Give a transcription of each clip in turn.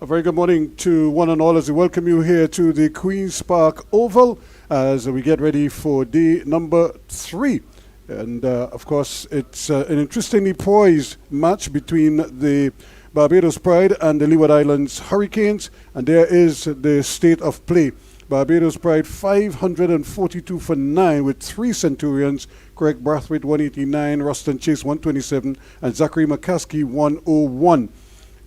A very good morning to one and all as we welcome you here to the Queen's Park Oval as we get ready for day number 3. And of course, it's an interestingly poised match between the Barbados Pride and the Leeward Islands Hurricanes. And there is the state of play. Barbados Pride 542 for 9 with 3 Centurions, Craig Brathwaite 189, Ruston Chase 127, and Zachary McCaskey 101.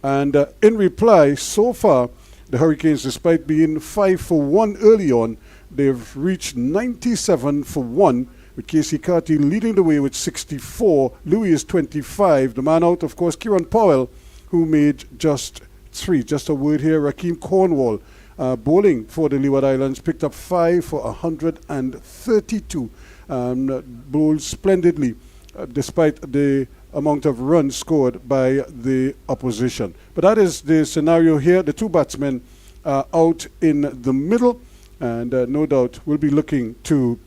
And in reply, so far, the Hurricanes, despite being 5 for 1 early on, they've reached 97 for 1, with Casey Carty leading the way with 64. Louis is 25. The man out, of course, Kieran Powell, who made just 3. Just a word here, Rakeem Cornwall, bowling for the Leeward Islands, picked up 5 for 132. Bowled splendidly, despite the amount of runs scored by the opposition. But that is the scenario here. The 2 batsmen are out in the middle, and no doubt we'll be looking to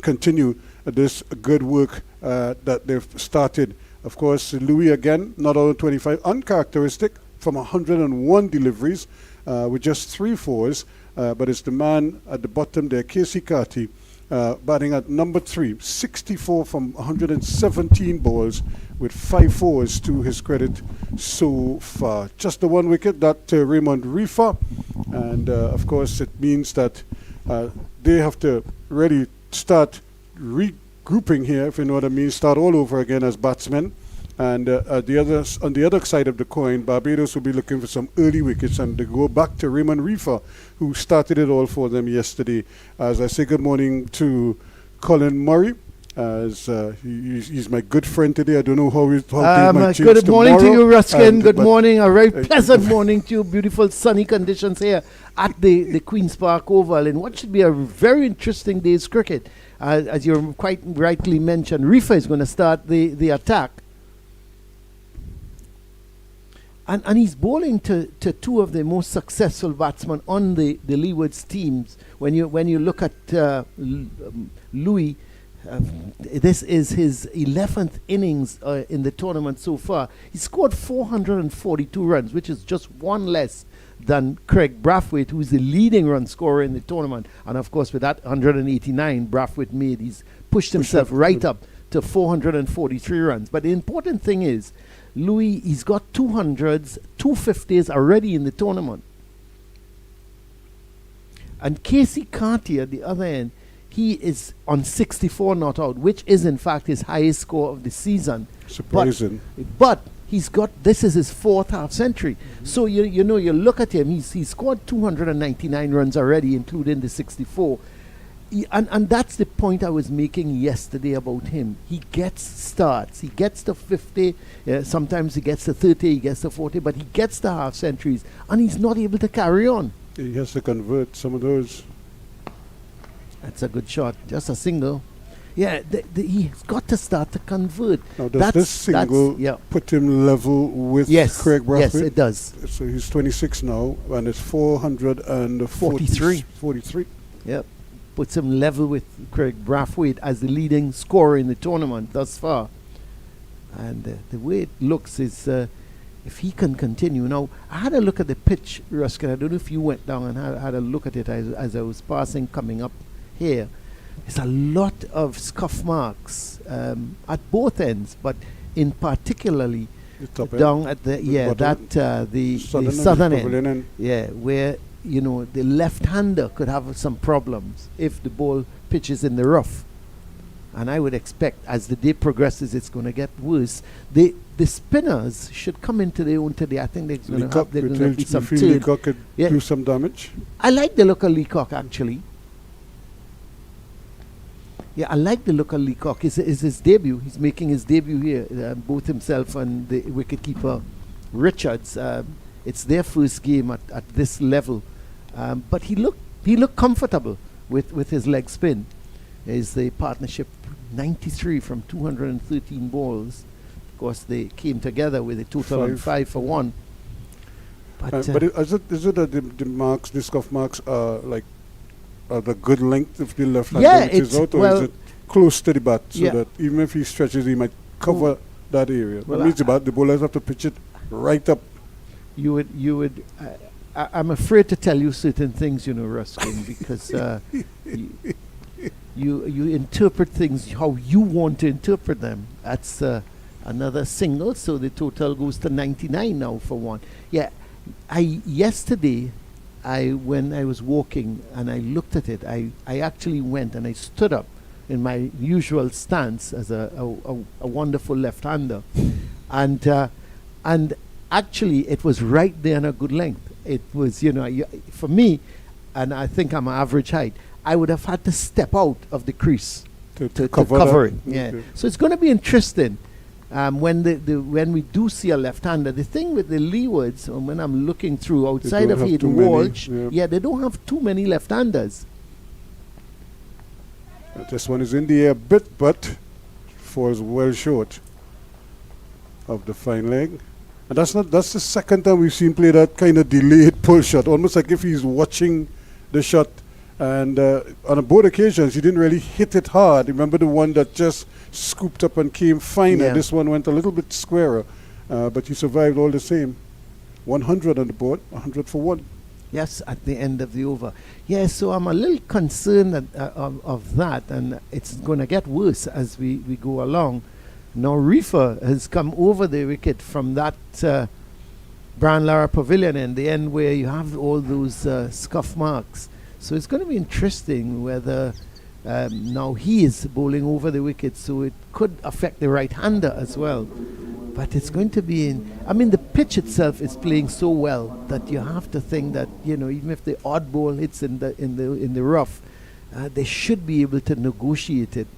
continue this good work that they've started. Of course, Louis again, not all 25, uncharacteristic from 101 deliveries with just 3 fours, but it's the man at the bottom there, Casey Carty, batting at number 3, 64 from 117 balls with 5 fours to his credit so far. Just the 1 wicket, that Raymond Rifa, and of course it means that they have to really start regrouping here, if you know what I mean, start all over again as batsmen. And on the other side of the coin, Barbados will be looking for some early wickets, and they go back to Raymond Rifa, who started it all for them yesterday. As I say good morning to Colin Murray, as he's my good friend today. I don't know how things might change good morning tomorrow. to you, Ruskin. Good morning. A very pleasant morning to you. Beautiful sunny conditions here at the Queen's Park Oval in what should be a very interesting day's cricket. As you quite rightly mentioned, Rifa is going to start the attack. And he's bowling to 2 of the most successful batsmen on the Leewards teams. When you look at Louis, this is his 11th innings in the tournament so far. He scored 442 runs, which is just 1 less than Craig Brathwaite, who's the leading run scorer in the tournament. And of course, with that 189 Brathwaite made, he's pushed himself right up to 443 runs. But the important thing is, Louis, he's got 200s, 250s already in the tournament. And Casey Carty at the other end, he is on 64 not out, which is in fact his highest score of the season. Surprising. But he's got, this is his 4th half century. Mm-hmm. So you look at him, he's scored 299 runs already, including the 64. And that's the point I was making yesterday about him. He gets starts. He gets to 50. Sometimes he gets to 30. He gets to 40. But he gets to half centuries. And he's not able to carry on. He has to convert some of those. That's a good shot. Just a single. Yeah, he's got to start to convert. Now, does this single put him level with Craig Brathwaite? Yes, it does. So he's 26 now. And it's 443. 43. Yep. Puts him level with Craig Brathwaite as the leading scorer in the tournament thus far. And the way it looks is if he can continue. Now, I had a look at the pitch, Ruskin. I don't know if you went down and had a look at it as I was passing, coming up here. There's a lot of scuff marks at both ends, but in particularly down at the southern end. Yeah, where the left-hander could have some problems if the ball pitches in the rough. And I would expect as the day progresses, it's going to get worse. The spinners should come into their own today. I think they're going to be some turn. Leacock could do some damage. I like the look of Leacock, actually. Yeah, I like the look of Leacock. It's his debut. He's making his debut here, both himself and the wicketkeeper Richards. It's their first game at this level. But he looked comfortable with his leg spin. Is the partnership 93 from 213 balls. Of course, they came together with a total of 5 for 1. But is it that the marks, the scuff marks, are the good length if the left hand is out, or is it close to the bat so that even if he stretches, he might cover that area? That means the bowlers have to pitch it right up you would. I'm afraid to tell you certain things, Ruskin, because you interpret things how you want to interpret them. That's another single, so the total goes to 99 now for one. Yeah, yesterday, when I was walking and I looked at it, I actually went and I stood up in my usual stance as a wonderful left-hander, and actually it was right there in a good length. It was, for me, and I think I'm average height, I would have had to step out of the crease to cover it. Yeah. Okay. So it's going to be interesting when we do see a left-hander. The thing with the Leewards, when I'm looking through outside of Hayden Walsh, they don't have too many left-handers. This one is in the air a bit, but falls well short of the fine leg. And that's the second time we've seen play that kind of delayed pull shot, almost like if he's watching the shot. And on both occasions, he didn't really hit it hard. Remember the one that just scooped up and came finer? Yeah. This one went a little bit squarer, but he survived all the same. 100 on the board, 100 for one. Yes, at the end of the over. Yeah, so I'm a little concerned of that, and it's going to get worse as we go along. Now, Reefer has come over the wicket from that Branlara Pavilion in the end where you have all those scuff marks. So it's going to be interesting whether now he is bowling over the wicket, so it could affect the right-hander as well. But it's going to be the pitch itself is playing so well that you have to think that, even if the odd ball hits in the rough, they should be able to negotiate it.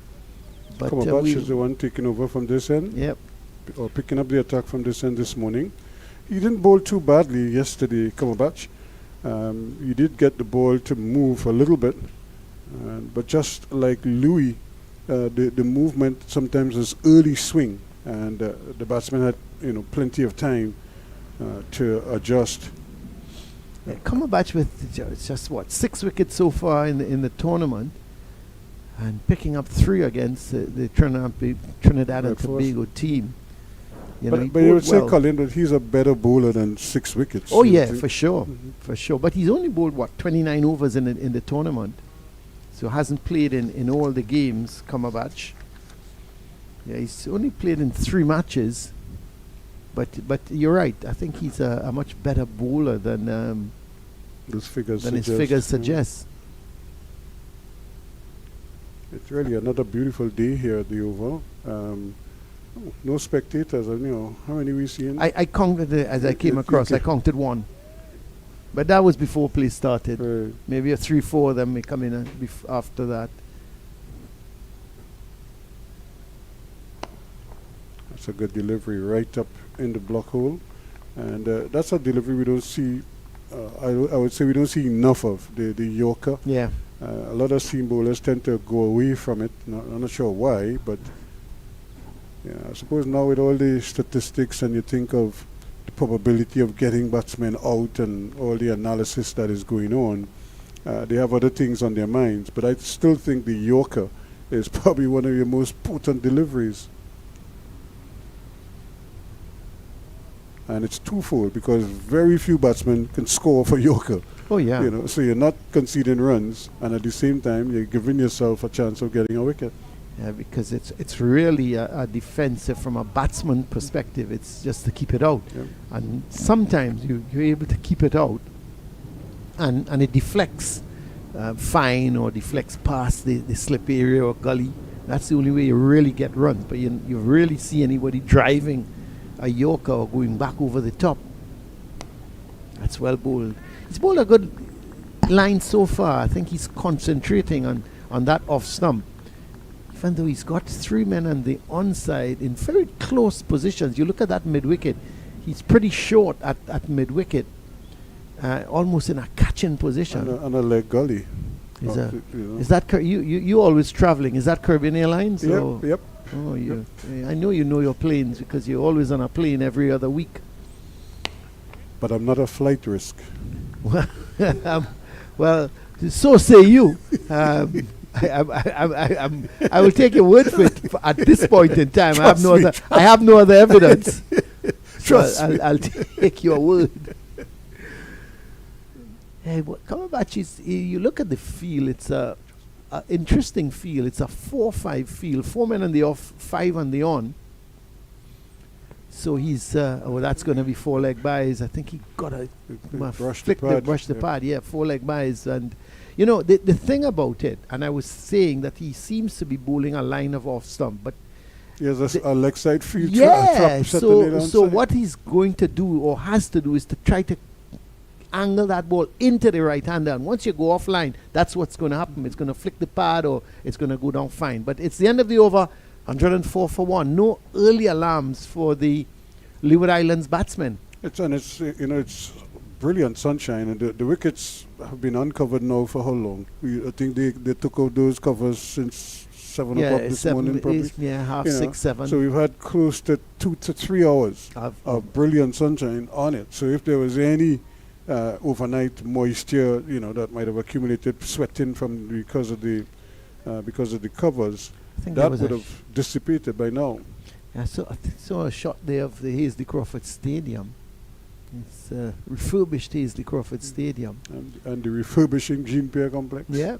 But Cumberbatch is the one taking over from this end. Yep. Or picking up the attack from this end this morning. He didn't bowl too badly yesterday, Cumberbatch. He did get the ball to move a little bit. But just like Louis, the movement sometimes is early swing. And the batsman had, plenty of time to adjust. Yeah, Cumberbatch with just 6 wickets so far in the tournament. And picking up 3 against the Trinidad and Tobago team. But you would say, Colin, that he's a better bowler than 6 wickets. Oh, yeah, for sure. Mm-hmm. For sure. But he's only bowled, 29 overs in the tournament. So hasn't played in all the games, Cumberbatch. Yeah, he's only played in 3 matches. But you're right. I think he's a much better bowler than his figures suggest. It's really another beautiful day here at the Oval. No spectators. How many we seen? I counted as I came across. I counted 1, but that was before play started. Right. Maybe 3-4 of them may come in after that. That's a good delivery right up in the block hole, and that's a delivery we don't see. I would say we don't see enough of the Yorker. Yeah. A lot of seam bowlers tend to go away from it. I'm not sure why, but I suppose now with all the statistics and you think of the probability of getting batsmen out and all the analysis that is going on, they have other things on their minds. But I still think the Yorker is probably one of your most potent deliveries. And it's twofold because very few batsmen can score for Yorker. Oh, yeah. So you're not conceding runs, and at the same time, you're giving yourself a chance of getting a wicket. Yeah, because it's really a defensive from a batsman perspective. It's just to keep it out. Yep. And sometimes you're able to keep it out, and it deflects fine or deflects past the slip area or gully. That's the only way you really get runs. But you really see anybody driving a Yorker or going back over the top. That's well bowled. He's bowled a good line so far. I think he's concentrating on that off stump. Even though he's got 3 men on the onside in very close positions. You look at that mid-wicket, he's pretty short at mid-wicket, almost in a catching position. On a leg gully. Is that you always traveling? Is that Caribbean Airlines? Yep. Oh, I know you know your planes because you're always on a plane every other week. But I'm not a flight risk. Well, so say you. I will take your word for it at this point in time. I have no other evidence. Trust me. I'll take your word. Hey, coming back, you look at the field. It's a interesting field. It's a 4-5 field. 4 men on the off, 5 on the on. So he's that's going to be 4 leg buys. I think he got a brush the pad. Yeah, 4 leg buys. And you know the thing about it, and I was saying that he seems to be bowling a line of off stump, but yes, a leg side field. Yeah. So what he's going to do or has to do is to try to angle that ball into the right hander. And once you go offline, that's what's going to happen. It's going to flick the pad or it's going to go down fine. But it's the end of the over, 104 for 1. No early alarms for the Leeward Islands batsmen. It's brilliant sunshine, and the wickets have been uncovered now for how long? I think they took out those covers since 7 o'clock this morning, probably. Half 6, 7. So we've had close to 2 to 3 hours of brilliant sunshine on it. So if there was any overnight moisture, that might have accumulated sweating because of the covers, that would have dissipated by now. I saw a shot there of the Hazley Crawford Stadium. It's refurbished Hazley Crawford Stadium. And the refurbishing Jean Pierre complex. Yeah.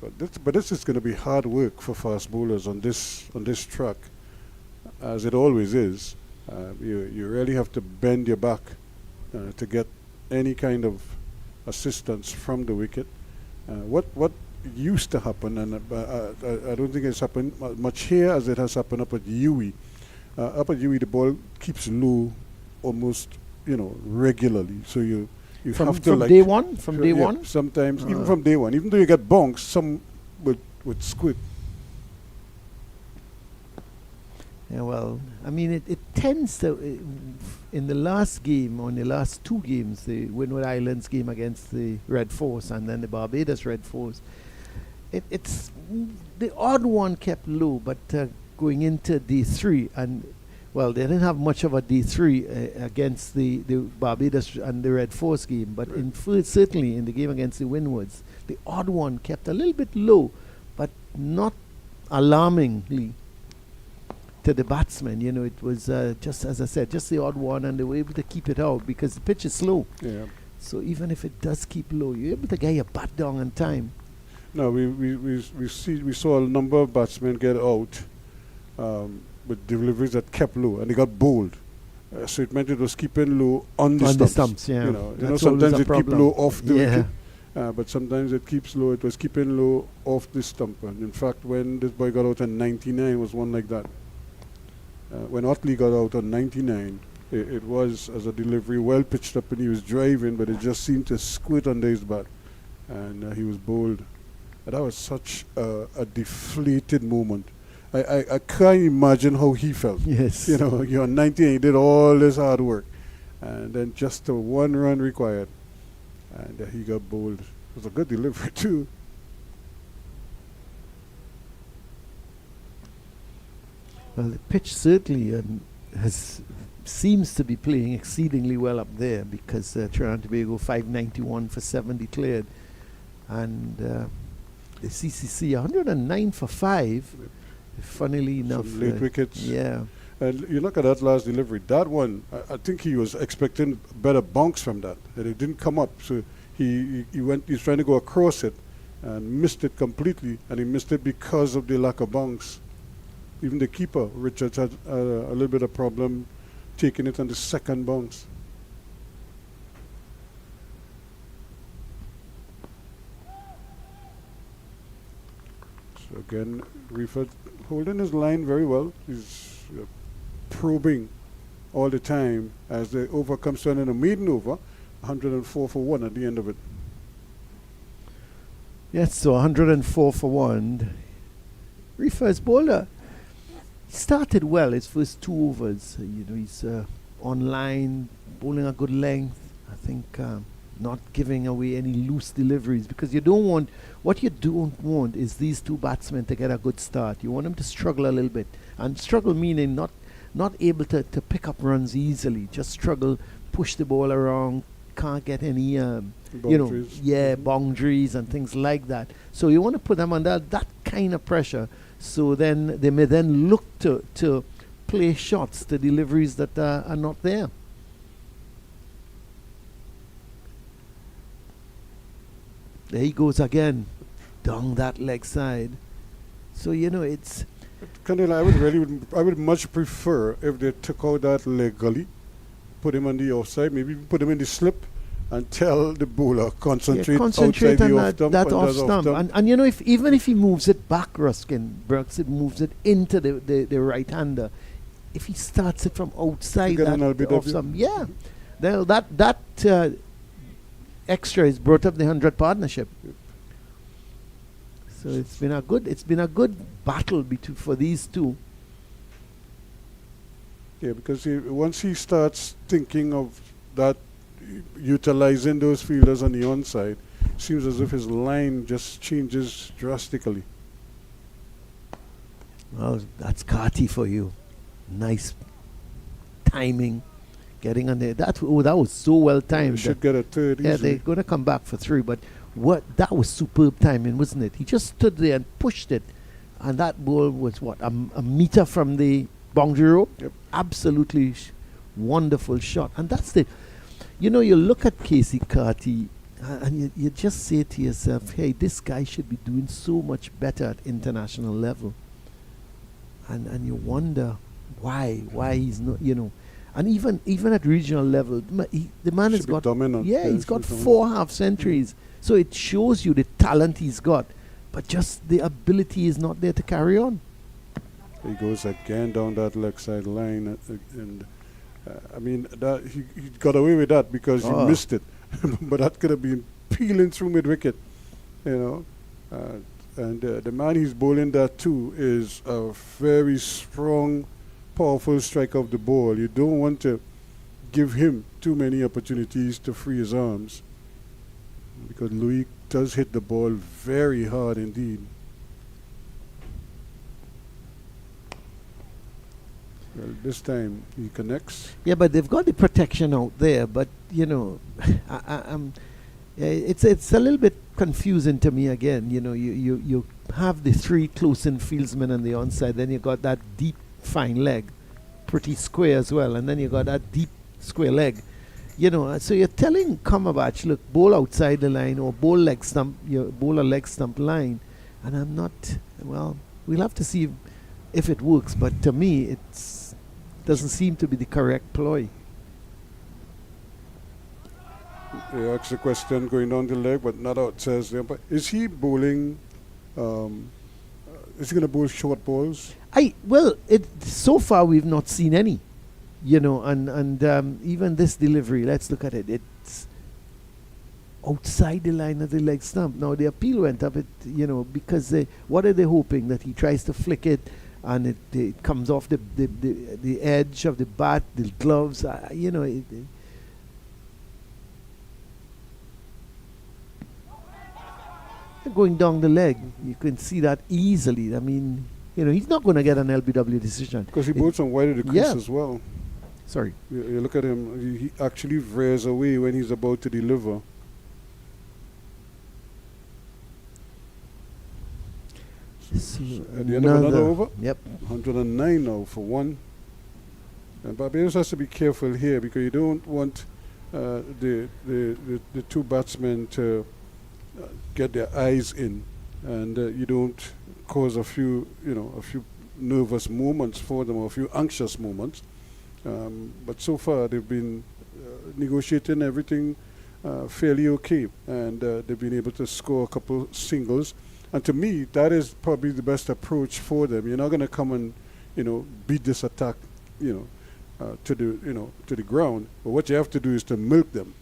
But this is going to be hard work for fast bowlers on this track, as it always is. You really have to bend your back to get any kind of assistance from the wicket. What used to happen, and I don't think it's happened much here as it has happened up at UWE. Up at UWE, the ball keeps low almost, regularly. So you have to from day one. From day one. Sometimes even from day one, even though you get bonks, some would squid. Yeah, well, I mean, it tends to, in the last game, or in the last 2 games, the Windward Islands game against the Red Force and then the Barbados Red Force, it's the odd one kept low, but going into D3, and, well, they didn't have much of a D3 against the Barbados and the Red Force game, but certainly in the game against the Windwards, the odd one kept a little bit low, but not alarmingly to the batsmen. It was just, as I said, just the odd one, and they were able to keep it out because the pitch is slow. Yeah. So even if it does keep low, you're able to get your bat down on time. No, we saw a number of batsmen get out with deliveries that kept low, and they got bowled. So it meant it was keeping low on the stumps. Yeah. Sometimes it keeps low off the wicket. But sometimes it keeps low. It was keeping low off the stump. And in fact, when this boy got out on 99, was one like that. When Otley got out on 99, it was as a delivery well pitched up, and he was driving, but it just seemed to squid under his bat, and he was bowled. And that was such a deflated moment. I can't imagine how he felt. Yes. You're 98, you did all this hard work, and then just the 1 run required, and he got bowled. It was a good delivery too. Well, the pitch certainly seems to be playing exceedingly well up there, because Trinidad and Tobago 591 for 7 declared, and the CCC 109 for 5. Funnily enough, some late wickets. Yeah. And you look at that last delivery. That one, I think he was expecting better bonks from that, and it didn't come up. So he's trying to go across it, and missed it completely, and he missed it because of the lack of bonks. Even the keeper, Richards, had a little bit of problem taking it on the second bounce. So again, Reeford holding his line very well. He's probing all the time as the over comes to an end, a maiden over, 104 for 1 at the end of it. Yes, so 104 for 1. Reeford's bowler started well his first 2 overs. He's on line, bowling a good length. I think not giving away any loose deliveries, because you don't want is these 2 batsmen to get a good start. You want them to struggle a little bit, and struggle meaning not able to pick up runs easily. Just struggle, push the ball around, can't get any boundaries and things like that. So you want to put them under that kind of pressure, So then they may then look to play shots to deliveries that are not there. There he goes again, down that leg side. So it's I would much prefer if they took out that leg gully, put him on the offside, maybe even put him in the slip, and tell the bowler concentrate outside the off stump. That off stump. And if even if he moves it back, Ruskin Burks, it moves it into the right hander. If he starts it from outside that off stump, then that extra is brought up the 100 partnership. So it's been a good battle for these two. Yeah, because once he starts thinking of that, utilizing those fielders on the onside, seems as if his line just changes drastically. Well, that's Carty for you. Nice timing, getting on there. That was so well timed. Should get a third easily. Yeah, they're going to come back for 3, but that was superb timing, wasn't it? He just stood there and pushed it, and that ball was a meter from the boundary rope. Yep. Absolutely wonderful shot. And that's you look at Casey Carty and you just say to yourself, hey, this guy should be doing so much better at international level. And you wonder why he's not, and even at regional level, the man has got dominant. He's got 4 half centuries. So it shows you the talent he's got, but just the ability is not there to carry on. He goes again down that leg side line, and I mean that he got away with that because he missed it, but that could have been peeling through mid wicket, and the man he's bowling that to is a very strong, powerful striker of the ball. You don't want to give him too many opportunities to free his arms, because Louis does hit the ball very hard indeed. Well, this time he connects. Yeah, but they've got the protection out there. But it's a little bit confusing to me again. You have the 3 close-in fieldsmen on the onside, then you got that deep fine leg, pretty square as well, and then you got that deep square leg. So you're telling Cumberbatch, look, bowl outside the line or bowl a leg stump line, and I'm not. Well, we'll have to see if it works, but to me, it doesn't seem to be the correct ploy. He asks a question going down the leg, but not out, says the umpire. Is he bowling? Is he going to bowl short balls? So far we've not seen any. And even this delivery, let's look at it. It's outside the line of the leg stump. Now the appeal went up, because what are they hoping? That he tries to flick it and it comes off the edge of the bat, the gloves, going down the leg. You can see that easily. I mean, he's not going to get an LBW decision. Because he bowls on wide of the crease as well. Sorry. You look at him, he actually veers away when he's about to deliver. So at the end of another over? Yep. 109 now for 1. And Barbados has to be careful here, because you don't want the 2 batsmen to get their eyes in, and you don't cause a few nervous moments for them, or a few anxious moments. But so far they've been negotiating everything fairly okay, and they've been able to score a couple singles. And to me, that is probably the best approach for them. You're not going to come and beat this attack to the ground, but what you have to do is to milk them.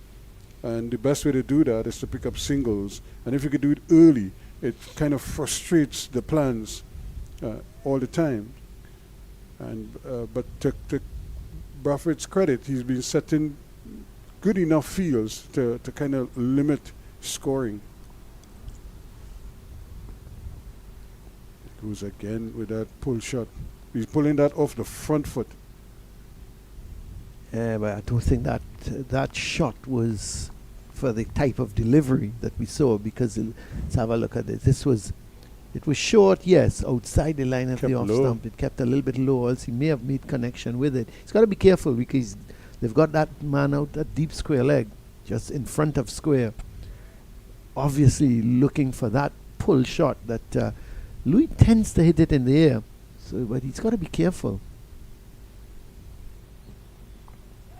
And the best way to do that is to pick up singles. And if you could do it early, it kind of frustrates the plans all the time. And but to Bradford's credit, he's been setting good enough fields to kind of limit scoring. Goes again with that pull shot. He's pulling that off the front foot. Yeah, but I don't think that shot was for the type of delivery that we saw, because let's have a look at it. This was It was short, yes, outside the line of Kept the off low. stump. It kept a little bit low, else he may have made connection with it. He's got to be careful because they've got that man out at deep square leg, just in front of square. Obviously looking for that pull shot that Louis tends to hit it in the air. So, but he's got to be careful.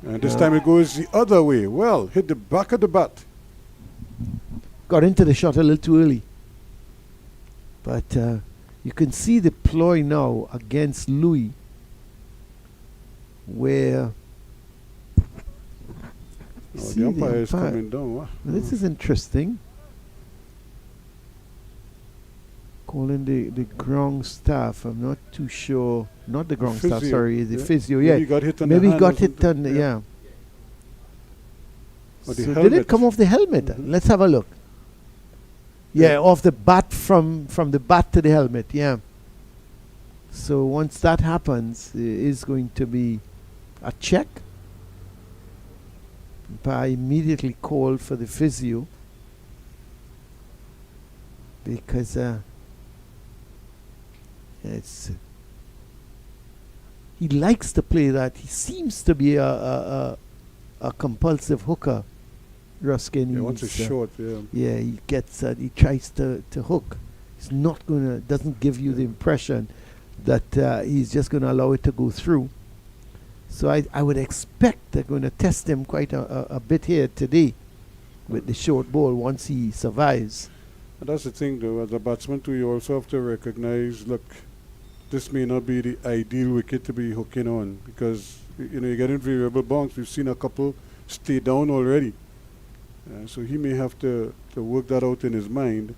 And this time it goes the other way. Well, hit the back of the bat. Got into the shot a little too early. But you can see the ploy now against Louis, where The umpire is coming down. Wow. this is interesting. Calling the ground staff. I'm not too sure. Not the ground staff. Physio, Sorry, the yeah. physio. Maybe Yeah, he got hit on maybe the he hand got or hit something. on. Yeah. Or the So did it helmet. come off the helmet? Mhm. Let's have a look. Yeah, off the bat from the bat to the helmet. Yeah. So once that happens, there is going to be a check. I immediately called for the physio because it's he likes to play that. He seems to be a compulsive hooker, Ruskin. Yeah, once it's short, yeah. Yeah, he gets he tries to hook. He's not gonna doesn't give you the impression that he's just gonna allow it to go through. So I would expect they're going to test him quite a bit here today with the short ball once he survives. And that's the thing, though. As a batsman, too, you also have to recognize, look, this may not be the ideal wicket to be hooking on because, you get in variable bounce. We've seen a couple stay down already. So he may have to work that out in his mind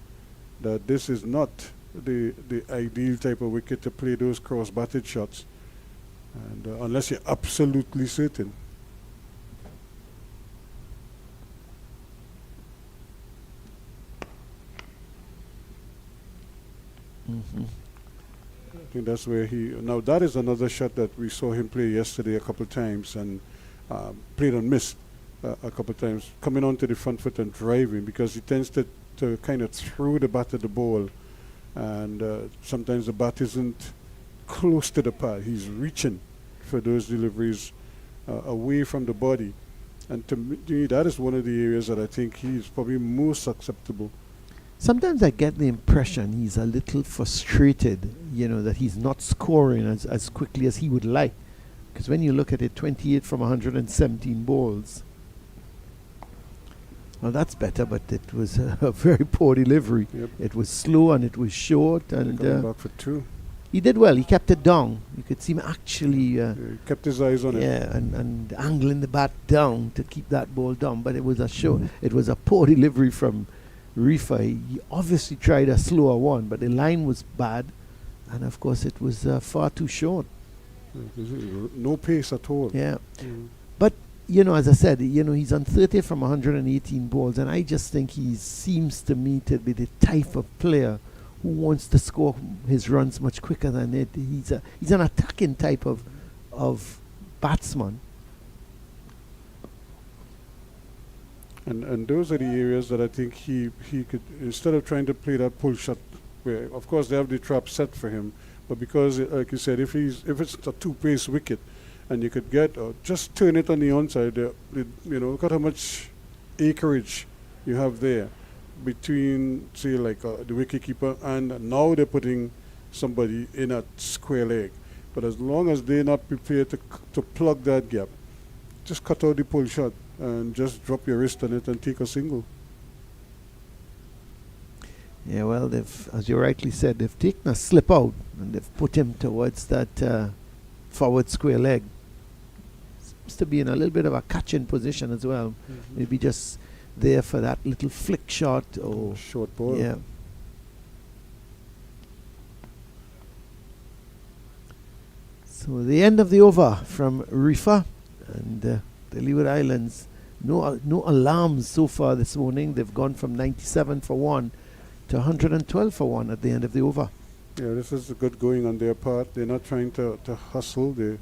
that this is not the ideal type of wicket to play those cross-batted shots. And unless you're absolutely certain. Mm-hmm. I think that's where now that is another shot that we saw him play yesterday a couple of times and played on miss a couple of times, coming onto the front foot and driving because he tends to kind of throw the bat at the ball, and sometimes the bat isn't close to the pad. He's reaching for those deliveries away from the body, and to me that is one of the areas that I think he's probably most acceptable. Sometimes I get the impression he's a little frustrated, that he's not scoring as quickly as he would like. Because when you look at it, 28 from 117 balls. Well, that's better, but it was a very poor delivery. Yep. It was slow and it was short, and Coming back for two. he did well. He kept it down. You could see him actually, He kept his eyes on it. and angling the bat down to keep that ball down. But it was it was a poor delivery from Rifa. He obviously tried a slower one, but the line was bad, and of course it was far too short. No pace at all. Yeah. Mm. But as I said, he's on 30 from 118 balls, and I just think he seems to me to be the type of player who wants to score his runs much quicker than it. He's an attacking type of batsman. And those are the areas that I think he could, instead of trying to play that pull shot, where of course they have the trap set for him, but because like you said, if it's a two-pace wicket, and you could get just turn it on the onside, look at how much acreage you have there between, say, like the wicketkeeper, and now they're putting somebody in at square leg. But as long as they're not prepared to plug that gap, just cut out the pull shot and just drop your wrist on it and take a single. Yeah, well, as you rightly said, they've taken a slip out and they've put him towards that forward square leg. Seems to be in a little bit of a catching position as well. Mm-hmm. Maybe just there for that little flick shot or Short ball. yeah. So the end of the over from Rifa and the Leeward Islands. No alarms so far this morning. They've gone from 97 for 1 to 112 for 1 at the end of the over. Yeah, this is good going on their part. They're not trying to hustle. They're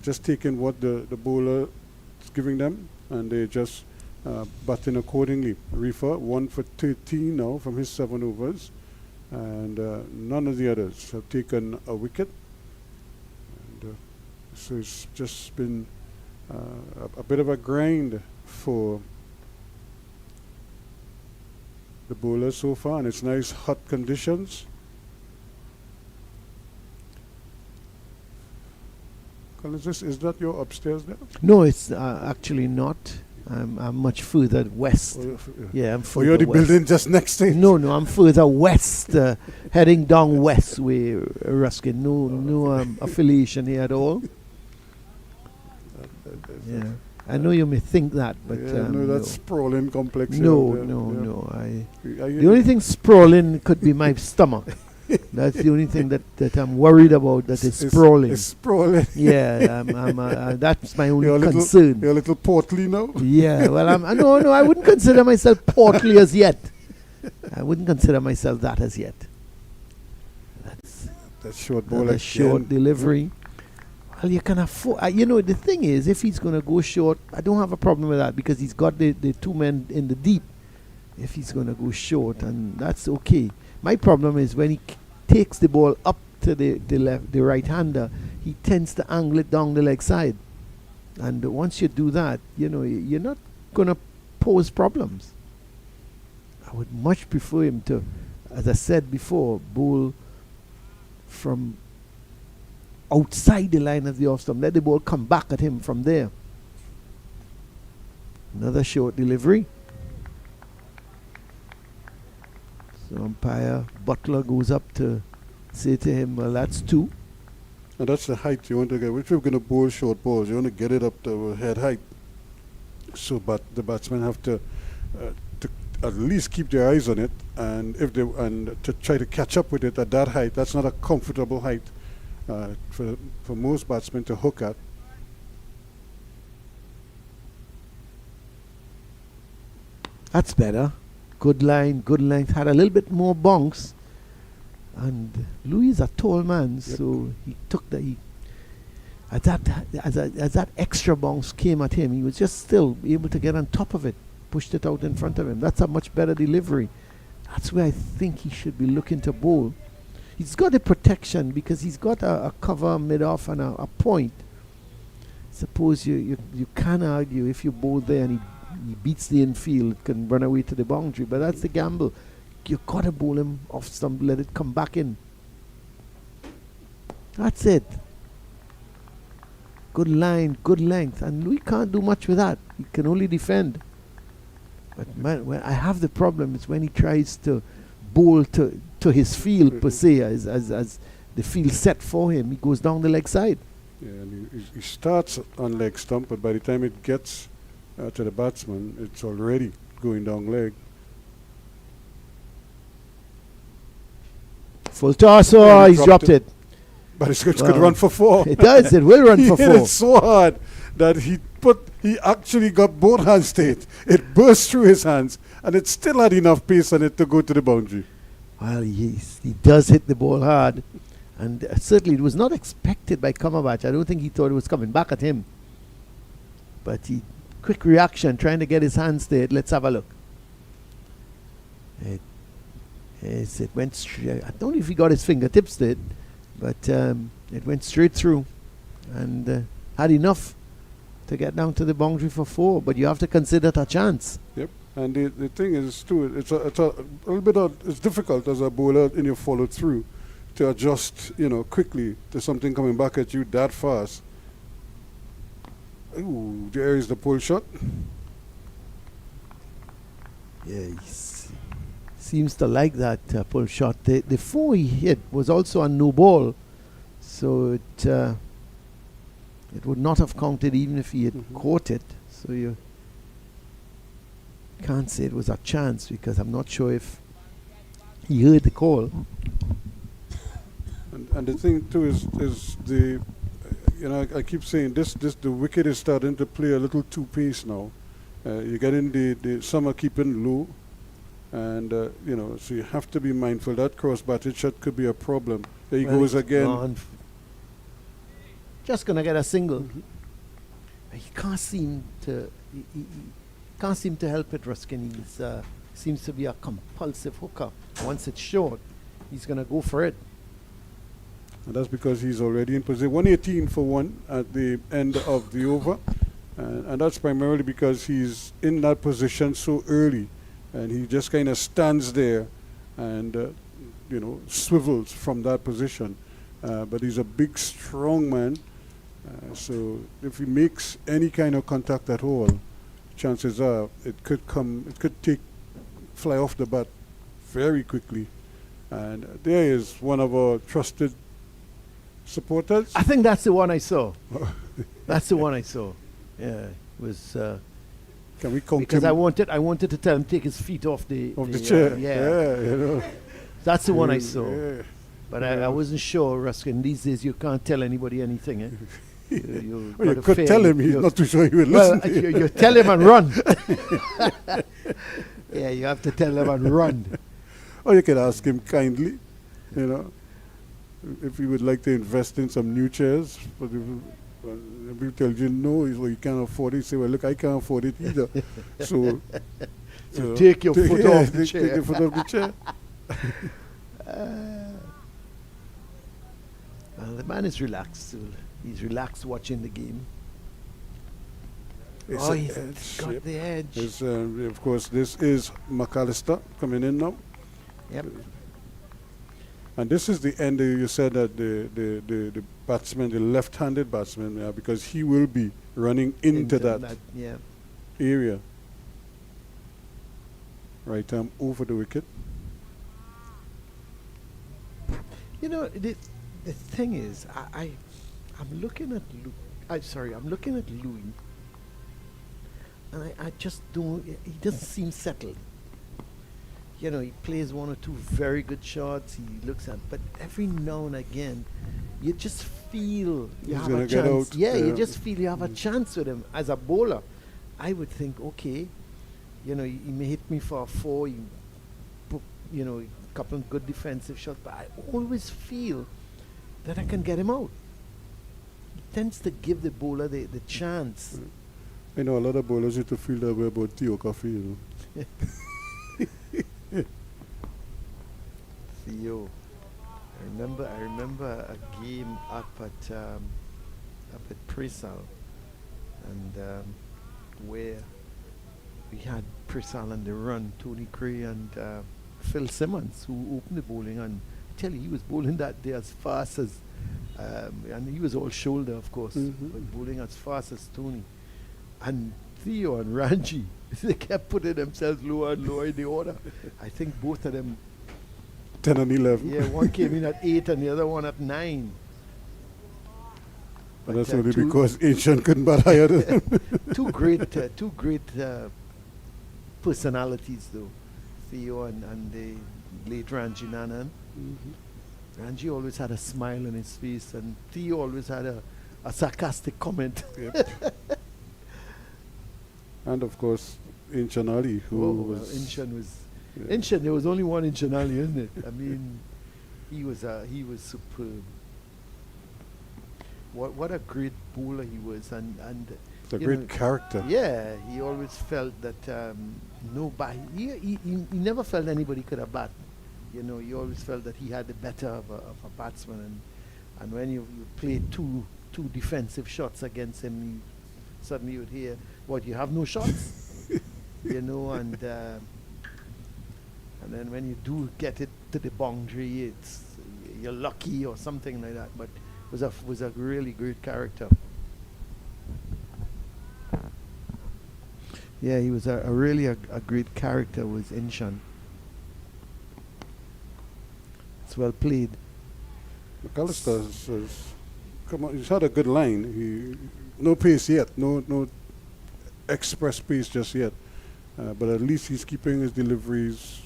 just taking what the bowler is giving them, and they're just batting accordingly. Rifa 1 for 13 now from his 7 overs, and none of the others have taken a wicket. And so it's just been a bit of a grind for the bowlers so far, and it's nice hot conditions. Collins, is that your upstairs there? No, it's actually not. I'm much further west. Yeah, I'm Oh, further you're the west. building just next to it? No, I'm further west, heading down west way, Ruskin. No affiliation here at all. Yeah, I know you may think that, but yeah, no, that's sprawling complex. No. The only thing sprawling could be my stomach. That's the only thing that I'm worried about. That is sprawling. It's sprawling. Yeah, that's my only concern. You're a little portly now. Yeah, well, no, I wouldn't consider myself portly as yet. I wouldn't consider myself that as yet. That's short ball. A short delivery. Well, you can afford. The thing is, if he's going to go short, I don't have a problem with that because he's got the two men in the deep. If he's going to go short, and that's okay. My problem is when he takes the ball up to the right-hander, he tends to angle it down the leg side. And once you do that, you're not going to pose problems. I would much prefer him to, as I said before, bowl from outside the line of the off stump. Let the ball come back at him from there. Another short delivery. So umpire Butler goes up to say to him, well, that's 2. And that's the height you want to get. If you're going to bowl short balls, you want to get it up to head height. So the batsmen have to at least keep their eyes on it, and to try to catch up with it at that height. That's not a comfortable height for most batsmen to hook at. That's better. Good line, good length. Had a little bit more bounce. And Louis is a tall man, so he took as that extra bounce came at him, he was just still able to get on top of it, pushed it out in front of him. That's a much better delivery. That's where I think he should be looking to bowl. He's got the protection because he's got a cover mid-off and a point. Suppose you can argue if you bowl there and he beats the infield, can run away to the boundary, but that's the gamble. You've got to bowl him off stump, let it come back in. That's it. Good line, good length, and Louis can't do much with that. He can only defend. But when I have the problem is when he tries to bowl to his field per se, as the field set for him, he goes down the leg side. Yeah, and he starts on leg stump, but by the time it gets to the batsman, it's already going down leg. Full toss, he's dropped it. But it's good run for 4. It does, it will run for 4. He hit it so hard that he actually got both hands to it. It burst through his hands, and it still had enough pace on it to go to the boundary. Well, he does hit the ball hard, and certainly it was not expected by Cumberbatch. I don't think he thought it was coming back at him. But quick reaction, trying to get his hands to it. Let's have a look. It went straight. I don't know if he got his fingertips to it, but it went straight through and had enough to get down to the boundary for 4. But you have to consider it a chance. Yep. And the thing is too, it's a little bit it's difficult as a bowler in your follow through to adjust, quickly to something coming back at you that fast. Ooh, there is the pull shot. Yeah, he seems to like that pull shot. The 4 he hit was also a no ball, so it would not have counted even if he had caught it. So you can't say it was a chance because I'm not sure if he heard the call. And the thing too is the I keep saying this the wicket is starting to play a little too pace now. You're getting the summer keeping low, and so you have to be mindful that cross batted shot could be a problem. There he goes again. Just gonna get a single. He can't seem to. He can't seem to help it, Ruskin. He seems to be a compulsive hooker. Once it's short, he's going to go for it. And that's because he's already in position. 118 for 1 at the end of the over. And that's primarily because he's in that position so early. And he just kind of stands there and, swivels from that position. But he's a big, strong man. So if he makes any kind of contact at all, chances are it could fly off the bat very quickly. And there is one of our trusted supporters. I think that's the one I saw. That's the one I saw. Yeah, it was. Can we count because him? I wanted to tell him take his feet off the chair. Yeah, that's the one I saw. Yeah. But I wasn't sure, Ruskin. These days you can't tell anybody anything. Eh? You could tell him. He's not too sure he will listen. You tell him and run. Yeah, you have to tell him and run. Or you can ask him kindly, if he would like to invest in some new chairs. But if he tells you no, you can't afford it, you say, well, look, I can't afford it either. So take your foot off the chair. Take your foot off the chair. Well, the man is relaxed. He's relaxed watching the game. He's got the edge. Of course, this is McAllister coming in now. Yep. And this is the end. You said that the batsman, the left-handed batsman, because he will be running into that area. Right arm over the wicket. The thing is, I'm looking at I'm looking at Louis, and I just don't. He doesn't seem settled. He plays one or two very good shots. He looks at, but every now and again, you just feel you have a chance. Yeah, you just feel you have a chance with him as a bowler. I would think, okay, he may hit me for a 4. He put, a couple of good defensive shots, but I always feel that I can get him out. He tends to give the bowler the chance. I know a lot of bowlers used to feel that way about tea or coffee, Theo, I remember a game up at Presal, and where we had Presal on the run, Tony Cray and Phil Simmons, who opened the bowling, and I tell you, he was bowling that day as fast as, and he was all shoulder, of course, but bowling as fast as Tony. And Theo and Ranji, they kept putting themselves lower and lower in the order. I think both of them 10 and 11. Yeah, one came in at 8 and the other one at 9. But that's only because Ancient couldn't bat higher than him. Two great personalities, though. Theo and the late Ranji Nanan. Ranji always had a smile on his face, and Theo always had a sarcastic comment. Yep. And of course, Ancient Ali, who was... Ancient was... Yeah. Ancient, there was only one Ancient Ali, isn't it? I mean, he was superb. What a great bowler he was, and a great character. Yeah, he always felt that he never felt anybody could have bat. He always felt that he had the better of a batsman, and when you played two defensive shots against him, suddenly you would hear, "What, you have no shots?" And then when you do get it to the boundary, you're lucky or something like that. But was a really great character. Yeah, he was a really great character, was Inshan. It's well played. McAllister he's had a good line. No pace yet, no express pace just yet. But at least he's keeping his deliveries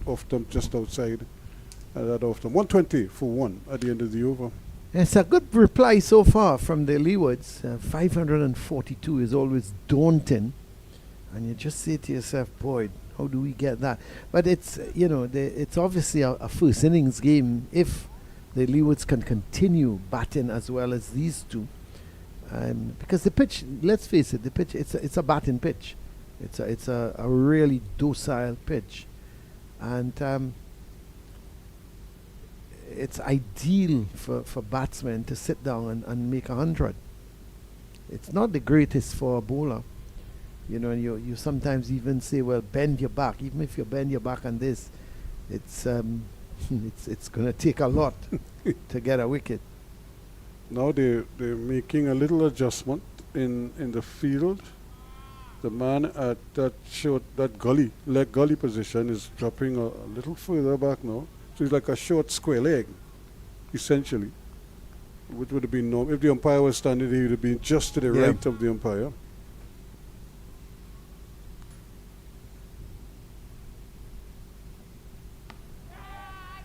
off them just outside that off them. 120 for 1 at the end of the over. It's a good reply so far from the Leewards. 542 is always daunting, and you just say to yourself, boy, how do we get that? But it's it's obviously a first innings game. If the Leewards can continue batting as well as these two, because the pitch, let's face it, the pitch it's a batting pitch. It's a really docile pitch, and it's ideal for batsmen to sit down and make 100. It's not the greatest for a bowler. You know, you sometimes even say, well, bend your back. Even if you bend your back on this, it's it's going to take a lot to get a wicket. Now they're making a little adjustment in the field. The man at that leg gully position is dropping a little further back now. So he's like a short square leg, essentially. Which would have been normal. If the umpire was standing, he would have been just to the right of the umpire.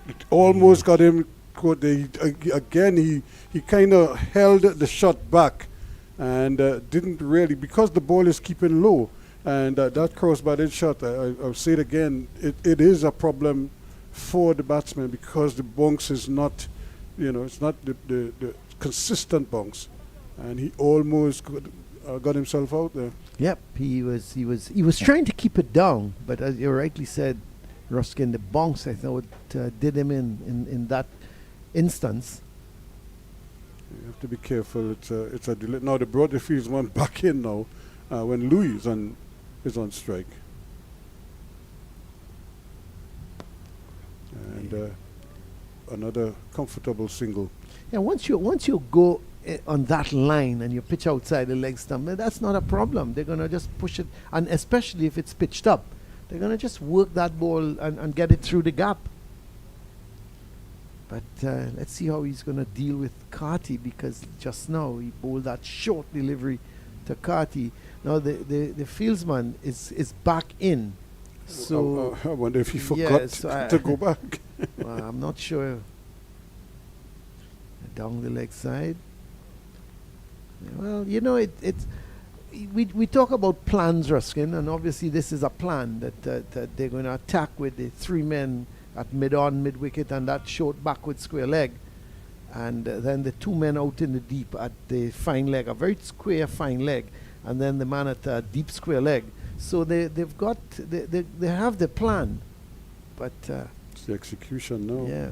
It almost got him caught. Again, he kind of held the shot back and didn't really, because the ball is keeping low. And that cross-batted shot, I'll say it again, it is a problem for the batsman because the bounce is not, it's not the consistent bounce. And he almost got himself out there. Yep, he was trying to keep it down, but as you rightly said, Ruskin, the bounce, I thought, did him in that instance. You have to be careful. It's a delay. Now they brought the fieldsman back in now when Louis is on strike. And another comfortable single. Yeah, once you go on that line and you pitch outside the leg stump, that's not a problem. They're gonna just push it, and especially if it's pitched up, they're gonna just work that ball and get it through the gap. But let's see how he's gonna deal with Carty, because just now he bowled that short delivery to Carty. Now the fieldsman is back in. So I wonder if he forgot to go back. I'm not sure. Down the leg side. Well, it's we talk about plans, Ruskin, and obviously this is a plan that they're going to attack with the three men at mid wicket and that short backward square leg, and then the two men out in the deep at the fine leg, a very square fine leg, and then the man at a deep square leg. So they have the plan, but it's the execution now. Yeah.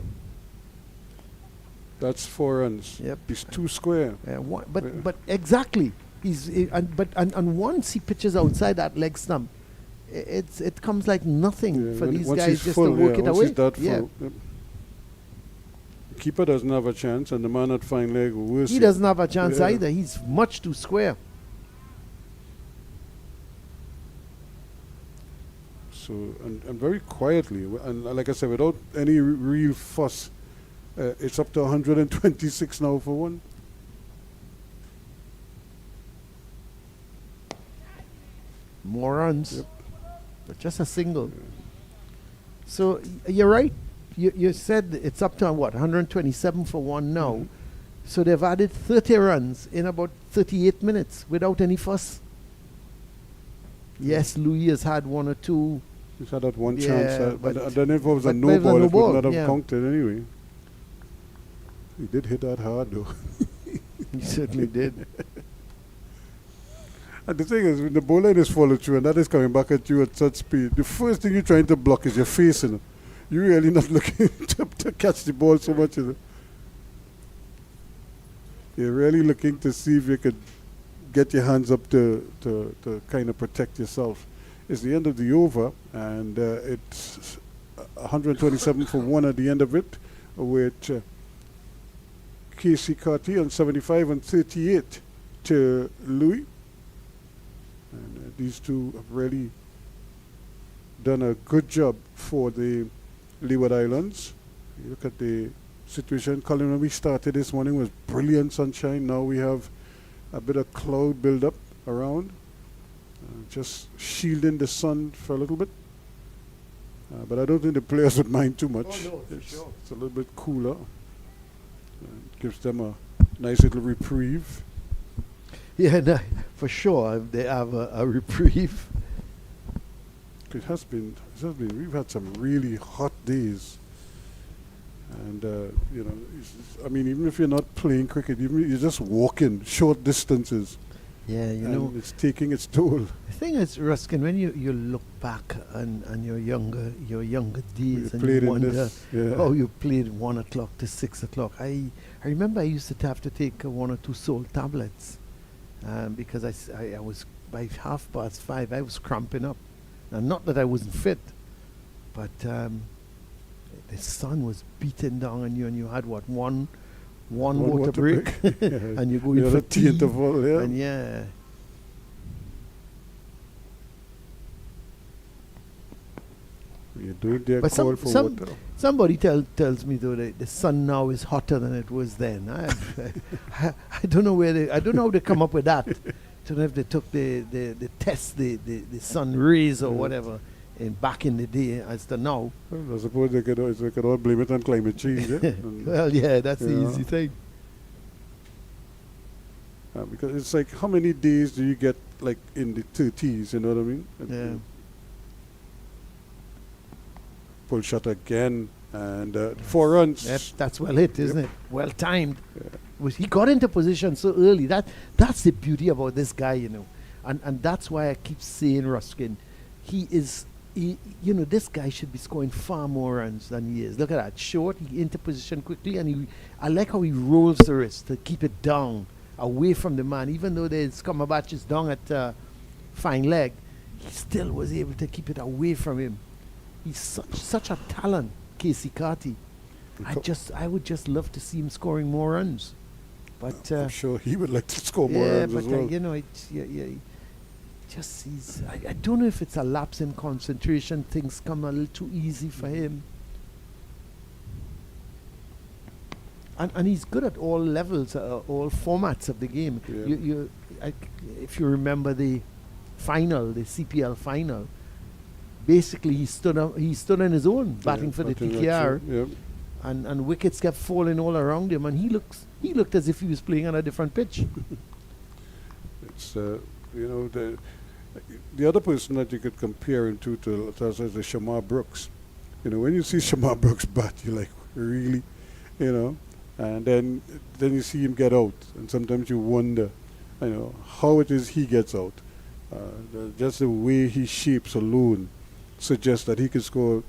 That's 4 runs. Yep. He's too square. But exactly. And once he pitches outside that leg stump, it comes like nothing for these guys just to work it away. That full, yep. The keeper doesn't have a chance, and the man at fine leg worse. He doesn't have a chance either. He's much too square. So and very quietly, and like I said, without any real fuss. It's up to 126 now for one. More runs. Yep. But just a single. Yeah. So you're right. You said it's up to 127 for one now. Mm-hmm. So they've added 30 runs in about 38 minutes without any fuss. Yes, Louis has had one or two. He's had that one chance. But then if it was a no ball, it would not have counted anyway. He did hit that hard, though. He certainly did. And the thing is, when the bowler is followed through and that is coming back at you at such speed, the first thing you're trying to block is your face. You're really not looking to catch the ball so much. You're really looking to see if you could get your hands up to kind of protect yourself. It's the end of the over, and it's 127 for one at the end of it, with Casey Carty on 75 and 38 to Louis. And these two have really done a good job for the Leeward Islands. You look at the situation. Colin, when we started this morning, was brilliant sunshine. Now we have a bit of cloud build-up around, just shielding the sun for a little bit. But I don't think the players would mind too much. Oh, no, for sure. It's a little bit cooler. Gives them a nice little reprieve. Yeah, no, for sure. They have a reprieve. It has been. We've had some really hot days, and I mean, even if you're not playing cricket, even you're just walking short distances. Yeah, you and know, it's taking its toll. the thing is, Ruskin, when you look back on your younger days and played you in wonder this, yeah. how you played 1 o'clock to 6 o'clock. I remember I used to have to take 1 or 2 salt tablets because I was by 5:30 I was cramping up. And not that I wasn't fit, but the sun was beating down on you, and you had one water break, Yeah. and you go in The for other tea interval, yeah. and yeah. You do their But call for water. somebody tells me though that the sun now is hotter than it was then. I don't know I don't know how they come up with that. I don't know if they took the test the sun rays or whatever back in the day as to now. Well, I suppose they could all blame it on climate change. Yeah? And, Well, yeah, that's the Yeah. easy thing. because it's like, how many days do you get like in the 30s? You know what I mean? Yeah. Pull shot again, and 4 runs. Yep, that's well hit, isn't Yep. it? Well timed. Yeah. He got into position so early. That's the beauty about this guy, you know, and that's why I keep saying Ruskin. This guy should be scoring far more runs than he is. Look at that, short. He into position quickly, and I like how he rolls the wrist to keep it down, away from the man. Even though the Scumberbatch is down at fine leg, he still was able to keep it away from him. He's such a talent, Casey Carty. I would just love to see him scoring more runs. But I'm sure he would like to score more runs as well. you know, I don't know if it's a lapse in concentration. Things come a little too easy for him. And he's good at all levels, all formats of the game. Yeah. If you remember the final, the CPL final, basically he stood on his own, batting for the TKR, Yeah. and wickets kept falling all around him, and he looked as if he was playing on a different pitch. It's the other person that you could compare him to is the Shamar Brooks. You know, when you see Shamar Brooks bat, you're like, really, you know, and then you see him get out, and sometimes you wonder, you know, how it is he gets out. Just the way he shapes alone suggests that he can score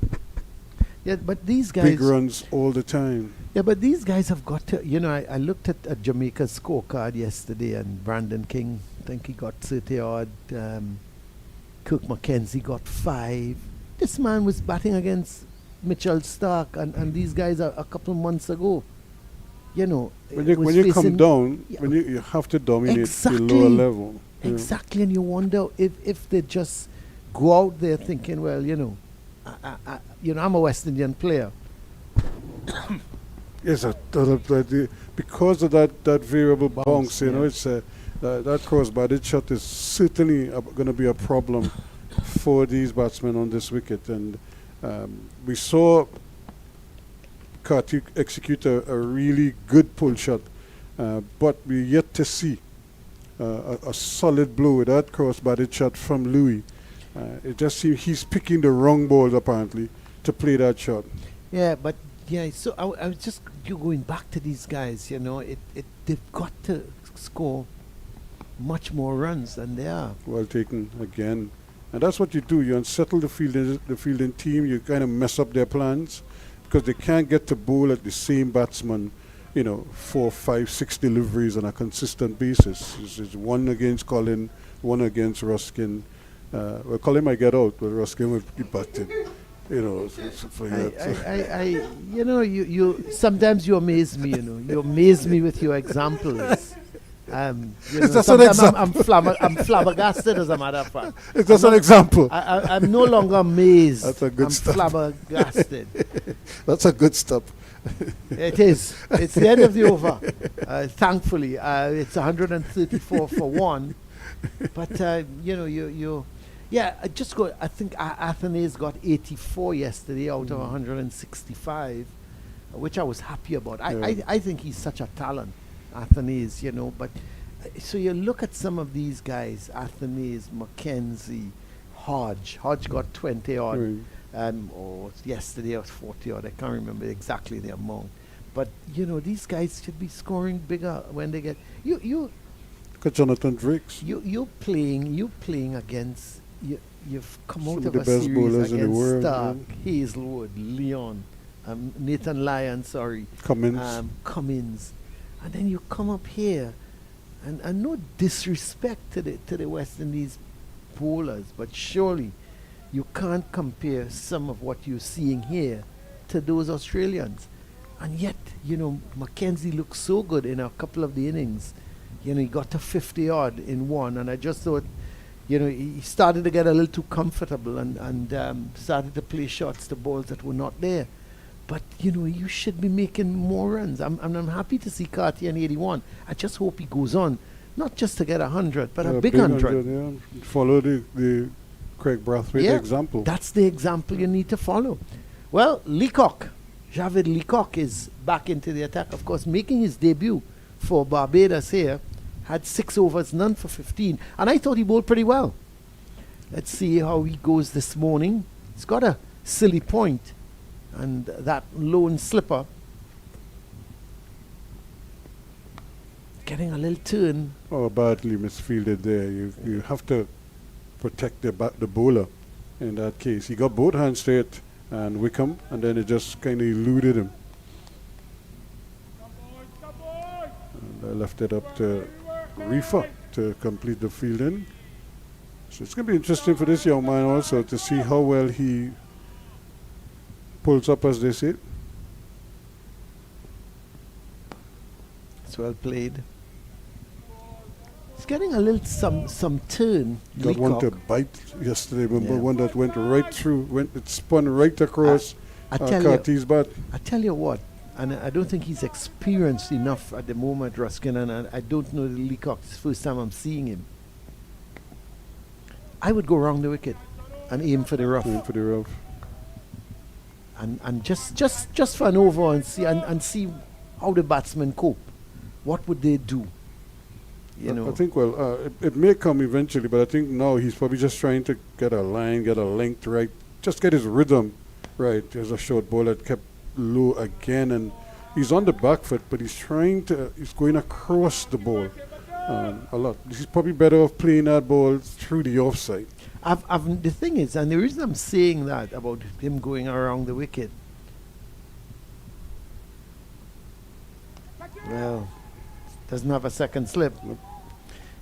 Yeah, but these guys big runs all the time. Yeah, but these guys have got to, you know, I looked at Jamaica's scorecard yesterday, and Brandon King, I think he got 30 odd. Kirk McKenzie got 5. This man was batting against Mitchell Stark and these guys a couple months ago. You know, When you come down, Yeah. when you have to dominate Exactly. the lower level. Yeah. Exactly, and you wonder if they just go out there thinking, well, you know, I'm a West Indian player. Yes, because of that variable bounce, you know, yeah. it's that cross-bodied shot is certainly going to be a problem for these batsmen on this wicket. And we saw Carty execute a really good pull shot, but we're yet to see a solid blow with that cross-bodied shot from Louis. It just seems he's picking the wrong balls apparently to play that shot. Yeah, but so I was just going back to these guys. You know, they've got to score much more runs than they are. Well taken again, and that's what you do. You unsettle the fielding team. You kind of mess up their plans because they can't get to bowl at the same batsman, you know, 4, 5, 6 deliveries on a consistent basis. It's one against Colin, one against Ruskin. Well, Colin might get out, but Ruskin will be batting. You know, you sometimes you amaze me. You know, you amaze me with your examples. It's just an example. I'm flabbergasted, as a matter of fact. It's just an example. I'm no longer amazed. That's a good I'm start. flabbergasted. That's a good stop. It is. It's the end of the over. Thankfully, it's 134 for 1. But I just go. I think Athenaeus got 84 yesterday out of 165, which I was happy about. I think he's such a talent, Athenaeus. You know, but so you look at some of these guys: Athenaeus, Mackenzie, Hodge. Hodge got 20 odd. Or yesterday or 40 odd. I can't remember exactly the amount. But you know, these guys should be scoring bigger when they get you. Look at Jonathan Drakes. You're playing against you've come Some out of of the a best series bowlers in the against world, Stark, yeah. Hazelwood, Leon, Nathan Lyon, sorry, Cummins. Cummins, and then you come up here, and no disrespect to the West Indies bowlers, but surely you can't compare some of what you're seeing here to those Australians. And yet, Mackenzie looked so good in a couple of the innings. He got to 50 odd in one, and I just thought, he started to get a little too comfortable and started to play shots to balls that were not there. But, you should be making more runs. I'm happy to see Cartier in 81. I just hope he goes on, not just to get 100, but a big 100. Yeah. Follow the Craig Brathwaite example. That's the example you need to follow. Well, Javid Leacock is back into the attack, of course, making his debut for Barbados here. Had 6 overs, none for 15. And I thought he bowled pretty well. Let's see how he goes this morning. He's got a silly point, and that lone slipper. Getting a little turn. Oh, badly misfielded there. You have to protect the bowler in that case. He got both hands straight and Wickham, and then it just kind of eluded him. And I left it up to Reefer to complete the fielding. So it's going to be interesting for this young man also to see how well he pulls up, as they say. It's well played. He's getting a little some turn. Got one to bite yesterday. Remember one that went right through, it spun right across Cartier's bat. I tell you what, and I don't think he's experienced enough at the moment, Ruskin, and I don't know the Leacock. It's the first time I'm seeing him. I would go around the wicket and aim for the rough. And just for an over and see how the batsmen cope. What would they do? I think, it may come eventually, but I think now he's probably just trying to get a line, get a length right, just get his rhythm right. There's a short ball that kept low again, and he's on the back foot, but he's going across the ball a lot. He's probably better off playing that ball through the offside. The thing is, and the reason I'm saying that about him going around the wicket, well, doesn't have a second slip. Nope.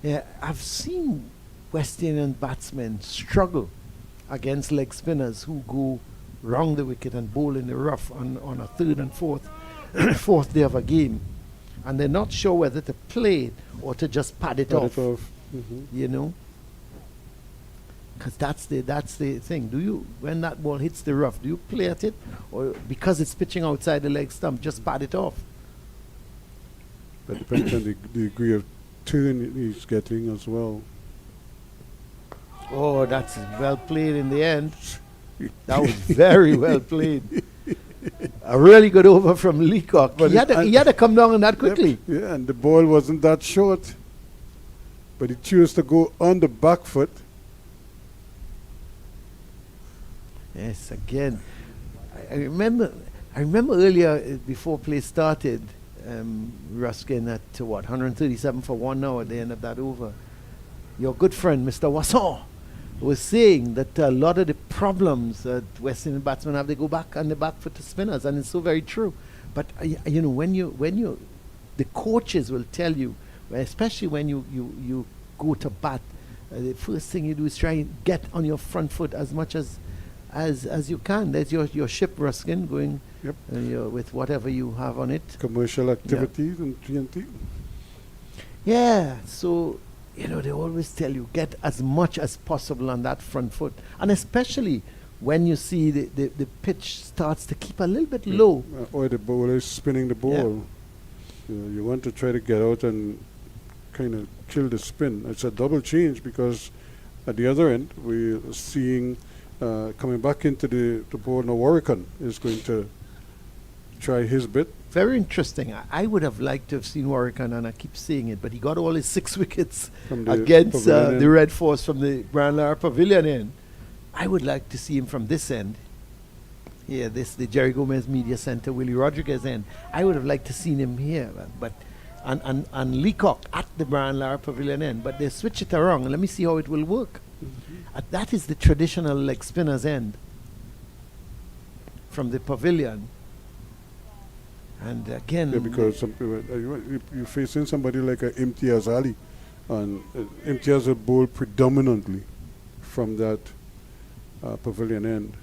Yeah, I've seen West Indian batsmen struggle against leg spinners who go round the wicket and bowl in the rough on a third and fourth day of a game, and they're not sure whether to play it or to just pad it off. Mm-hmm. Because that's the thing. When that ball hits the rough, do you play at it, or because it's pitching outside the leg stump, just pad it off? That depends on the degree of turn he's getting as well. Oh, that's well played in the end. That was very well played. A really good over from Leacock. But he had to come down on that quickly. Yep. Yeah, and the ball wasn't that short. But he chose to go on the back foot. Yes, again. I remember earlier, before play started, Ruskin at 137 for 1 now at the end of that over. Your good friend, Mr. Wasson, was saying that a lot of the problems that West Indian batsmen have, they go back on the back foot to spinners, and it's so very true. But when you the coaches will tell you, especially when you go to bat, the first thing you do is try and get on your front foot as much as you can. There's your ship, Ruskin, going with whatever you have on it. Commercial activities and TNT. Yeah, so they always tell you get as much as possible on that front foot, and especially when you see the pitch starts to keep a little bit low. Or the bowler is spinning the ball. Yeah. You want to try to get out and kind of kill the spin. It's a double change because at the other end we're seeing coming back into the ball now, Warrican is going to try his bit. Very interesting. I would have liked to have seen Warrican, and I keep saying it, but he got all his 6 wickets against the Red Force from the Grand Lara Pavilion end. I would like to see him from this end. The Jerry Gomez Media Center, Willie Rodriguez end. I would have liked to seen him here, but and Leacock at the Brian Lara Pavilion end, but they switch it around. And let me see how it will work. That is the traditional leg spinner's end from the pavilion. And again, Yeah, because you're facing somebody like a Imtiaz Ali, and Imtiaz will bowl predominantly from that pavilion end.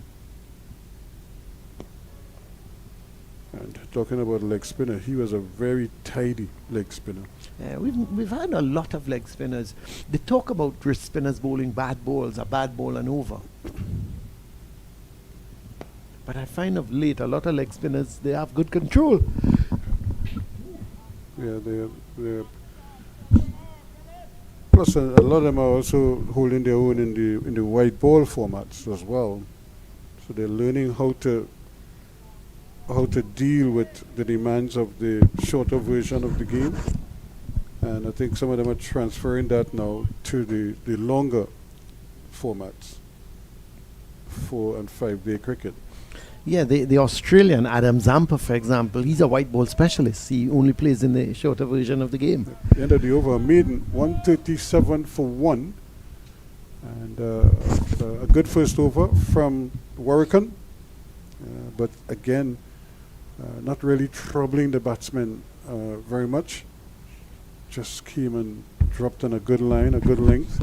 And talking about leg spinner, he was a very tidy leg spinner. we've had a lot of leg spinners. They talk about wrist spinners bowling bad balls, a bad ball and over. But I find of late a lot of leg spinners, they have good control. Yeah, they're plus a lot of them are also holding their own in the white ball formats as well. So they're learning how to deal with the demands of the shorter version of the game. And I think some of them are transferring that now to the longer formats, 4 and 5 day cricket. Yeah, the Australian Adam Zampa, for example, he's a white ball specialist. He only plays in the shorter version of the game. The end of the over, maiden 137 for 1, and a good first over from Warwican, but again, not really troubling the batsmen very much. Just came and dropped on a good line, a good length,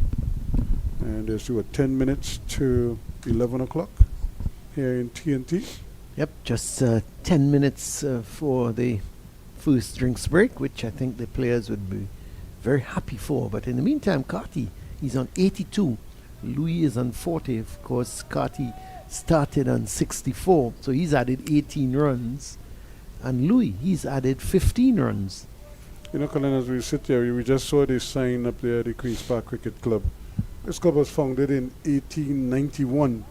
and there's 10 minutes to 11 o'clock here in TNT. Yep, just 10 minutes for the first drinks break, which I think the players would be very happy for. But in the meantime, Carty, he's on 82. Louis is on 40. Of course, Carty started on 64, so he's added 18 runs. And Louis, he's added 15 runs. You know, Colin, as we sit here, we just saw this sign up there, the Queen's Park Cricket Club. This club was founded in 1891.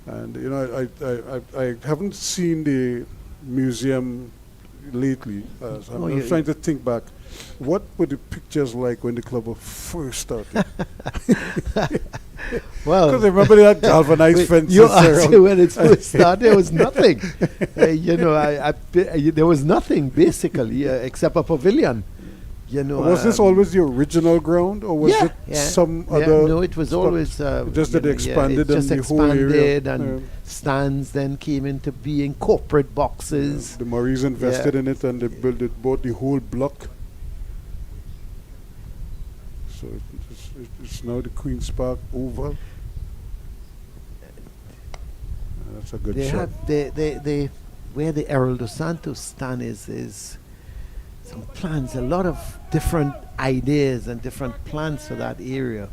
And, you know, I haven't seen the museum lately. I'm trying to think back. What were the pictures like when the club was first started? Well, because I remember that galvanized fences. You asked me when it first started, there was nothing. You know, there was nothing basically except a pavilion. You know, was this always the original ground, or was it some other? No, it was always just that they expanded it just and the whole area. And stands then came into being, corporate boxes. The Maurice invested in it, and they bought the whole block. So it's now the Queen's Park Oval. That's a good shot. They where the Errol dos Santos stand is some plans, a lot of different ideas and different plans for that area,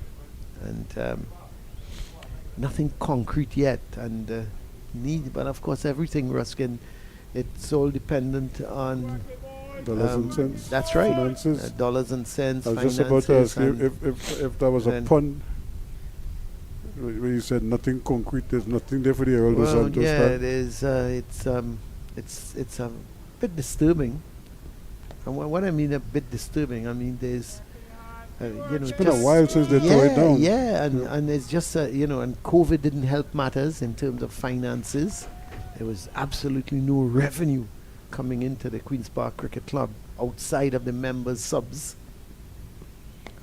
and nothing concrete yet. And but of course everything, Ruskin, it's all dependent on dollars and cents. That's right. Finances. Dollars and cents. I was just about to ask you if that was a pun. When you said nothing concrete, there's nothing there for the Errol dos Santos. Yeah, it is. It's a bit disturbing. And what I mean a bit disturbing, I mean there's, it's been a while since they tore it down. Yeah, and it's just, and COVID didn't help matters in terms of finances. There was absolutely no revenue coming into the Queen's Park Cricket Club outside of the members' subs.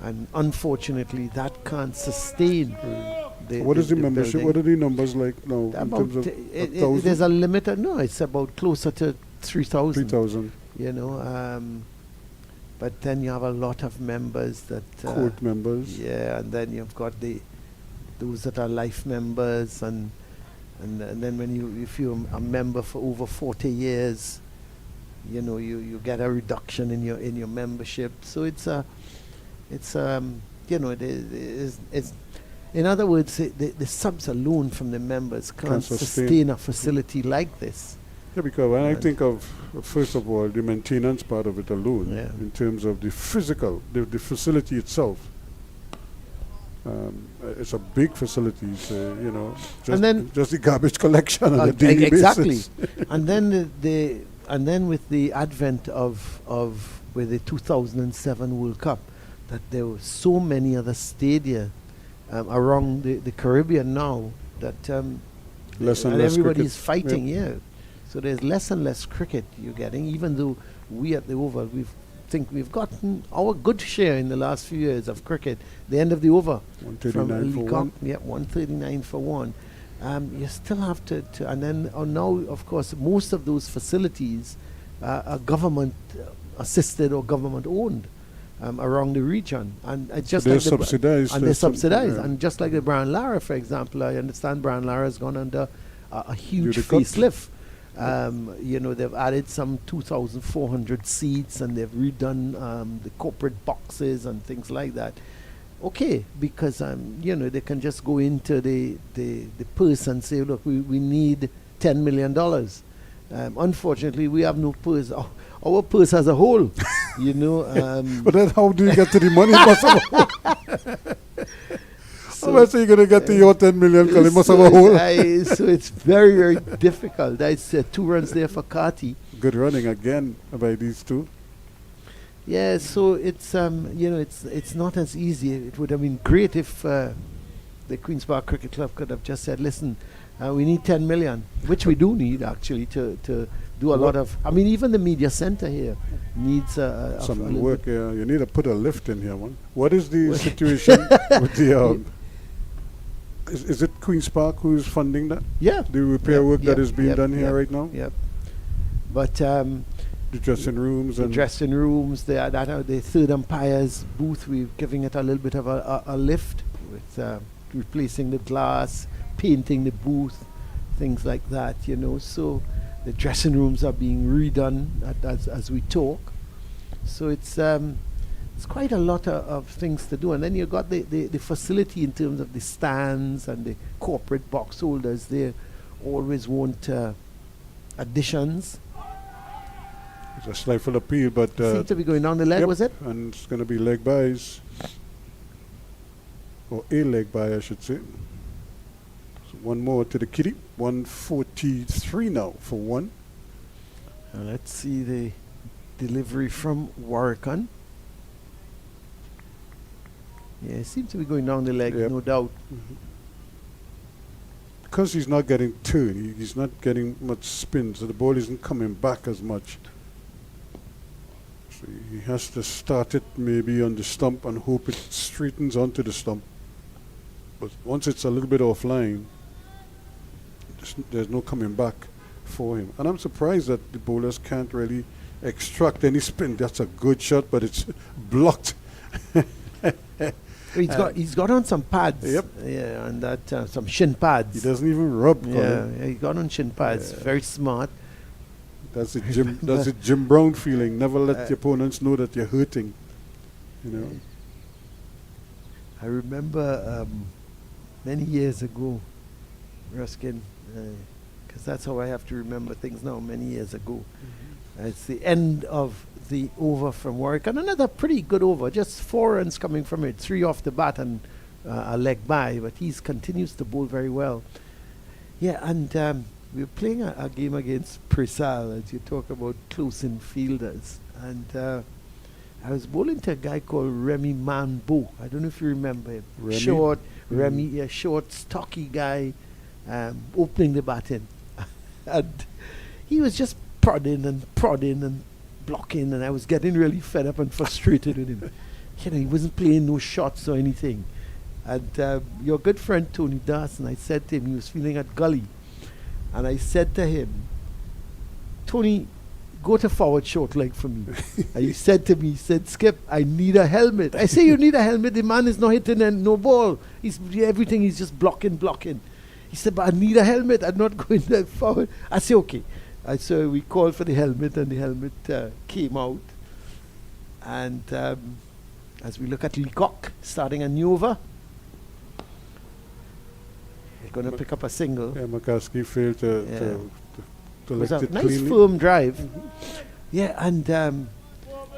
And unfortunately, that can't sustain. What is the membership? Building. What are the numbers like now? About in terms of there's a limit. No, it's about closer to 3,000. 3,000. You know, but then you have a lot of members that court members. Yeah, and then you've got those that are life members, and then if you're a member for over 40 years, you know you get a reduction in your membership. So it's in other words, the subs alone from the members can't sustain a facility like this. Yeah, because when I think of, first of all, the maintenance part of it alone, in terms of the physical, the facility itself, it's a big facility, so, you know, just the garbage collection on a daily basis. And then with the advent of with the 2007 World Cup, that there were so many other stadia around the Caribbean now that less and less everybody's fighting. So there's less and less cricket you're getting, even though we at the Oval, we've think we've gotten our good share in the last few years of cricket. The end of the over. 139 for one. Yeah, 139 for one. You still have to and then now, of course, most of those facilities are government assisted or government owned around the region, and it's just they're like subsidized. and they're subsidized, yeah. and just like the Brian Lara, for example, I understand Brian Lara has gone under a huge Due to cuts. facelift. They've added some 2,400 seats, and they've redone the corporate boxes and things like that. Okay, because they can just go into the purse and say, look, we need $10 million. Unfortunately, we have no purse. Our purse has a hole, But then how do you get to the money? How much are you going to get to your 10 million? Because it must have a hole. So it's very, very difficult. That's 2 runs there for Carty. Good running again by these two. Yeah, so it's it's not as easy. It would have been great if the Queen's Park Cricket Club could have just said, listen, we need 10 million, which we do need actually to do a lot of. I mean, even the media centre here needs some work. Yeah, you need to put a lift in here, one. What is the situation with the? Is it Queen's Park who's funding that? Yeah, the repair work that is being done here right now. Yep. But the dressing rooms the the third umpire's booth, we're giving it a little bit of a lift with replacing the glass, painting the booth, things like that, so the dressing rooms are being redone as we talk. So it's quite a lot of things to do. And then you've got the facility in terms of the stands and the corporate box holders. They always want additions. It's a stifle appeal, but seem to be going down the leg, was it? And it's going to be leg buys, or a leg buy, I should say. So one more to the kitty. 143 now for one. Let's see the delivery from Warrican. Yeah, it seems to be going down the leg, no doubt. Mm-hmm. Because he's not getting turn, he's not getting much spin, so the ball isn't coming back as much. So he has to start it maybe on the stump and hope it straightens onto the stump. But once it's a little bit offline, there's no coming back for him. And I'm surprised that the bowlers can't really extract any spin. That's a good shot, but it's blocked. He's got on some pads. Yep. Yeah, and that some shin pads. He doesn't even rub. Yeah, he got on shin pads. Yeah. Very smart. That's a Jim Brown feeling. Never let the opponents know that you're hurting. I remember many years ago, Ruskin, because that's how I have to remember things now. Many years ago, it's the end of the over from Warwick, and another pretty good over, just 4 runs coming from it, 3 off the bat and a leg by, but he continues to bowl very well. Yeah, and we were playing a game against Presal, as you talk about close-in fielders, and I was bowling to a guy called Remy Manbo. I don't know if you remember him. Remy? Short, Remy, short, stocky guy, opening the batting. And he was just prodding and blocking, and I was getting really fed up and frustrated with him. He wasn't playing no shots or anything. And your good friend Tony Dawson, I said to him, he was feeling at gully, and I said to him, Tony, go to forward short leg for me. And he said to me, he said, Skip, I need a helmet. I say, you need a helmet? The man is not hitting and no ball. Everything he's just blocking. He said, but I need a helmet. I'm not going that forward. I say, okay. So we called for the helmet, and the helmet came out. And as we look at Leacock starting a new over, they're going to pick up a single. Yeah, McCaskey failed to it was a nice cleanly. firm drive. Yeah, and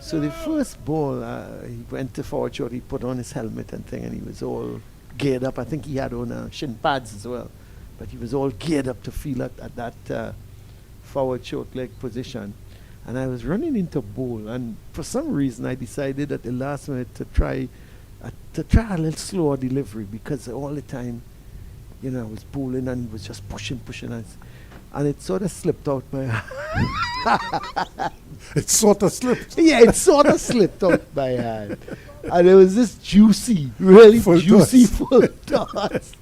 so the first ball, he went to forward short, he put on his helmet and thing, and he was all geared up. I think he had on shin pads as well, but he was all geared up to feel at that forward short leg position. And I was running into bowl, and for some reason I decided at the last minute to try a little slower delivery, because all the time, I was bowling and he was just pushing. and it sort of slipped out my hand. It sort of slipped. Yeah, it sort of slipped out my hand. And it was this juicy, really Full juicy toss. full toss.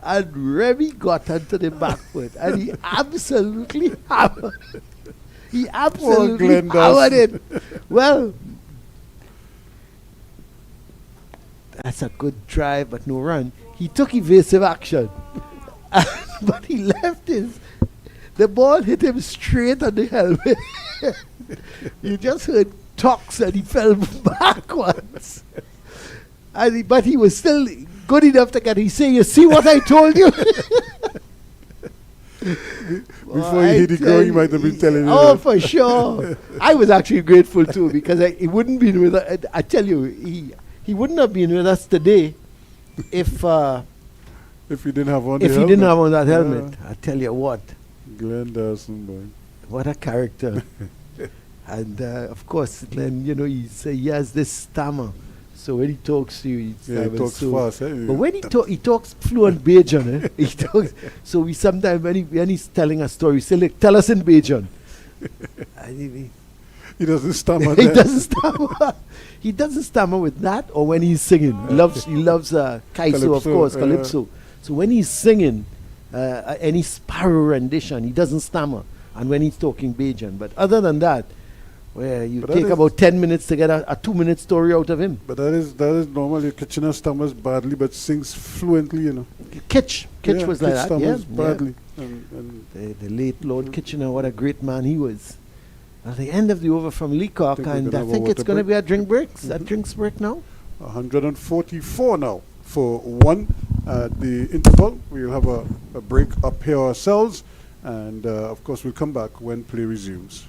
And Remy got onto the back foot and he absolutely hammered. He absolutely Glenn hammered Dawson. it. Well, that's a good try, but no run. He took evasive action. But he left the ball hit him straight on the helmet. You just heard talks and he fell backwards. But he was still good enough to get. He said, "You see what I told you?" Before he hit the ground, he might have been telling you. Oh, that. for sure. I was actually grateful too because he wouldn't been with us. I tell you, he wouldn't have been with us today if If he didn't have on if the he didn't helmet. have on that helmet. I tell you what, Glenn Dawson, boy. what a character. And of course, Glenn, he has this stammer. So when he talks to you, Yeah, he stammers. talks So fast. Eh? but when he talks fluent Bajan, eh? He talks. So we sometimes when he's telling a story, we say, "Look, tell us in Bajan." And He doesn't stammer. he there. doesn't stammer. He doesn't stammer with that, or when he's singing. He loves Kaiso, of Calypso, course, yeah. Calypso. So when he's singing any sparrow rendition, he doesn't stammer. And when he's talking Bajan, but other than that, where you But that take is- about 10 minutes to get a 2-minute story out of him. But that is normal. Kitchener stammers badly, but sings fluently. Kitch Yeah, was like that, yeah. stammers badly. And The late Lord Kitchener, what a great man he was. At the end of the over from Leacock, Think we're and gonna I have a think it's water going to break. be a drink break. A Mhm. drinks break now. 144 now for 1 at the interval. We'll have a break up here ourselves, and of course we'll come back when play resumes.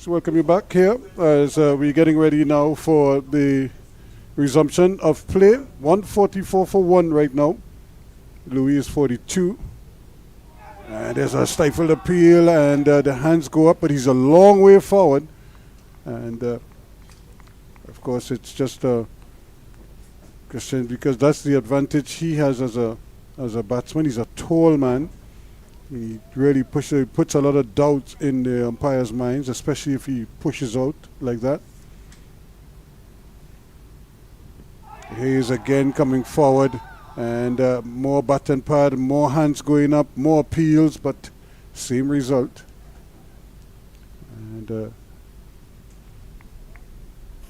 So welcome you back here as we're getting ready now for the resumption of play. 144 for 1 right now. Louis is 42. And there's a stifled appeal and the hands go up, but he's a long way forward. And of course it's just a question because that's the advantage he has as a batsman. He's a tall man. He really puts a lot of doubt in the umpire's minds, especially if he pushes out like that. He is again coming forward, and more bat and pad, more hands going up, more appeals, but same result. And let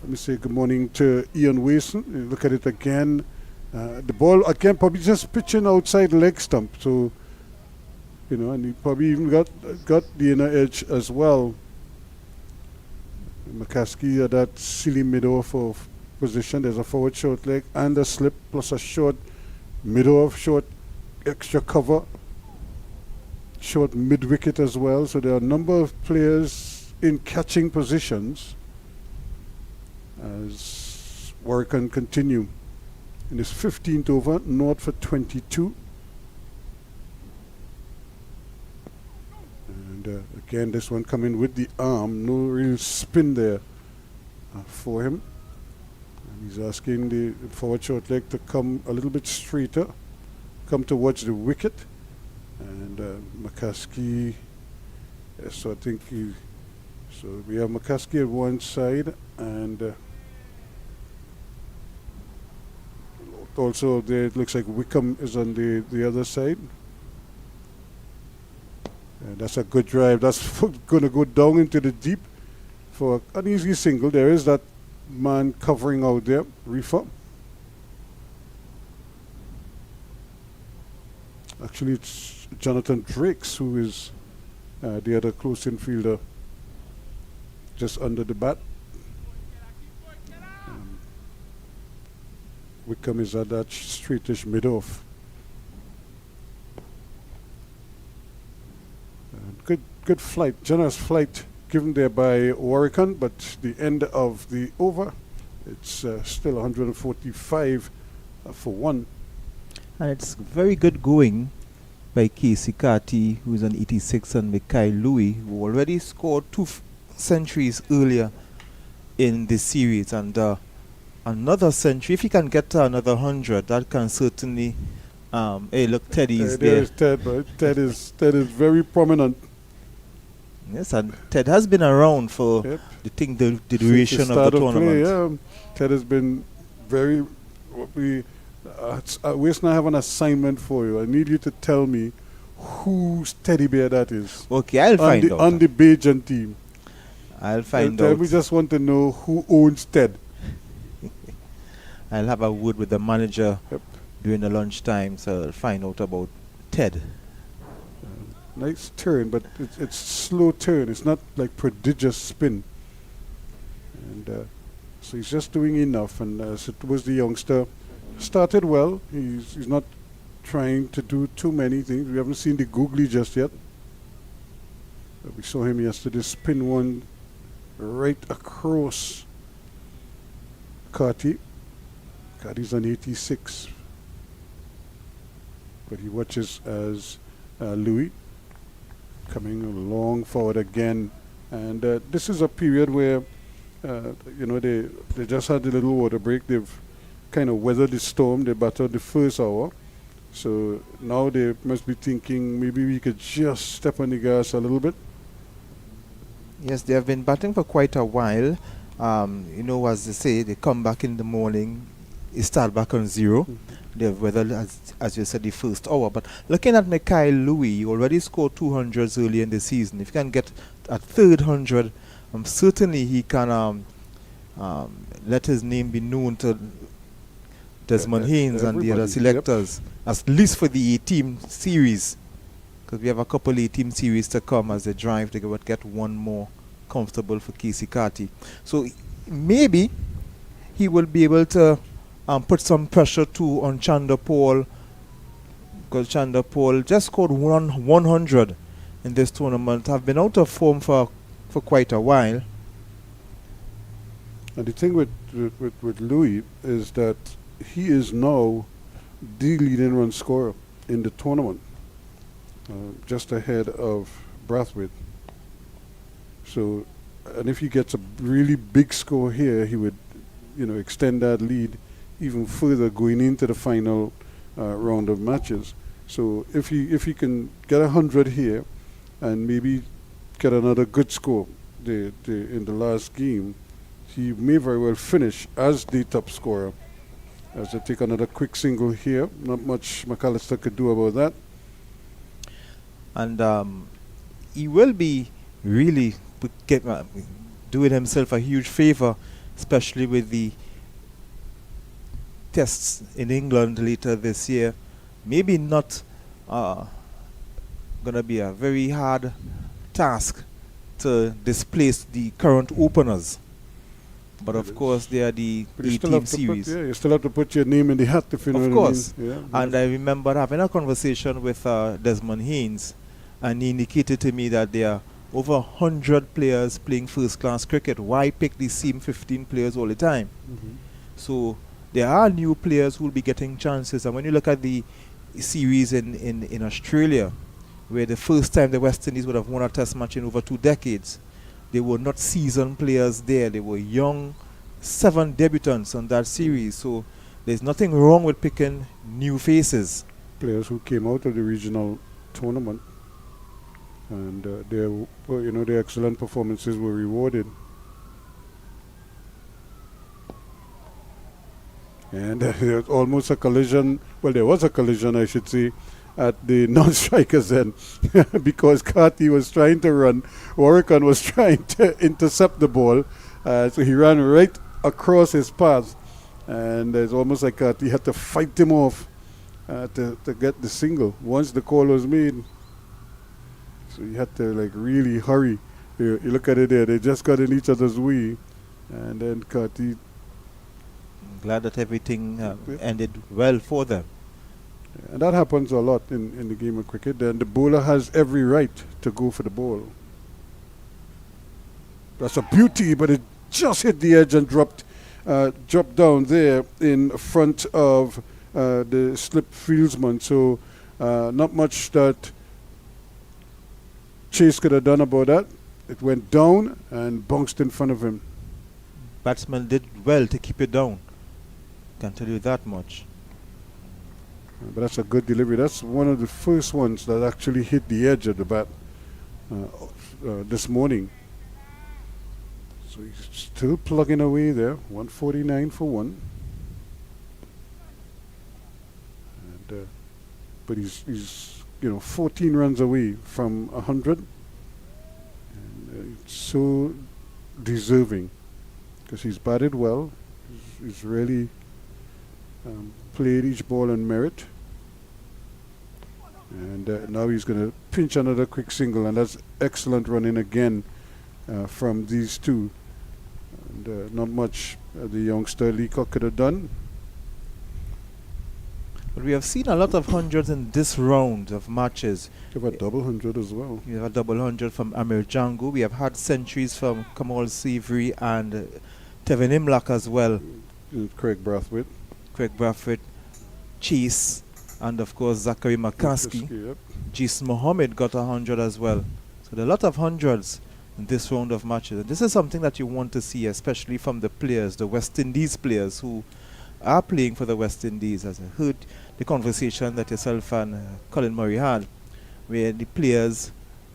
me say good morning to Ian Wason. Look at it again. The ball again probably just pitching outside leg stump, so and he probably even got the inner edge as well. McCaskey at that silly mid-off of position. There's a forward short leg and a slip plus a short mid-off, short extra cover, short mid-wicket as well. So there are a number of players in catching positions as work can continue. In his 15th over, North for 22. And again, this one coming with the arm. No real spin there for him. And he's asking the forward short leg to come a little bit straighter, come towards the wicket. And McCaskey, yes, so I think so we have McCaskey at one side and also there it looks like Wickham is on the other side. And that's a good drive. That's going to go down into the deep for an easy single. There is that man covering out there, Reefer. Actually, it's Jonathan Drakes who is the other close infielder just under the bat. Wickham is at that straightish mid-off. Good flight, generous flight given there by Warwican, but the end of the over, it's still 145 for 1. And it's very good going by Casey Carty, who's on 86, and Mikhail Louis, who already scored 2 centuries earlier in this series. And another century, if he can get to another 100, that can certainly... hey, look, Teddy is there. There's Ted, but Ted is very prominent. Yes, and Ted has been around for the duration of the tournament. Play, Ted has been very... we now have an assignment for you. I need you to tell me whose teddy bear that is. Okay, I'll find out. On the Bajan team. I'll find out. We just want to know who owns Ted. I'll have a word with the manager during the lunchtime, so I'll find out about Ted. Nice turn, but it's slow turn. It's not like prodigious spin. And so he's just doing enough. And as it was the youngster, started well. He's not trying to do too many things. We haven't seen the googly just yet. But we saw him yesterday spin one right across Carty. Carty's on 86. But he watches as Louis coming along forward again. And this is a period where, they just had a little water break. They've kind of weathered the storm. They battled the first hour. So now they must be thinking maybe we could just step on the gas a little bit. Yes, they have been batting for quite a while. As they say, they come back in the morning, they start back on 0. They've weathered, as you said, the first hour. But looking at Mikhail Louis, he already scored 200s early in the season. If he can get a third 100, certainly he can let his name be known to Desmond Haynes and the other selectors, at least for the A-team series. Because we have a couple A-team series to come as they drive to get one more comfortable for Casey Carty. So maybe he will be able to put some pressure too on Chandler Paul, because Chandler Paul just scored 100 in this tournament. Have been out of form for for quite a while. And the thing with Louis is that he is now the leading run scorer in the tournament, just ahead of Brathwaite. So, and if he gets a really big score here, he would, extend that lead even further going into the final round of matches. So if he can get 100 here and maybe get another good score in the last game, he may very well finish as the top scorer. As they take another quick single here, not much McAllister could do about that. And he will be really doing himself a huge favor, especially with the tests in England later this year. Maybe not going to be a very hard task to displace the current openers. But of course, they are the 18 series. You still have to put your name in the hat, if you know what I mean. Of course. Yeah, and I remember having a conversation with Desmond Haynes, and he indicated to me that there are over 100 players playing first-class cricket. Why pick the same 15 players all the time? Mm-hmm. So there are new players who will be getting chances. And when you look at the series in Australia, where the first time the West Indies would have won a test match in over 2 decades, they were not seasoned players there. They were young, 7 debutants on that series. So there's nothing wrong with picking new faces. Players who came out of the regional tournament, and their excellent performances were rewarded. And there was almost a collision. Well, there was a collision, I should say, at the non-strikers end because Carty was trying to run. Warwick was trying to intercept the ball. So he ran right across his path. And it's almost like Carty had to fight him off to get the single once the call was made. So he had to really hurry. You look at it there, they just got in each other's way. And then Carty... I'm glad that everything ended well for them. And that happens a lot in the game of cricket. Then the bowler has every right to go for the ball. That's a beauty, but it just hit the edge and dropped down there in front of the slip fieldsman. So not much that Chase could have done about that. It went down and bounced in front of him. Batsman did well to keep it down. Can tell you that much. But that's a good delivery. That's one of the first ones that actually hit the edge of the bat this morning. So he's still plugging away there. 149 for 1. And, but he's 14 runs away from 100. And it's so deserving because he's batted well. He's really played each ball on merit. And now he's going to pinch another quick single, and that's excellent running again from these two. And not much the youngster Leacock could have done. But we have seen a lot of hundreds in this round of matches. We have a double 100 as well. We have a double 100 from Amir Django. We have had centuries from Kamal Savory and Tevin Imlach as well. Craig Brathwaite, Chase, and of course Zachary McCaskey. Yep. Jason Mohammed got 100 as well. So there are a lot of hundreds in this round of matches. And this is something that you want to see, especially from the players, the West Indies players who are playing for the West Indies. As I heard the conversation that yourself and Colin Murray had, where the players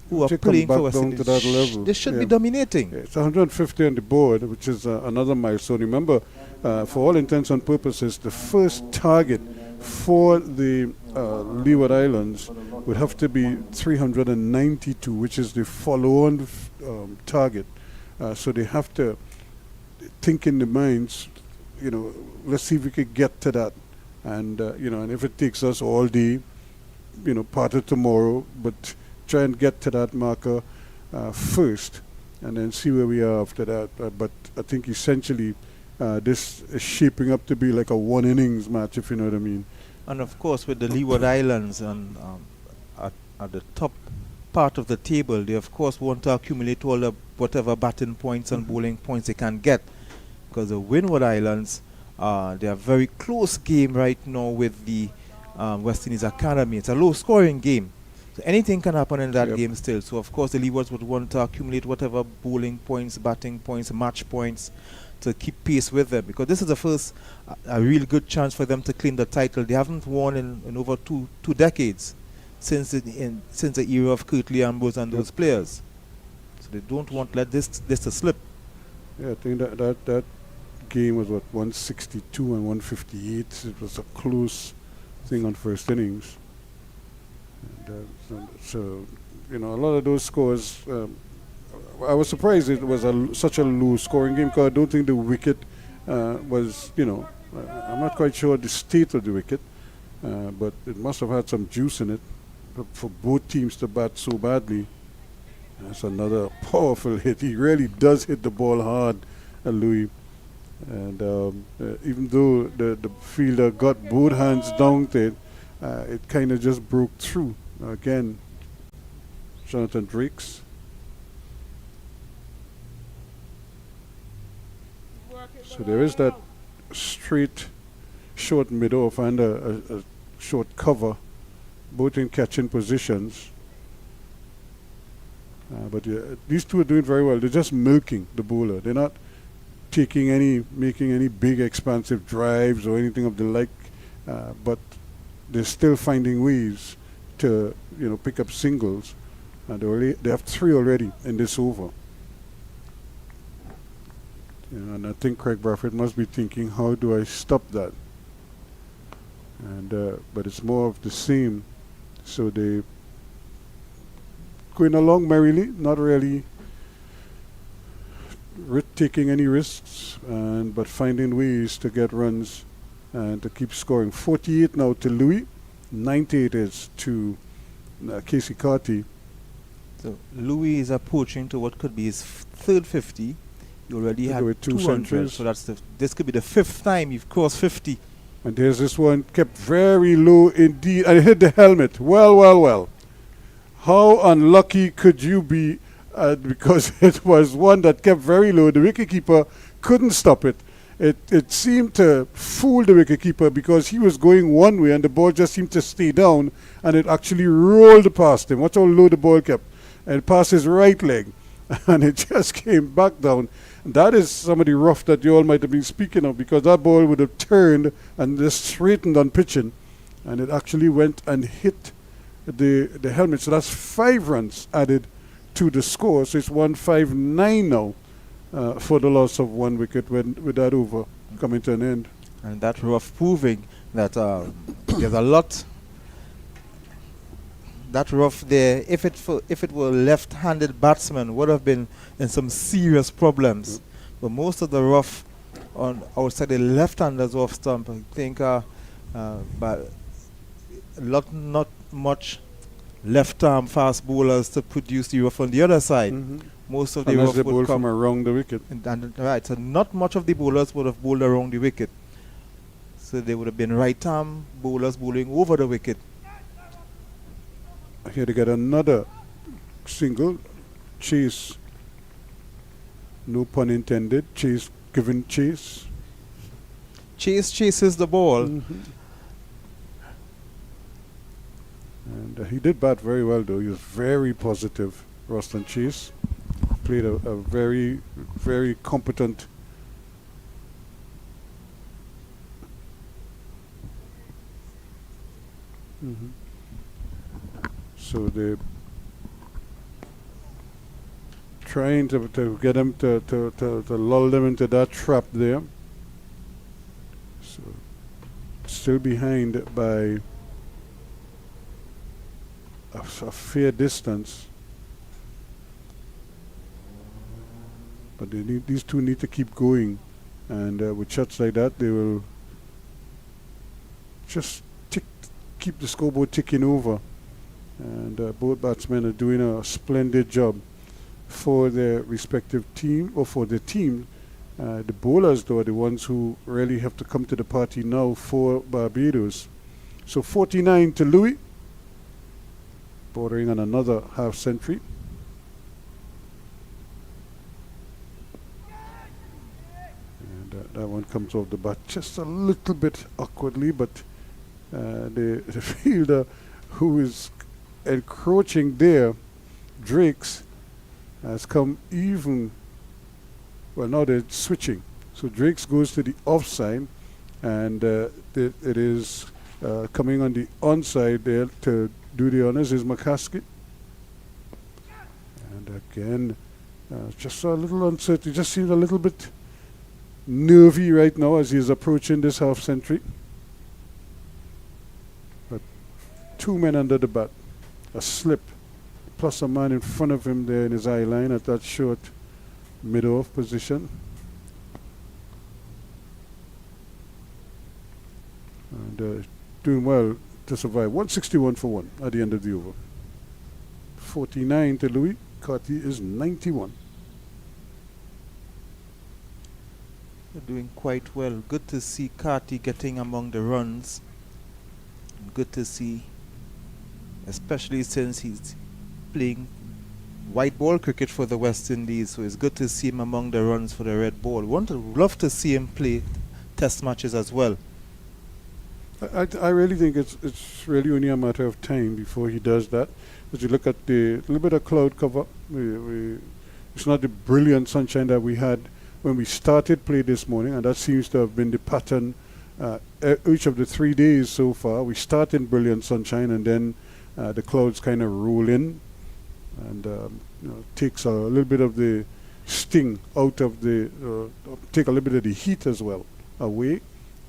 who are playing for West Indies, they should be dominating. Yeah, it's 150 on the board, which is another milestone. Remember, for all intents and purposes, the first target for the Leeward Islands would have to be 392, which is the follow-on target. So they have to think in their minds, let's see if we could get to that. And, and if it takes us all day, part of tomorrow, but try and get to that marker first and then see where we are after that. But I think essentially this is shaping up to be like a 1 innings match, if you know what I mean. And of course, with the Leeward Islands and at the top part of the table, they of course want to accumulate all the whatever batting points and bowling points they can get. Because the Windward Islands, they are very close game right now with the West Indies Academy. It's a low-scoring game. So anything can happen in that game still. So, of course, the Leewards would want to accumulate whatever bowling points, batting points, match points to keep pace with them. Because this is the first a real good chance for them to claim the title. They haven't won in over two decades since the era of Kirtley Ambrose and those players. So they don't want to let this to slip. Yeah, I think that game was, 162 and 158. It was a close thing on first innings. And, so, a lot of those scores, I was surprised it was such a low scoring game, because I don't think the wicket was, I'm not quite sure the state of the wicket, but it must have had some juice in it for both teams to bat so badly. That's another powerful hit. He really does hit the ball hard, Louis. And even though the fielder got both hands down to it, it kind of just broke through. Again, Jonathan Drakes. So there is that straight, short mid-off and a short cover, both in catching positions. But these two are doing very well. They're just milking the bowler. They're not making any big expansive drives or anything of the like. But they're still finding ways to, pick up singles. And they have 3 already in this over. And I think Craig Bradford must be thinking, how do I stop that? And but it's more of the same. So they going along merrily, not really taking any risks, but finding ways to get runs and to keep scoring. 48 now to Louis, 98 is to Casey Carty. So Louis is approaching to what could be his third 50. He already had with 2 200, centuries. so this could be the 5th time you've crossed 50. And there's this one kept very low indeed, and it hit the helmet. Well. How unlucky could you be? Because it was one that kept very low. The wicketkeeper couldn't stop it. It seemed to fool the wicketkeeper, because he was going one way and the ball just seemed to stay down, and it actually rolled past him. Watch how low the ball kept. And it passed his right leg, and it just came back down. And that is some of the rough that you all might have been speaking of, because that ball would have turned and just straightened on pitching, and it actually went and hit the helmet. So that's 5 runs added to the score. So it's 159 now for the loss of 1 wicket with that over coming to an end. And that rough proving that there's a lot. That rough there, if it were left-handed batsman, would have been in some serious problems. But most of the rough on outside the left-handers off stump, I think, but not much left-arm fast bowlers to produce the rough on the other side. Most of the Unless rough they would bowl come from around the wicket. Right, so not much of the bowlers would have bowled around the wicket. So they would have been right-arm bowlers bowling over the wicket. Here they get another single. Chase, no pun intended. Chase giving chase. Chase chases the ball. And he did bat very well, though. He was very positive. Roston Chase played a very, very competent. So they're trying to get him to lull them into that trap there. So still behind by a fair distance, but these two need to keep going, and with shots like that, they will just keep the scoreboard ticking over. And both batsmen are doing a splendid job for their respective team, or for the team. The bowlers, though, are the ones who really have to come to the party now for Barbados. So 49 to Louis, bordering on another half century. comes off the bat just a little bit awkwardly, but the fielder who is encroaching there, Drake's, has come even. Well, now they're switching. So Drake's goes to the offside, and it is coming on the onside there to do the honors is McCaskey. And again, just a little uncertain. He just seems a little bit nervy right now as he's approaching this half century. But 2 men under the bat, a slip, plus a man in front of him there in his eye line at that short mid-off position. And doing well to survive. 161 for 1 at the end of the over. 49 to Louis. Carty is 91. They're doing quite well. Good to see Carty getting among the runs. Good to see, especially since he's playing white ball cricket for the West Indies, so it's good to see him among the runs for the red ball. Love to see him play test matches as well. I really think it's really only a matter of time before he does that. As you look at the little bit of cloud cover, it's not the brilliant sunshine that we had when we started play this morning, and that seems to have been the pattern each of the 3 days so far. We start in brilliant sunshine, and then the clouds kind of roll in, and takes a little bit of the sting out of the, take a little bit of the heat as well away,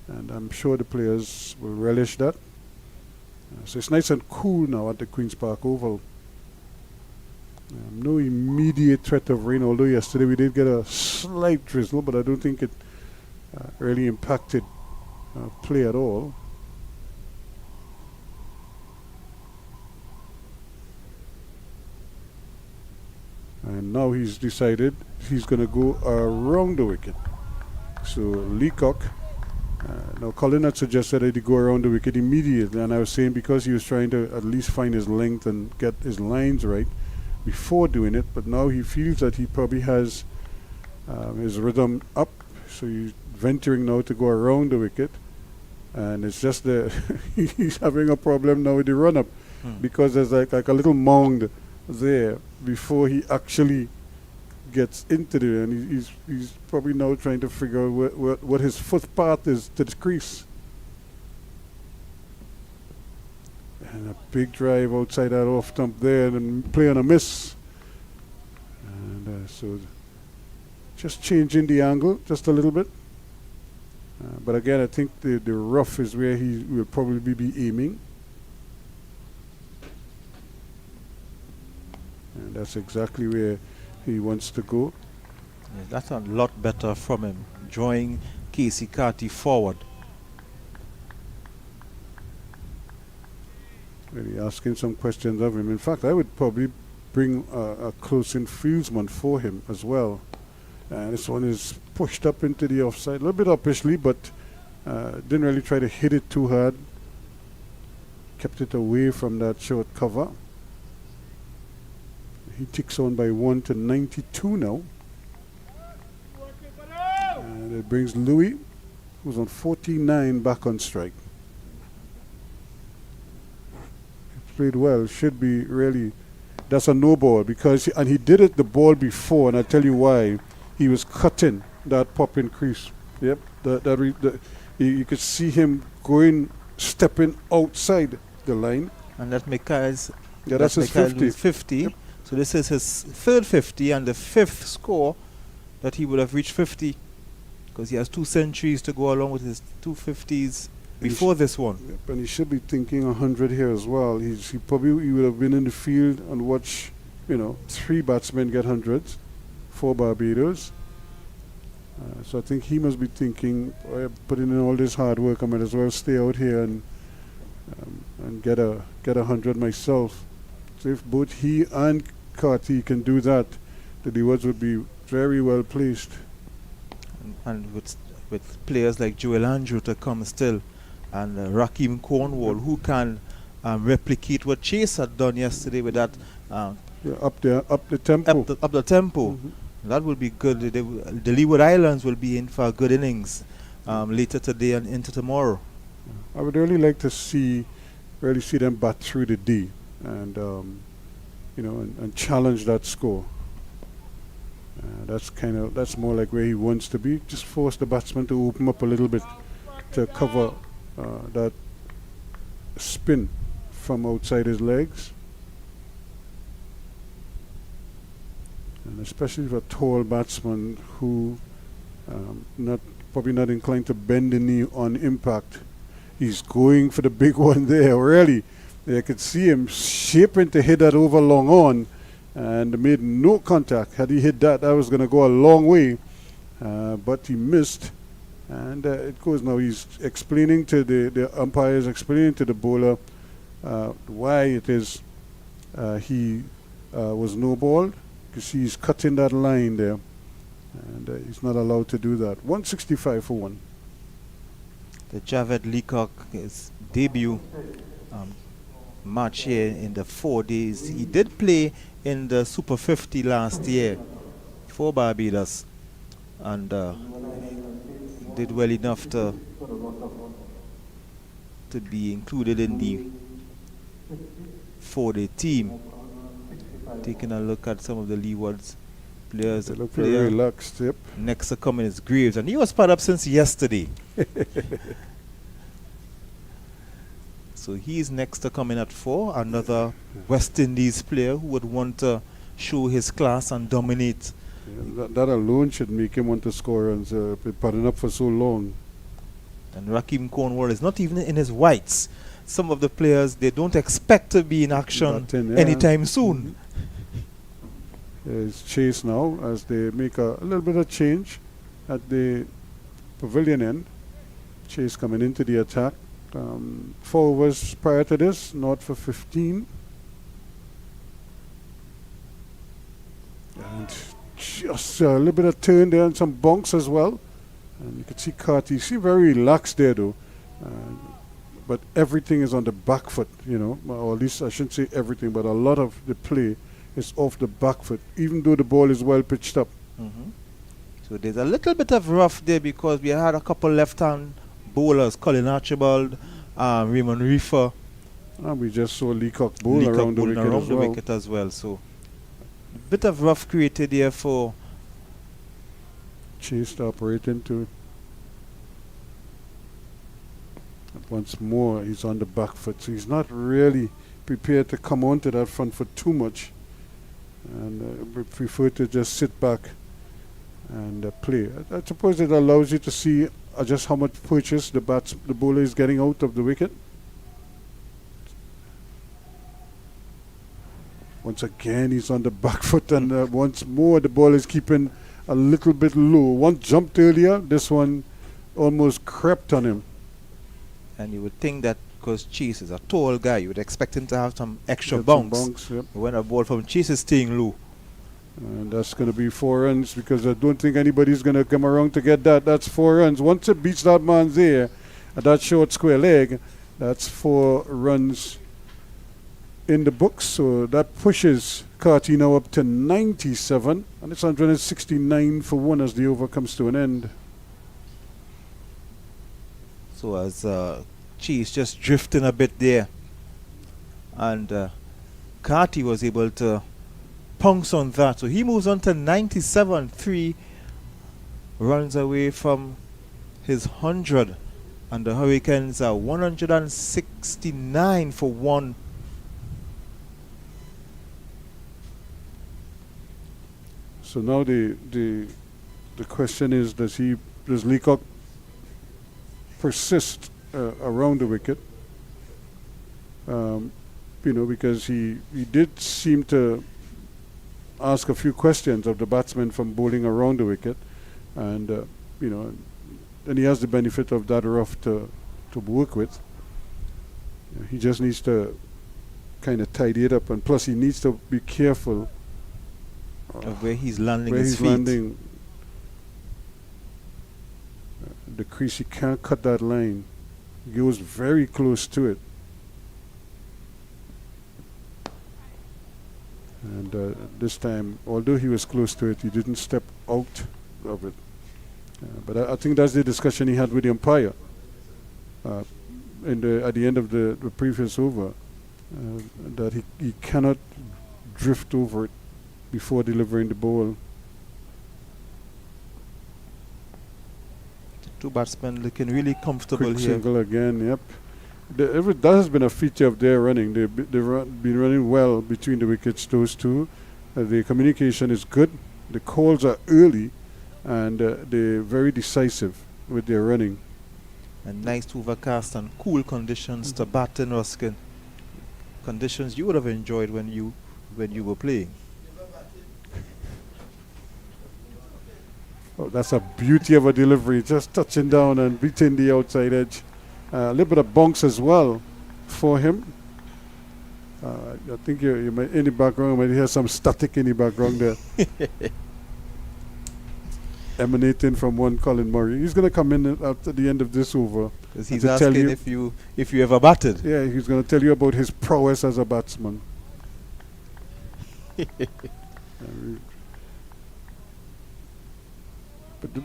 and I'm sure the players will relish that. So it's nice and cool now at the Queen's Park Oval. No immediate threat of rain, although yesterday we did get a slight drizzle, but I don't think it really impacted play at all. And now he's decided he's going to go around the wicket. So Leacock, now Colin had suggested that he go around the wicket immediately, and I was saying because he was trying to at least find his length and get his lines right before doing it, but now he feels that he probably has his rhythm up, so he's venturing now to go around the wicket, and it's just he's having a problem now with the run-up because there's like a little mound there before he actually gets into there, and he's probably now trying to figure out what his foot path is to the crease. And a big drive outside that off stump there, and play on a miss. And so just changing the angle just a little bit. But again, I think the rough is where he will probably be aiming. And that's exactly where he wants to go. Yeah, that's a lot better from him, drawing Casey Carty forward. Really asking some questions of him. In fact, I would probably bring a close-in fieldsman for him as well. This one is pushed up into the offside, a little bit uppishly, but didn't really try to hit it too hard. Kept it away from that short cover. He ticks on by 1 to 92 now. And it brings Louis, who's on 49, back on strike. He played well, should be really, that's a no ball because, and he did it the ball before, and I'll tell you why. He was cutting that pop-in crease. Yep, you could see him stepping outside the line. And that Mikhail's, that's his 50. Yep. So this is his third 50 and the fifth score that he would have reached 50, because he has 2 centuries to go along with his 2 50s before this one. Yep, and he should be thinking 100 here as well. He would have been in the field and watch, 3 batsmen get hundreds for Barbados. So I think he must be thinking, putting in all this hard work, I might as well stay out here and get 100 myself. So if both he and Carty can do that, the Leewards would be very well placed. And with players like Joel Andrew to come still, and Rakeem Cornwall, who can replicate what Chase had done yesterday with that up the tempo. Up the tempo. That would be good. The Leeward Islands will be in for a good innings later today and into tomorrow. I would really like to see them bat through the D and and challenge that score. That's more like where he wants to be. Just force the batsman to open up a little bit to cover that spin from outside his legs. And especially for a tall batsman who probably not inclined to bend the knee on impact. He's going for the big one there, really. I could see him shaping to hit that over long on, and made no contact. Had he hit that, that was going to go a long way, but he missed. And it goes now. He's explaining to the umpires, explaining to the bowler why it is he was no balled, because he's cutting that line there, and he's not allowed to do that. 165 for 1. The Javed Leacock, his debut match here in the 4 days. He did play in the Super 50 last year for Barbados, and did well enough to be included in the 4-day team. Taking a look at some of the Leewards players. They look very relaxed. Yep. Next to come in is Graves, and he was part up since yesterday. So he's next to come in at 4. Another West Indies player who would want to show his class and dominate. Yeah, that alone should make him want to score runs. Been padding up for so long. And Rakeem Cornwall is not even in his whites. Some of the players, they don't expect to be in action anytime soon. It's Chase now as they make a little bit of change at the pavilion end. Chase coming into the attack. 4 overs prior to this, not for 15. And just a little bit of turn there and some bunks as well. And you can see Carty, very relaxed there though. But everything is on the back foot, or at least I shouldn't say everything, but a lot of the play is off the back foot, even though the ball is well pitched up. So there's a little bit of rough there because we had a couple left-hand bowlers, Colin Archibald, Raymond Reefer. And we just saw Leacock bowl around the wicket as well. So a bit of rough created here for Chase to operate into. Once more, he's on the back foot, so he's not really prepared to come onto that front foot too much, and we prefer to just sit back and play. I suppose it allows you to see just how much purchase the bowler is getting out of the wicket. Once again, he's on the back foot, and once more, the ball is keeping a little bit low. One jumped earlier, this one almost crept on him. And you would think that because Chase is a tall guy, you would expect him to have some extra bounce. Yep. When a ball from Chase is staying low. And that's going to be 4 runs, because I don't think anybody's going to come around to get that. That's 4 runs. Once it beats that man's there at that short square leg, that's 4 runs in the books. So that pushes Carty now up to 97, and it's 169 for 1 as the over comes to an end. So as Chase just drifting a bit there, and Carty was able to pounce on that. So he moves on to 97, 3 runs away from his 100, and the Hurricanes are 169 for 1. So now the question is, does Leacock persist around the wicket? Because he did seem to ask a few questions of the batsman from bowling around the wicket, and then he has the benefit of that rough to work with. He just needs to kind of tidy it up, and plus he needs to be careful of where he's landing his his feet. Landing. The crease, he can't cut that line. He goes very close to it. And this time, although he was close to it, he didn't step out of it. But I think that's the discussion he had with the umpire at the end of the previous over, that he cannot drift over it before delivering the ball. The two batsmen looking really comfortable Quick here. single again, yep. That has been a feature of their running. They've been running well between the wickets, those two. The communication is good. The calls are early, and they're very decisive with their running. And nice overcast and cool conditions to bat in, Ruskin. Conditions you would have enjoyed when you were playing. Oh, that's a beauty of a delivery, just touching down and beating the outside edge. A little bit of bounce as well for him. I think you might, in the background, you might hear some static in the background there. Emanating from one Colin Murray. He's going to come in after the end of this over. Because he's asking if you ever batted. Yeah, he's going to tell you about his prowess as a batsman. But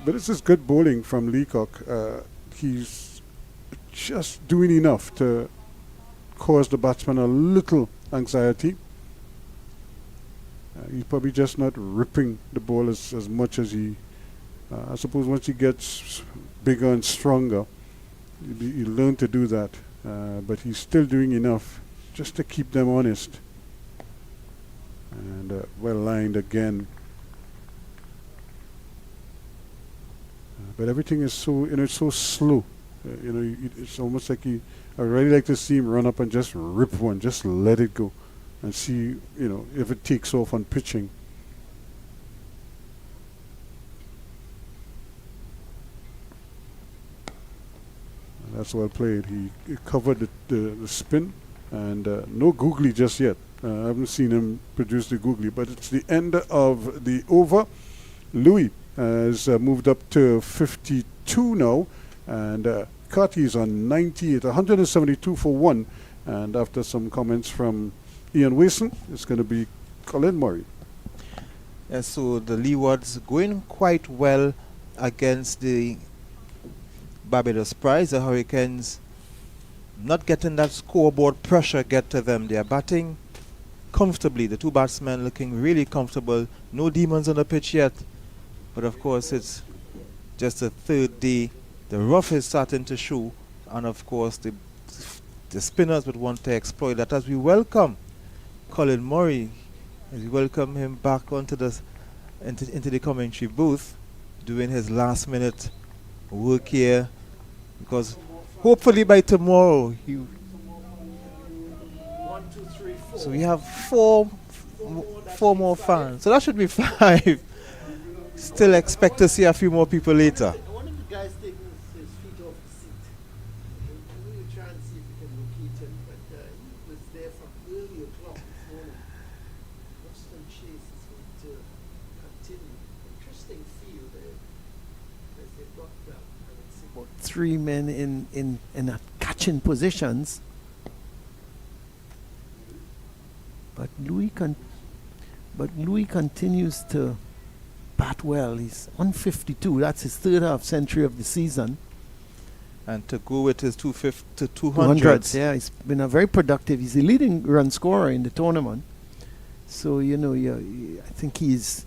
this is good bowling from Leacock. He's just doing enough to cause the batsman a little anxiety. He's probably just not ripping the ball as much as he. I suppose once he gets bigger and stronger, he'll learn to do that. But he's still doing enough just to keep them honest. And well lined again. But everything is so, it's so slow. It's almost like I really like to see him run up and just rip one, just let it go, and see, if it takes off on pitching. That's well played. He covered the spin, and no googly just yet. I haven't seen him produce the googly, but it's the end of the over. Louis has moved up to 52 now, and Carty's on 98, 172 for one. And after some comments from Ian Wason, it's going to be Colin Murray. Yeah, so the Leewards going quite well against the Barbados Prize. The Hurricanes not getting that scoreboard pressure get to them. They are batting comfortably. The two batsmen looking really comfortable. No demons on the pitch yet. But of course it's just the third day. The rough is starting to show. And of course the spinners would want to exploit that as we welcome Colin Murray. As we welcome him back onto into the commentary booth, doing his last minute work here, because hopefully by tomorrow so we have four more fans, so that should be 5. Still expect to see a few more people later. One of the guys taking his feet off the seat. We were trying to see if we can locate him, but he was there from early o'clock this morning. Boston Chase is going to continue. Interesting field there. Because they've got, I would say, about 3 men in catching positions. But Louis continues to bat well. He's on 52. That's his third half century of the season. And to go with his 200s. Yeah, he's been a very productive. He's the leading run scorer in the tournament. So I think he's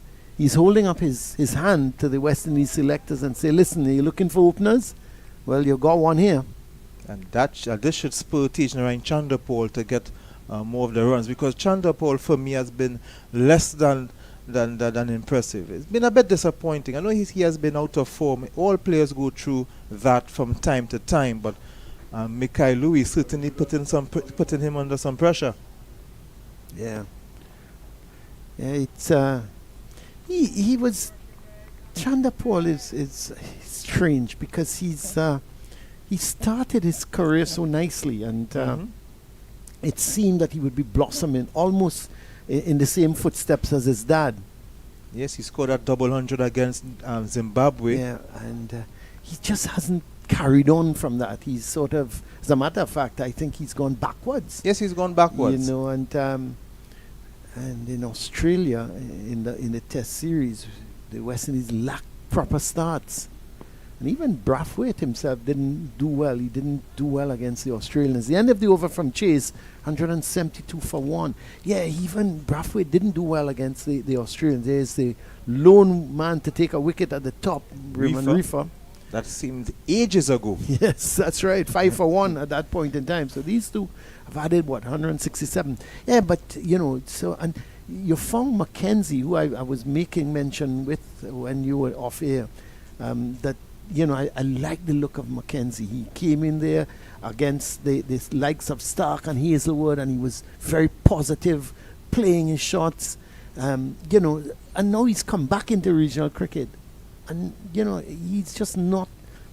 holding up his hand to the West Indies selectors and say, listen, are you looking for openers? Well, you got one here. And this should spur Tejnarain Chanderpaul to get more of the runs, because Chanderpaul for me has been less than impressive. It's been a bit disappointing. I know he has been out of form. All players go through that from time to time, but Mikhail Louis certainly putting him under some pressure. Yeah. Yeah, it's he was Chanderpaul is strange, because he started his career so nicely, and it seemed that he would be blossoming almost in the same footsteps as his dad. Yes, he scored that double 100 against Zimbabwe. Yeah, and he just hasn't carried on from that. He's sort of, as a matter of fact, I think he's gone backwards. Yes, he's gone backwards. And in Australia, in the Test series, the West Indies lacked proper starts. And even Brathwaite himself didn't do well. He didn't do well against the Australians. The end of the over from Chase, 172 for 1. Yeah, even Brathwaite didn't do well against the Australians. There's the lone man to take a wicket at the top, Raymond Reefer. That seemed ages ago. Yes, that's right. 5 for 1 at that point in time. So these two have added, 167. Yeah, but, so, and you found Mackenzie, who I was making mention with when you were off air, that, I like the look of Mackenzie. He came in there against the likes of Stark and Hazelwood, and he was very positive, playing his shots, and now he's come back into regional cricket. And, he's just not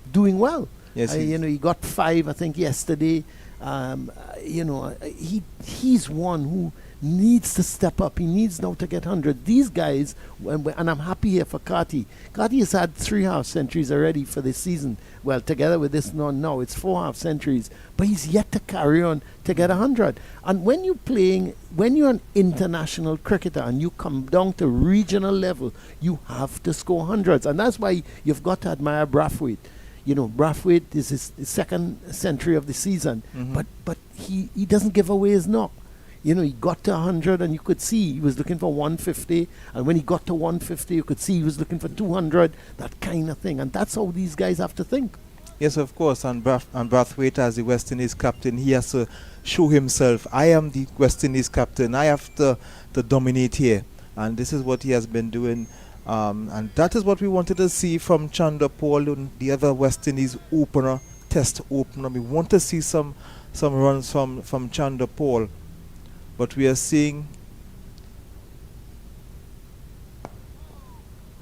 doing well. Yes, he got 5, I think, yesterday. He's one who needs to step up. He needs now to get 100. These guys, and I'm happy here for Carty. Carty has had 3 half centuries already for this season. Well, together with this now it's 4 half centuries. But he's yet to carry on to get 100. And when you're an international cricketer and you come down to regional level, you have to score hundreds. And that's why you've got to admire Brathwaite. Brathwaite is his second century of the season, but he doesn't give away his knock. He got to 100 and you could see he was looking for 150, and when he got to 150 you could see he was looking for 200, that kind of thing. And that's how these guys have to think. Yes, of course. And Brathwaite, as the West Indies captain, he has to show himself. I am the West Indies captain. I have to dominate here. And this is what he has been doing. And that is what we wanted to see from Chandra Paul, the other West Indies opener, test opener. We want to see some runs from Chandra Paul. But we are seeing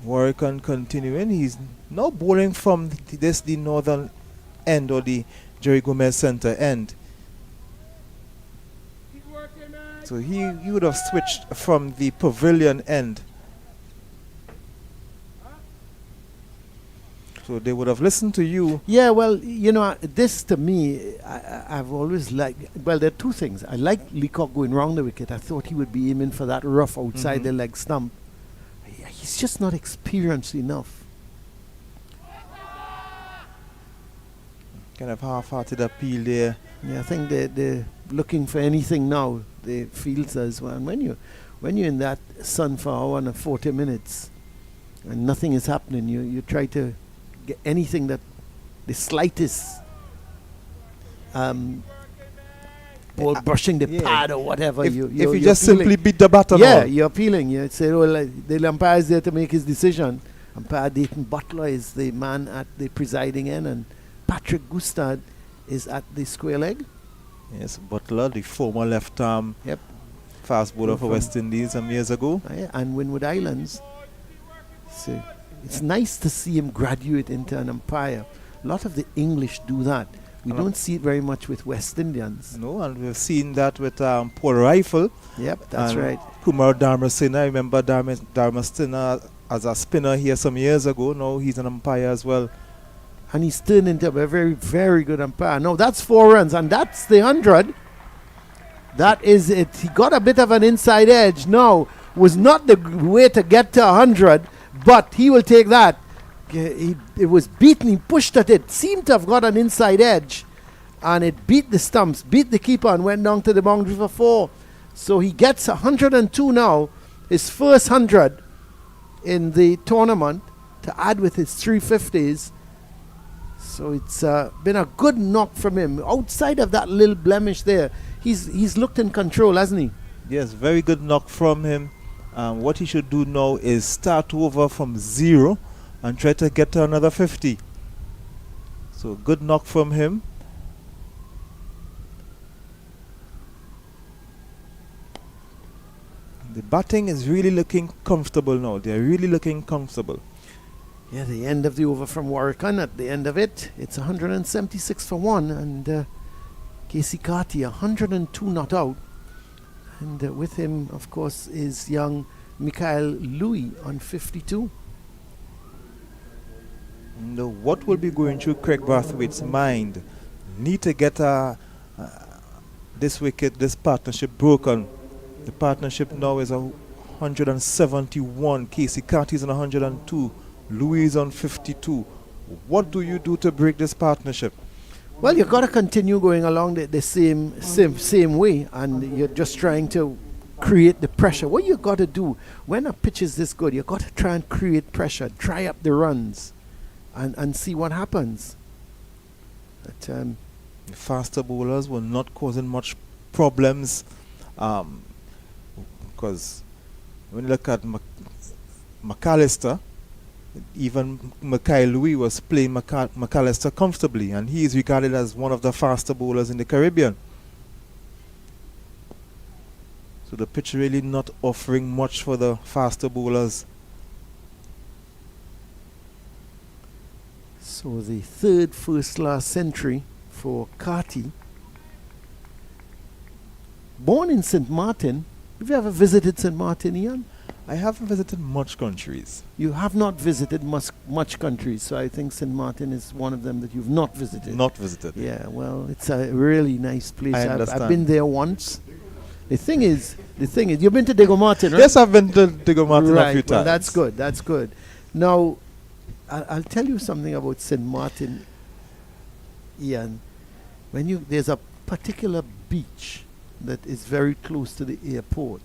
Warwick continuing. He's now bowling from the northern end, or the Jerry Gomez Center end. So he would have switched from the pavilion end. So they would have listened to you. Yeah, well, this to me, I've always liked. Well, there are two things. I like Leacock going round the wicket. I thought he would be aiming for that rough outside the leg stump. He's just not experienced enough. Kind of half-hearted appeal there. Yeah, I think they're looking for anything now. The fields as well. And when you're in that sun for an hour and 40 minutes, and nothing is happening, you try to get anything that the slightest ball brushing the pad or whatever. If you you're just appealing. simply beat the batter. Yeah, you're appealing. You say, the umpire is there to make his decision. Umpire Dayton Butler is the man at the presiding end, and Patrick Gustad is at the square leg. Yes, Butler, the former left-arm fast bowler for West Indies some years ago. And Windward Islands. So it's nice to see him graduate into an umpire. A lot of the English do that. We don't see it very much with West Indians. No, and we've seen that with Paul Rifle. Yep, that's right. Kumar Dharmasena. I remember Dharmasena as a spinner here some years ago. Now he's an umpire as well. And he's turned into a very, very good umpire. No, that's 4 runs, and that's the 100. That is it. He got a bit of an inside edge. No, was not the way to get to 100, but he will take that. It was beaten. He pushed at it. Seemed to have got an inside edge, and it beat the stumps, beat the keeper, and went down to the boundary for 4. So he gets 102 now, his first 100 in the tournament, to add with his 350s. So it's been a good knock from him. Outside of that little blemish there, he's looked in control, hasn't he? Yes, very good knock from him. What he should do now is start over from 0 and try to get to another 50. So good knock from him. The batting is really looking comfortable now. They're really looking comfortable. Yeah, the end of the over from Warwickon. At the end of it, it's 176 for 1, and Casey Carty 102 not out. And with him, of course, is young Mikhail Louis on 52. Now, what will be going through Craig Brathwaite's mind? Need to get this wicket, this partnership broken. The partnership now is 171. Casey Carty is on 102. Louis on 52. What do you do to break this partnership? Well, you got to continue going along the same way, and you're just trying to create the pressure. What you got to do when a pitch is this good, you got to try and create pressure, dry up the runs, and see what happens. But, The faster bowlers were not causing much problems, because when you look at McAllister, even Mackay Louis was playing McAllister comfortably, and he is regarded as one of the faster bowlers in the Caribbean. So the pitch really not offering much for the faster bowlers. so the third first-class century for Carty. Born in St. Martin. Have you ever visited St. Martin, Ian? I haven't visited much countries. You have not visited much countries, so I think St. Martin is one of them that you've not visited. Not visited. Yeah, well, it's a really nice place. I I've understand. been there once. The thing is, you've been to Diego Martin, right? Yes, I've been to Diego Martin a few times. Well, that's good. Now, I'll tell you something about St. Martin, Ian. There's a particular beach that is very close to the airport.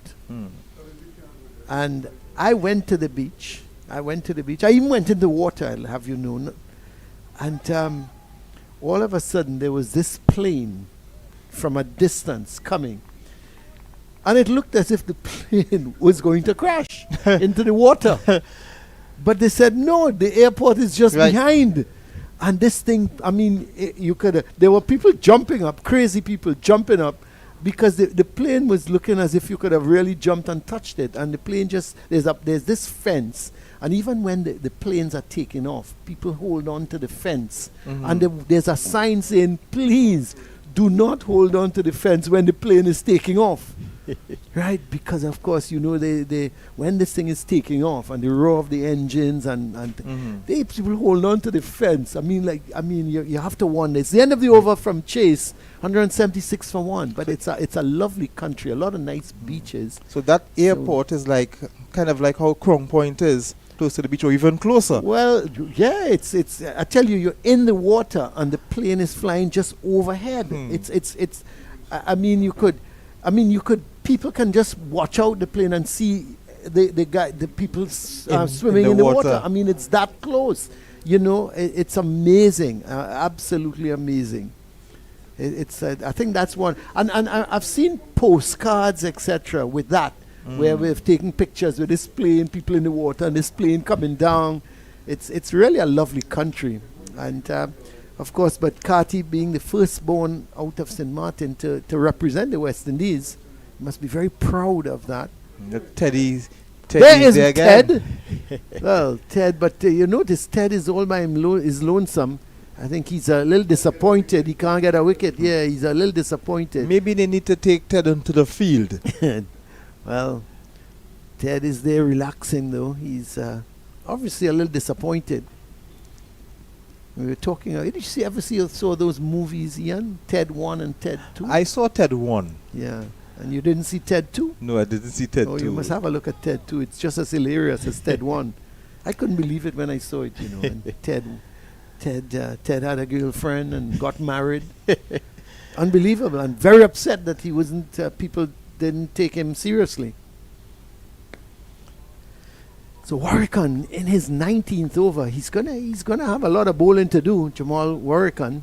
And I went to the beach. I even went in the water, I'll have you know. And all of a sudden, there was this plane from a distance coming. And it looked as if the plane was going to crash into the water. But they said, no, the airport is just behind. And this thing, I mean, there were people jumping up, crazy people jumping up, because the plane was looking as if you could have really jumped and touched it. And the plane there's this fence. And even when the planes are taking off, people hold on to the fence. Mm-hmm. And there's a sign saying, please do not hold on to the fence when the plane is taking off. Right? Because, of course, they when this thing is taking off and the roar of the engines and people hold on to the fence. I mean, you have to wonder. It's the end of the over from Chase, 176 for 1. But it's a lovely country, a lot of nice beaches. So that airport is kind of like how Crown Point is, close to the beach, or even closer. Well, yeah, it's. I tell you, you're in the water and the plane is flying just overhead. It's. I mean, you could. People can just watch out the plane and see the people swimming in the water. I mean, it's that close. It's amazing, absolutely amazing. I think that's one. And I've seen postcards, etc., with that, where we've taken pictures with this plane, people in the water, and this plane coming down. It's really a lovely country, and of course, but Carty being the firstborn out of St. Martin to represent the West Indies, must be very proud of that. Teddy there is there again. Ted. Well, Ted, but you notice Ted is all by him is lonesome. I think he's a little disappointed. He can't get a wicket. Yeah, he's a little disappointed. Maybe they need to take Ted onto the field. Well, Ted is there relaxing, though. He's obviously a little disappointed. We were talking. Did you saw those movies, Ian? Ted 1 and Ted 2? I saw Ted 1. Yeah. And you didn't see Ted 2? No, I didn't see Ted 2. You must have a look at Ted 2. It's just as hilarious as Ted 1. I couldn't believe it when I saw it, And Ted had a girlfriend and got married. Unbelievable. And very upset that he wasn't. People didn't take him seriously. So Warrican in his 19th over, he's gonna have a lot of bowling to do, Jamal Warrican.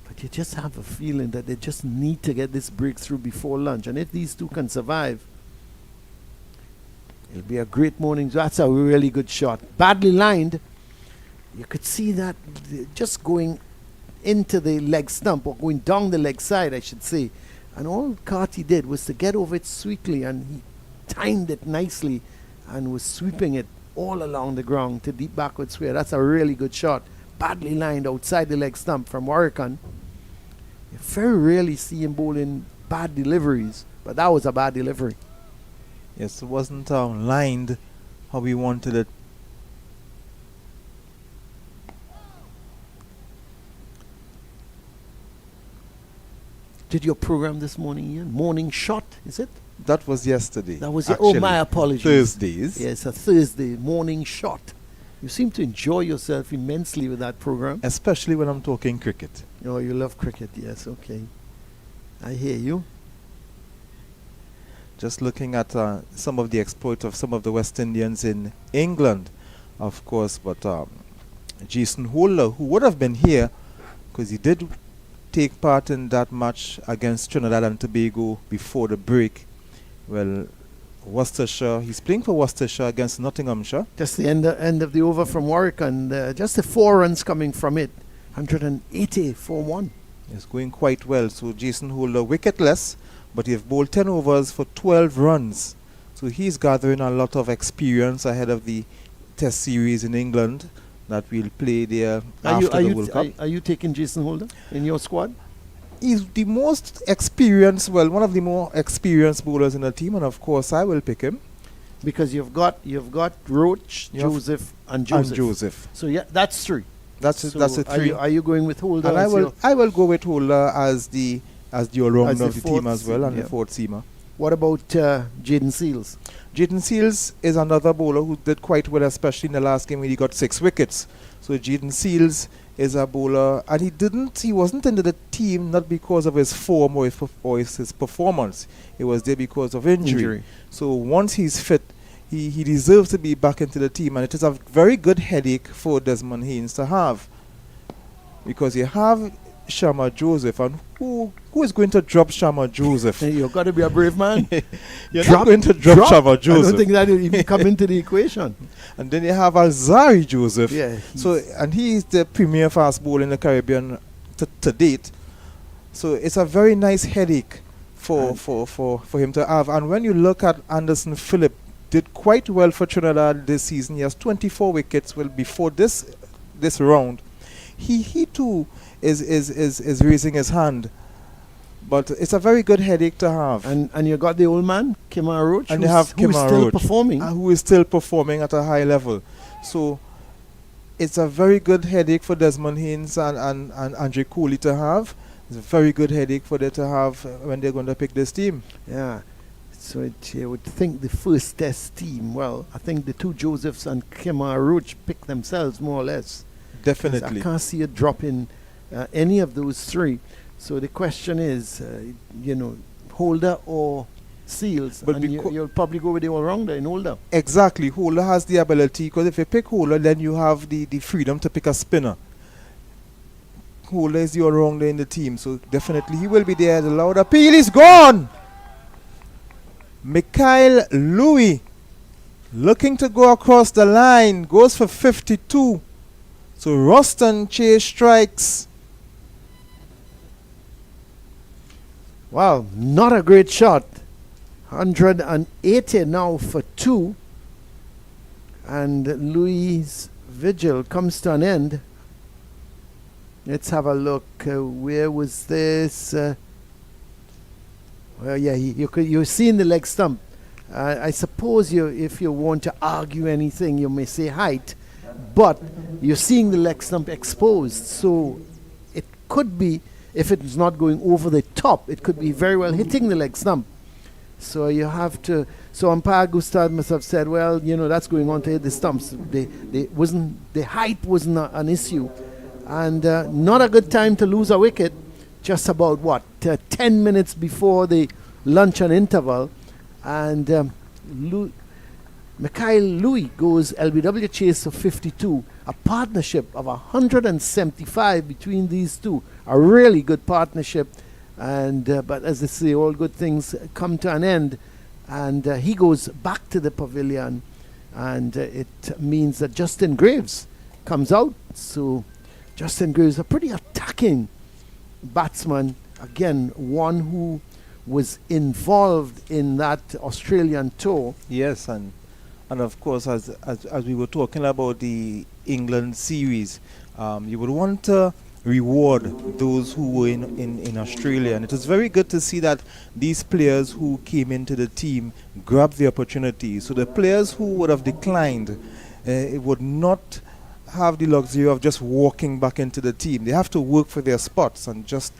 But you just have a feeling that they just need to get this breakthrough before lunch. And if these two can survive, it'll be a great morning. That's a really good shot. Badly lined. You could see that just going into the leg stump, or going down the leg side, I should say. And all Carty did was to get over it sweetly, and he timed it nicely and was sweeping it all along the ground to deep backward square. That's a really good shot. Badly lined outside the leg stump from Warrican. You very rarely see him bowling bad deliveries, but that was a bad delivery. Yes, it wasn't lined how we wanted it. Did your program this morning, Ian? Morning shot, is it? That was yesterday. That was my apologies. Thursdays. Yes, a Thursday morning shot. You seem to enjoy yourself immensely with that program. Especially when I'm talking cricket. Oh, you love cricket, yes, okay. I hear you. Just looking at some of the exploits of some of the West Indians in England, of course, but Jason Holder, who would have been here, because he did take part in that match against Trinidad and Tobago before the break. Well, Worcestershire, he's playing for Worcestershire against Nottinghamshire. Just the end of the over from Warwick, and just the 4 runs coming from it. 180 for 1. It's going quite well. So Jason Holder wicketless, but he have bowled 10 overs for 12 runs. So he's gathering a lot of experience ahead of the Test series in England that we'll play there after the World Cup. Are you taking Jason Holder in your squad? He's the most experienced, well, one of the more experienced bowlers in the team, and of course I will pick him. Because you've got Roach, Joseph, and Joseph. So yeah, that's 3. That's the 3. Are you going with Holder? And I will go with Holder as the all-rounder of the team as well, and yeah. the 4th seamer. What about Jaden Seals? Jaden Seals is another bowler who did quite well, especially in the last game when he got 6 wickets. So Jaden Seals is a bowler, and he wasn't into the team not because of his form or his performance. He was there because of injury. So once he's fit, he deserves to be back into the team, and it is a very good headache for Desmond Haynes to have, because you have Shamar Joseph, and who is going to drop Shamar Joseph? Hey, you've got to be a brave man. You're not going to drop Shamar Joseph. I don't think that will even come into the equation. And then you have Alzari Joseph. Yeah, and he is the premier fast bowler in the Caribbean to date. So it's a very nice headache for him to have. And when you look at Anderson Phillip, did quite well for Trinidad this season. He has 24 wickets. Well, before this round, he too is raising his hand. But it's a very good headache to have. And you got the old man, Kemar Roach, and you have who is still performing. Who is still performing at a high level. So it's a very good headache for Desmond Haynes and Andre Cooley to have. It's a very good headache for them to have when they're going to pick this team. Yeah. So you would think the first Test team, well, I think the 2 Josephs and Kemar Roach pick themselves more or less. Definitely. I can't see it dropping any of those 3. So the question is, Holder or Seals, but and you'll probably go with the all-rounder in Holder. Exactly. Holder has the ability, because if you pick Holder, then you have the freedom to pick a spinner. Holder is the all-rounder in the team, so definitely he will be there. The loud appeal is gone! Mikhail Louis looking to go across the line, goes for 52. So Roston Chase strikes. Wow, not a great shot. 180 now for 2. And Louis' vigil comes to an end. Let's have a look. Where was this? Well, yeah, you're seeing the leg stump. I suppose if you want to argue anything, you may say height. But you're seeing the leg stump exposed. So it could be, if it's not going over the top, it could be very well hitting the leg stump. So you have to. So umpire Gustave must have said, well, that's going on to hit the stumps. The height wasn't an issue, and not a good time to lose a wicket. Just about 10 minutes before the luncheon interval, and Mikhail Louis goes LBW chase of 52. A partnership of 175 between these 2. A really good partnership. And but as they say, all good things come to an end. And he goes back to the pavilion. And it means that Justin Graves comes out. So Justin Graves, a pretty attacking batsman. Again, one who was involved in that Australian tour. Yes, and of course, as we were talking about the England series, you would want to reward those who were in Australia. And it is very good to see that these players who came into the team grabbed the opportunity. So the players who would have declined would not have the luxury of just walking back into the team. They have to work for their spots, and just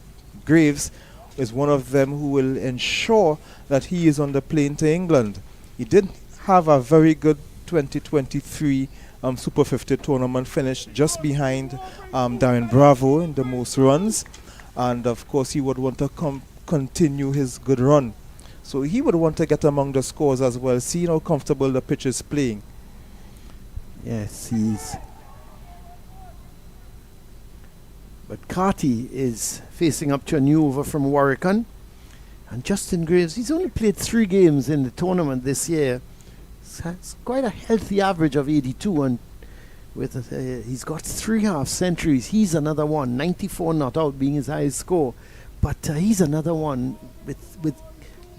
Graves is one of them who will ensure that he is on the plane to England. He did have a very good 2023 Super 50 tournament, finished just behind Darren Bravo in the most runs, and of course he would want to continue his good run. So he would want to get among the scores as well, seeing how comfortable the pitch is playing. Yes, he's. But Carty is facing up to a new over from Warwickon. And Justin Graves, he's only played 3 games in the tournament this year. It's quite a healthy average of 82, and with he's got 3 half centuries. He's another one, 94 not out being his highest score. But he's another one with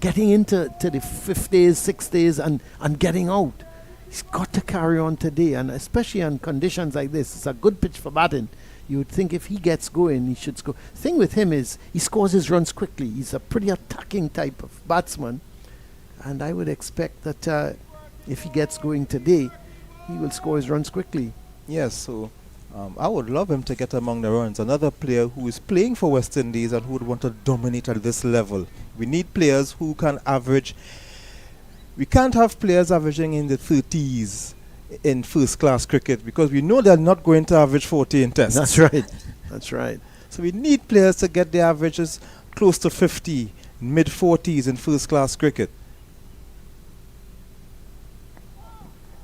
getting into the 5th days, 6th days, and getting out. He's got to carry on today, and especially on conditions like this. It's a good pitch for batting. You would think if he gets going, he should score. The thing with him is he scores his runs quickly. He's a pretty attacking type of batsman, and I would expect that if he gets going today, he will score his runs quickly. Yes, so I would love him to get among the runs. Another player who is playing for West Indies and who would want to dominate at this level. We need players who can average. We can't have players averaging in the 30s in first class cricket, because we know they're not going to average 40 in tests. That's right. That's right. So we need players to get their averages close to 50, mid 40s in first class cricket.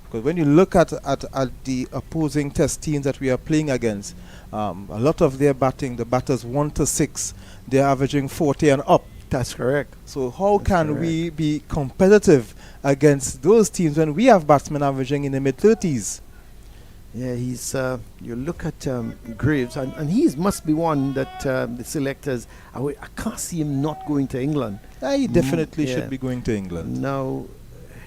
Because when you look at the opposing test teams that we are playing against, a lot of their batting, the batters 1 to 6, they're averaging 40 and up. That's correct. So how can we be competitive against those teams when we have batsmen averaging in the mid-30s? Yeah, he's. You look at Graves, and he must be one that the selectors. I can't see him not going to England. He definitely should be going to England. Now,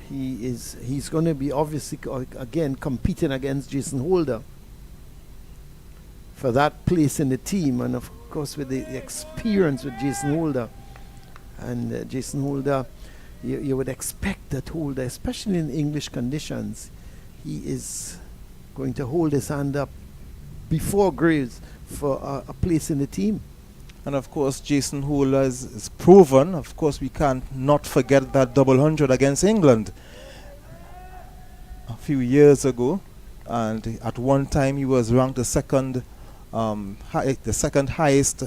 he's going to be obviously again competing against Jason Holder for that place in the team, and of course with the experience with Jason Holder. And Jason Holder, you would expect that Holder, especially in English conditions, he is going to hold his hand up before Graves for a place in the team. And of course, Jason Holder is proven. Of course, we can't not forget that double 100 against England a few years ago. And at one time, he was ranked the second highest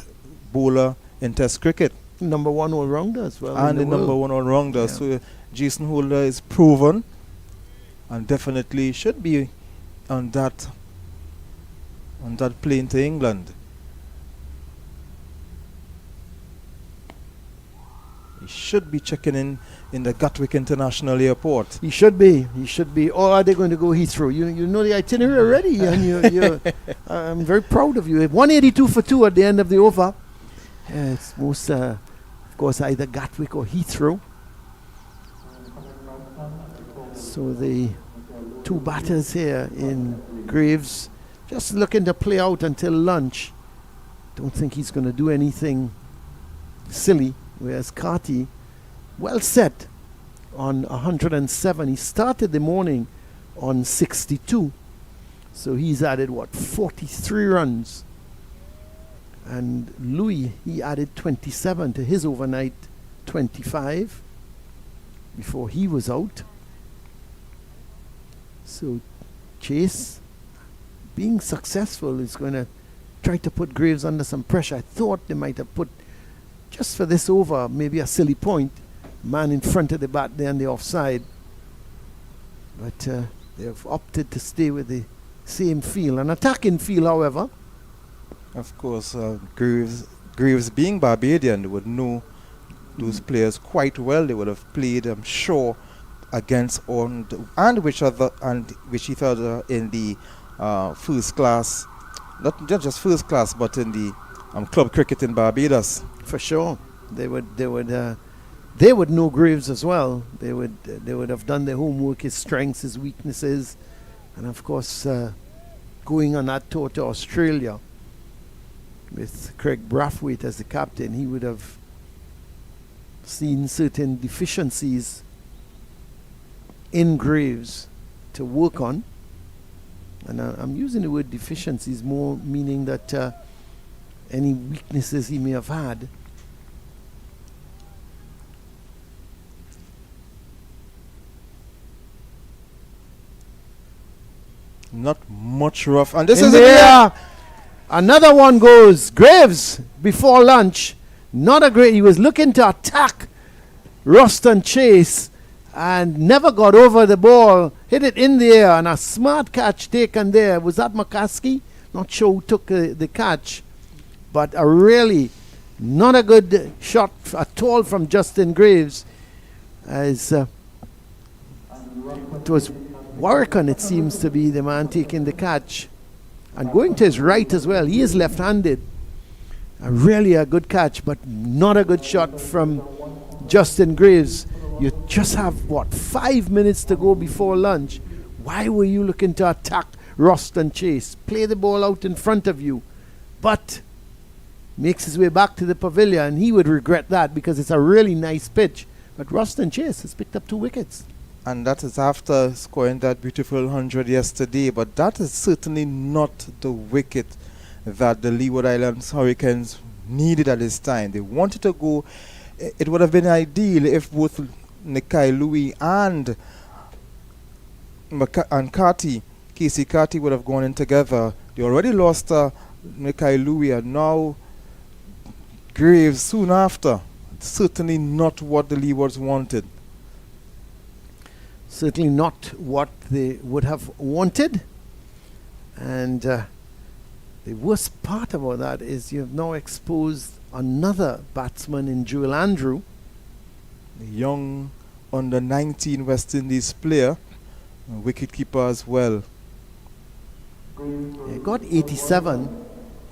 bowler in Test cricket. Number 1 all-rounder as well. And the number 1 all-rounder. Yeah. So Jason Holder is proven and definitely should be on that plane to England. He should be checking in the Gatwick International Airport. He should be. Or are they going to go Heathrow? You know the itinerary already, and I'm very proud of you. 182 for 2 at the end of the over. It's most, of course, either Gatwick or Heathrow. So the 2 batters here in Graves just looking to play out until lunch. Don't think he's going to do anything silly. Whereas Carty, well set on 107. He started the morning on 62. So he's added, 43 runs. And Louis, he added 27 to his overnight 25 before he was out. So Chase, being successful, is going to try to put Graves under some pressure. I thought they might have put, just for this over, maybe a silly point, man in front of the bat there on the offside. But they've opted to stay with the same feel, an attacking feel, however. Of course, Graves being Barbadian would know those players quite well. They would have played, I'm sure, against which each other in the first class, not just first class, but in the club cricket in Barbados. For sure, they would know Graves as well. They would have done their homework, his strengths, his weaknesses, and of course, going on that tour to Australia with Craig Brathwaite as the captain, he would have seen certain deficiencies in Graves to work on. And I'm using the word deficiencies more meaning that any weaknesses he may have had. not much rough. And this In is the it. air. Another one goes. Graves before lunch. Not a great. He was looking to attack Ruston Chase and never got over the ball. Hit it in the air and a smart catch taken there. Was that McCaskey? Not sure who took the catch. But a really not a good shot at all from Justin Graves. As it was Warwickon, it seems to be the man taking the catch. And going to his right as well. He is left-handed. Really a good catch, but not a good shot from Justin Graves. You just have, 5 minutes to go before lunch. Why were you looking to attack Ruston Chase? Play the ball out in front of you. But makes his way back to the pavilion, and he would regret that because it's a really nice pitch. But Ruston Chase has picked up 2 wickets. And that is after scoring that beautiful 100 yesterday. But that is certainly not the wicket that the Leeward Islands Hurricanes needed at this time. They wanted to go. It would have been ideal if both Nikai Louis and Casey Carty would have gone in together. They already lost Nikai Louis, and now Graves soon after. Certainly not what the Leewards wanted. Certainly not what they would have wanted. And the worst part about that is you have now exposed another batsman in Joel Andrew. The young under 19 West Indies player, wicket keeper as well. He got 87,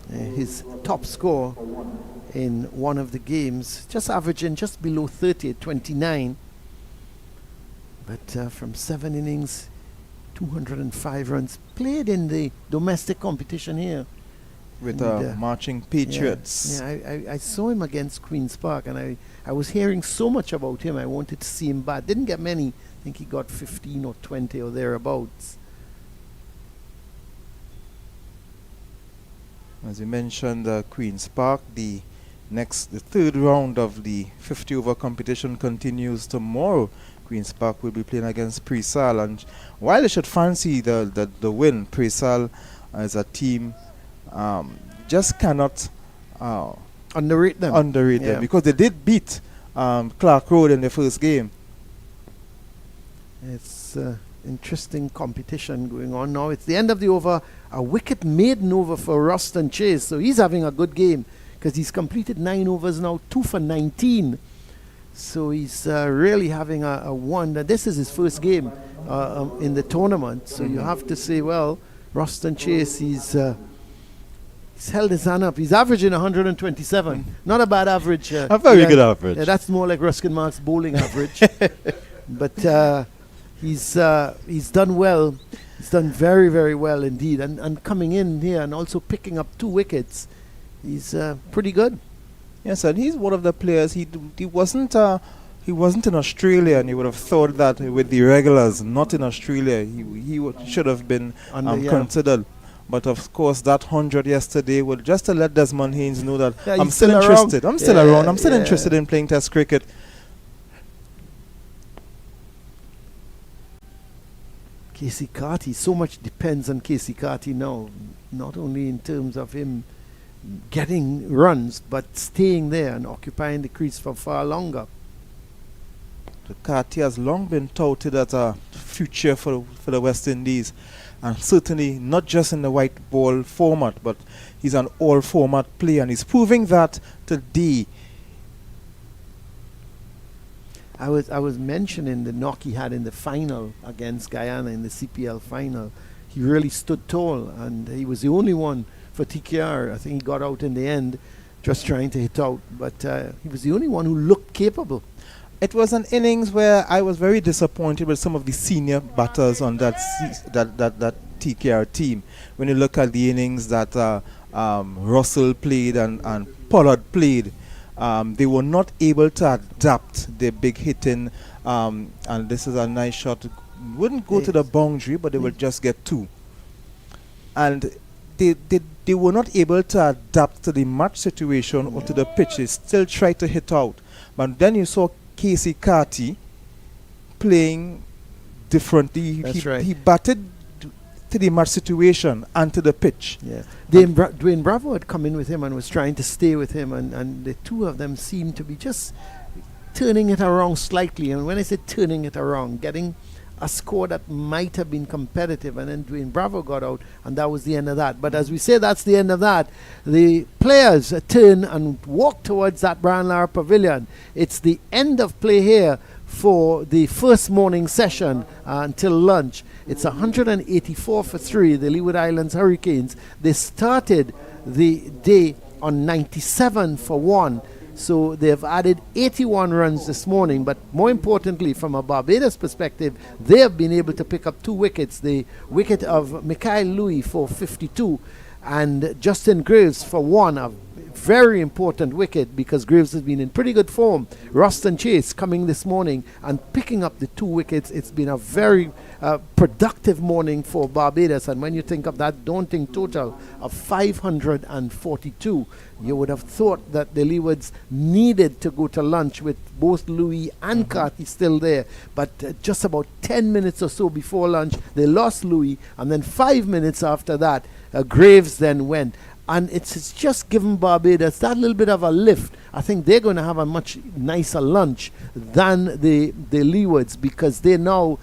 his top score in one of the games, just averaging just below 30 at 29. But from 7 innings, 205 runs, played in the domestic competition here. With And, marching Patriots. I saw him against Queen's Park, and I was hearing so much about him. I wanted to see him bat. Didn't get many. I think he got 15 or 20 or thereabouts. As you mentioned, Queen's Park, the third round of the 50-over competition continues tomorrow. Queen's Park will be playing against Presal, and while they should fancy the win, Presal as a team just cannot Underrate them. because they did beat Clark Road in their first game. It's interesting competition going on now. It's the end of the over. A wicket maiden over for Ruston Chase, so he's having a good game because he's completed 9 overs now, 2 for 19. So he's really having a wonder. This is his first game in the tournament, so you have to say, well, Ruston Chase, he's held his hand up. He's averaging 127. Not a bad average. A very good average. Yeah, that's more like Ruskin Mark's bowling average. But he's done well. He's done very, very well indeed. And coming in here and also picking up 2 wickets, he's pretty good. Yes, and he's one of the players. He wasn't in Australia, and you would have thought that with the regulars not in Australia, he should have been considered. But of course, that 100 yesterday was just to let Desmond Haynes know that I'm still interested. I'm still around. I'm still interested in playing Test cricket. Casey Carty, so much depends on Casey Carty now, not only in terms of him getting runs, but staying there and occupying the crease for far longer. The Carty has long been touted as a future for the West Indies, and certainly not just in the white ball format, but he's an all-format player, and he's proving that today. I was mentioning the knock he had in the final against Guyana in the CPL final. He really stood tall, and he was the only one for TKR. I think he got out in the end, just trying to hit out, but he was the only one who looked capable. It was an innings where I was very disappointed with some of the senior batters on that TKR team. When you look at the innings that Russell played and Pollard played, they were not able to adapt their big hitting, and this is a nice shot. Wouldn't go to the boundary, but they will just get 2. And they were not able to adapt to the match situation or to the pitch. They still tried to hit out. But then you saw Casey Carty playing differently. That's right. He batted to the match situation and to the pitch. Yeah. Dwayne Bravo had come in with him and was trying to stay with him, and the two of them seemed to be just turning it around slightly. And when I say turning it around, getting a score that might have been competitive, and then Dwayne Bravo got out, and that was the end of that. But as we say, that's the end of that. The players turn and walk towards that Brian Lara Pavilion. It's the end of play here for the first morning session until lunch. It's 184 for 3, the Leeward Islands Hurricanes. They started the day on 97 for 1. So they have added 81 runs this morning, but more importantly, from a Barbados perspective, they have been able to pick up 2 wickets. The wicket of Mikhail Louis for 52 and Justin Graves for 1, a very important wicket because Graves has been in pretty good form. Ruston Chase coming this morning and picking up the 2 wickets. It's been a very productive morning for Barbados, and when you think of that daunting total of 542, you would have thought that the Leewards needed to go to lunch with both Louis and Carty still there, but just about 10 minutes or so before lunch they lost Louis, and then 5 minutes after that Graves then went. And it's just given Barbados that little bit of a lift. I think they're going to have a much nicer lunch than the Leewards, because they now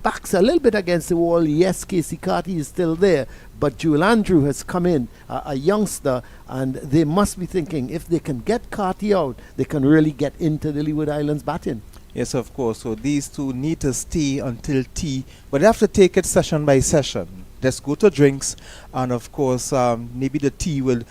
backs a little bit against the wall. Yes, Casey Carty is still there, but Joel Andrew has come in, a youngster, and they must be thinking if they can get Carty out, they can really get into the Leeward Islands batting. Yes, of course. So these two need to stay until tea, but they have to take it session by session. Let's go to drinks, and of course, maybe the tea would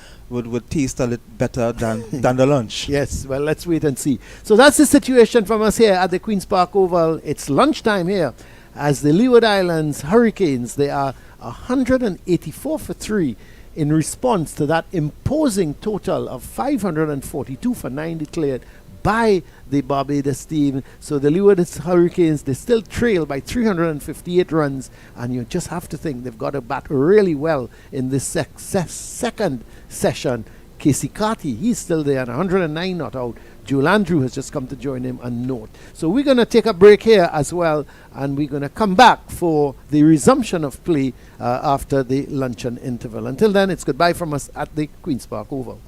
taste a little better than the lunch. Yes, well, let's wait and see. So that's the situation from us here at the Queen's Park Oval. It's lunchtime here as the Leeward Islands Hurricanes, they are 184 for 3 in response to that imposing total of 542 for 9 declared by the Barbados team. So the Leeward Hurricanes, they still trail by 358 runs, and you just have to think they've got to bat really well in this second session. Casey Carty, he's still there at 109 not out. Joel Andrew has just come to join him and note. So we're going to take a break here as well, and we're going to come back for the resumption of play after the luncheon interval. Until then, it's goodbye from us at the Queen's Park Oval.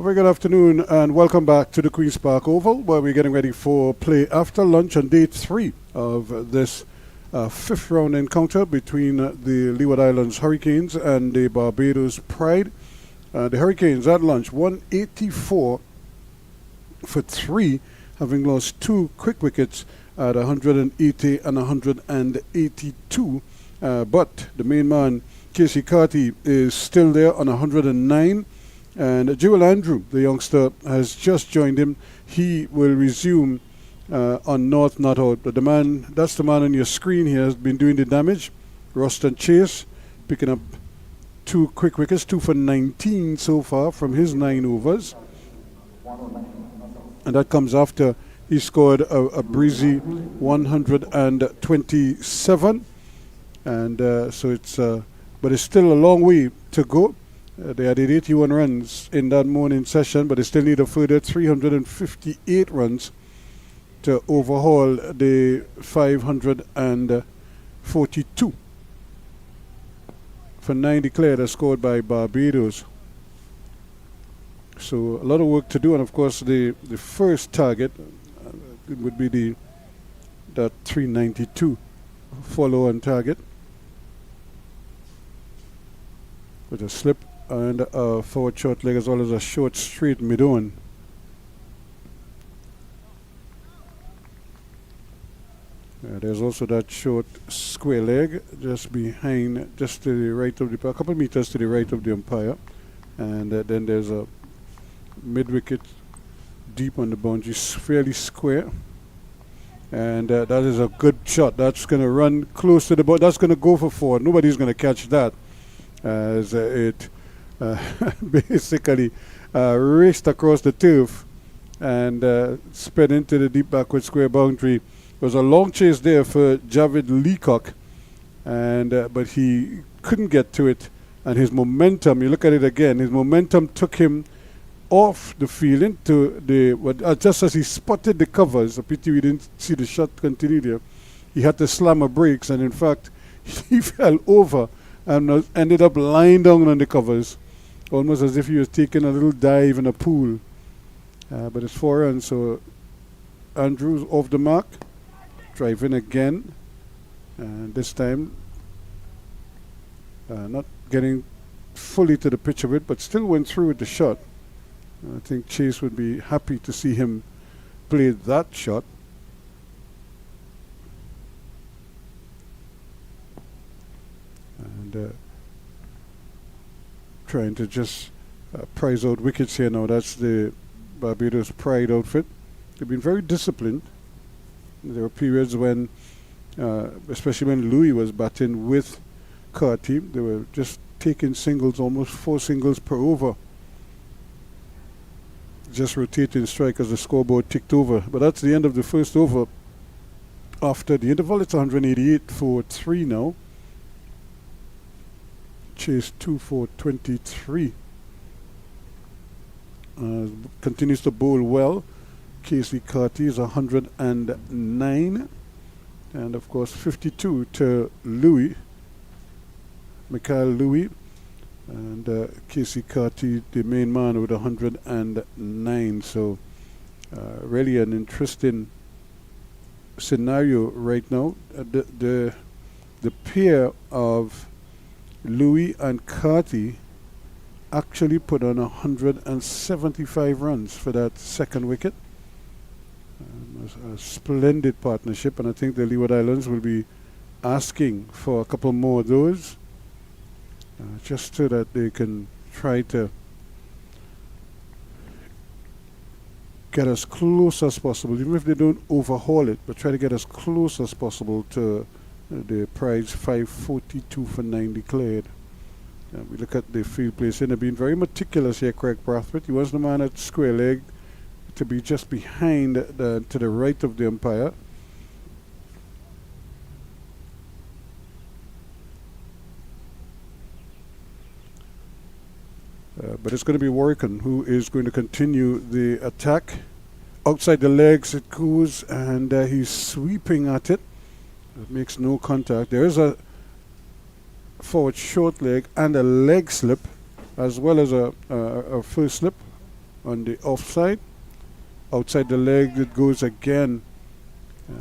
A very good afternoon and welcome back to the Queen's Park Oval, where we're getting ready for play after lunch on day 3 of this 5th round encounter between the Leeward Islands Hurricanes and the Barbados Pride. The Hurricanes at lunch 184 for 3, having lost 2 quick wickets at 180 and 182. But the main man, Casey Carty, is still there on 109. And Jewel Andrew, the youngster, has just joined him. He will resume on North not out. But that's the man on your screen. He has been doing the damage. Ruston Chase picking up 2 quick wickets, 2 for 19 so far from his 9 overs. And that comes after he scored a breezy 127. And so it's, but it's still a long way to go. They added 81 runs in that morning session, but they still need a further 358 runs to overhaul the 542 for 9 declared as scored by Barbados. So a lot of work to do, and of course the first target would be that 392 follow-on target with a slip and a forward short leg as well as a short straight mid-on. There's also that short square leg just behind, just to the right of a couple of meters to the right of the umpire. And then there's a mid-wicket deep on the boundary, fairly square. And that is a good shot. That's going to run close to the ball. That's going to go for 4. Nobody's going to catch that, as it basically raced across the turf and sped into the deep backward square boundary. It was a long chase there for Javid Leacock, and but he couldn't get to it. And his momentum, you look at it again, his momentum took him off the field into the, just as he spotted the covers. A pity we didn't see the shot continue there. He had to slam a brakes, and in fact, he fell over and ended up lying down on the covers, almost as if he was taking a little dive in a pool. But it's 4 runs, so Andrews off the mark, driving again, and this time not getting fully to the pitch of it, but still went through with the shot. I think Chase would be happy to see him play that shot. And trying to just prize out wickets here now. That's the Barbados Pride outfit. They've been very disciplined. There were periods when, especially when Louis was batting with Carty, they were just taking singles, almost 4 singles per over. Just rotating strike as the scoreboard ticked over. But that's the end of the first over. After the interval, it's 188 for 3 now. Chase 2 for 23. Continues to bowl well. Casey Carty is 109. And of course 52 to Louis. Mikhail Louis. And Casey Carty, the main man, with 109. So really an interesting scenario right now. The pair of Louis and Carty actually put on 175 runs for that second wicket. A splendid partnership, and I think the Leeward Islands will be asking for a couple more of those, just so that they can try to get as close as possible, even if they don't overhaul it, but try to get as close as possible to the prize 542 for 9 declared. We look at the field placing. They've been very meticulous here, Craig Brathwaite. He was the man at square leg to be just behind, to the right of the umpire. But it's going to be Warrican who is going to continue the attack. Outside the legs it goes, and he's sweeping at it. It makes no contact. There is a forward short leg and a leg slip, as well as a first slip. on the offside. Outside the leg, it goes again.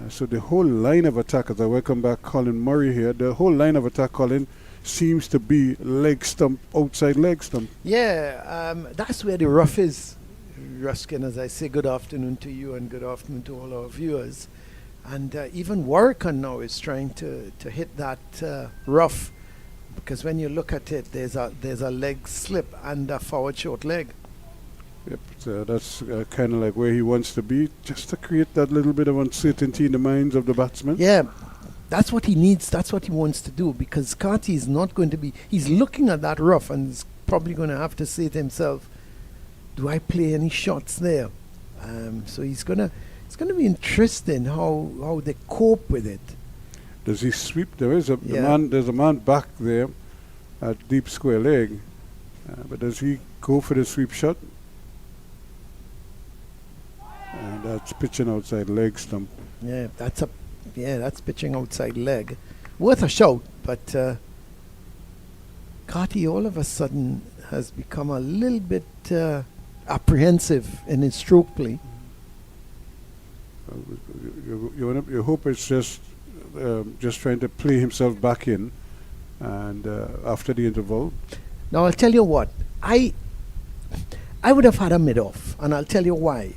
So the whole line of attack, as I welcome back Colin Murray here, the whole line of attack, Colin, seems to be leg stump, outside leg stump. Yeah, that's where the rough is, Ruskin. As I say, good afternoon to you and good afternoon to all our viewers. And even Warwickon now is trying to hit that rough, because when you look at it, there's a leg slip and a forward short leg. Yep, so that's kind of like where he wants to be, just to create that little bit of uncertainty in the minds of the batsmen. Yeah, that's what he needs. That's what he wants to do, because Carty is not going to be. He's looking at that rough and he's probably going to have to say to himself, "Do I play any shots there?" So it's going to be interesting how they cope with it. Does he sweep? There's a man back there at deep square leg, but does he go for the sweep shot? And that's pitching outside leg stump. Yeah, that's pitching outside leg. Worth a shout, but Carty all of a sudden has become a little bit apprehensive in his stroke play. You hope it's just trying to play himself back in, and after the interval. Now I'll tell you what, I would have had a mid-off, and I'll tell you why.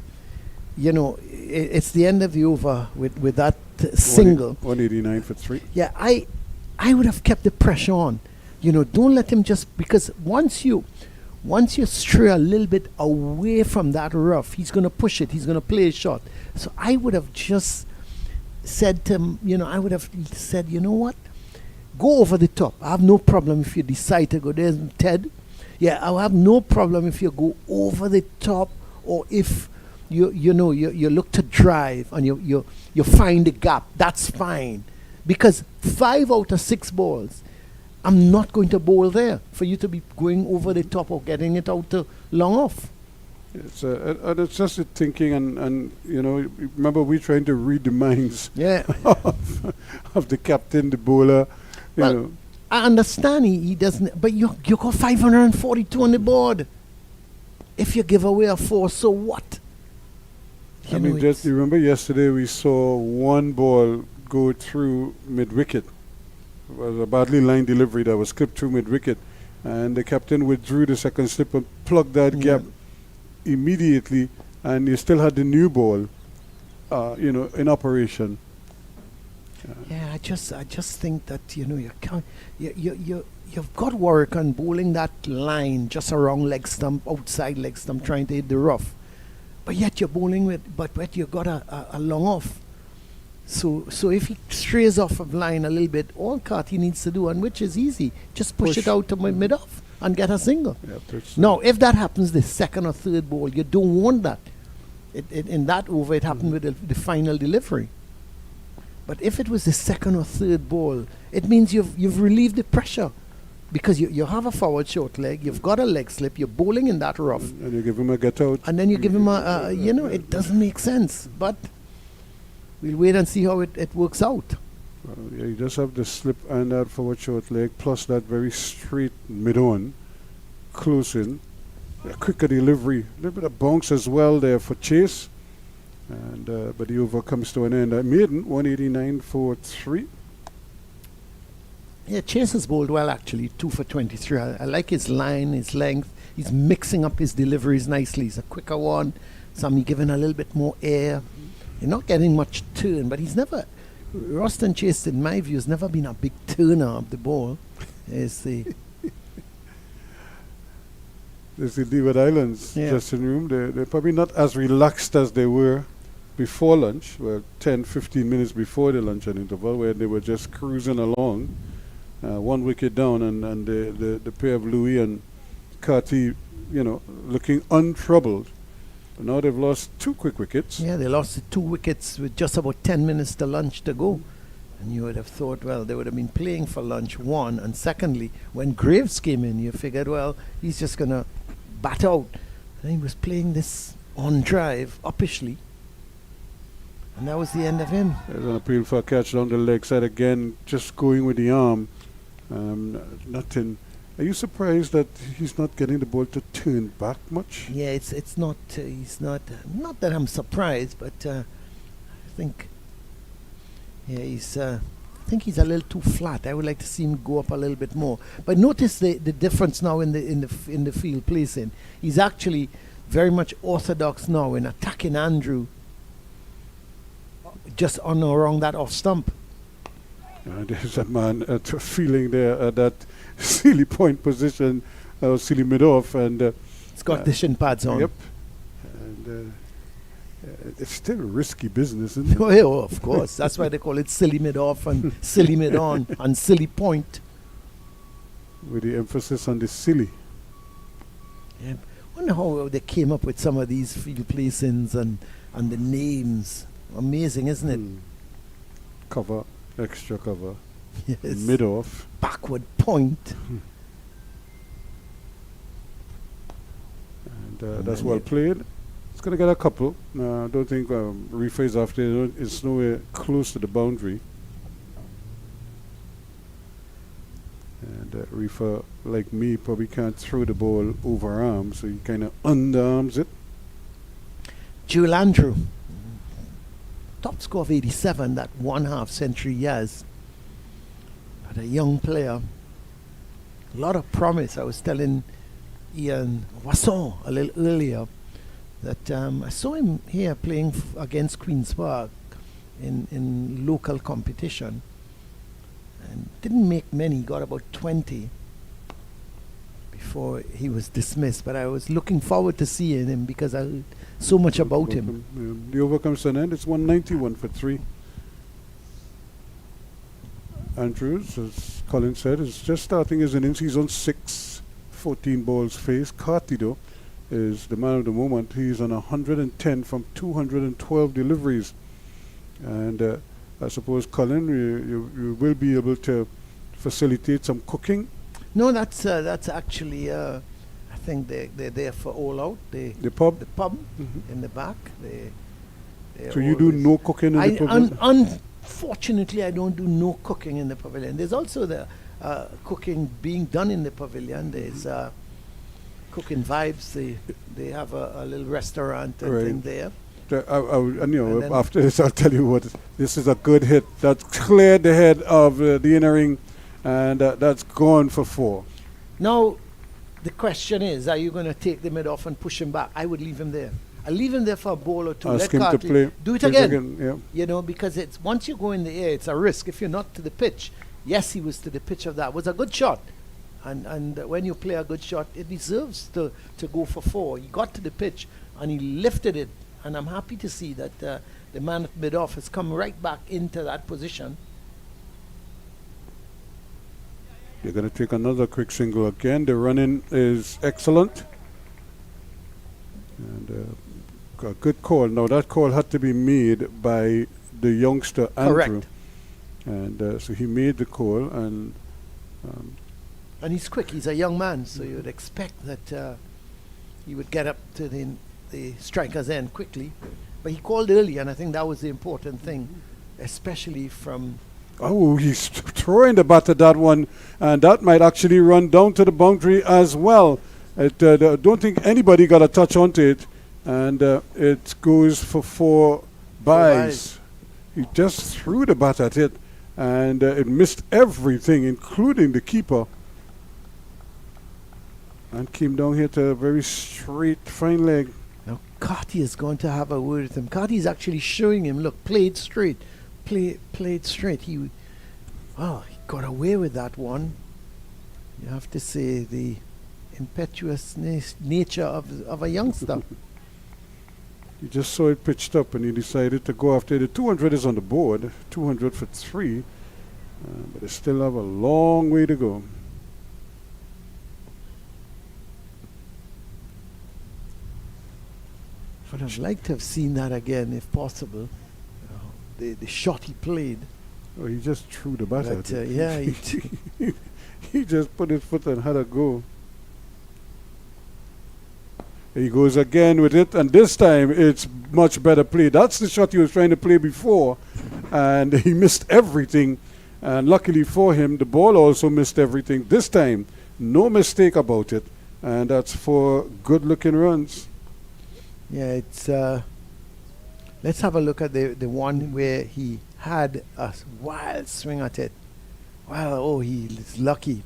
You know, it's the end of the over with that single. 189 for 3. Yeah, I would have kept the pressure on. You know, don't let him just, because once you stray a little bit away from that rough, he's going to push it. He's going to play a shot. So I would have just said to him, you know what? Go over the top. I have no problem if you decide to go there, Ted. Yeah, I'll have no problem if you go over the top, or if you look to drive and you find the gap. That's fine, because 5 out of 6 balls, I'm not going to bowl there for you to be going over the top or getting it out to long off. It's just the thinking, and remember, we're trying to read the minds of the captain, the bowler. I understand he doesn't, but you got 542 on the board. If you give away a 4, so what? You remember yesterday we saw one ball go through mid-wicket. It was a badly lined delivery that was clipped through mid-wicket, and the captain withdrew the second slip and plugged that gap immediately, and you still had the new ball, in operation. Yeah, I just think that you can't. You've got Warwickon bowling that line just around leg stump, outside leg stump, trying to hit the rough. But yet you're bowling but you got a long off. So if he strays off of line a little bit, all Carty needs to do, and which is easy, just push it out to mid off and get a single. Yeah, now, if that happens the second or third ball, you don't want that. In that over, it happened with the final delivery. But if it was the second or third ball, it means you've relieved the pressure. Because you have a forward short leg, you've got a leg slip, you're bowling in that rough. And you give him a get out. And then you give him it doesn't make sense. But we'll wait and see how it works out. You just have the slip and that forward short leg, plus that very straight mid-on, close in. A quicker delivery, a little bit of bounce as well there for Chase. And but the over comes to an end. Maiden, 189 for 3. Yeah, Chase has bowled well, actually, 2 for 23. I like his line, his length. He's mixing up his deliveries nicely. He's a quicker one. Some he giving a little bit more air. You're not getting much turn, but he's never... Roston Chase, in my view, has never been a big turner of the ball. There's the Leeward Islands dressing room. They're probably not as relaxed as they were before lunch, 10, 15 minutes before the luncheon interval, where they were just cruising along. 1 wicket down, and the pair of Louis and Carty, looking untroubled. But now they've lost 2 quick wickets. Yeah, they lost the 2 wickets with just about 10 minutes to lunch to go. And you would have thought, well, they would have been playing for lunch, one. And secondly, when Graves came in, you figured, well, he's just going to bat out. And he was playing this on drive, uppishly. And that was the end of him. There's an appeal for a catch down the leg side again, just going with the arm. Nothing Are you surprised that he's not getting the ball to turn back much? Yeah, it's not. He's not that I'm surprised, but I think. Yeah, I think he's a little too flat. I would like to see him go up a little bit more. But notice the difference now in the field placing. He's actually very much orthodox now in attacking Andrew just on or around that off stump. There's a man feeling there at that silly point position, silly mid-off, and He's got the shin pads on. Yep. And it's still risky business, isn't it? Oh, yeah, of course. That's why they call it silly mid-off and silly mid-on and silly point. With the emphasis on the silly. Yeah. I wonder how they came up with some of these field placings and the names. Amazing, isn't it? Cover, extra cover, Yes. mid-off. Backward point. And that's well played. It's going to get a couple. I don't think rephrase after it's nowhere close to the boundary. And reefer, like me, probably can't throw the ball over arm, so he kind of underarms it. Jewel Andrew. Top score of 87, that 1/2 century years. But a young player. A lot of promise. I was telling Ian Wasson a little earlier that I saw him here playing against Queen's Park in local competition. And didn't make many, got about 20 before he was dismissed. But I was looking forward to seeing him because I heard so much about him. The over comes to an end. It's 191 for 3. Andrews, as Colin said, is just starting his innings. He's on 6, 14 balls faced. Carty, though, is the man of the moment. He's on 110 from 212 deliveries. And I suppose, Colin, you will be able to facilitate some cooking. No, that's actually, I think they're there for all out. The pub? The pub in the back. So you do no cooking in the pavilion? Unfortunately, I don't do no cooking in the pavilion. There's also the cooking being done in the pavilion. There's cooking vibes. They have a little restaurant thing there. And after this, I'll tell you what. This is a good hit. That's cleared the head of the inner ring, and that's gone for 4. Now, the question is, are you going to take the mid off and push him back? I would leave him there. I'll leave him there for a ball or two. Ask Let him to Cartley play. do it Play again. Yeah. You know, because it's once you go in the air, it's a risk. If you're not to the pitch, yes, he was to the pitch of that. It was a good shot. And when you play a good shot, it deserves to go for 4. He got to the pitch and he lifted it. And I'm happy to see that the man at mid-off has come right back into that position. They're going to take another quick single again. The running is excellent. And a good call. Now, that call had to be made by the youngster, Andrew. Correct. And so he made the call. And he's quick. He's a young man, so you would expect that he would get up to the striker's end quickly. But he called early, and I think that was the important thing, especially from... Oh, he's throwing the bat at that one, and that might actually run down to the boundary as well. I don't think anybody got a touch onto it, and it goes for 4 byes. He just threw the bat at it, and it missed everything, including the keeper. And came down here to a very straight, fine leg. Now, Carty is going to have a word with him. Carty is actually showing him, look, played straight. Played straight. He got away with that one. You have to say the impetuous nature of a youngster. He just saw it pitched up and he decided to go after it. The 200 is on the board, 200 for 3, but they still have a long way to go. But I'd like to have seen that again if possible. The shot he played. Oh, he just threw the bat at it. Yeah, he just put his foot and had a go. He goes again with it, and this time it's much better play. That's the shot he was trying to play before, and he missed everything. And luckily for him, the ball also missed everything. This time, No mistake about it. And that's 4 good-looking runs. Yeah, it's. Let's have a look at the one where he had a wild swing at it. Well, oh, he is lucky.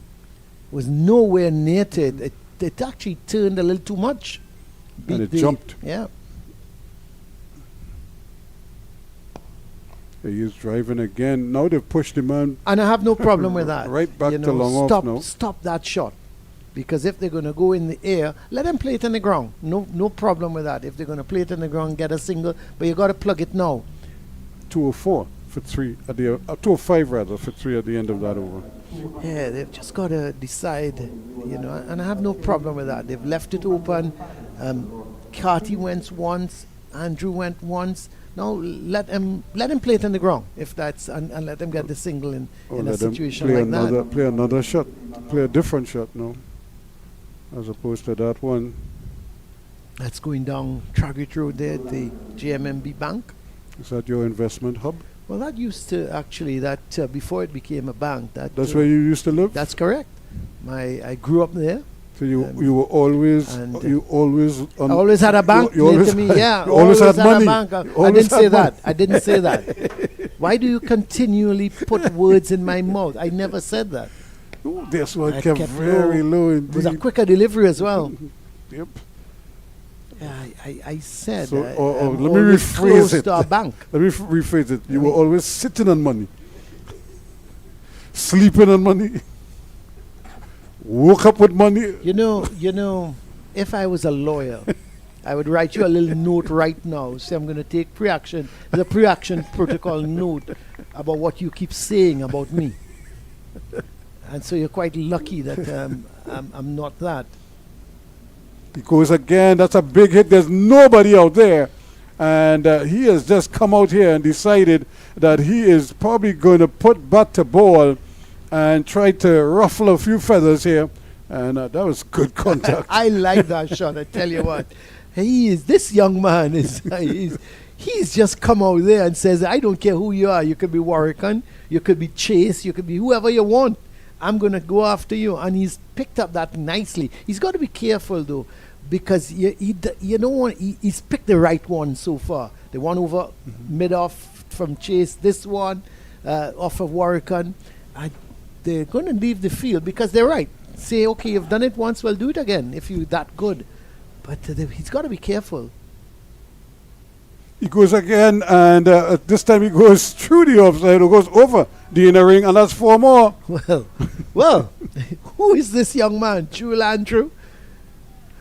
Was nowhere near to it. It actually turned a little too much. And it jumped. Yeah. He is driving again. Now they've pushed him on. And I have no problem with that. Right back You to know, long off now. Stop that shot. Because if they're going to go in the air, let them play it in the ground. No problem with that. If they're going to play it in the ground, get a single. But you got to plug it now. 204 for 3 at the 205 rather for 3 at the end of that over. Yeah, they've just got to decide, you know, and I have no problem with that. They've left it open. Carty went once, Andrew went once. Now let him play it in the ground if that's and let them get the single in a situation like that. Play another shot, play a different shot now, as opposed to that one. That's going down Traggart Road there, the GMMB Bank. Is that your investment hub? Well, that used to actually before it became a bank. That's where you used to live. That's correct. I grew up there. So you were always I always had a bank near to me. Yeah, you always had money. A bank. I didn't say that. I didn't say that. Why do you continually put words in my mouth? I never said that. Ooh, this one kept very low indeed. It was a quicker delivery as well. Yep. I said. So, let me rephrase it. To our bank. Let me rephrase it. You were always sitting on money, sleeping on money. Woke up with money. You know, if I was a lawyer, I would write you a little note right now. Say I'm going to take pre-action, the pre-action protocol note about what you keep saying about me. And so you're quite lucky that I'm not that. Because again, that's a big hit. There's nobody out there. And he has just come out here and decided that he is probably going to put bat to ball and try to ruffle a few feathers here, and that was good contact. I like that shot. I tell you what, this young man he's just come out there and says, I don't care who you are. You could be Warwickon, you could be Chase, you could be whoever you want. I'm gonna go after you, and he's picked up that nicely. He's got to be careful though, because you don't want. He's picked the right one so far. The one over mid off from Chase. This one off of Warwickon. They're going to leave the field because they're right. Say, okay, you've done it once, well, do it again if you're that good. But he's got to be careful. He goes again, and this time he goes through the offside, or goes over the inner ring, and that's 4 more. Well, who is this young man? True Andrew?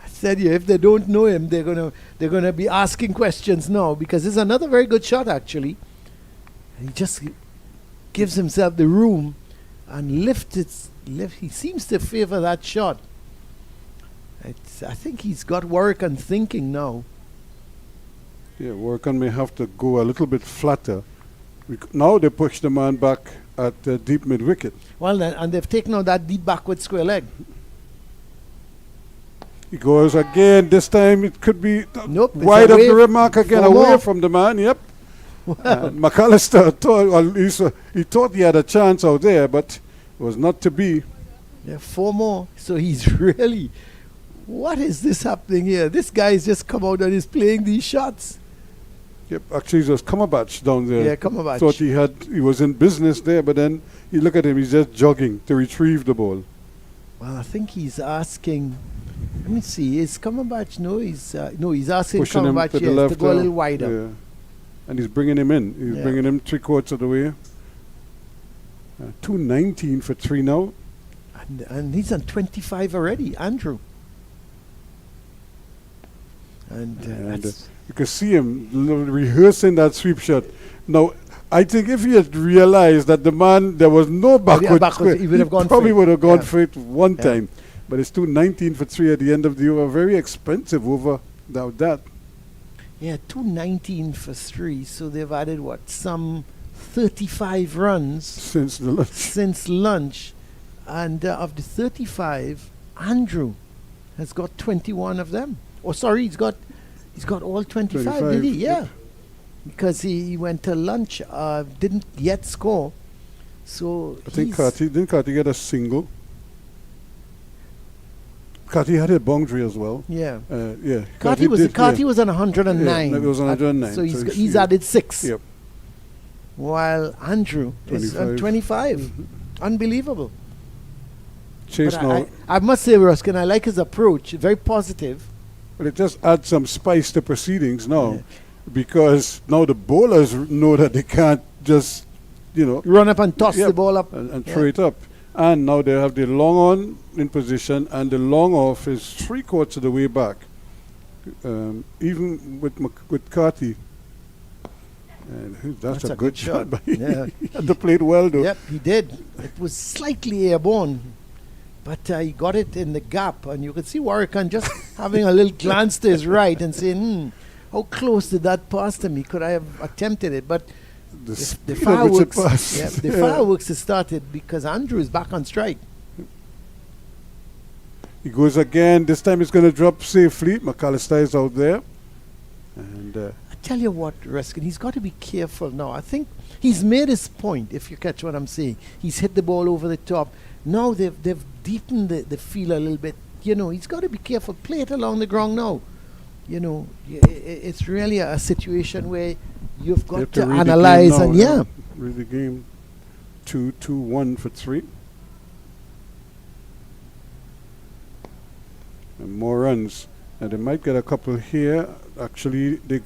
I said, if they don't know him, they're gonna be asking questions now, because it's another very good shot actually. He just gives himself the room and he seems to favor that shot. I think he's got Warwickon thinking now. Yeah, Warwickon may have to go a little bit flatter. Now they push the man back at deep mid wicket. Well, and they've taken out that deep backward square leg. He goes again. This time it could be it's wide of the rim mark again, away from the man. Yep. Well, McAllister he thought he had a chance out there, but it was not to be. Yeah, 4 more. So he's really, what is this happening here? This guy's just come out and is playing these shots. Yep, actually it was Cumberbatch down there. Yeah, Cumberbatch. Thought he was in business there, but then you look at him, he's just jogging to retrieve the ball. Well, I think he's asking. Let me see. Is Cumberbatch? No, he's asking pushing Cumberbatch to go a little wider. Yeah. And he's bringing him in. He's bringing him 3/4 of the way. 219 for 3 now. And he's on 25 already, Andrew. And you can see him rehearsing that sweep shot. Now, I think if he had realized that the man, there was no backward square, he would have gone probably would have gone for it one time. But it's 219 for 3 at the end of the over. Very expensive over that. Yeah, 219 for 3. So they've added some 35 runs since lunch. And of the 35, Andrew has got 21 of them. Oh, sorry, he's got all 25, did he? Yeah. Yep. Because he went to lunch, didn't yet score. So I think didn't Carty get a single? Carty had a boundary as well. Yeah. Yeah. Carty was on 109. Yeah, it was on 109. So he's added 6. Yep. While Andrew is on 25. Mm-hmm. Unbelievable. Chase But now. I must say, Ruskin, I like his approach. Very positive. But it just adds some spice to proceedings now, because now the bowlers know that they can't just, Run up and toss the ball up. and throw it up. And now they have the long on in position, and the long off is 3/4 of the way back. Even with Carty. And that's a good shot. Yeah. He had to play it well, though. Yep, he did. It was slightly airborne, but he got it in the gap, and you could see Warwick just having a little glance to his right and saying, how close did that pass to me? Could I have attempted it? But the fireworks has started because Andrew is back on strike. He goes again. This time he's going to drop safely. McAllister is out there. And I tell you what, Ruskin, he's got to be careful now. I think he's made his point, if you catch what I'm saying. He's hit the ball over the top. Now they've deepened the field a little bit. He's got to be careful. Play it along the ground now. It's really a situation where you've got to analyze and read the game. 2-2-1 for 3. And more runs. And they might get a couple here. Actually, they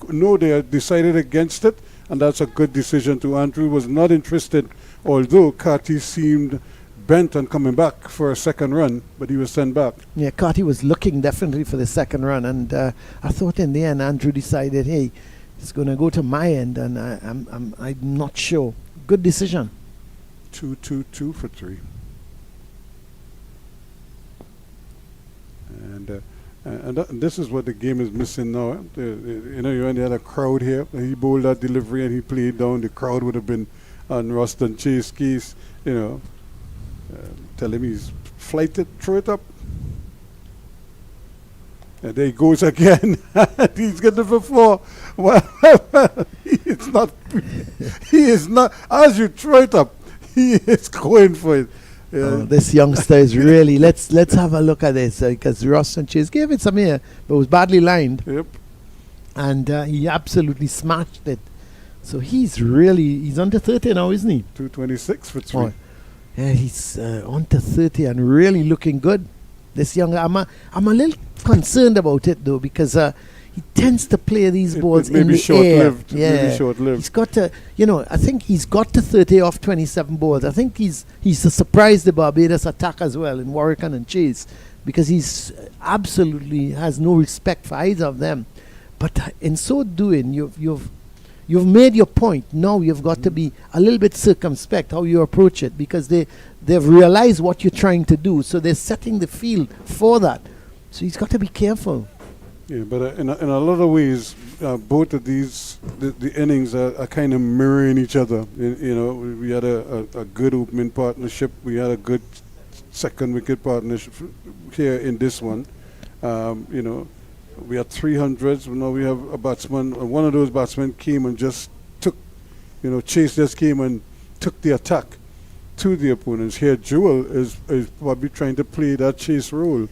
have decided against it, and that's a good decision too. Andrew was not interested, although Carty seemed bent on coming back for a second run, but he was sent back. Yeah, Carty was looking definitely for the second run, and I thought in the end Andrew decided, hey, it's going to go to my end, and I'm not sure. Good decision. 2-2-2 for 3. And this is what the game is missing now. You only had a crowd here. He bowled that delivery and he played down. The crowd would have been on Ruston Chase case. Tell him he's flighted, throw it up. And there he goes again. He's getting it for 4. Well, he is not. As you throw it up, he is going for it. This youngster is really. Let's have a look at this, because Ross and Chase gave it some air, but it was badly lined. Yep. And he absolutely smashed it. So he's under 30 now, isn't he? 226 for 3. Oh, yeah, he's under 30 and really looking good. This young, I'm a little concerned about it though, because he tends to play these balls in the air. Maybe short-lived. He's got to, I think he's got to 30 off 27 balls. I think he's surprised the Barbados attack as well in Warwick and Chase, because he's absolutely has no respect for either of them. But in so doing, you've made your point. Now you've got to be a little bit circumspect how you approach it, because they've realized what you're trying to do, so they're setting the field for that. So he's got to be careful. Yeah, but in a lot of ways, both of these the innings are kind of mirroring each other. We had a good opening partnership. We had a good second wicket partnership here in this one. We had 300s. Now we have a batsman. One of those batsmen came and just took, Chase just came and took the attack to the opponents. Here, Jewel is probably trying to play that Chase role.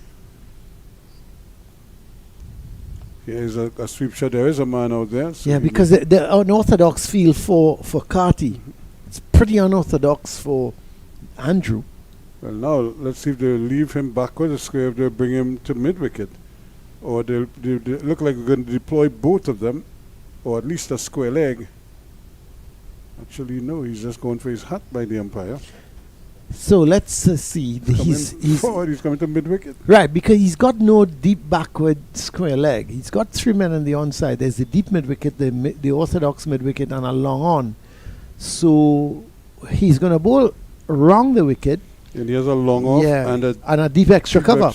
Here is a sweep shot. There is a man out there. So because the unorthodox feel for Carty. It's pretty unorthodox for Andrew. Well, now let's see if they leave him backward the square, if they bring him to mid-wicket. Or they look like we're going to deploy both of them, or at least a square leg. Actually, no, he's just going for his hat by the umpire. So let's see. He's coming to mid-wicket. Right, because he's got no deep backward square leg. He's got 3 men on the onside. There's the deep mid-wicket, the orthodox mid-wicket, and a long on. So he's going to bowl around the wicket. And he has a long off and a deep extra cover.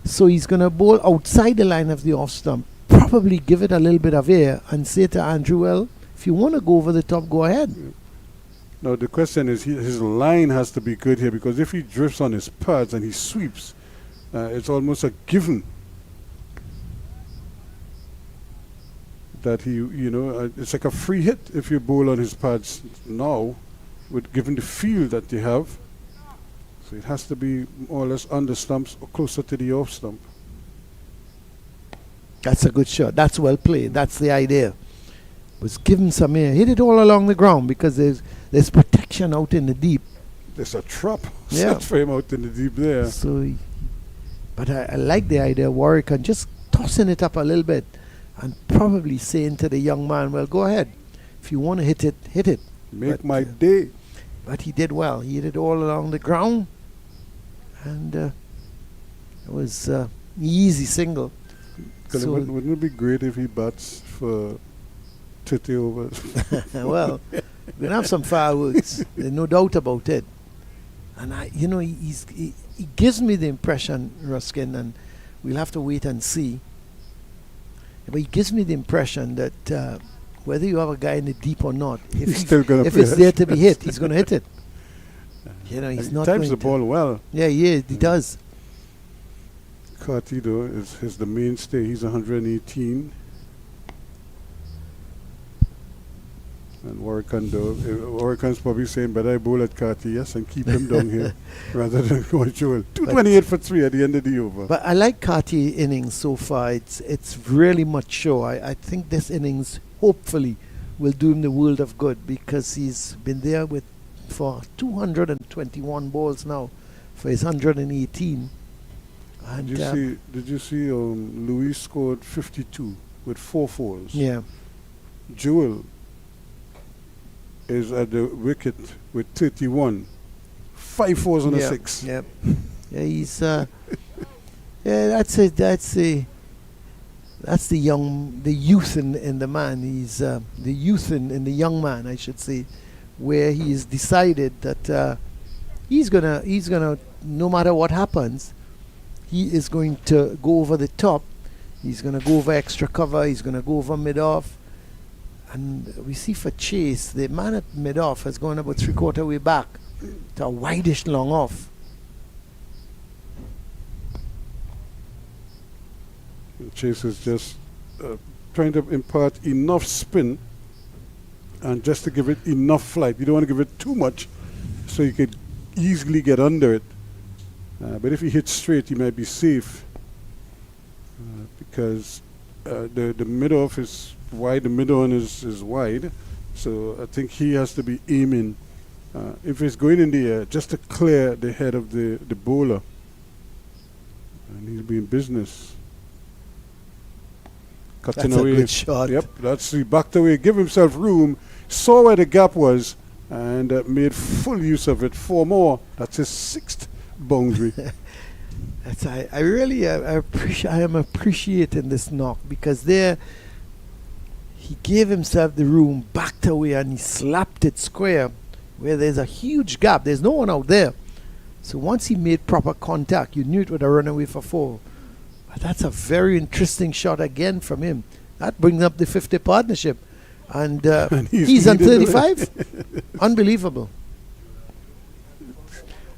So he's going to bowl outside the line of the off stump. Probably give it a little bit of air and say to Andrew, well, if you want to go over the top, go ahead. Yeah. Now the question is, his line has to be good here, because if he drifts on his pads and he sweeps, it's almost a given that it's like a free hit if you bowl on his pads now, given the field that you have. So it has to be more or less on the stumps or closer to the off stump. That's a good shot. That's well played. That's the idea. Was give him some air. Hit it all along the ground because there's protection out in the deep. There's a trap Yeah. set for him out in the deep there. So, but I like the idea of Warwick and just tossing it up a little bit and probably saying to the young man, well, go ahead. If you want to hit it, hit it. Make But, my day. But he did well. He hit it all along the ground. And it was an easy single. So, Wouldn't it be great if he bats for 30 overs? well, we're going to have some fireworks. There's no doubt about it. And he gives me the impression, Ruskin, and we'll have to wait and see. But he gives me the impression that whether you have a guy in the deep or not, He's still gonna if play it's it. there to be hit, he's going to hit it. He's He not times going the to. ball well. Yeah, he does. Carty, though, is the mainstay. He's 118. And Warwick's probably saying, but I bowl at Carty, yes, and keep him down here rather than go at Joel. 228 for 3 at the end of the over. But I like Carty innings so far. It's really mature. I think this innings hopefully will do him the world of good because he's been there for 221 balls now for his 118. And Did you see Louis scored 52 with 4 fours? yeah, Joel is at the wicket with 31. 5 fours and a 6. yeah, he's that's it. That's the youth in the man. He's the youth in the young man, I should say, where he's decided that he's gonna no matter what happens, he is going to go over the top. He's gonna go over extra cover. He's gonna go over mid off. And we see for Chase, the man at mid off has gone about 3/4 way back to a wideish long off. Chase is just trying to impart enough spin and just to give it enough flight. You don't want to give it too much so you could easily get under it. But if he hits straight, he might be safe because the mid-off is wide, the mid-on is wide. So I think he has to be aiming, if it's going in the air, just to clear the head of the bowler. And he'll be in business. Cutting That's away. a good shot. Yep, that's he backed away, give himself room, saw where the gap was, and made full use of it. 4 more. That's his 6th boundary. I really I am appreciating this knock because there he gave himself the room, backed away, and he slapped it square where there's a huge gap. There's no one out there. So once he made proper contact, you knew it would have run away for 4. But that's a very interesting shot again from him. That brings up the 50 partnership. And, And he's on leading the way. 35. Unbelievable.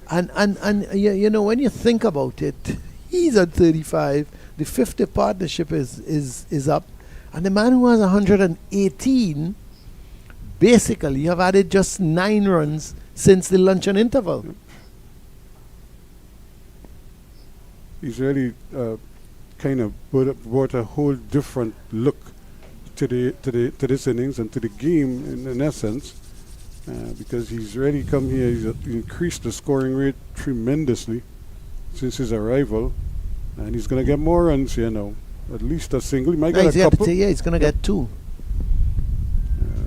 And when you think about it, he's on 35. The 50 partnership is up. And the man who has 118, basically, you have added just 9 runs since the luncheon interval. He's really kind of brought a whole different look to this innings and to the game in essence, because he's really come here. He's increased the scoring rate tremendously since his arrival, and he's going to get more runs here now. At least a single. He might get a couple. He's going to get 2.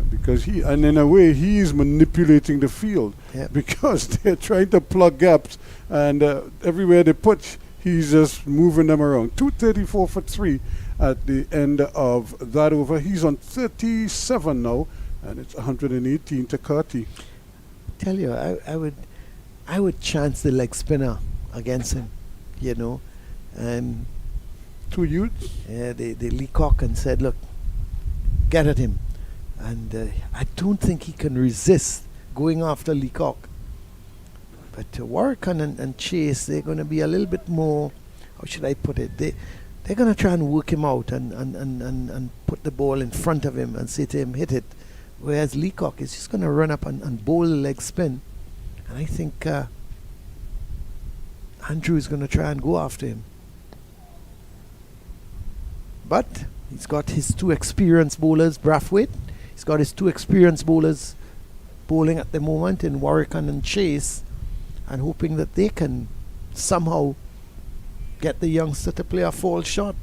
Because and in a way, he's manipulating the field. Yep. Because they're trying to plug gaps, and everywhere they put, he's just moving them around. 234 for 3 at the end of that over. He's on 37 now, and it's 118 to Carty. Tell you, I would chance the leg spinner against him, and 2 youths. yeah, they Leacock and said, look, get at him. And I don't think he can resist going after Leacock. But Warwick and Chase, they're going to be a little bit more, how should I put it? They're going to try and work him out and put the ball in front of him and say to him, hit it. Whereas Leacock is just going to run up and bowl the leg spin. And I think Andrew is going to try and go after him. But he's got his two experienced bowlers, Brathwaite. He's got his two experienced bowlers bowling at the moment in Warwican and Chase, and hoping that they can somehow get the youngster to play a fall shot.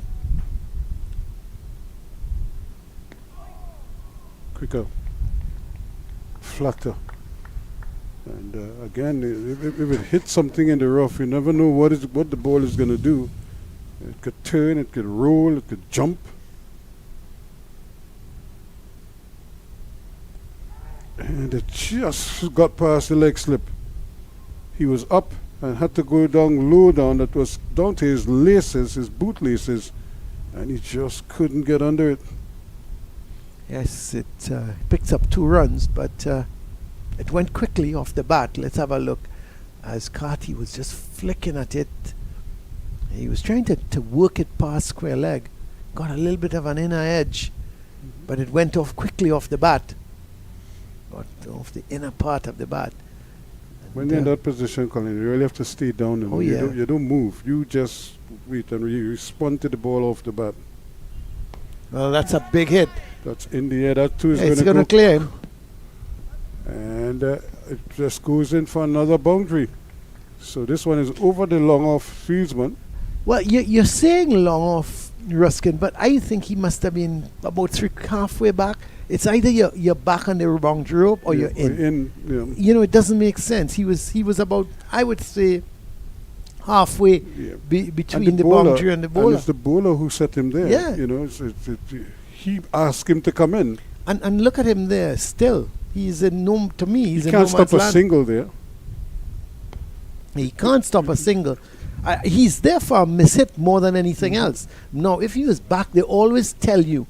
Quicker, flatter. And again, if it hits something in the rough, you never know what the ball is going to do. It could turn, it could roll, it could jump. And it just got past the leg slip. He was up and had to go down low down. That was down to his laces, his boot laces, and he just couldn't get under it. Yes, it picks up 2 runs, but it went quickly off the bat. Let's have a look. As Carty was just flicking at it. He was trying to work it past square leg. Got a little bit of an inner edge, but it went off quickly off the bat. Got off the inner part of the bat. When you're in that position, Colin, you really have to stay down. And you don't move. You just wait and you respond to the ball off the bat. Well, that's a big hit. That's in the air. That too is It's going to to clear him. And it just goes in for another boundary. So this one is over the long off fieldsman. Well, you're saying long off, Ruskin, but I think he must have been about halfway back. It's either you're back on the boundary rope or you're in. You know, it doesn't make sense. He was about, I would say, halfway between the boundary and the bowler. And it's the bowler who set him there. Yeah. You know, he asked him to come in. And look at him there still. He's in no, to me, he's he in can't no man's stop a land. single there. He can't stop a single. He's there for a miss hit more than anything else. Now, if he was back, they always tell you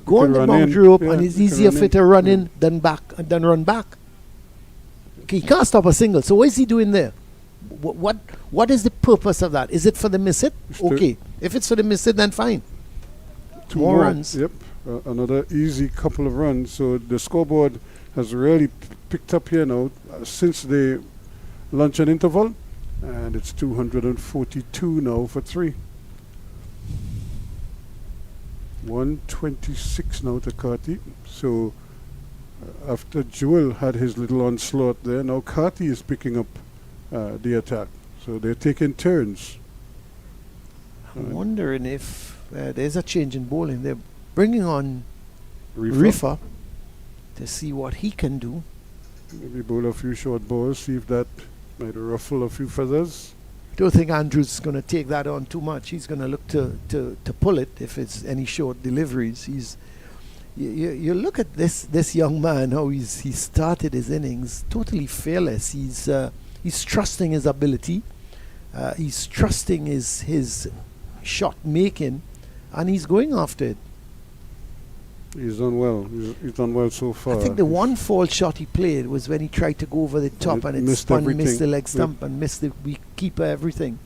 go on the boundary rope and it's easier for you to run in than run back. He can't stop a single. So what is he doing there? What is the purpose of that? Is it for the miss hit? Okay. If it's for the miss hit, then fine. 2 more runs. Yep. Another easy couple of runs. So the scoreboard has really picked up here now since the luncheon interval. And it's 242 now for 3. 126 now to Carty. So after Joel had his little onslaught there, now Carty is picking up the attack. So they're taking turns. I'm wondering if there's a change in bowling. They're bringing on Reefer to see what he can do. Maybe bowl a few short balls, see if that might ruffle a few feathers. Don't think Andrews is going to take that on too much. He's going to look to pull it if it's any short deliveries. You look at this young man, how he started his innings totally fearless. He's trusting his ability. He's trusting his shot making, and he's going after it. He's done well. He's done well so far. I think the one fall shot he played was when he tried to go over the top and it missed the leg stump and missed the keeper, everything.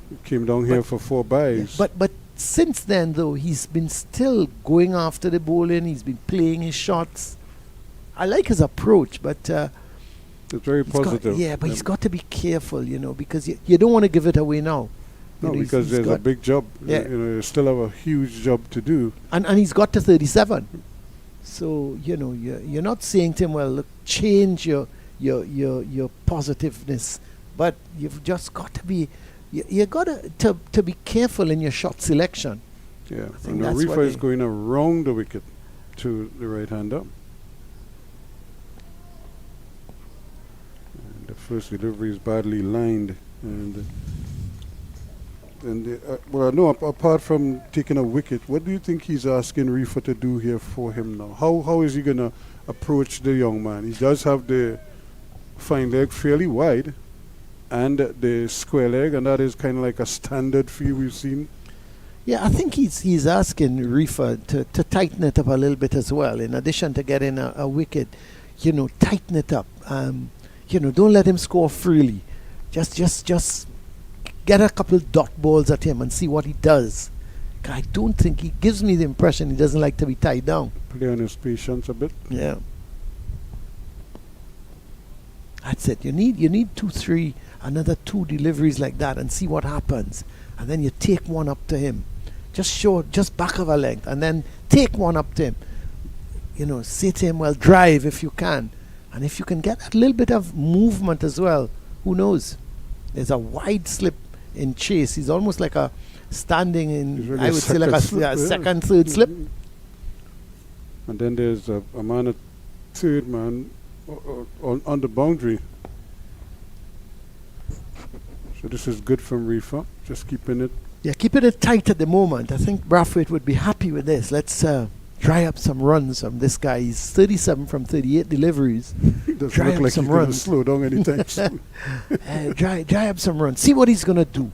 He came down here for 4 byes. Yeah, but since then, though, he's been still going after the bowling. He's been playing his shots. I like his approach, but it's very positive. But he's got to be careful, because you don't want to give it away now. No, because there's a big job. Yeah. You still have a huge job to do. And he's got to 37. So, you're not saying to him, well, look, change your positiveness. But you've just got to be, you got to be careful in your shot selection. Yeah, and the Reefer is going around the wicket to the right-hander. And the first delivery is badly lined. Apart from taking a wicket, what do you think he's asking Reefer to do here for him now? How is he going to approach the young man? He does have the fine leg fairly wide and the square leg, and that is kind of like a standard feel we've seen. Yeah, I think he's asking Reefer to tighten it up a little bit as well. In addition to getting a wicket, tighten it up. Don't let him score freely. Just get a couple dot balls at him and see what he does. I don't think he gives me the impression he doesn't like to be tied down. Play on his patience a bit. Yeah. That's it. You need 2-3, another 2 deliveries like that and see what happens. And then you take one up to him. just short, just back of a length, and then take one up to him. You know, say to him, well, drive if you can. And if you can get that little bit of movement as well, who knows? There's a wide slip in chase. He's almost like a standing in, Really I would say, like a second, third slip. And then there's a man at third man on the boundary. So this is good from Reefer, just keeping it. Yeah, keeping it tight at the moment. I think Brathwaite would be happy with this. Let's dry up some runs from this guy. He's 37 from 38 deliveries. Doesn't Dry look up like some he's going to runs. slow down anytime soon. Dry up some runs. See what he's gonna do.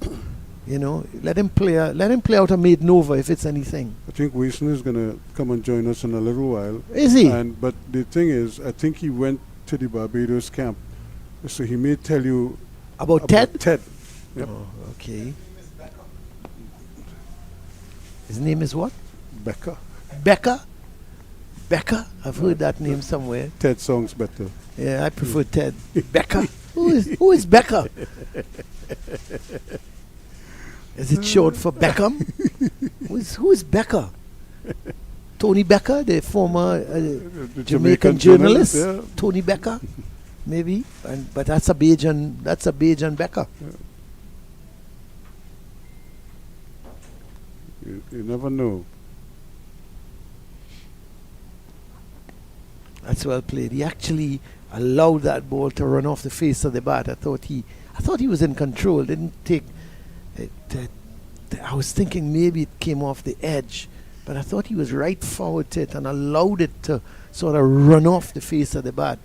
You know, let him play out a maiden over if it's anything. I think Wilson is going to come and join us in a little while. Is he? But the thing is, I think he went to the Barbados camp, so he may tell you About Ted? Ted. Yep. Oh, okay. His name is what? Becker. Becker? Becker? I've heard that name somewhere. Ted sounds better. Yeah, I prefer Ted. Becker? Who is Becker? Is it short for Beckham? who is Becker? Tony Becker, the former The Jamaican journalist. yeah. Tony Becker, maybe. But that's a Bajan Becker. You never know. That's well played. He actually allowed that ball to run off the face of the bat. I thought he was in control. Didn't take it. I was thinking maybe it came off the edge, but I thought he was right forward to it and allowed it to sort of run off the face of the bat.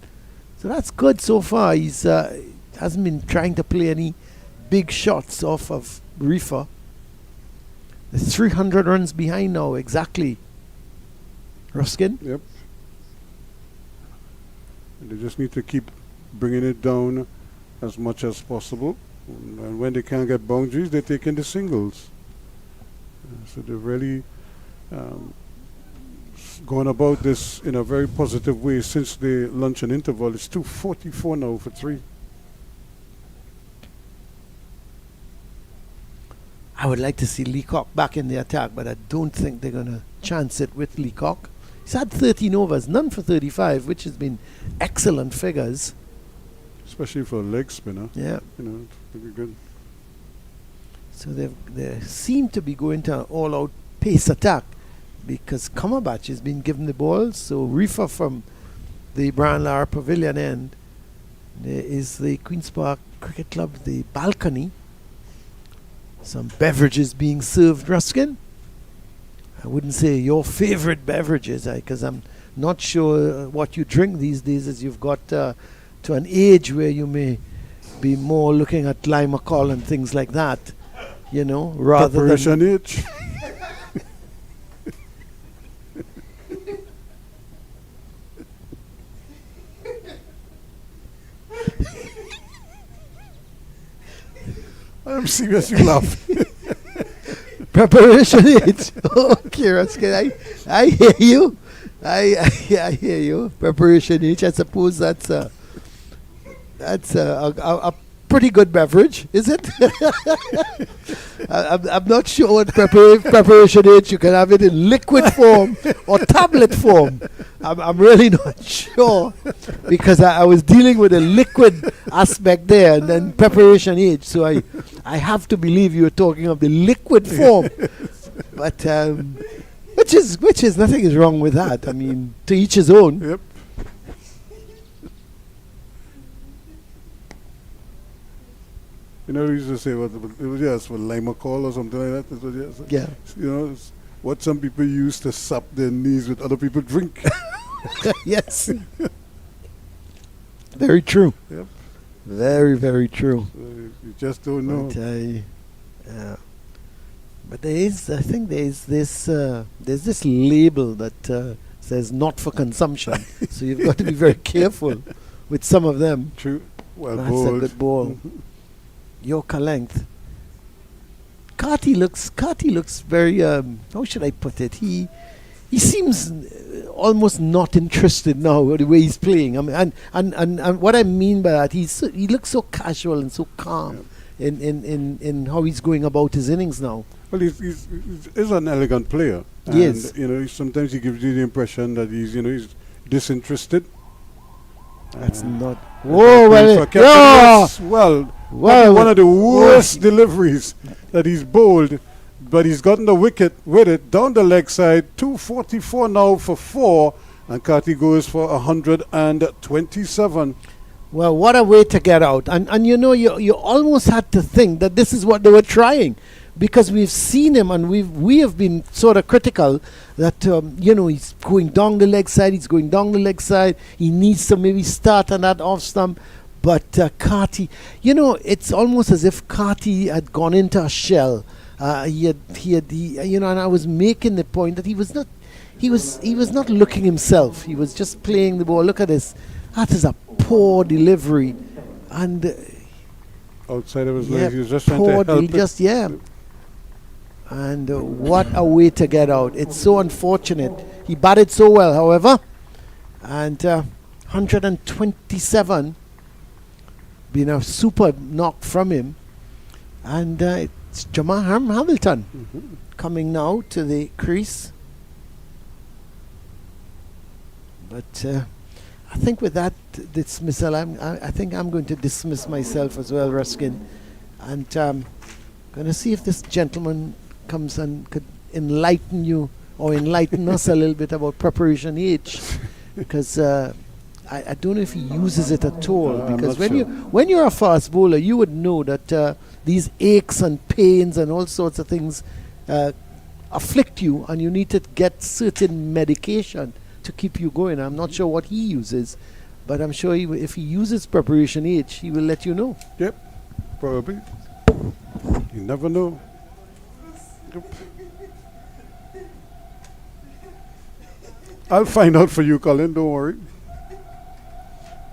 So that's good so far. He's hasn't been trying to play any big shots off of Reefer. The 300 runs behind now, exactly. Ruskin? Yep. And they just need to keep bringing it down as much as possible. And when they can't get boundaries, they take in the singles. So they're really going about this in a very positive way since the lunch and interval. It's 2:44 now for 3. I would like to see Leacock back in the attack, but I don't think they're going to chance it with Leacock. He's had 13 overs, none for 35, which has been excellent figures. Especially for a leg spinner. Yeah. You know, it's pretty good. So they seem to be going to an all-out pace attack because Cumberbatch has been given the ball. So Reefer from the Brian Lara Pavilion end. There is the Queen's Park Cricket Club, the balcony. Some beverages being served, Ruskin. I wouldn't say your favorite beverages, because I'm not sure what you drink these days, as you've got to an age where you may be more looking at lime and things like that, you know, rather Preparation than itch. I'm serious, you laugh. preparation age. Okay, Ruskin, I hear you. I hear you. Preparation age. I suppose that's a pretty good beverage, is it? I'm not sure what preparation age. You can have it in liquid form or tablet form. I'm really not sure because I was dealing with a liquid aspect there and then preparation age. So I have to believe you were talking of the liquid form. But which is nothing is wrong with that. I mean, to each his own. Yep. You know, we used to say it was just for limacol or something like that. That's what you said. Yeah. You know, it's what some people use to sap their knees with other people drink. Yes. Very true. Yep. Very, very true. You just don't know. But, but I think there's this label that says not for consumption. So you've got to be very careful with some of them. True. Well, That's bowled. a good ball. Yorker length. Carty looks very how should I put it? He seems almost not interested now with the way he's playing. I mean, and what I mean by that, he looks so casual and so calm in how he's going about his innings now. Well, he's an elegant player. Yes. And, sometimes he gives you the impression that he's disinterested. That's not. Whoa, Well, probably one of the worst deliveries that he's bowled, but he's gotten the wicket with it down the leg side. 244 now for 4, and Carty goes for 127. Well, what a way to get out. And you almost had to think that this is what they were trying, because we've seen him and we have been sort of critical that, he's going down the leg side, he needs to maybe start on that off stump. But Carty, it's almost as if Carty had gone into a shell. And I was making the point that he was not looking himself. He was just playing the ball. Look at this. That is a poor delivery, and outside of his legs, he was just trying to help it. And what a way to get out! It's so unfortunate. He batted so well, however, and 127, being a super knock from him, and it's Jamal Hamilton coming now to the crease, but. I think with that dismissal, I think I'm going to dismiss myself as well, Ruskin. And going to see if this gentleman comes and could enlighten you or enlighten us a little bit about preparation H. Because I don't know if he uses it at all. Because when you're a fast bowler, you would know that these aches and pains and all sorts of things afflict you, and you need to get certain medication to keep you going. I'm not sure what he uses, but I'm sure if he uses preparation H, he will let you know. Yep, probably. You never know. Yep. I'll find out for you, Colin, don't worry.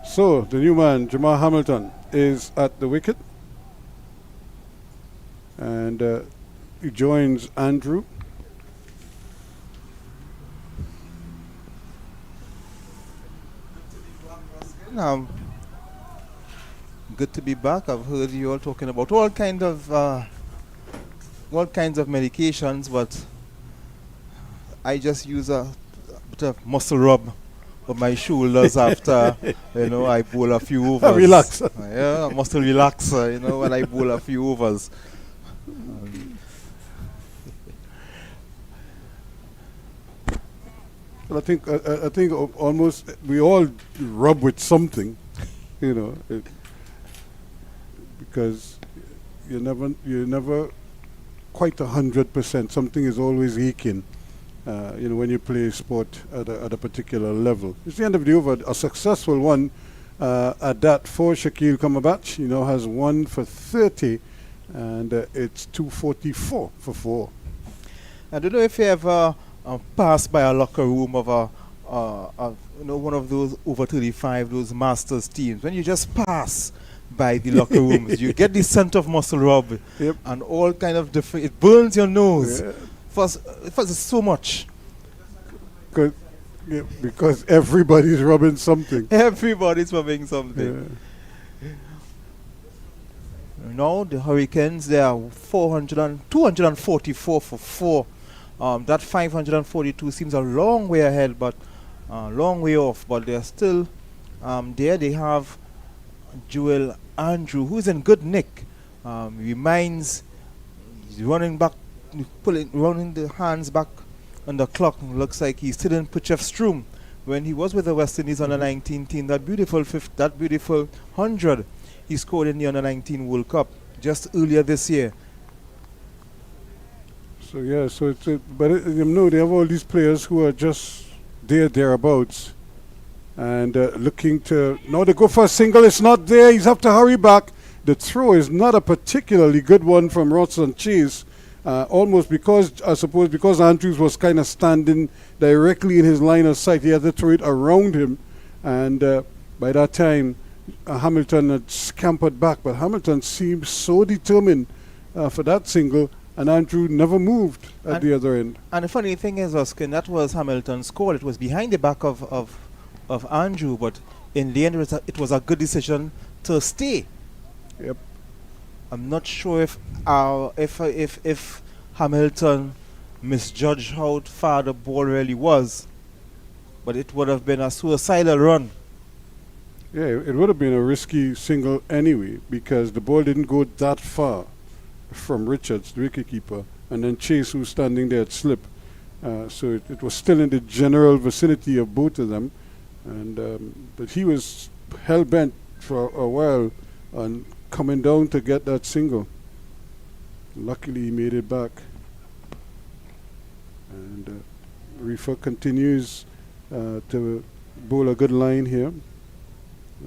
So, the new man, Jamal Hamilton, is at the wicket. And he joins Andrew. Good to be back. I've heard you all talking about all kinds of medications, but I just use a bit of muscle rub of my shoulders after I bowl a few overs. A relaxer. Yeah, a muscle relaxer. When I bowl a few overs. Well, I think almost we all rub with something, because you're never quite 100%. Something is always aching, when you play sport at a particular level. It's the end of the over, a successful one at that for Shakil Kamabach. He now has 1 for 30, and it's 244 for 4. I don't know if you ever passed by a locker room of one of those over 35, those masters teams. When you just pass by the locker rooms, you get the scent of muscle rub, and all kind of different. It burns your nose. Yeah. First, it's so much. Because everybody's rubbing something. Everybody's rubbing something. Yeah. Now the Hurricanes, they are 244 for 4. That 542 seems a long way ahead, but long way off. But they're still there. They have Joel Andrew, who's in good nick. He's running back, running the hands back on the clock. Looks like he's still in Potchefstroom when he was with the West Indies under 19 team. That beautiful 100 he scored in the under 19 World Cup just earlier this year. So but they have all these players who are just thereabouts, and looking to. Now they go for a single. It's not there. He's have to hurry back. The throw is not a particularly good one from Rodson Chase. Almost because Andrews was kind of standing directly in his line of sight. He had to throw it around him, and by that time, Hamilton had scampered back. But Hamilton seemed so determined for that single. And Andrew never moved at the other end. And the funny thing is, Ruskin, that was Hamilton's score. It was behind the back of Andrew, but in the end, it was a good decision to stay. Yep. I'm not sure if Hamilton misjudged how far the ball really was, but it would have been a suicidal run. Yeah, it would have been a risky single anyway because the ball didn't go that far from Richards, the wicketkeeper, and then Chase, who's standing there, at slip. So it was still in the general vicinity of both of them, and but he was hell bent for a while on coming down to get that single. Luckily, he made it back, and Reefer continues to bowl a good line here.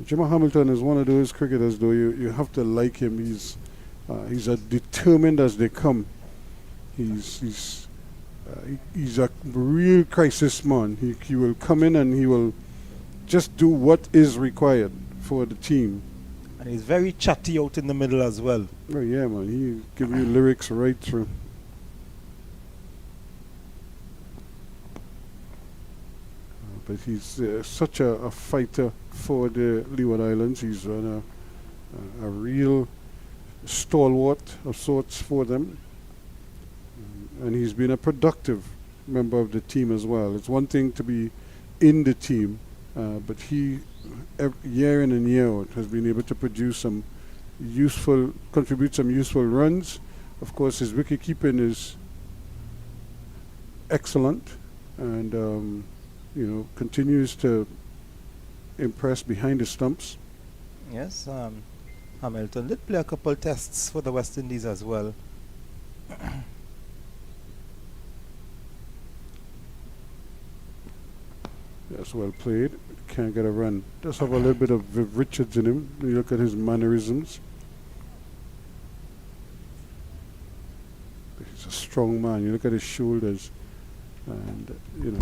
Jimmy Hamilton is one of those cricketers, though you have to like him. He's as determined as they come. He's a real crisis man. He will come in and he will just do what is required for the team. And he's very chatty out in the middle as well. Oh yeah, man. He give you lyrics right through. But he's such a fighter for the Leeward Islands. He's a real stalwart of sorts for them. And he's been a productive member of the team as well. It's one thing to be in the team, but he, year in and year out, has been able to contribute some useful runs. Of course, his wicket keeping is excellent, and continues to impress behind the stumps. Yes, Hamilton did play a couple tests for the West Indies as well. That's well played. Can't get a run. Does have a little bit of Viv Richards in him. You look at his mannerisms. He's a strong man. You look at his shoulders, and he's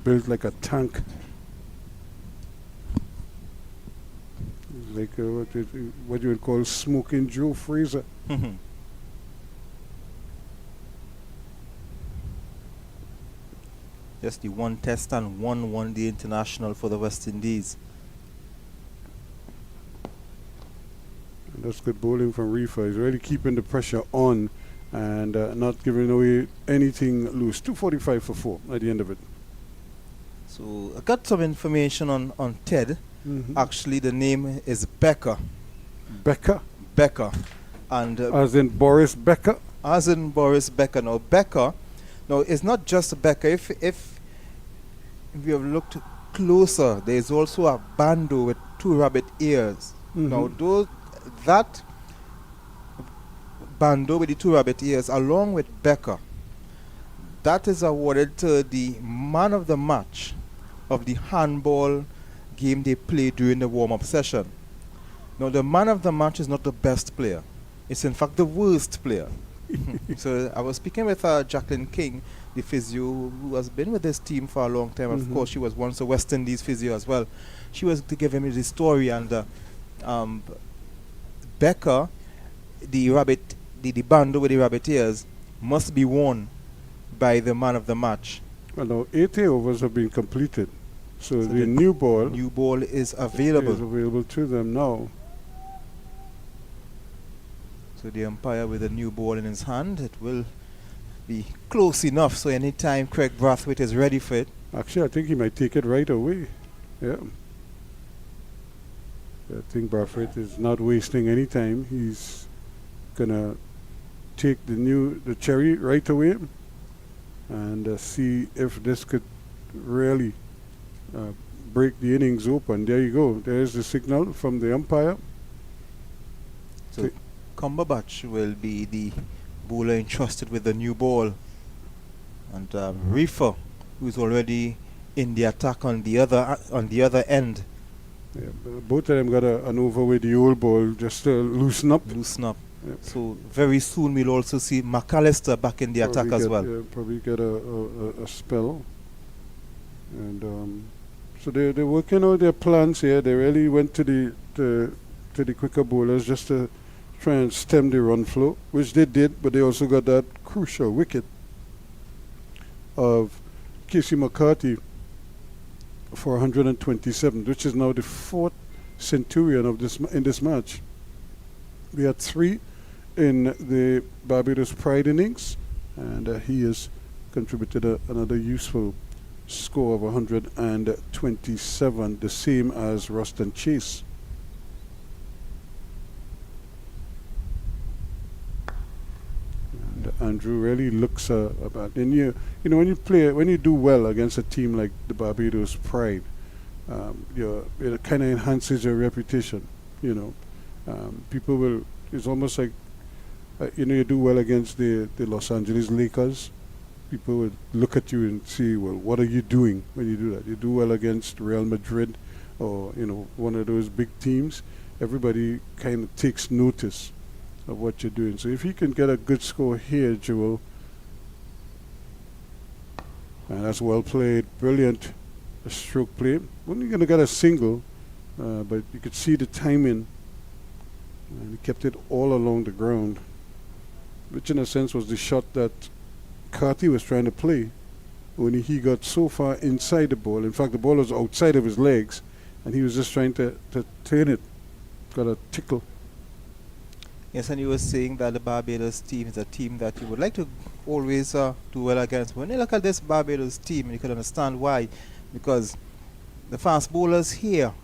built like a tank. He's like what you would call smoking Joe Fraser. Just the one test and one day international for the West Indies. And that's good bowling from Reefer. He's really keeping the pressure on and not giving away anything loose. 245 for 4 at the end of it. So I got some information on Ted. Mm-hmm. Actually, the name is Becker. Becker? Becker. And as in Boris Becker? As in Boris Becker. Now, Becker, it's not just Becker. If we have looked closer, there is also a bando with 2 rabbit ears. Mm-hmm. Now, that bando with the 2 rabbit ears, along with Becker, that is awarded to the man of the match of the handball game they played during the warm-up session. Now, the man of the match is not the best player. It's in fact the worst player. So I was speaking with Jacqueline King, the physio who has been with this team for a long time. Mm-hmm. Of course, she was once a West Indies physio as well. She was to give him the story, and Becker, the bando with the rabbit ears, must be worn by the man of the match. Well, now 80 overs have been completed, so the new ball is available. Is available to them now. So the umpire with a new ball in his hand, it will be close enough. So anytime Craig Brathwaite is ready for it. Actually, I think he might take it right away. Yeah. I think Brathwaite is not wasting any time. He's gonna take the cherry right away and see if this could really break the innings open. There you go. There's the signal from the umpire. So Cumberbatch will be the bowler entrusted with the new ball, and Reefer, who's already in the attack on the other end. Yeah, both of them got an over with the old ball just to loosen up. Yep. So very soon we'll also see McAllister back in the attack as well. Yeah, probably get a spell. And so they're working out their plans here. They really went to the quicker bowlers just to try and stem the run flow, which they did, but they also got that crucial wicket of Casey McCarthy for 127, which is now the 4th centurion of in this match. We had 3 in the Barbados Pride innings, and he has contributed another useful score of 127, the same as Ruston Chase. And Andrew really looks about. And you know, when you do well against a team like the Barbados Pride, it kind of enhances your reputation. You know, people will. It's almost like you do well against the Los Angeles Lakers. People would look at you and see, well, what are you doing when you do that? You do well against Real Madrid or, one of those big teams. Everybody kind of takes notice of what you're doing. So if you can get a good score here, Joel, and that's well played, brilliant stroke play. Only going to get a single, but you could see the timing. And he kept it all along the ground, which in a sense was the shot that Carty was trying to play, only he got so far inside the ball. In fact, the ball was outside of his legs, and he was just trying to turn it. Got a tickle. Yes, and you were saying that the Barbados team is a team that you would like to always do well against. When you look at this Barbados team, you can understand why. Because the fast bowlers here,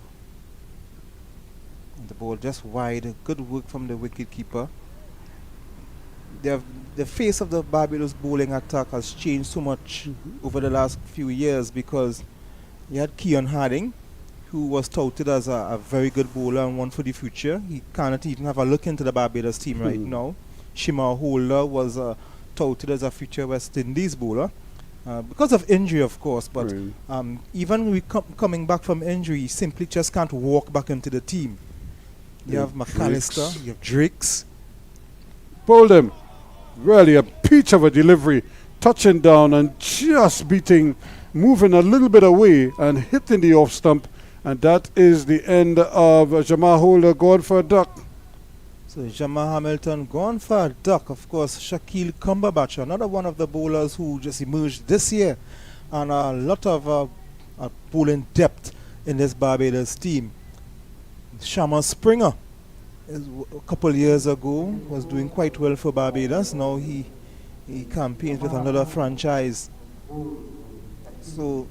the ball just wide, good work from the wicket keeper. The face of the Barbados bowling attack has changed so much over the last few years, because you had Keon Harding, who was touted as a very good bowler and one for the future. He cannot even have a look into the Barbados team right now. Shima Holder was touted as a future West Indies bowler, because of injury, of course, but even coming back from injury, he simply just can't walk back into the team. You have McAllister, you have Drakes. Bowled him. Really a peach of a delivery, touching down and just moving a little bit away and hitting the off stump, and that is the end of Jamar Holder going for a duck. So Jamar Hamilton gone for a duck. Of course, Shaquille Cumberbatch, another one of the bowlers who just emerged this year, and a lot of bowling depth in this Barbados team. Shama Springer, a couple years ago, was doing quite well for Barbados. Now he campaigns with another franchise. So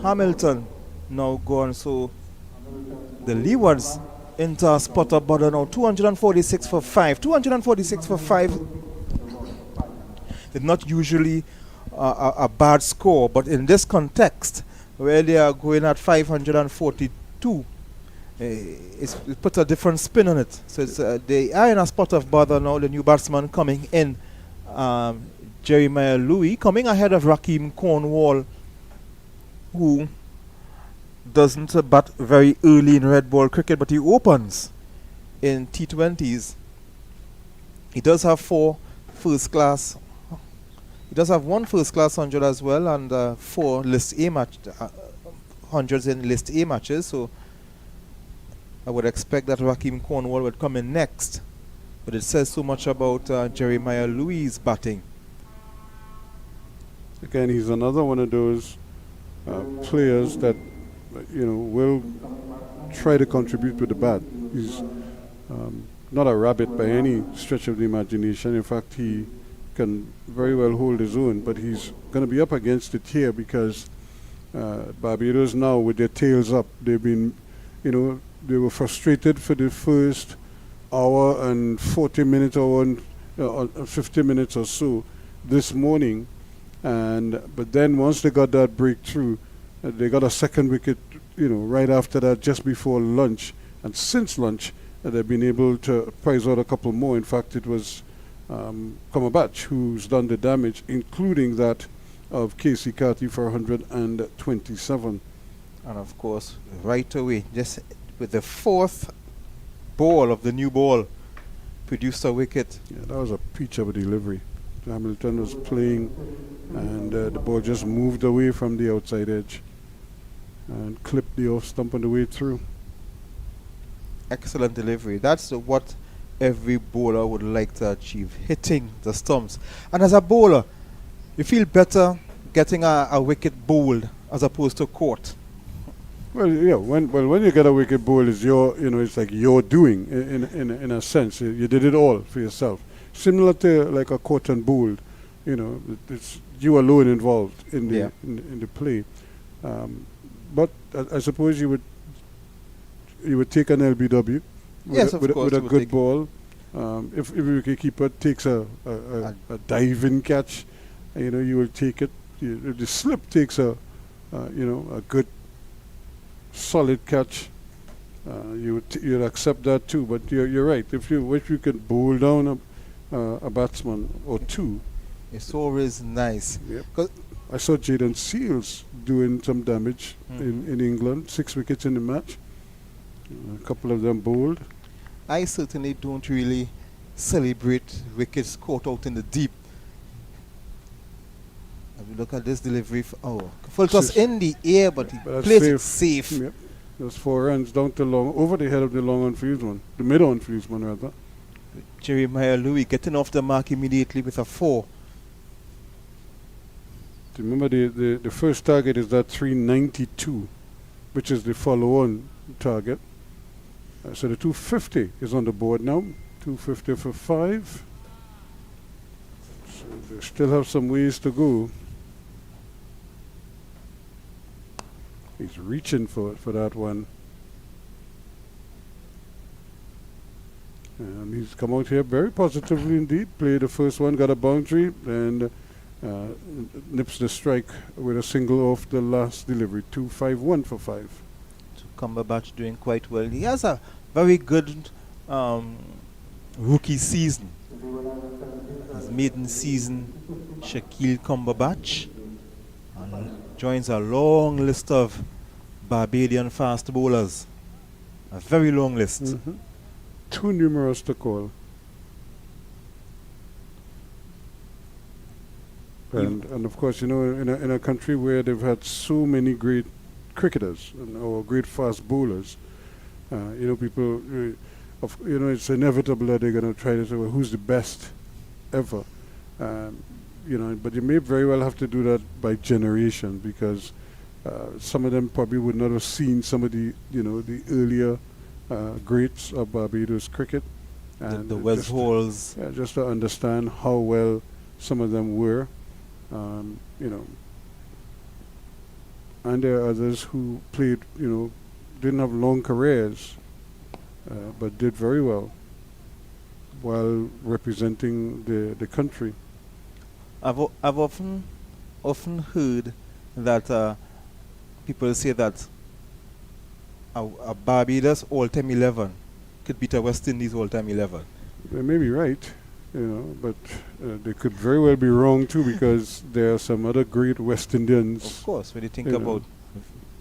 Hamilton now gone. So the Leewards into a spot of bother now. 246 for 5. 246 for 5 is not usually a bad score, but in this context, where they are going at 542, it puts a different spin on it. So it's, they are in a spot of bother now. The new batsman coming in, Jeremiah Louis, coming ahead of Rakeem Cornwall, who doesn't bat very early in red ball cricket, but he opens in T20s. He does have 4 first class. He does have 1 first class 100 as well, and 4 list A match hundreds in list A matches. So I would expect that Rakeem Cornwall would come in next, but it says so much about Jeremiah Louis' batting. Again, he's another one of those players that will try to contribute with the bat. He's not a rabbit by any stretch of the imagination. In fact, he can very well hold his own, but he's going to be up against it here because Barbados now, with their tails up, they've been, they were frustrated for the first hour and 40 minutes or 50 minutes or so this morning, but then once they got that breakthrough, they got a second wicket, right after that, just before lunch, and since lunch they've been able to prize out a couple more. In fact, it was Cumberbatch who's done the damage, including that of Casey Carty for 127. And of course, right away, just with the 4th ball of the new ball, produced a wicket. Yeah, that was a peach of a delivery. Hamilton was playing, and the ball just moved away from the outside edge and clipped the off stump on the way through. Excellent delivery. That's what every bowler would like to achieve, hitting the stumps. And as a bowler, you feel better getting a wicket bowled as opposed to caught. Well, yeah. When you get a wicket ball, it's your, it's like you're doing in a sense. You did it all for yourself. Similar to like a caught and bowled, it's you alone involved in the in the play. But I suppose you would take an LBW with a good ball. If a wicketkeeper takes a diving catch, you will take it. If the slip takes a good solid catch, you'd accept that too. But you're right. If you can bowl down a batsman or two, it's always nice. Yep. I saw Jaden Seals doing some damage in England. 6 wickets in the match. A couple of them bowled. I certainly don't really celebrate wickets caught out in the deep. Have you look at this delivery? Full toss in the air, but he plays it safe. Yep. There's 4 runs down to long, over the head of the long on fieldsman, the mid on fieldsman rather. Jeremiah Louis getting off the mark immediately with a 4. Remember the first target is that 392, which is the follow-on target. So the 250 is on the board now. 250 for 5. So they still have some ways to go. He's reaching for that one. And he's come out here very positively indeed. Played the first one, got a boundary, and nips the strike with a single off the last delivery. 251 for 5. Cumberbatch doing quite well. He has a very good rookie season. His maiden season, Shaquille Cumberbatch, and joins a long list of Barbadian fast bowlers. A very long list. Too numerous to call. And of course, in a country where they've had so many great cricketers or great fast bowlers, people, it's inevitable that they're going to try to say, well, who's the best ever? But you may very well have to do that by generation, because some of them probably would not have seen some of the earlier greats of Barbados cricket. And the Wes Halls. Just to understand how well some of them were. And there are others who played, didn't have long careers, but did very well while representing the country. I've often heard that people say that a Barbados all-time 11 could beat a West Indies all-time 11. They may be right, but they could very well be wrong too, because there are some other great West Indians. Of course, when you think about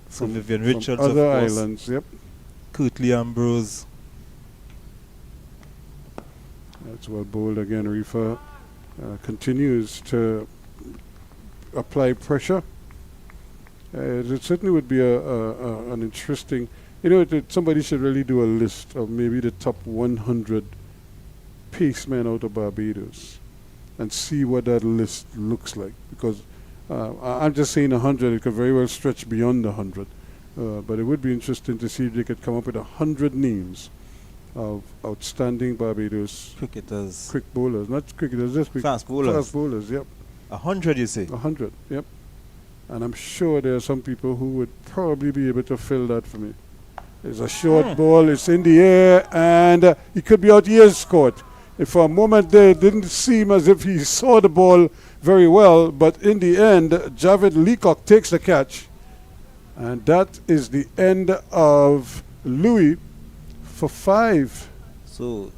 from Vivian Richards, from other of course, islands, yep. Curtly Ambrose. That's well bowled again. Reefer continues to apply pressure. It certainly would be an interesting. Somebody should really do a list of maybe the top 100 pacemen out of Barbados, and see what that list looks like. Because I'm just saying 100. It could very well stretch beyond 100. But it would be interesting to see if they could come up with 100 names of outstanding Barbados cricketers, quick bowlers, not cricketers, just fast bowlers. Fast bowlers, yep. 100, you say? 100, yep. And I'm sure there are some people who would probably be able to fill that for me. It's a short ball, it's in the air, and he could be out years caught. If for a moment there, it didn't seem as if he saw the ball very well, but in the end, Javed Leacock takes the catch. And that is the end of Louis for 5. So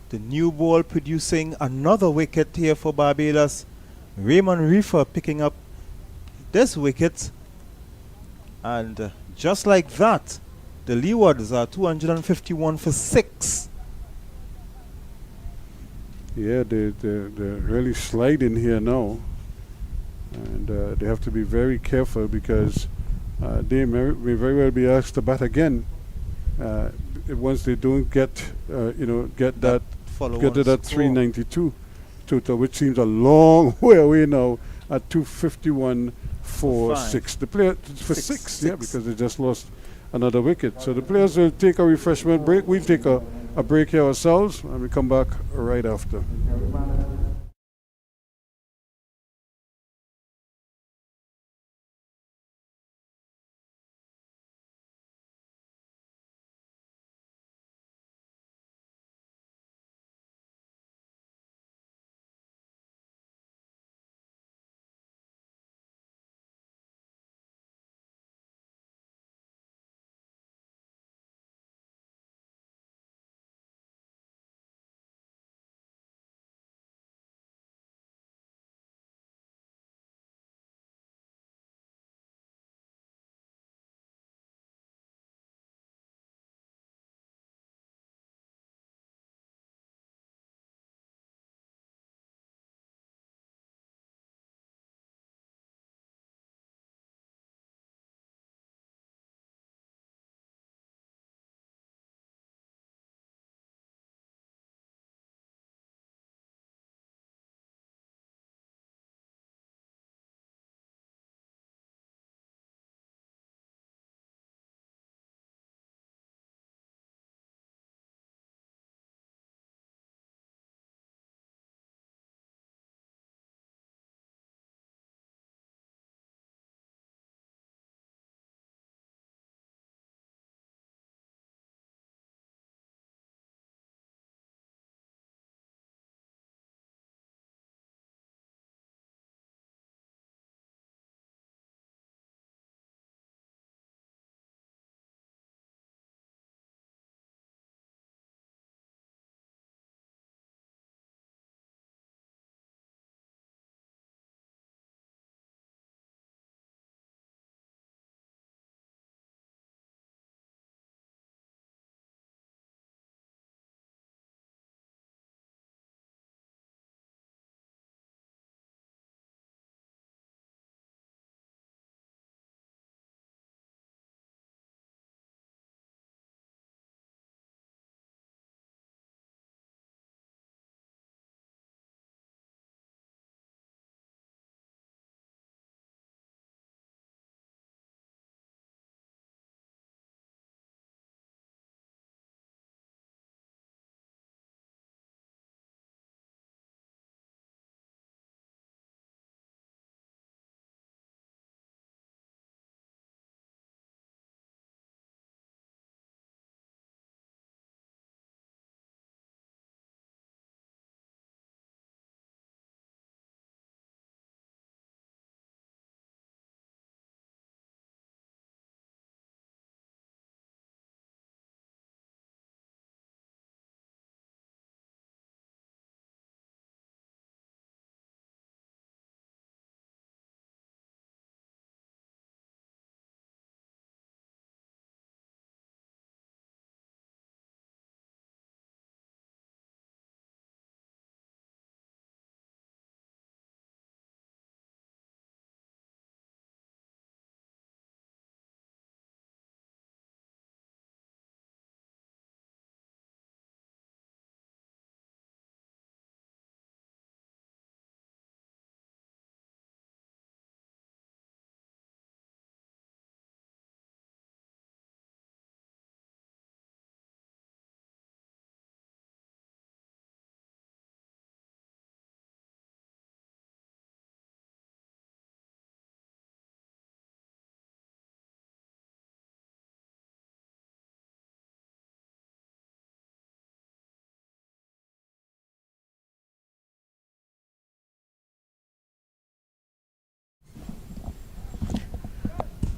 the new ball producing another wicket here for Barbados. Raymond Reefer picking up this wicket. And just like that, the Leewards are 251 for 6. Yeah, they're really sliding here now. And they have to be very careful, because they may very well be asked to bat again once they don't get to that 392 total, which seems a long way away now. at 251 for Five. 6. The player for Six, 6, yeah, six. because they just lost another wicket. So the players will take a refreshment break. We'll take a break here ourselves, and we come back right after.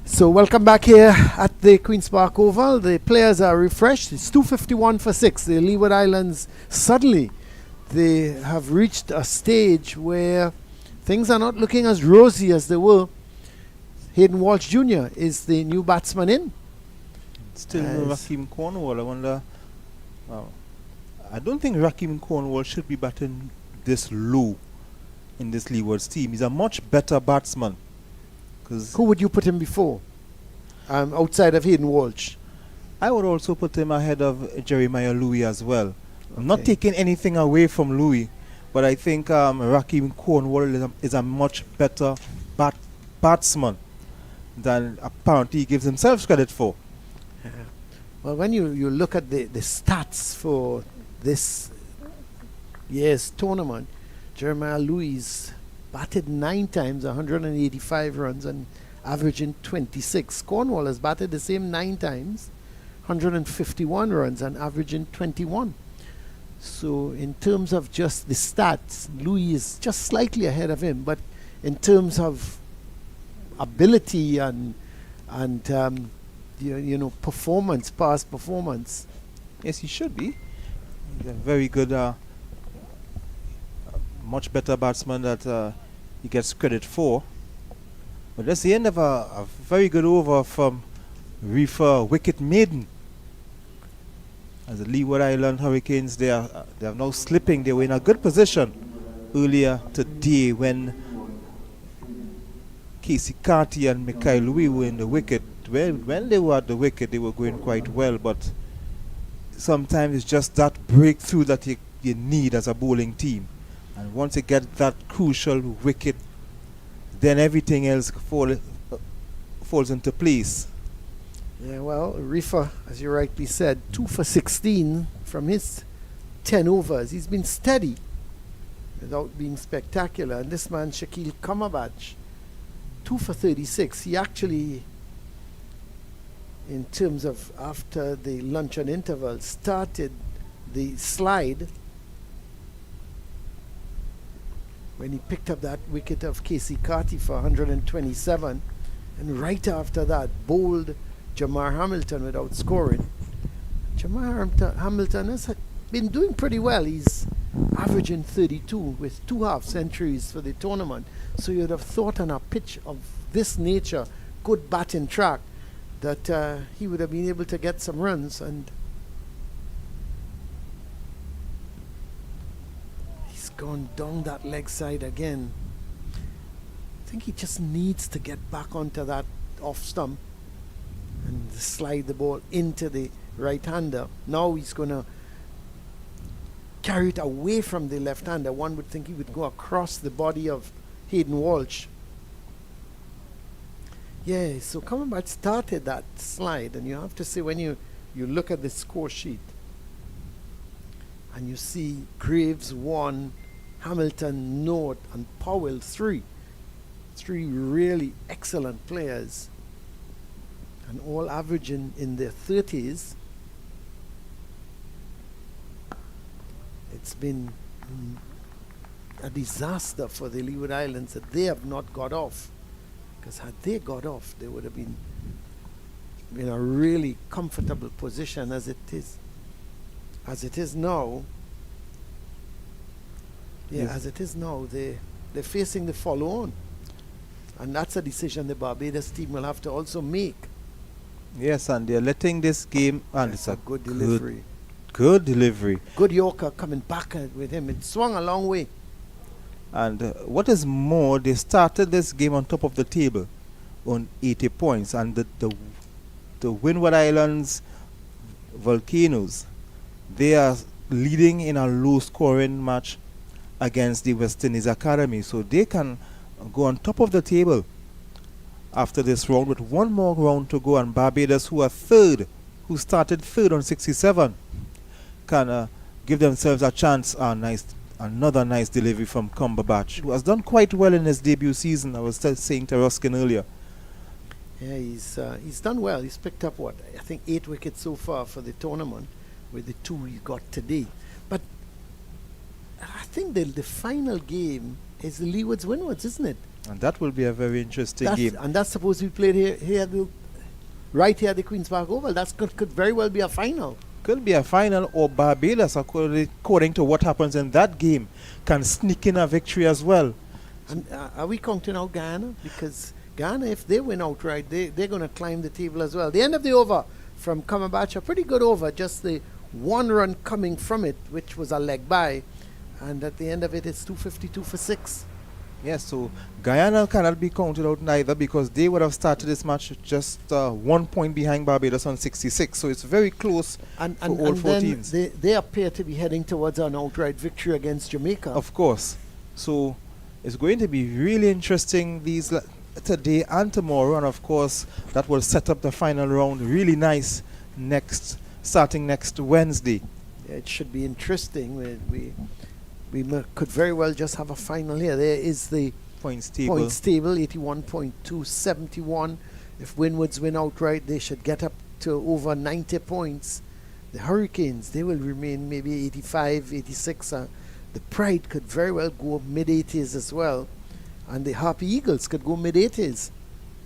So welcome back here at the Queen's Park Oval. The players are refreshed. It's 251 for 6. The Leeward Islands, suddenly they have reached a stage where things are not looking as rosy as they were. Hayden Walsh Jr. is the new batsman in. Still no Raheem Cornwall. I wonder. I don't think Raheem Cornwall should be batting this low in this Leewards team. He's a much better batsman. Who would you put him before? Outside of Hayden Walsh? I would also put him ahead of Jeremiah Louis as well. I'm not taking anything away from Louis, But I think Raheem Cornwall is a much better batsman than apparently he gives himself credit for. Well, when you look at the stats for this year's tournament, Jeremiah Lewis batted 9 times, 185 runs, and averaging 26. Cornwall has batted the same 9 times, 151 runs, and averaging 21. So in terms of just the stats, Louis is just slightly ahead of him. But in terms of ability and performance, past performance, yes, he should be. He's a very good, much better batsman that he gets credit for. But that's the end of a very good over from Reefer Wicket Maiden. As the Leeward Island Hurricanes, they are now slipping. They were in a good position earlier today when Casey Carty and Mikhail Louis were in the wicket. When they were at the wicket, they were going quite well, but sometimes it's just that breakthrough that you need as a bowling team. And once you get that crucial wicket, then everything else falls into place. Yeah, well, Rifa, as you rightly said, 2 for 16 from his 10 overs. He's been steady without being spectacular. And this man, Shakil Kamabach, 2 for 36. He actually, in terms of after the luncheon interval, started the slide when he picked up that wicket of Casey Carty for 127. And right after that, bowled Jamar Hamilton without scoring. Jamar Hamilton has been doing pretty well. He's averaging 32 with 2 half centuries for the tournament. So you'd have thought on a pitch of this nature, good batting track, that he would have been able to get some runs. And he's gone down that leg side again. I think he just needs to get back onto that off stump and slide the ball into the right-hander. Now he's going to carry it away from the left-hander. One would think he would go across the body of Hayden Walsh. Yeah, so Kamabach started that slide, and you have to say, when you look at the score sheet and you see Graves 1, Hamilton 0, and Powell 3. 3 really excellent players, and all averaging in their 30s. It's been a disaster for the Leeward Islands that they have not got off, because had they got off, they would have been in a really comfortable position. As it is now, they're facing the follow-on, and that's a decision the Barbados team will have to also make. Yes, and they're letting this game, and it's a good delivery. Good delivery. Good Yorker coming back with him. It swung a long way. And what is more, they started this game on top of the table on 80 points, and the Windward Islands Volcanoes, they are leading in a low-scoring match against the West Indies Academy, so they can go on top of the table after this round with one more round to go. And Barbados, who started third on 67, can give themselves a chance. Another nice delivery from Cumberbatch, who has done quite well in his debut season. I was saying to Ruskin earlier. Yeah, he's done well. He's picked up, I think 8 wickets so far for the tournament, with the 2 he got today. But I think the final game is the Leewards Windwards, isn't it? And that will be a very interesting game. And that's supposed to be played right here at the Queen's Park Oval. That could very well be a final. Could be a final, or Barbados, according to what happens in that game, can sneak in a victory as well. And are we counting out Ghana? Because Ghana, if they win outright, they're going to climb the table as well. The end of the over from Kamabach, a pretty good over, just the 1 run coming from it, which was a leg by. And at the end of it, it's 252 for 6. Yes, so Guyana cannot be counted out neither because they would have started this match just 1 point behind Barbados on 66. So it's very close And, for and, all and four then teams. they appear to be heading towards an outright victory against Jamaica. Of course. So it's going to be really interesting today and tomorrow, and of course that will set up the final round really nice starting next Wednesday. Yeah, it should be interesting. We could very well just have a final here. There is the Points table. points table, 81.2, 71. If Windwards win outright, they should get up to over 90 points. The Hurricanes, they will remain maybe 85, 86. The Pride could very well go mid-80s as well. And the Harpy Eagles could go mid-80s.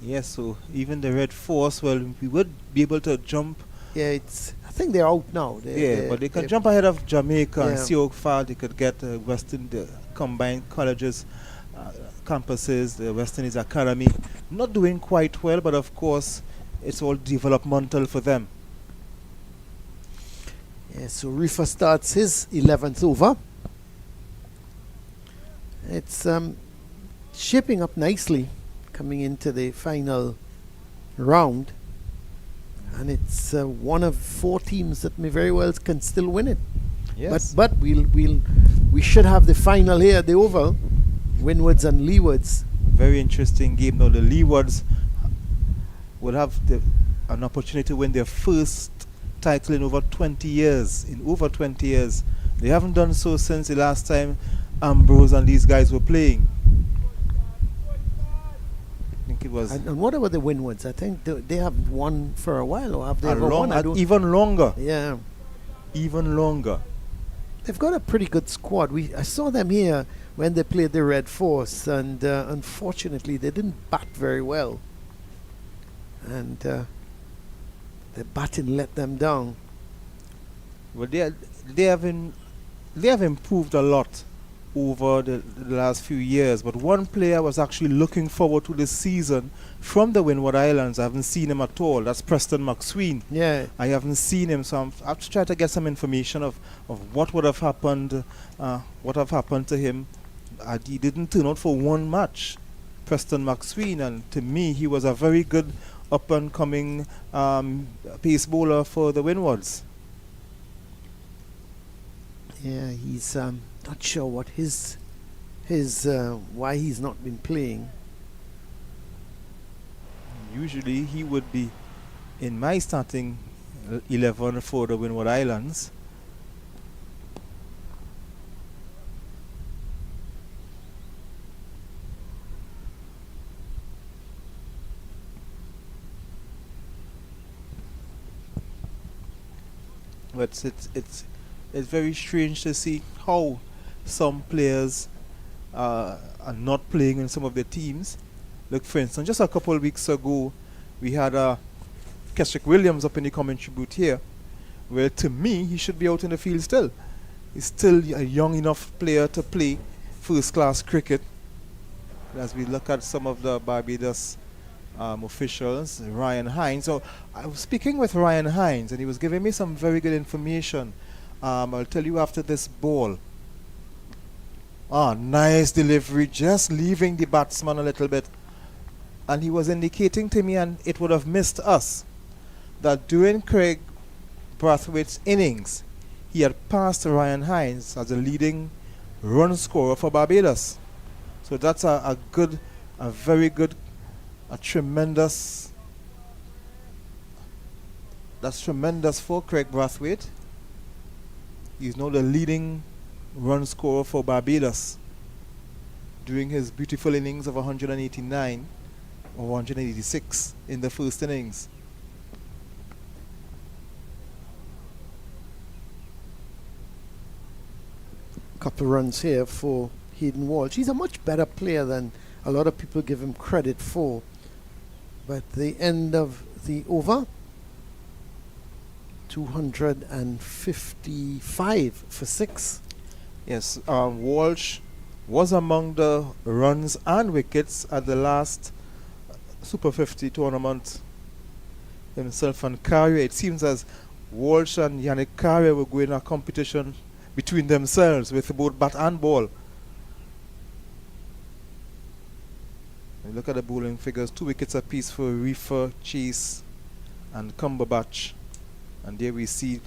Yes, so even the Red Force, well, we would be able to jump. Yeah, I think they're out now. But they can jump ahead of Jamaica and Yeah. see how far they could get the combined colleges, campuses, the West Indies Academy. Not doing quite well, but of course, it's all developmental for them. Yeah, so Rifa starts his 11th over. It's shaping up nicely coming into the final round. And it's one of 4 teams that may very well can still win it. Yes. But we should have the final here at the Oval, Windwards and Leewards. Very interesting game. Now the Leewards will have an opportunity to win their first title in over 20 years. They haven't done so since the last time Ambrose and these guys were playing. I think it was And what about the Windwards? I think they have won for a while, or have they ever won? even longer. Yeah. Even longer. They've got a pretty good squad. I saw them here when they played the Red Force, and unfortunately they didn't bat very well. And the batting let them down. Well, they have improved a lot over the last few years, but one player I was actually looking forward to this season from the Windward Islands. I haven't seen him at all. That's Preston McSween. Yeah. I haven't seen him, so I have to try to get some information of what would have happened, to him. He didn't turn out for one match, Preston McSween, and to me he was a very good up-and-coming pace bowler for the Windwards. Yeah, he's not sure what his why he's not been playing. Usually he would be in my starting 11 for the Windward Islands. But it's very strange to see how some players are not playing in some of their teams. Look, for instance, just a couple of weeks ago, we had Keswick Williams up in the commentary booth here, where to me, he should be out in the field still. He's still a young enough player to play first-class cricket. As we look at some of the Barbados officials, Ryan Hines. So I was speaking with Ryan Hines, and he was giving me some very good information. I'll tell you after this ball. Nice delivery, just leaving the batsman a little bit. And he was indicating to me, and it would have missed us, that during Craig Brathwaite's innings, he had passed Ryan Hines as a leading run scorer for Barbados. So that's a tremendous. That's tremendous for Craig Brathwaite. He's now the leading run scorer for Barbados during his beautiful innings of 189 or 186 in the first innings. Couple runs here for Hayden Walsh. He's a much better player than a lot of people give him credit for. But the end of the over, 255 for 6. Yes, Walsh was among the runs and wickets at the last Super 50 tournament. Himself and Carrier. It seems as Walsh and Yannick Carrier were going a competition between themselves with both bat and ball. You look at the bowling figures, 2 wickets apiece for Reefer, Chase, and Cumberbatch. And there we see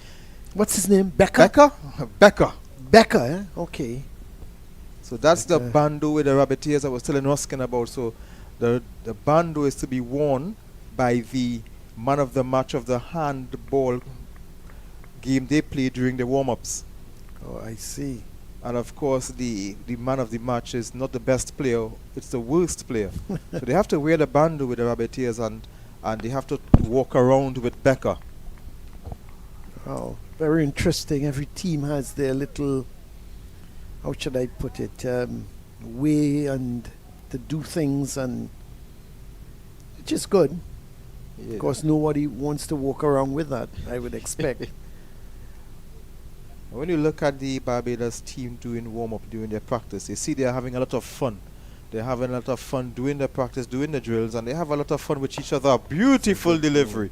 What's his name? Becker? Becker. Becker, eh? Okay. So that's the Becker. bandeau with the rabbit ears I was telling Ruskin about. So the bandeau is to be worn by the man of the match of the handball game they play during the warm-ups. Oh, I see. And of course, the man of the match is not the best player, it's the worst player. So they have to wear the bandeau with the rabbit ears, and they have to walk around with Becker. Oh, very interesting. Every team has their little, how should I put it, way and to do things, and which is good. Yeah. Of course, nobody wants to walk around with that, I would expect. When you look at the Barbados team doing warm-up, during their practice, you see they're having a lot of fun. They're having a lot of fun doing the practice, doing the drills, and they have a lot of fun with each other. A beautiful delivery.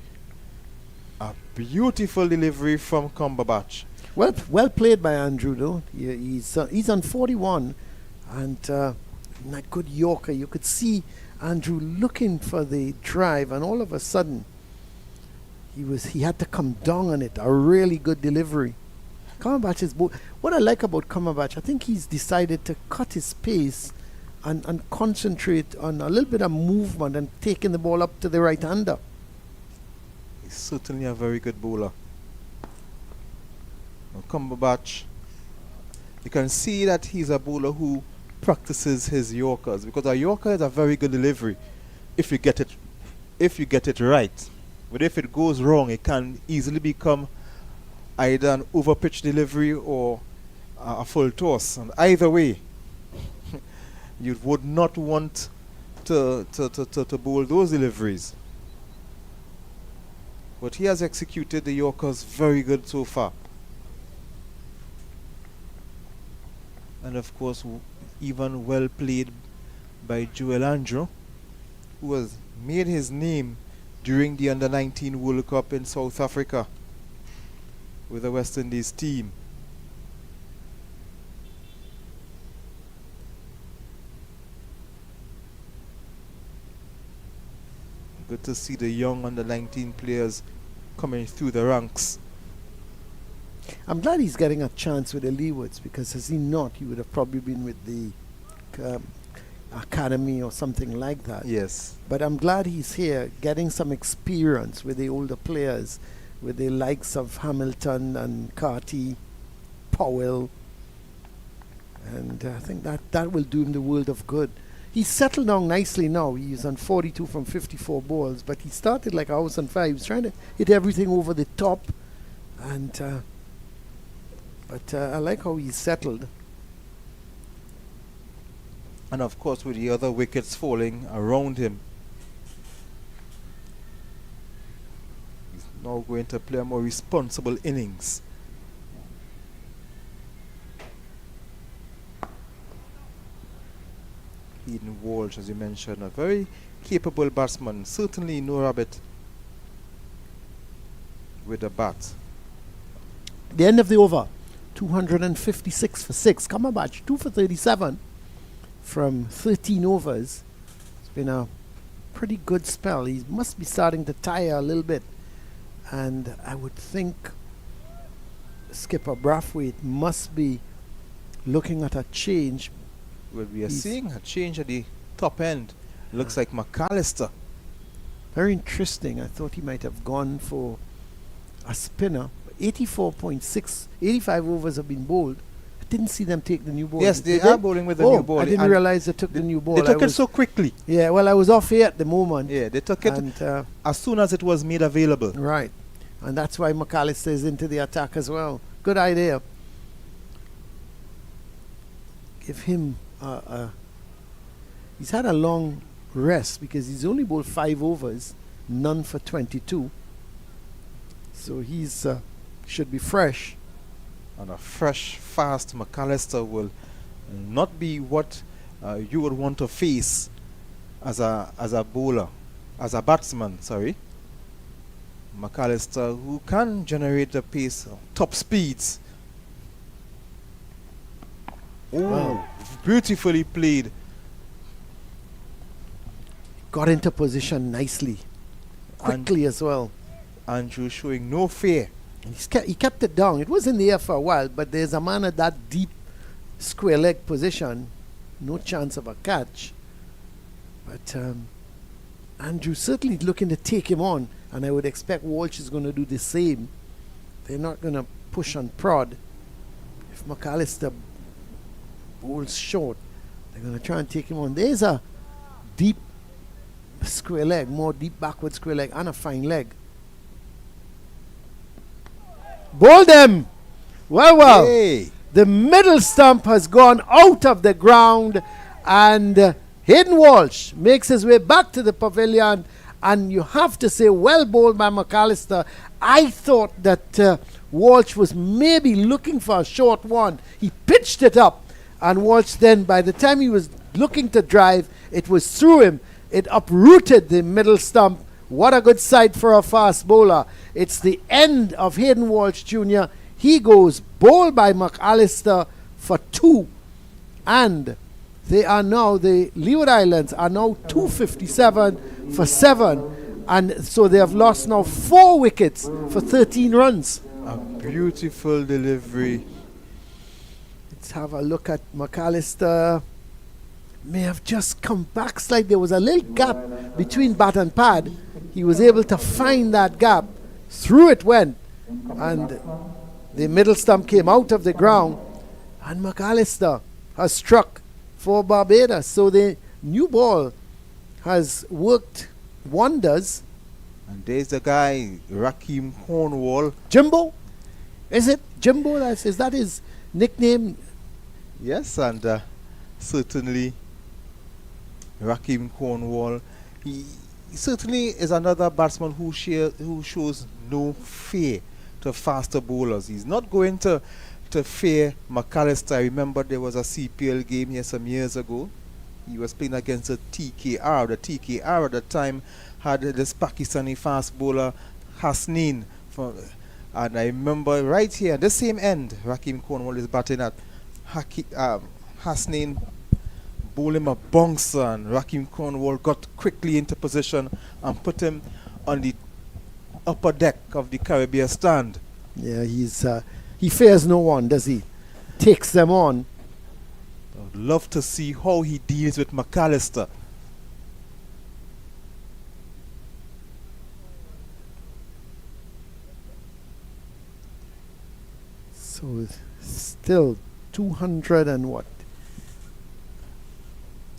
A beautiful delivery from Cumberbatch. Well played by Andrew, though. He's on 41, and that good Yorker. You could see Andrew looking for the drive, and all of a sudden, he had to come down on it. A really good delivery. Cumberbatch is what I like about Cumberbatch, I think he's decided to cut his pace and concentrate on a little bit of movement and taking the ball up to the right-hander. He's certainly a very good bowler. Now Cumberbatch, you can see that he's a bowler who practices his Yorkers, because a Yorker is a very good delivery if you get it right. But if it goes wrong, it can easily become either an over-pitch delivery or a full toss. And either way, you would not want to bowl those deliveries. But he has executed the Yorkers very good so far. And of course, even well played by Joel Andrew, who has made his name during the Under-19 World Cup in South Africa with the West Indies team. Good to see the young Under-19 players coming through the ranks. I'm glad he's getting a chance with the Leewards, because has he not, he would have probably been with the academy or something like that. Yes. But I'm glad he's here getting some experience with the older players, with the likes of Hamilton and Carty, Powell. And I think that will do him the world of good. He's settled down nicely now. He's on 42 from 54 balls, but he started like a house on fire. He was trying to hit everything over the top. And but I like how he's settled. And of course, with the other wickets falling around him, he's now going to play a more responsible innings. Eden Walsh, as you mentioned, a very capable batsman. Certainly no rabbit with the bat. The end of the over, 256 for 6. Cumberbatch, 2 for 37 from 13 overs. It's been a pretty good spell. He must be starting to tire a little bit. And I would think skipper Brathwaite must be looking at a change. Well, we are seeing a change at the top end. Looks like McAllister. Very interesting. I thought he might have gone for a spinner. 84.6, 85 overs have been bowled. I didn't see them take the new ball. Yes, they are bowling with the new ball. I didn't realize they took the new ball. They took it so quickly. Yeah, well, I was off here at the moment. Yeah, they took it as soon as it was made available. Right. And that's why McAllister is into the attack as well. Good idea. Give him he's had a long rest because he's only bowled 5 overs, none for 22. So he's should be fresh. And a fresh, fast McAllister will not be what you would want to face as a bowler, as a batsman, sorry. McAllister, who can generate the pace, top speeds. Oh, Wow. beautifully played. got into position nicely, quickly as well. Andrew showing no fear. He kept it down. It was in the air for a while, but there's a man at that deep square leg position, no chance of a catch. But Andrew certainly looking to take him on, and I would expect Walsh is going to do the same. They're not going to push and prod. If McAllister bowls short, they're going to try and take him on. There's a deep square leg, more deep backward square leg, and a fine leg. Bowl them! Well. Hey. The middle stump has gone out of the ground, and Hayden Walsh makes his way back to the pavilion, and you have to say, well bowled by McAllister. I thought that Walsh was maybe looking for a short one. He pitched it up, and Walsh then, by the time he was looking to drive, it was through him. It uprooted the middle stump. What a good sight for a fast bowler. It's the end of Hayden Walsh Jr. He goes bowled by McAllister for 2. And they are now, the Leeward Islands are now 257 for 7. And so they have lost now 4 wickets for 13 runs. A beautiful delivery. Let's have a look at McAllister. May have just come back slightly. There was a little gap between bat and pad. He was able to find that gap. Through it went. And the middle stump came out of the ground. And McAllister has struck for Barbados. So the new ball has worked wonders. And there's the guy, Rakeem Cornwall. Jimbo? Is it Jimbo? Is that his nickname? Yes, and certainly Rakeem Cornwall. He certainly is another batsman who shows no fear to faster bowlers. He's not going to fear McAllister. I remember there was a CPL game here some years ago. He was playing against a TKR. The TKR at the time had this Pakistani fast bowler Hasnain. And I remember right here at the same end, Rakeem Cornwall is batting at Hasnain, bowl him a bouncer, and Rakeem Cornwall got quickly into position and put him on the upper deck of the Caribbean stand. Yeah, he fears no one, does he? Takes them on. I would love to see how he deals with McAllister. So still 200 and what?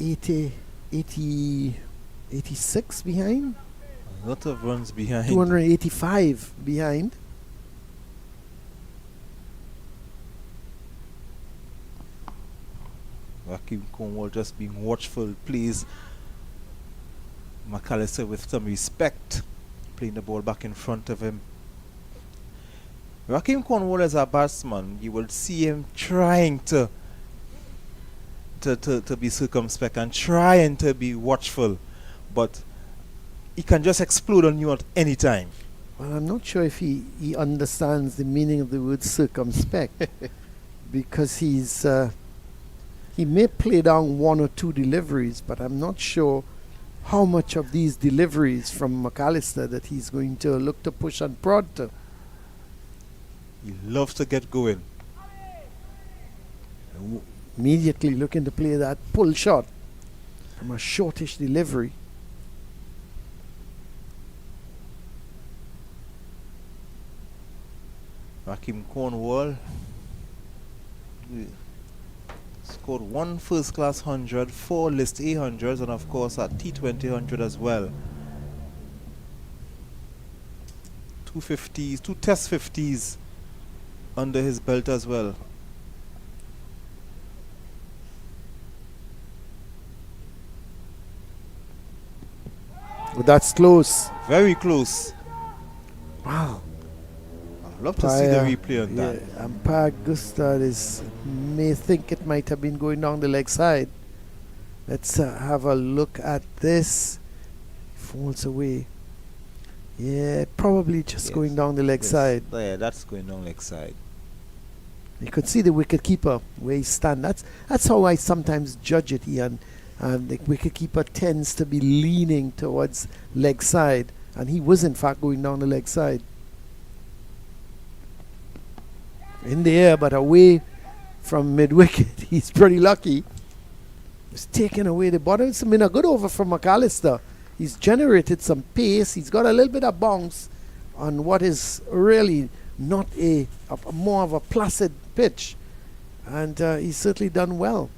86 behind? A lot of runs behind. 285 behind. Rakeem Cornwall just being watchful, please. McAllister with some respect, playing the ball back in front of him. Rakeem Cornwall as a batsman, you will see him trying to be circumspect and trying to be watchful, but he can just explode on you at any time. Well, I'm not sure if he understands the meaning of the word circumspect because he may play down 1 or 2 deliveries, but I'm not sure how much of these deliveries from McAllister that he's going to look to push and prod to. He loves to get going. Immediately looking to play that pull shot from a shortish delivery. Rakeem Cornwall scored 1 first-class 100, 4 list A 100s, and of course a T20 100 as well. 2 50s, 2 test 50s under his belt as well. But that's close. Very close. Wow. I'd love to see the replay on that. Umpire Gustad may think it might have been going down the leg side. Let's have a look at this. Falls away. Yeah, probably just going down the leg side. Yeah, that's going down leg side. You could see the wicket keeper where he stands. That's how I sometimes judge it, Ian. The wicketkeeper tends to be leaning towards leg side, and he was in fact going down the leg side. In the air, but away from mid-wicket. He's pretty lucky. He's taken away the bottom. It's been a good over from McAllister. He's generated some pace. He's got a little bit of bounce on what is really not a more of a placid pitch. And he's certainly done well.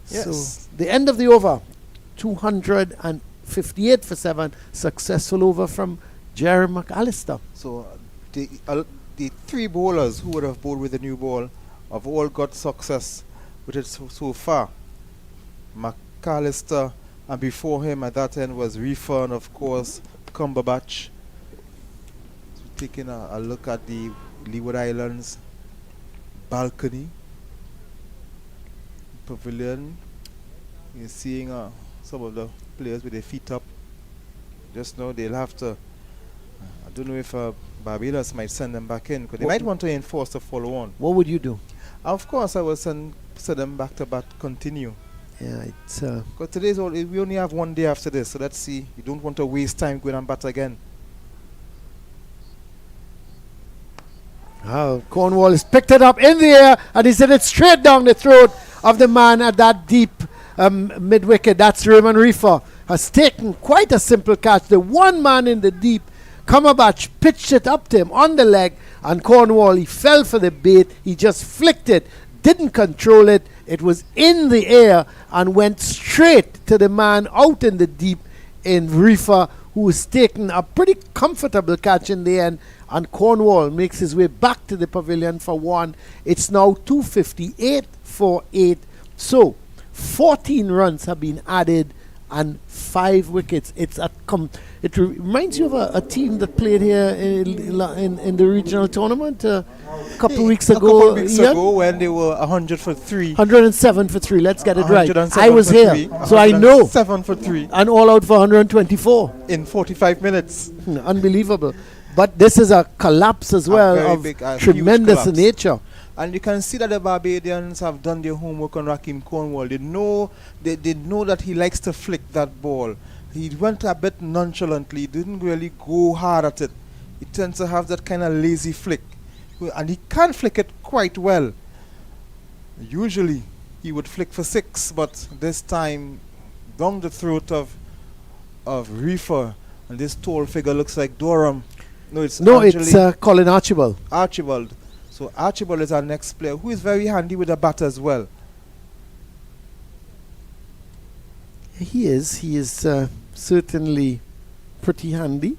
Yes. So the end of the over, 258 for 7. Successful over from Jerry McAllister. So the three bowlers who would have bowled with the new ball have all got success with it so far. McAllister, and before him at that end was Reefer, and of course Cumberbatch. So taking a look at the Leeward Islands balcony pavilion, you're seeing some of the players with their feet up. Just now they'll have to, I don't know if Barbados might send them back in, because they might want to enforce the follow on. What would you do? Of course I will send them back to bat, continue. Yeah, it's Because today's all, we only have one day after this, so let's see. You don't want to waste time going and bat again. Cornwall has picked it up in the air, and he sent it straight down the throat of the man at that deep mid-wicket. That's Raymond Reefer. Has taken quite a simple catch. The one man in the deep, Cumberbatch pitched it up to him on the leg, and Cornwall, he fell for the bait. He just flicked it, didn't control it. It was in the air and went straight to the man out in the deep in Reefer, who was taking a pretty comfortable catch in the end, and Cornwall makes his way back to the pavilion for one. It's now 258 for 8. So 14 runs have been added and 5 wickets. It reminds you of a team that played here in the regional tournament a couple of weeks ago. When they were 100 for 3. 107 for 3. Let's get it right. I was here, so I know. 7 for 3. And all out for 124 in 45 minutes. Unbelievable. But this is a collapse as well of big, tremendous nature. And you can see that the Barbadians have done their homework on Raheem Cornwall. They know that he likes to flick that ball. He went a bit nonchalantly. He didn't really go hard at it. He tends to have that kind of lazy flick. And he can flick it quite well. Usually he would flick for 6, but this time down the throat of Reefer. And this tall figure looks like Durham. No, it's Colin Archibald. Archibald. So Archibald is our next player, who is very handy with the bat as well. He is. He is certainly pretty handy.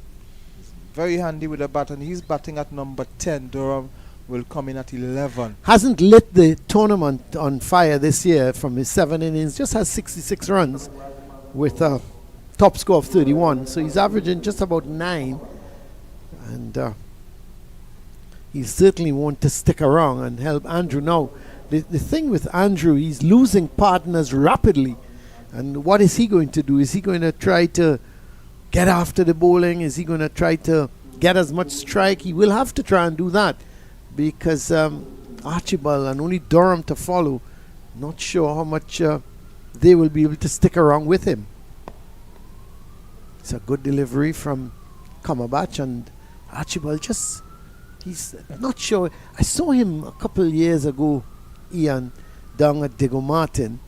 Very handy with the bat, and he's batting at number 10. Durham will come in at 11. Hasn't lit the tournament on fire this year from his 7 innings. Just has 66 runs with a top score of 31. So he's averaging just about 9. And he certainly want to stick around and help Andrew. Now, the thing with Andrew, he's losing partners rapidly. And what is he going to do? Is he going to try to get after the bowling? Is he going to try to get as much strike? He will have to try and do that, because Archibald and only Durham to follow. Not sure how much they will be able to stick around with him. It's a good delivery from Cumberbatch, and Archibald he's not sure. I saw him a couple of years ago, Ian, down at Diego Martin,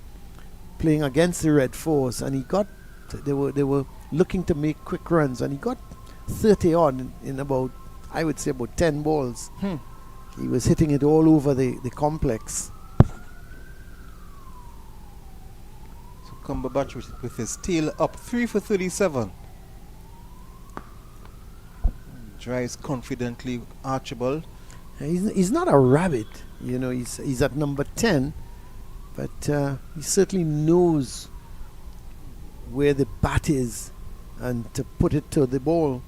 playing against the Red Force, and they were looking to make quick runs, and he got 30 on in about, I would say, about 10 balls. He was hitting it all over the complex. So Cumberbatch with his tail up, 3 for 37. Drives confidently Archibald. He's not a rabbit, he's at number 10, but he certainly knows where the bat is and to put it to the ball.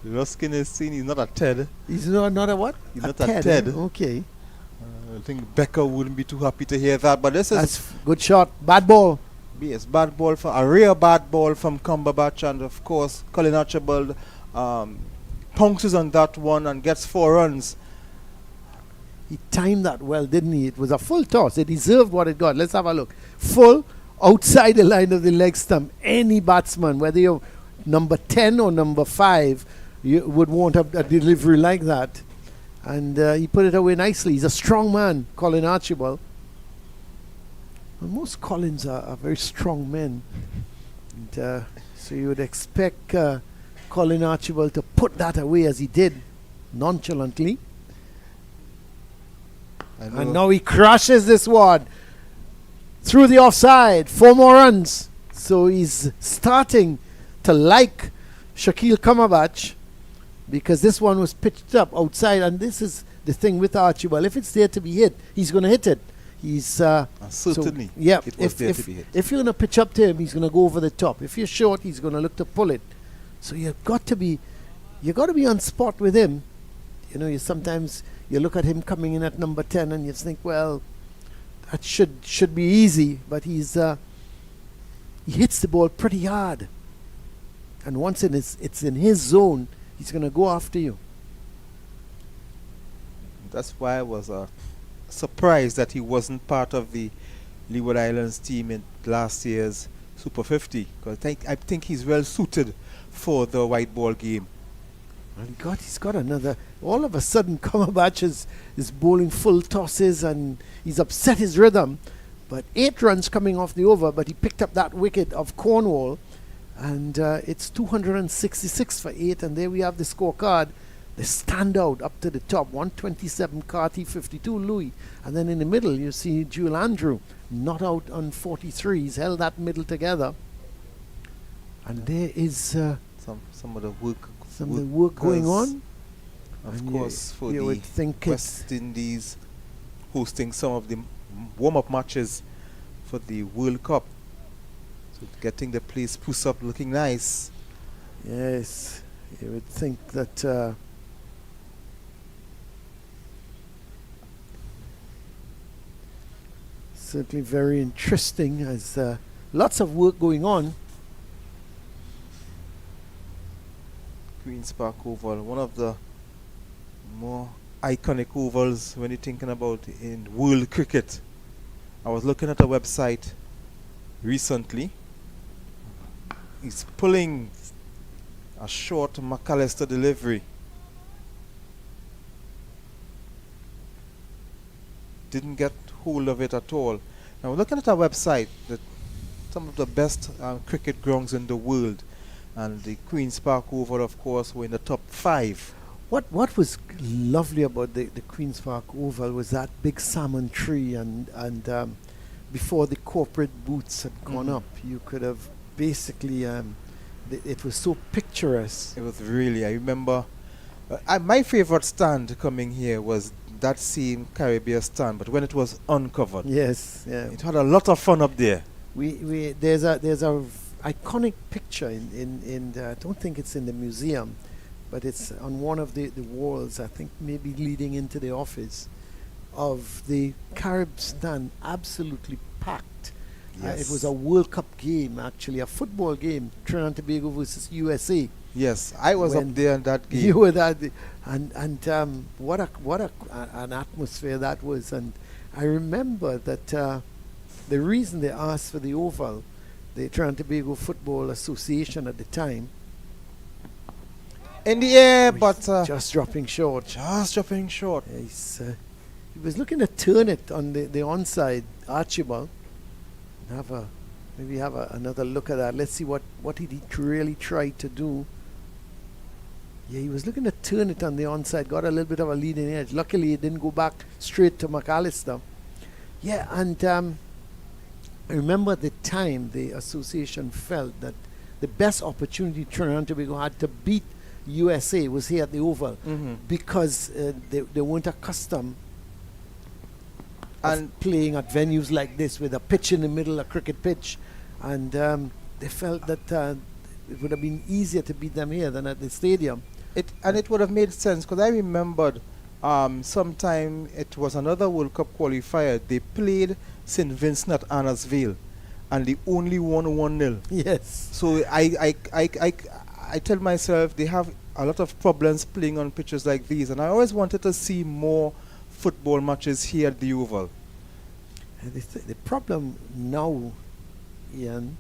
Ruskin is saying he's not a Ted. He's not a what? He's not a Ted. Okay. I think Becker wouldn't be too happy to hear that, but that's good shot. Bad ball. Yes, bad ball for a real bad ball from Cumberbatch, and of course Colin Archibald pounces on that one and gets 4 runs. He timed that well, didn't he? It was a full toss. It deserved what it got. Let's have a look. Full, outside the line of the leg stump. Any batsman, whether you're number 10 or number 5, you would want a delivery like that. And he put it away nicely. He's a strong man, Colin Archibald. And most Collins are very strong men. And, so you would expect Colin Archibald to put that away as he did, nonchalantly. And now he crashes this one through the offside. 4 more runs. So he's starting to like Shakil Kamabach, because this one was pitched up outside. And this is the thing with Archibald. If it's there to be hit, he's going to hit it. He's certainly. So, yeah, it was there to be hit. If you're going to pitch up to him, he's going to go over the top. If you're short, he's going to look to pull it. So you've got to be on spot with him. You know, sometimes you look at him coming in at number 10 and you think, well, that should be easy. But he hits the ball pretty hard. And once it's in his zone, he's going to go after you. That's why I was surprised that he wasn't part of the Leeward Islands team in last year's Super 50. Because I think he's well suited for the white ball game. And he's got another. All of a sudden, Kamabach is bowling full tosses and he's upset his rhythm. But 8 runs coming off the over, but he picked up that wicket of Cornwall. And it's 266 for 8. And there we have the scorecard. The standout up to the top, 127 Carty, 52 Louis. And then in the middle, you see Jewel Andrew, not out on 43. He's held that middle together. And there is some of the work going on. Of and course, for you the would think West Indies hosting some of the warm-up matches for the World Cup. So getting the place spruced up, looking nice. Yes, you would think that certainly very interesting, as lots of work going on. Queen's Park Oval, one of the more iconic ovals when you're thinking about in world cricket. I was looking at a website recently. He's pulling a short McAllister delivery. Didn't get hold of it at all. Now looking at our website, some of the best cricket grounds in the world, and the Queen's Park Oval, of course, were in the top 5. What was lovely about the Queen's Park Oval was that big salmon tree, and before the corporate booths had gone up, you could have basically it was so picturesque. It was really, I remember my favorite stand coming here was that same Caribbean stand, but when it was uncovered. Yes, yeah. It had a lot of fun up there. There's a iconic picture in I don't think it's in the museum, but it's on one of the walls, I think maybe leading into the office, of the Carib stand absolutely packed. Yes. It was a World Cup game, actually, a football game, Trinidad and Tobago versus USA. Yes, I was up there in that game. You were that, and what an atmosphere that was. And I remember that the reason they asked for the oval, the Trinidad and Tobago Football Association at the time, in the air, but just dropping short. Just dropping short. He was looking to turn it on the onside, Archibald. Maybe have another look at that. Let's see what did he really try to do. Yeah, he was looking to turn it on the onside. Got a little bit of a leading edge. Luckily, it didn't go back straight to McAllister. Yeah, and I remember at the time the association felt that the best opportunity Trinidad and Tobago had to beat USA was here at the Oval, because they weren't accustomed and playing at venues like this with a pitch in the middle, a cricket pitch, and they felt that it would have been easier to beat them here than at the stadium. It would have made sense, because I remembered sometime it was another World Cup qualifier. They played St. Vincent at Annesville, and they only won 1-0. Yes. So I tell myself they have a lot of problems playing on pitches like these, and I always wanted to see more football matches here at the Oval. The problem now, Ian,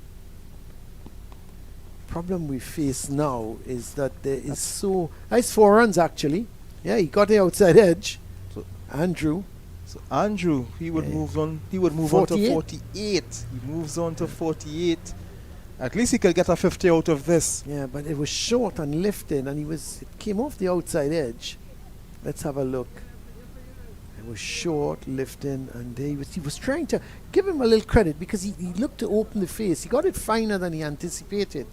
problem we face now is that there is so nice 4 runs actually. Yeah, he got the outside edge. So Andrew. So Andrew, he would move on. He would move on to 48. 48. He moves on to 48. At least he could get a 50 out of this. Yeah, but it was short and lifted, and it came off the outside edge. Let's have a look. It was short, lifting, and he was trying to give him a little credit because he looked to open the face. He got it finer than he anticipated.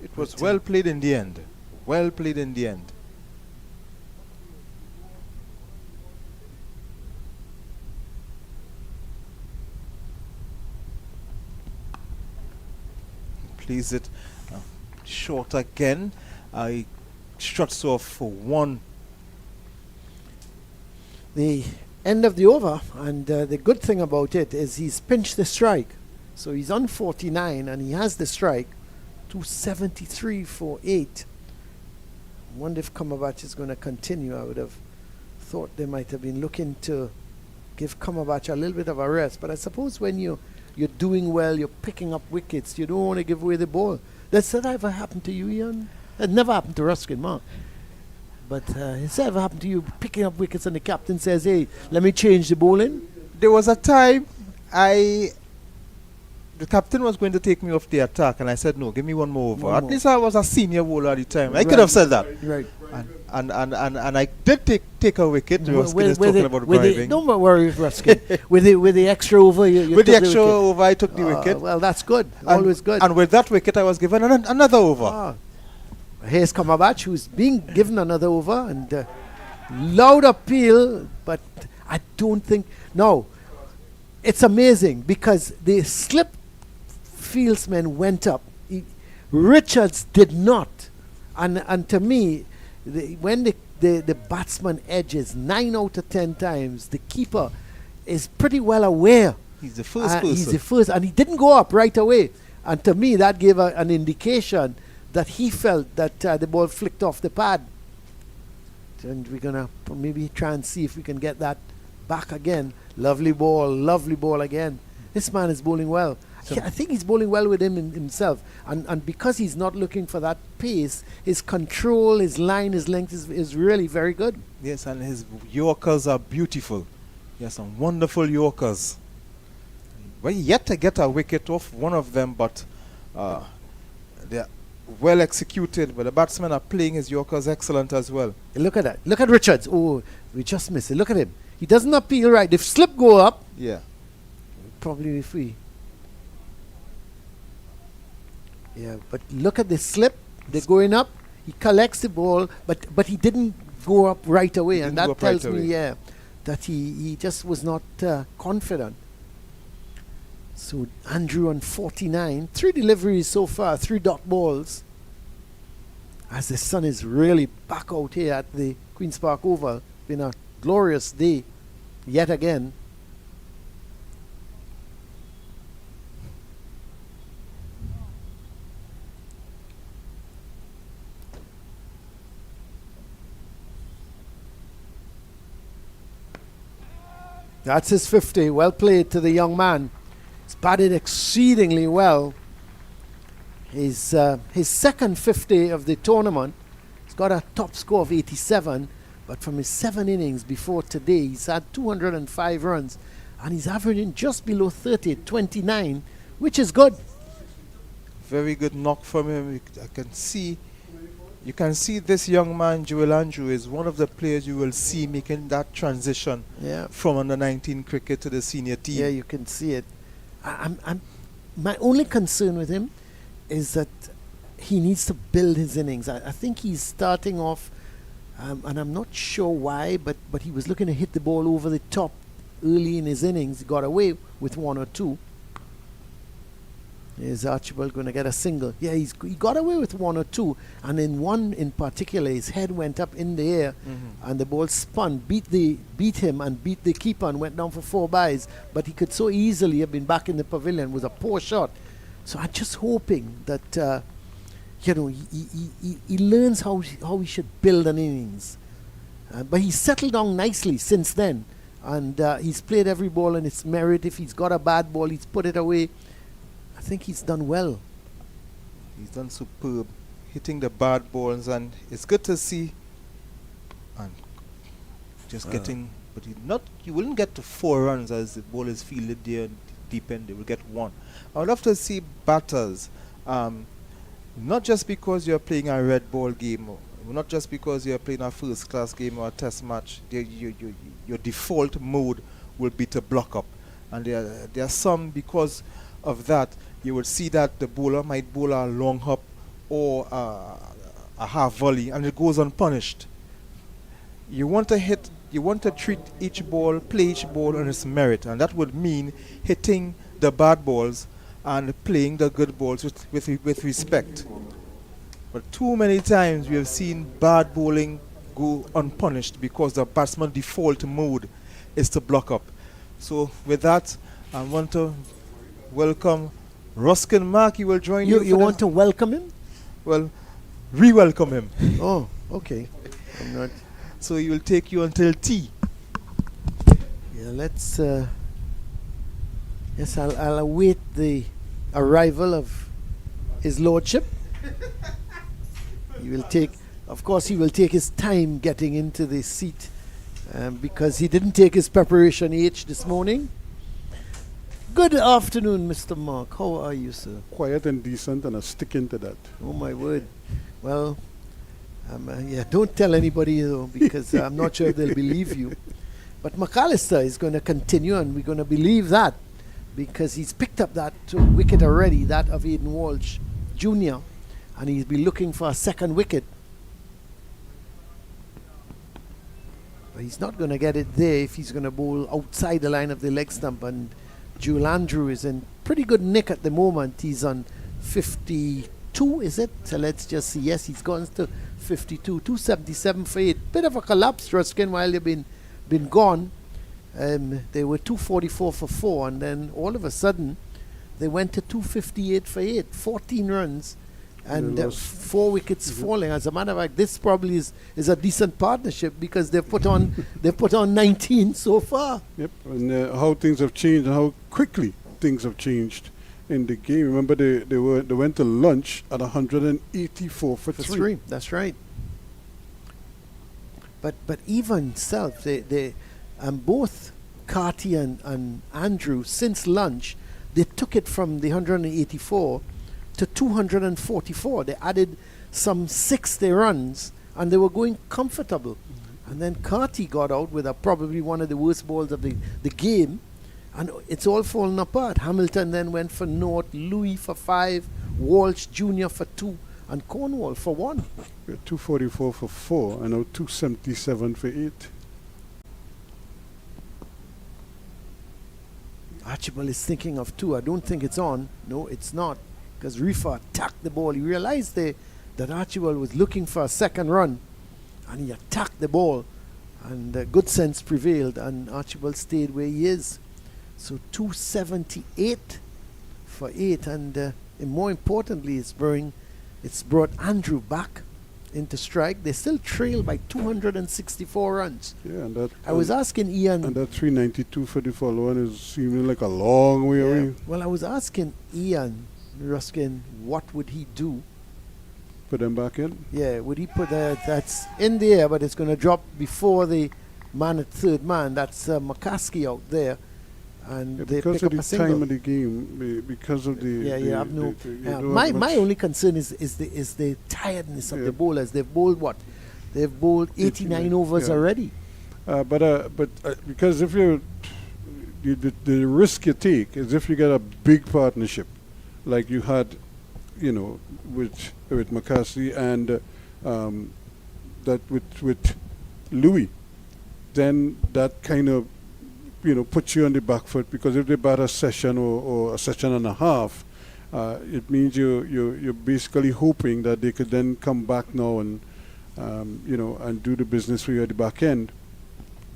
It was well played in the end. Well played in the end. Plays it short again. He struts off for 1. The end of the over, and the good thing about it is he's pinched the strike. So he's on 49 and he has the strike. 273 for 8. I wonder if Cumberbatch is going to continue. I would have thought they might have been looking to give Cumberbatch a little bit of a rest. But I suppose when you're doing well, you're picking up wickets, you don't want to give away the ball. Does that ever happen to you, Ian? It never happened to Ruskin, Mark. But has that ever happened to you, picking up wickets and the captain says, hey, let me change the bowling? There was a time the captain was going to take me off the attack, and I said, no, give me one more over. At least I was a senior bowler at the time. I could have said that. Right. And I did take a wicket. Ruskin is talking about driving. Don't worry, Ruskin. with the extra over, you with took the extra over, I took the wicket. Well, that's good. Always good. And with that wicket, I was given another over. Here's Cumberbatch, who's being given another over, and loud appeal, but I don't think... No, it's amazing because the slip fieldsman went up. Richards did not. And to me, when the batsman edges 9 out of 10 times, the keeper is pretty well aware. He's the first person. He's the first, and he didn't go up right away. And to me, that gave an indication that he felt that the ball flicked off the pad. And we're going to maybe try and see if we can get that back again. Lovely ball again. This man is bowling well. I think he's bowling well with himself. And because he's not looking for that pace, his control, his line, his length is really very good. Yes, and his Yorkers are beautiful. He has some wonderful Yorkers. Well, yet to get a wicket off one of them, but they're well executed. But the batsmen are playing his Yorkers excellent as well. Look at that. Look at Richards. Oh, we just missed it. Look at him. He doesn't appeal right. If slip go up, yeah, probably free. Yeah, but look at the slip. They're going up. He collects the ball, but he didn't go up right away, and that tells me, that he just was not confident. So Andrew on 49, 3 deliveries so far, 3 dot balls. As the sun is really back out here at the Queen's Park Oval, been a glorious day yet again. That's his 50. Well played to the young man. He's batted exceedingly well. His second 50 of the tournament. He's got a top score of 87. But from his 7 innings before today, he's had 205 runs. And he's averaging just below 30, 29, which is good. Very good knock from him. You can see this young man, Joel Andrew, is one of the players you will see making that transition from under 19 cricket to the senior team. Yeah, you can see it. My only concern with him is that he needs to build his innings. I think he's starting off, and I'm not sure why, but he was looking to hit the ball over the top early in his innings. He got away with 1 or 2. Is Archibald going to get a single? Yeah, he got away with 1 or 2, and in one in particular, his head went up in the air, and the ball spun, beat him, and beat the keeper, and went down for 4 byes. But he could so easily have been back in the pavilion. It was a poor shot. So I'm just hoping that he learns how he should build an innings. But he's settled down nicely since then. And he's played every ball on its merit. If he's got a bad ball, he's put it away. I think he's done well. He's done superb, hitting the bad balls, and it's good to see. And just getting, but you wouldn't get to 4 runs as the ball is fielded there deep end. They will get 1. I would love to see batters, not just because you're playing a red ball game, or not just because you're playing a first class game or a test match. Your default mode will be to block up, and there are some, because of that, you would see that the bowler might bowl a long hop or a half volley, and it goes unpunished. You want to treat each ball, play each ball on its merit, and that would mean hitting the bad balls and playing the good balls with respect. But too many times we have seen bad bowling go unpunished because the batsman default mode is to block up. So with that, I want to welcome Ruskin Mark. He will join you. You want to welcome him? Well, re-welcome him. Oh, okay. I'm not. So he will take you until tea. Yeah, let's. Yes, I'll await the arrival of His Lordship. He will take. Of course, he will take his time getting into the seat because he didn't take his preparation H this morning. Good afternoon, Mr. Mark. How are you, sir? Quiet and decent, and I'm sticking to that. Oh, my word. Well, don't tell anybody, though, because I'm not sure they'll believe you. But McAllister is going to continue, and we're going to believe that because he's picked up that wicket already, that of Aiden Walsh Jr., and he'll be looking for a second wicket. But he's not going to get it there if he's going to bowl outside the line of the leg stump. And Jewel Andrew is in pretty good nick at the moment. He's on 52, is it? So let's just see. Yes, he's gone to 52, 277 for 8. Bit of a collapse, Ruskin, while they've been gone. They were 244 for 4, and then all of a sudden they went to 258 for 8. 14 runs. And 4 wickets falling. As a matter of fact, this probably is a decent partnership because they've put on 19 so far. Yep, and how things have changed and how quickly things have changed in the game. Remember, they went to lunch at 184 for 3. That's right. But even self, they both Carty and Andrew since lunch, they took it from the 184 to 244. They added some 60 runs and they were going comfortable. And then Carty got out with probably one of the worst balls of the game, and it's all fallen apart. Hamilton then went for naught, Louis for 5, Walsh Jr. for 2, and Cornwall for 1. 244 for 4 and now 277 for 8. Archibald is thinking of 2. I don't think it's on. No, it's not. Because Rifa attacked the ball. He realized that Archibald was looking for a second run, and he attacked the ball, and good sense prevailed, and Archibald stayed where he is. So 278 for 8, and more importantly, it's brought Andrew back into strike. They still trail by 264 runs. Yeah, and that I was asking Ian, and that 392 for the following is seeming like a long way away. Well, I was asking Ian Ruskin, what would he do? Put them back in? Yeah, would he put that's in the air, but it's going to drop before the man at third man. That's McCaskey out there, and they because pick of up the a single. time of the game, because of the My only concern is the tiredness of the bowlers. They've bowled what? They've bowled 89 overs already. But because if the risk you take is if you get a big partnership, like you had, with McCarthy and that with Louis, then that kind of puts you on the back foot, because if they bat a session or a session and a half, it means you're basically hoping that they could then come back now and and do the business for you at the back end,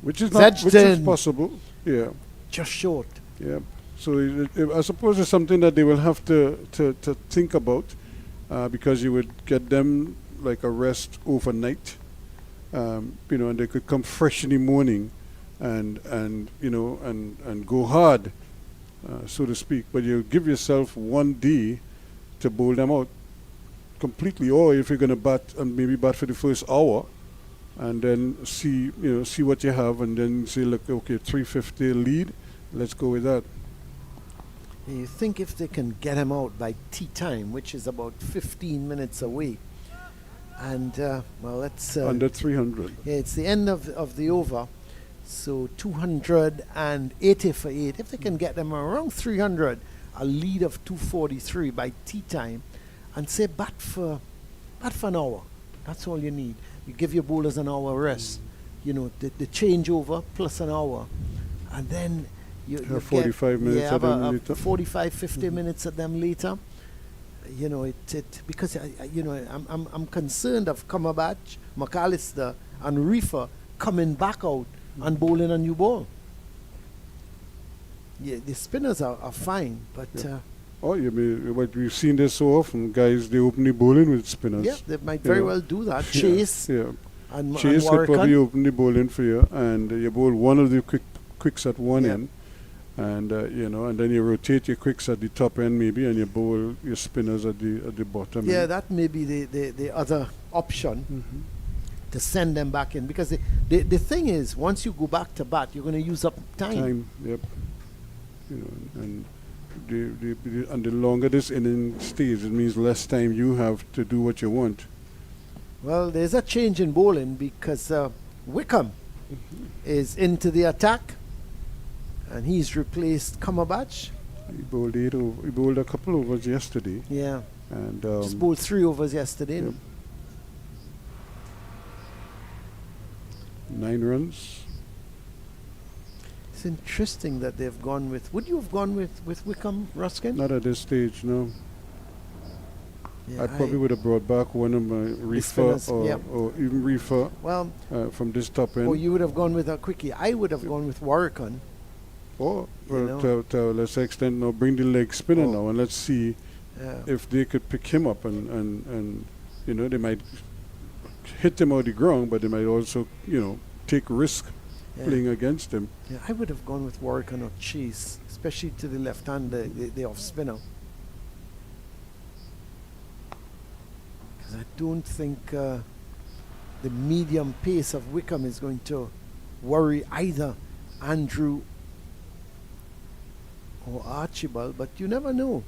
which is possible. Yeah, just short. Yeah. So I suppose it's something that they will have to think about, because you would get them like a rest overnight, and they could come fresh in the morning and go hard, so to speak. But you give yourself 1 day to bowl them out completely, or if you're going to bat and maybe bat for the first hour, and then see what you have, and then say, look, okay, 350 lead, let's go with that. You think if they can get him out by tea time, which is about 15 minutes away, and let's under 300. Yeah, it's the end of the over, so 280 for 8. If they can get them around 300, a lead of 243 by tea time, and say bat for an hour. That's all you need. You give your bowlers an hour rest. The changeover plus an hour, and then you 45 minutes have at them a later. 45, 50 minutes at them later. Because I'm concerned of Cumberbatch, McAllister, and Reefer coming back out and bowling a new ball. Yeah, the spinners are fine, but but we've seen this so often. Guys, they open the bowling with spinners. yeah, they might very well do that. Chase Yeah. and Chase and could probably Warrican. open the bowling for you, and you bowl one of the quicks at one Yeah. end, and and then you rotate your quicks at the top end maybe, and you bowl your spinners at the bottom Yeah, end. that may be the other option Mhm. to send them back in, because the thing is, once you go back to bat, you're going to use up time. Yep. And the longer this inning stays, it means less time you have to do what you want. Well, there's a change in bowling because Wickham is into the attack, and he's replaced Cumberbatch. He bowled he bowled a couple overs yesterday, Yeah, and just bowled 3 overs yesterday. Yep. 9 runs. It's interesting that they've gone with. Would you have gone with Wickham, Ruskin? Not at this stage, no. Yeah, I probably would have brought back one of my Reefer spinners, or, yep. or even Reefer Well, from this top end. or you would have gone with a quickie. I would have gone with Warrican. Or You know. to let's extend now, bring the leg spinner Oh. now, and let's see if they could pick him up, and they might hit him out the ground, but they might also take risk playing against him. Yeah, I would have gone with Warrican or Chase, especially to the left hand, the off spinner. Because I don't think the medium pace of Wickham is going to worry either Andrew or Archibald, but you never know.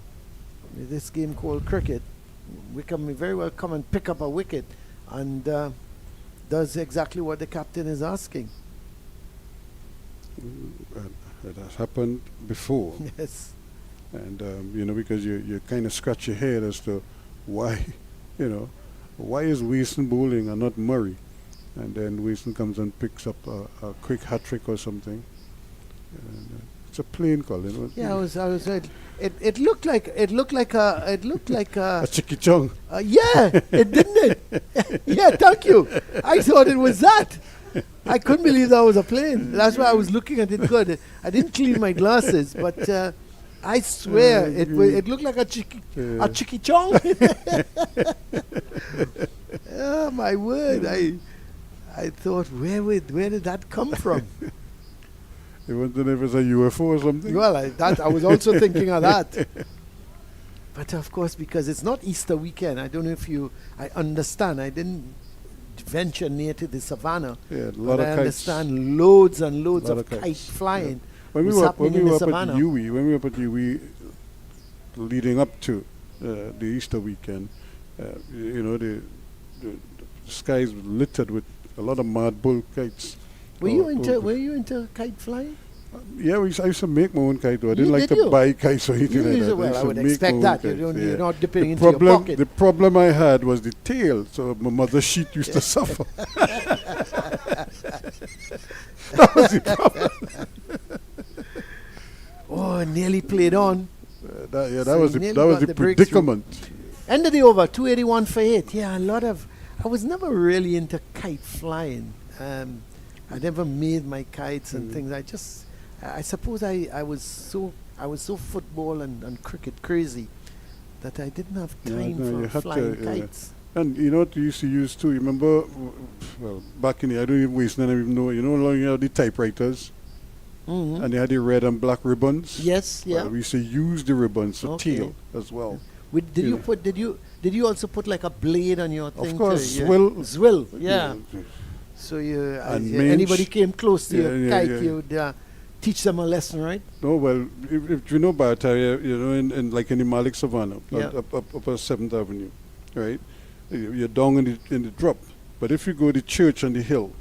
With this game called cricket, Wickham may very well come and pick up a wicket and does exactly what the captain is asking. It has happened before. Yes. And because you kind of scratch your head as to why why is Wason bowling and not Murray, and then Wason comes and picks up a quick hat trick or something. And, it's a plain call, Yeah, I was it looked like a chicky chong. yeah, it didn't it? Yeah, thank you. I thought it was that. I couldn't believe that was a plane. That's why I was looking at it good. I didn't clean my glasses, but I swear it looked like a chicky chong. Oh my word! I thought, where did that come from? You wondered if it's a UFO or something? Well, I was also thinking of that. But of course, because it's not Easter weekend, I don't know if I understand. I didn't venture near to the savannah. Yeah, a But lot I of kites. understand loads and loads Lot of of kite kites, flying. When we was were happening in the up at savannah. UWE, leading up to the Easter weekend, the skies were littered with a lot of mad bull kites. Were you into kite flying? Yeah, I used to make my own kite, though. I didn't You like did to you? buy kites or anything like that. Well, used I to would make my expect own that. kites, You're not The dipping into your pocket. The problem I had was the tail, so my mother's sheet used to suffer. That was the problem. Oh, nearly played on. That So was you the nearly got the breakthrough. predicament. End of the over, 281 for 8. Yeah, I was never really into kite flying. I never made my kites and things. I suppose I was so football and cricket crazy that I didn't have Yeah, time no, you for had flying to, yeah. kites. And you know what you used to use too? You remember, well, back in the, I don't even waste none of even know, you know, long you had the typewriters Mm-hmm. and they had the red and black ribbons? Yes, yeah. Well, we used to use the ribbons for Okay. tail as well. Did you you know. put? Did you also put like a blade on your thing? Of course, to, swill. Zwill, yeah. Yeah. So you, And as anybody mange. came close to your Yeah, kite, yeah. you'd teach them a lesson, right? No, well, if you know Barataria, you know, in like in the Malik Savannah, Yeah. up 7th Avenue, right? You're down in the drop. But if you go to church on the hill,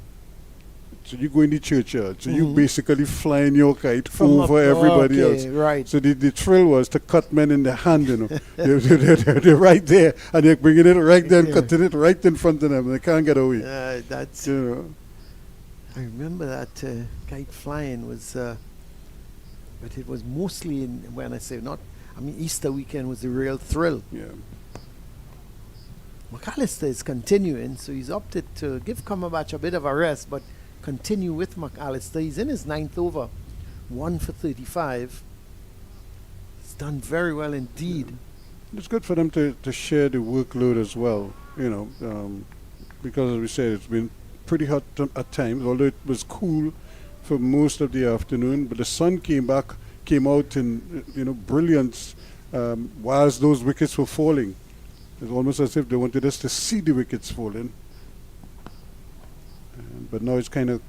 so you go in the churchyard, so you Mhm. basically flying your kite From over up- everybody okay, else. right. So the thrill was to cut men in the hand, you know. they're right there, and they're bringing it right there, and Yeah. cutting it right in front of them. They can't get away. That's. You know. I remember that kite flying was, but it was mostly in when I say not. I mean, Easter weekend was the real thrill. Yeah. McAllister is continuing, so he's opted to give Cumberbatch a bit of a rest, but continue with McAllister. He's in his 9th over, 1 for 35. He's done very well indeed. It's good for them to share the workload as well, you know, because as we said, it's been pretty hot at times, although it was cool for most of the afternoon, but the sun came out in, you know, brilliance whilst those wickets were falling. It's almost as if they wanted us to see the wickets falling. But now it's kind of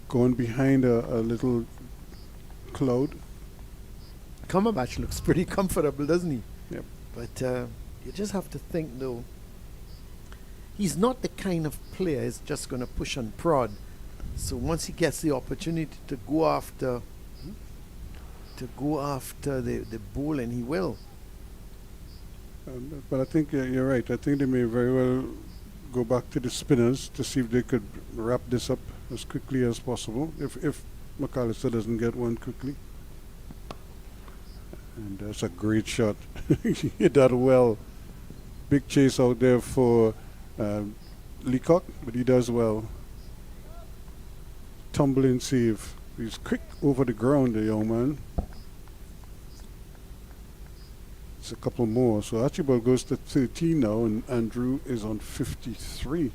gone behind a little cloud. Cumberbatch looks pretty comfortable, doesn't he? Yep. But you just have to think, though, he's not the kind of player who's just going to push and prod. So once he gets the opportunity to go after the bowling, he will. But I think you're right. I think they may very well go back to the spinners to see if they could wrap this up as quickly as possible, if McAllister doesn't get one quickly. And that's a great shot. He hit that well. Big chase out there for Leacock, but he does well. Tumbling save. He's quick over the ground, the young man. It's a couple more. So Archibald goes to 13 now, and Andrew is on 53.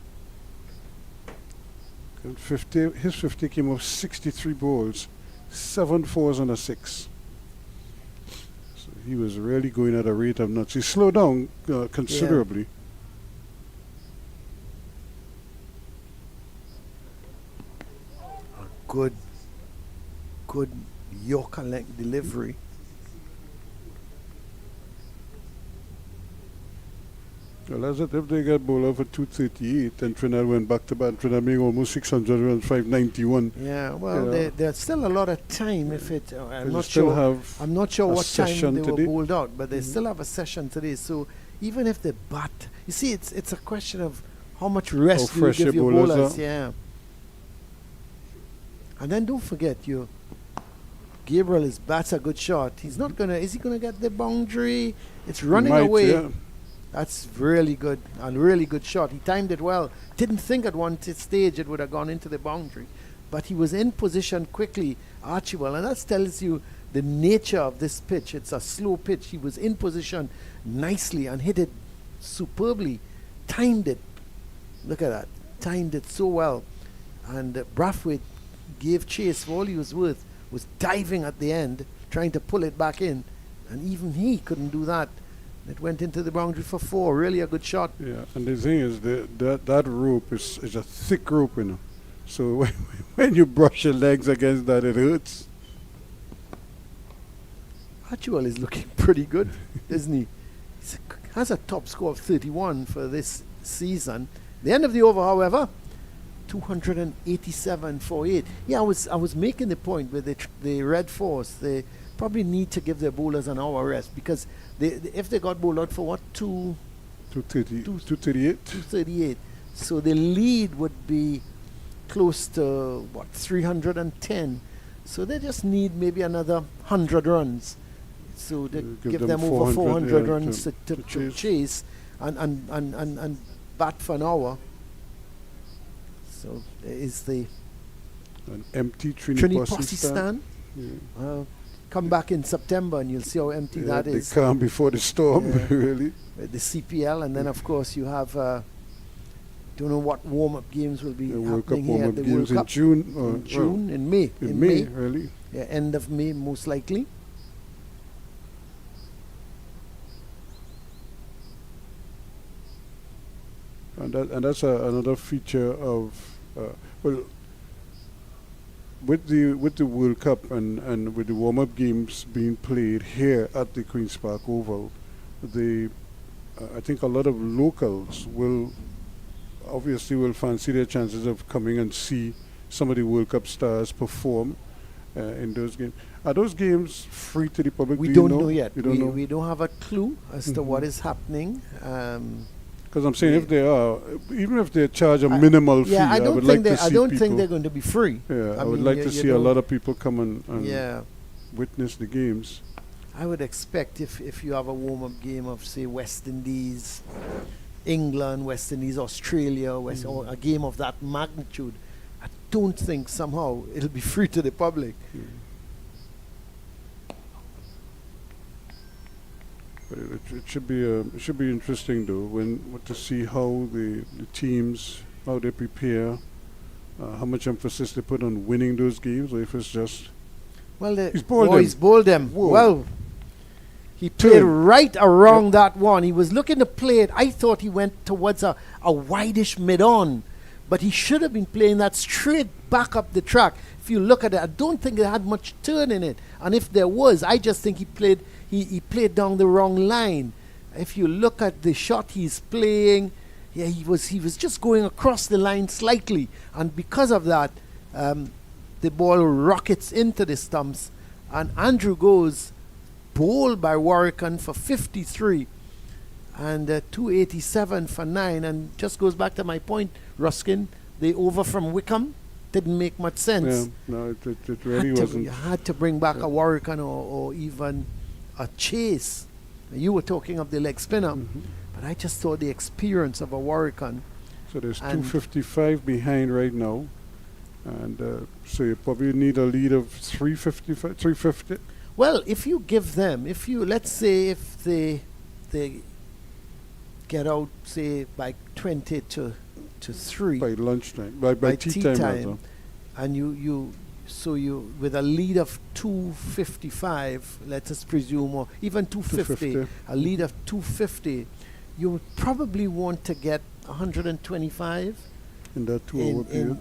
And his 50 came off 63 balls, 7 fours and a 6. So he was really going at a rate of knots. He slowed down considerably. Good Yorker length delivery. Well, as if they got bowled out for 238, and Trinidad went back to bat. Trinidad made almost 600 runs, 591. Yeah, well, there's still a lot of time. If it, I'm They not still sure. have I'm not sure a what time session they today. were bowled out, but they still have a session today. So even if they bat, you see, it's a question of how much rest you fresh give your your bowlers bowlers. are. Yeah. And then don't forget, Gabriel is bats a good shot. He's not gonna. Is he gonna get the boundary? It's running Might, away. yeah. That's really good, a really good shot. He timed it well. Didn't think at one stage it would have gone into the boundary, but he was in position quickly, Archibald, and that tells you the nature of this pitch. It's a slow pitch. He was in position nicely and hit it superbly. Timed it. Look at that. Timed it so well. And Brathwaite gave chase for all he was worth. Was diving at the end, trying to pull it back in, and even he couldn't do that. It went into the boundary for 4. Really a good shot. Yeah, and the thing is, that rope is a thick rope, you know. So when you brush your legs against that, it hurts. Archibald is looking pretty good, isn't he? He has a top score of 31 for this season. The end of the over, however, 287 for 8. Yeah, I was making the point with the Red Force. They probably need to give their bowlers an hour rest, because if they got bowled out for what, 238, so the lead would be close to what, 310. So they just need maybe another 100 runs. So they give them over 400 runs to chase and bat for an hour. So there is the An empty Trini Possy stand. stand. Yeah. come back in September and you'll see how empty that the is. calm before the storm, Yeah. really. The CPL, and then of course you have don't know what warm-up games will be The World Cup happening here. warm-up The games World in Cup June. Or, in June, in May. In May, really. Yeah, end of May most likely. And that's another feature of well, with the World Cup and with the warm-up games being played here at the Queen's Park Oval, I think a lot of locals will fancy their chances of coming and see some of the World Cup stars perform in those games. Are those games free to the public? We Do you don't know yet. You don't know? We don't have a clue as to what is happening. Because I'm saying if they are, even if they charge a minimal fee, yeah, I would like to see I don't people. think they're going to be free. Yeah, I would mean, like you- to you see a don't- lot of people come and Yeah, witness the games. I would expect if you have a warm-up game of say West Indies, England, West Indies, Australia, or a game of that magnitude, I don't think somehow it'll be free to the public. But it should be interesting though to see how the teams, how they prepare, how much emphasis they put on winning those games, or if it's just Well, He's bowled them. he's bowled them. Whoa. Well, he played Turn. right around that one. He was looking to play it. I thought he went towards a wideish mid-on, but he should have been playing that straight back up the track. If you look at it, I don't think it had much turn in it. And if there was, I just think he played down the wrong line. If you look at the shot he's playing, yeah, he was just going across the line slightly, and because of that, the ball rockets into the stumps, and Andrew goes bowled by Warwican for 53 and 287 for 9, and just goes back to my point, Ruskin, the over from Wickham didn't make much sense. yeah, no, it really wasn't. You had to bring back a Warwican or even a Chase. You were talking of the leg spinner, but I just saw the experience of a Warwican. So there's And 255 behind right now, and so you probably need a lead of 350. Well, if you give them, let's say if they get out, say by 20 to 3 By lunchtime, by tea time, rather. and you with a lead of 255, let us presume, or even 250, 250. a lead of 250, you would probably want to get 125 in that 2 hour period.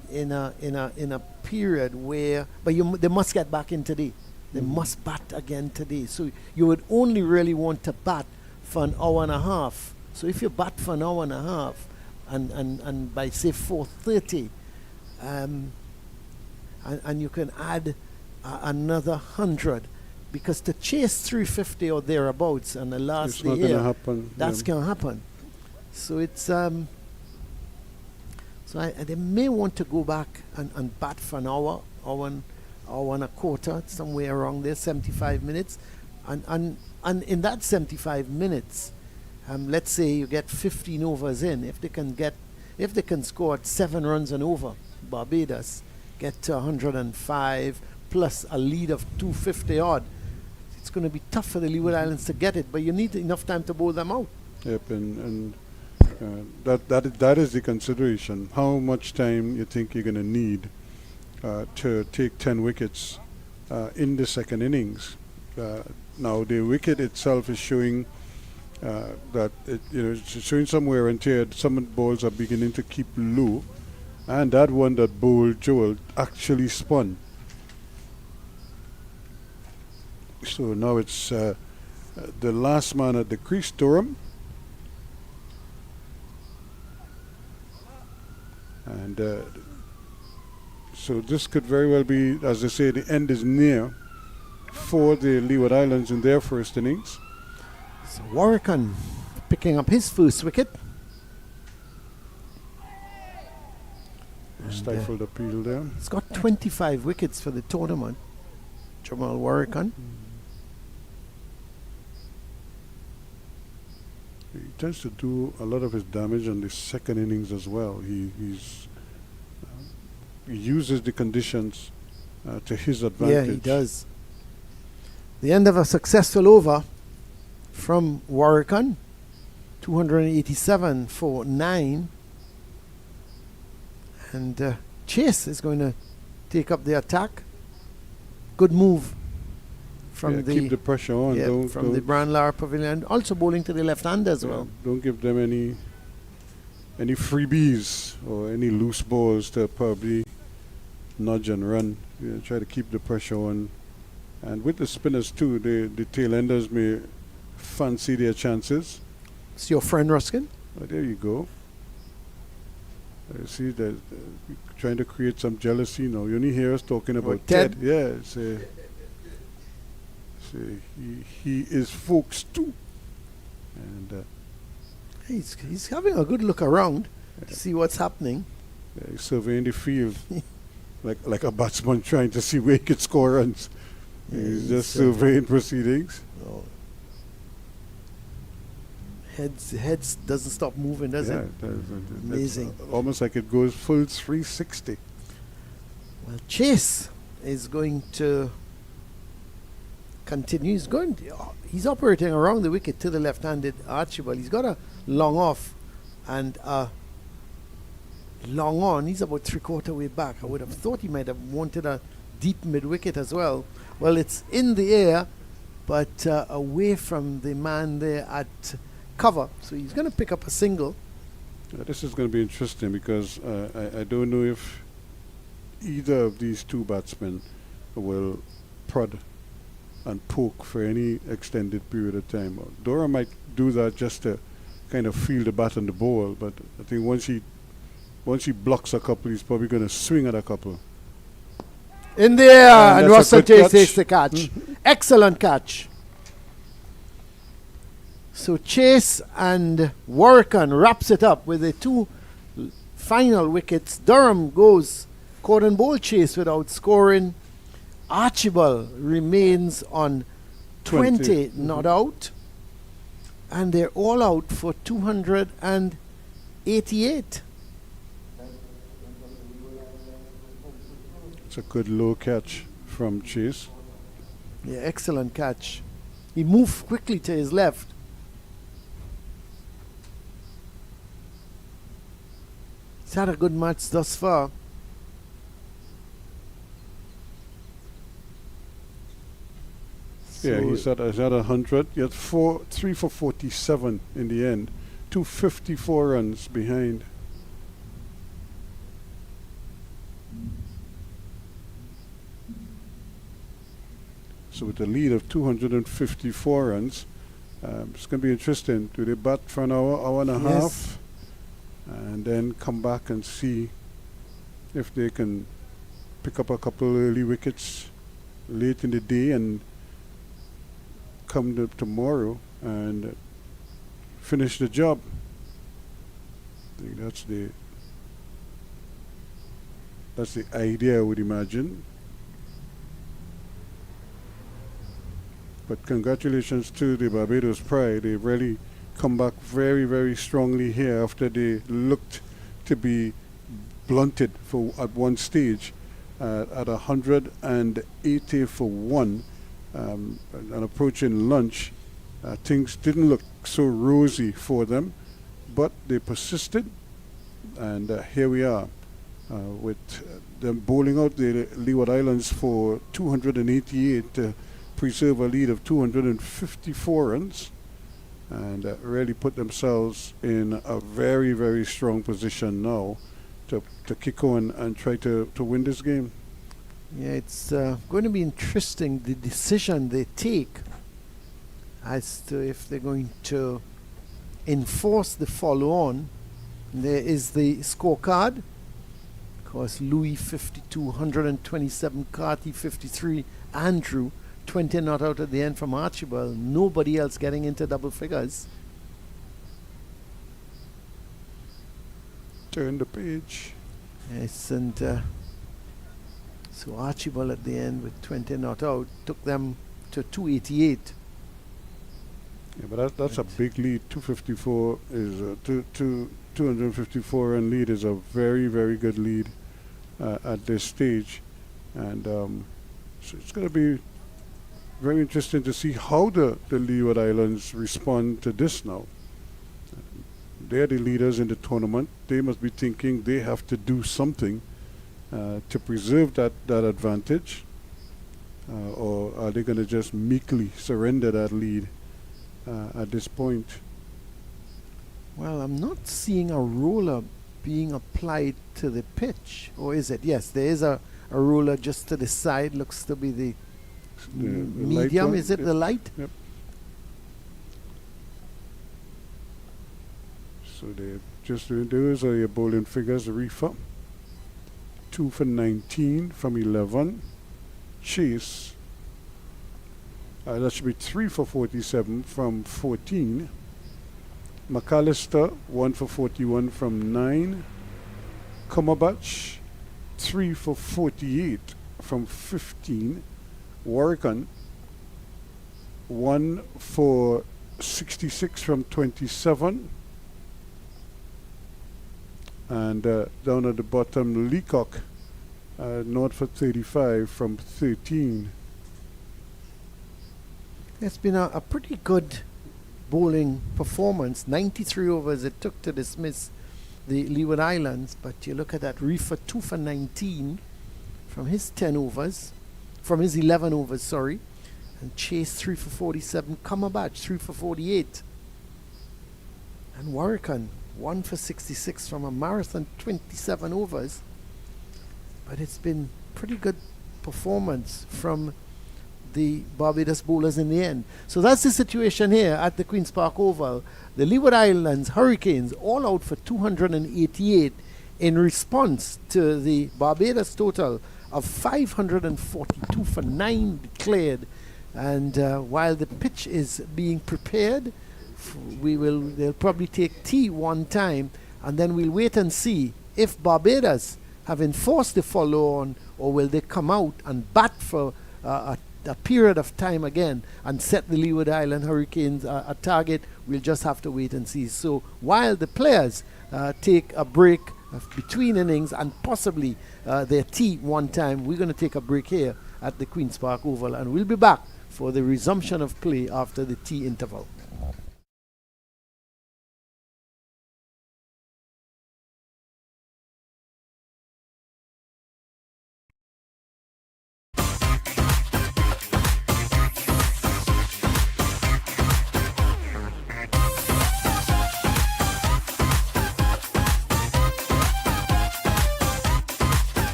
in a period where, but they must get back in today. They must bat again today. So you would only really want to bat for an hour and a half. So if you bat for an hour and a half, and by say 4:30, and you can add another 100, because to chase 350 or thereabouts and the last It's day not going to here, happen. that's going to happen. So it's so they may want to go back and bat for an hour and a quarter, somewhere around there, 75 minutes, and in that 75 minutes, let's say you get 15 overs in. If they can score at 7 runs and over, Barbados get to 105 plus a lead of 250 odd. It's going to be tough for the Leeward Islands to get it, but you need enough time to bowl them out. Yep, and that is the consideration. How much time you think you're going to need to take 10 wickets in the second innings? Now the wicket itself is showing that it's showing some wear and tear. Some balls are beginning to keep low, and that one that bowled Joel actually spun. So now it's the last man at the crease, Durham. And so this could very well be, as they say, the end is near for the Leeward Islands in their first innings. So Warwican picking up his first wicket. And, Stifled appeal there. he's got 25 wickets for the tournament, Jamal Warwican. He tends to do a lot of his damage on the second innings as well. He uses the conditions to his advantage. Yeah, he does. The end of a successful over from Warwick, 287 for 9. And Chase is going to take up the attack. Good move from keep the pressure on. From the Branlar Pavilion. Also bowling to the left hand as well. Don't give them any freebies or any loose balls to probably nudge and run. Try to keep the pressure on. And with the spinners too, the tail enders may fancy their chances. It's your friend Ruskin. Oh, there you go. See that trying to create some jealousy now. You only hear us talking about Ted. Yeah, he is folks too. And he's having a good look around to see what's happening. He's surveying the field like a batsman trying to see where he could score runs. He's just surveying proceedings. Oh. Heads doesn't stop moving, does it? Amazing. Almost like it goes full 360. Well, Chase is going to continue. He's operating around the wicket to the left-handed Archibald. He's got a long off and a long on. He's about 3/4 way back. I would have thought he might have wanted a deep mid-wicket as well. Well, it's in the air, but away from the man there at cover. So he's going to pick up a single. This is going to be interesting because I don't know if either of these two batsmen will prod and poke for any extended period of time. Dora might do that just to kind of feel the bat on the ball, but I think once he blocks a couple, he's probably going to swing at a couple. In the air, and Russell Chase takes the catch. Excellent catch. So Chase and Warwick wraps it up with the 2 final wickets. Durham goes caught bowl Chase without scoring. Archibald remains on 20 not out. And they're all out for 288. It's a good low catch from Chase. Yeah, excellent catch. He moved quickly to his left. He's had a good match thus far. Yeah, he's at 100. He had 3 for 47 in the end. 254 runs behind. So with a lead of 254 runs, it's going to be interesting. Do they bat for an hour and a half? And then come back and see if they can pick up a couple early wickets late in the day and come to tomorrow and finish the job. I think that's the idea, I would imagine. But congratulations to the Barbados Pride. They've really come back very, very strongly here after they looked to be blunted at one stage at 180 for 1 and approaching lunch. Things didn't look so rosy for them, but they persisted, and here we are with them bowling out the Leeward Islands for 288 to preserve a lead of 254 runs. And really put themselves in a very, very strong position now to kick on and try to win this game. Yeah, it's going to be interesting, the decision they take as to if they're going to enforce the follow-on. There is the scorecard. Of course, Louis 52, 127, Carty 53, Andrew 20 not out at the end from Archibald. Nobody else getting into double figures. Turn the page. Yes, and so Archibald at the end with 20 not out took them to 288. Yeah, but that's a big lead. 254 is 254 run lead is a very, very good lead at this stage, and so it's going to be very interesting to see how the Leeward Islands respond to this now. They're the leaders in the tournament. They must be thinking they have to do something to preserve that advantage. Or are they going to just meekly surrender that lead at this point? Well, I'm not seeing a roller being applied to the pitch. Or is it? Yes, there is a roller just to the side. Looks to be the medium. Is it the light? Yep. So they're just doing those are your bowling figures. Reefer 2 for 19 from 11. Chase, that should be 3 for 47 from 14. McAllister 1 for 41 from 9. Cumberbatch 3 for 48 from 15. Warrican 1 for 66 from 27. And down at the bottom, Leacock, north for 35 from 13. It's been a pretty good bowling performance. 93 overs it took to dismiss the Leeward Islands, but you look at that, Reefer 2 for 19 from his 10 overs, from his 11 overs, sorry, and Chase 3 for 47, Cumberbatch 3 for 48, and Warrican 1 for 66 from a marathon 27 overs. But it's been pretty good performance from the Barbados bowlers in the end. So that's the situation here at the Queen's Park Oval. The Leeward Islands Hurricanes all out for 288 in response to the Barbados total of 542 for 9 declared. And while the pitch is being prepared, they'll probably take tea one time, and then we'll wait and see if Barbados have enforced the follow on, or will they come out and bat for a period of time again and set the Leeward Island Hurricanes a target. We'll just have to wait and see. So while the players take a break between innings and possibly their tea one time, we're going to take a break here at the Queen's Park Oval, and we'll be back for the resumption of play after the tea interval.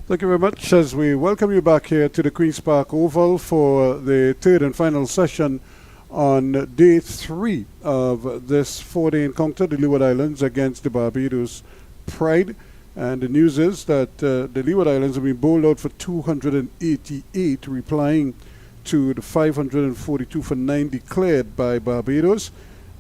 Thank you very much as we welcome you back here to the Queen's Park Oval for the third and final session on day 3 of this 4-day encounter, the Leeward Islands against the Barbados Pride. And the news is that the Leeward Islands have been bowled out for 288, replying to the 542 for 9 declared by Barbados.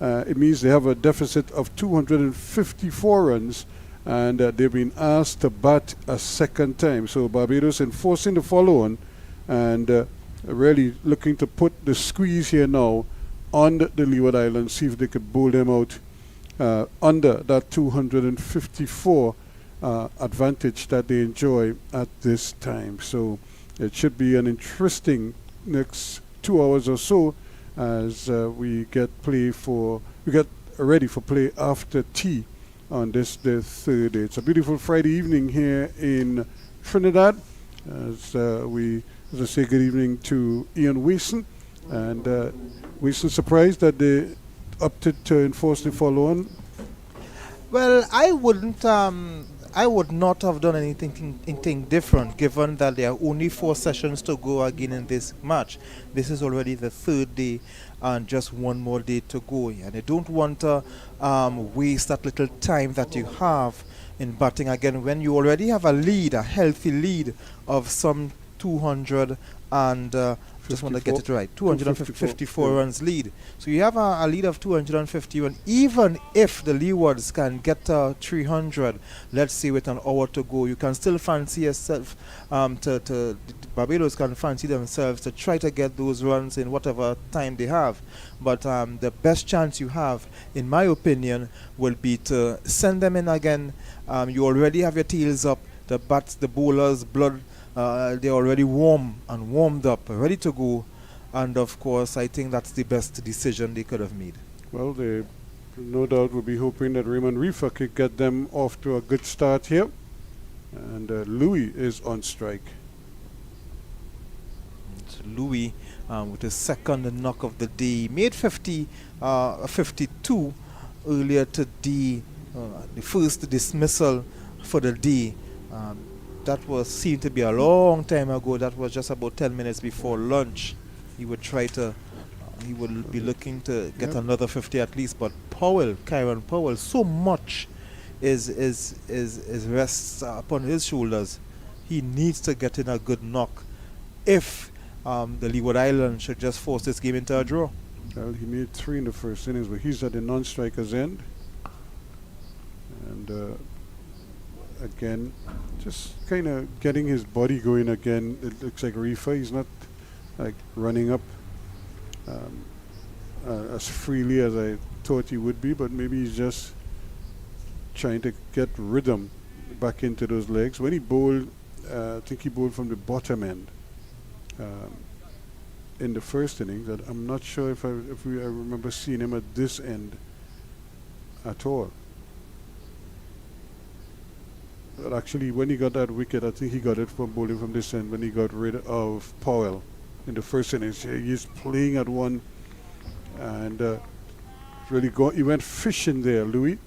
It means they have a deficit of 254 runs, and they've been asked to bat a second time. So Barbados enforcing the follow-on and really looking to put the squeeze here now on the Leeward Islands, see if they could bowl them out under that 254 advantage that they enjoy at this time. So it should be an interesting next 2 hours or so as we get ready for play after tea on this the third day. It's a beautiful Friday evening here in Trinidad as I say good evening to Ian Wason, and Wason surprised that they opted to enforce the follow-on. Well, I would not have done anything different, given that there are only 4 sessions to go again in this match. This is already the third day and just one more day to go. And I don't want to waste that little time that you have in batting again when you already have a healthy lead of some 200 and just want to get it right, 254 runs lead. So you have a lead of 251. Even if the Leewards can get 300, let's say with an hour to go, you can still fancy yourself Barbados can fancy themselves to try to get those runs in whatever time they have. But the best chance you have, in my opinion, will be to send them in again. You already have your tails up, the bats, the bowlers, blood, they're already warmed up, ready to go. And of course, I think that's the best decision they could have made. Well, they no doubt will be hoping that Raymond Reefer could get them off to a good start here. And Louis is on strike. It's Louis with his second knock of the day. Made 52 earlier today. The first dismissal for the day. That seemed to be a long time ago. That was just about 10 minutes before lunch. He would be looking to get another 50 at least. But Kyron Powell, so much is rests upon his shoulders. He needs to get in a good knock if the Leeward Islands should just force this game into a draw. Well, he made 3 in the first innings, but he's at the non-striker's end. And again, just kind of getting his body going again. It looks like Reefer, he's not like running up as freely as I thought he would be, but maybe he's just trying to get rhythm back into those legs. When he bowled, I think he bowled from the bottom end in the first innings. I'm not sure if I remember seeing him at this end at all. But actually, when he got that wicket, I think he got it from bowling from this end when he got rid of Powell in the first innings. He's playing at one and he went fishing there, Louis.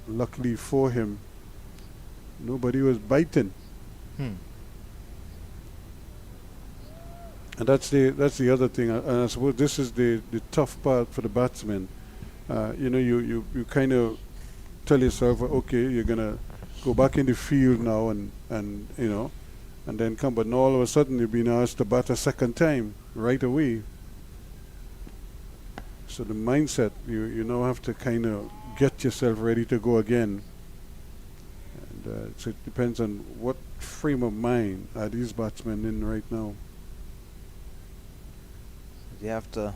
Luckily for him, nobody was biting. And that's the other thing. And I suppose this is the tough part for the batsmen. You kind of tell yourself, okay, you're gonna go back in the field now and then come, but now all of a sudden you're being asked to bat a second time right away. So the mindset, you now have to kind of get yourself ready to go again. And so it depends on what frame of mind are these batsmen in right now. They have to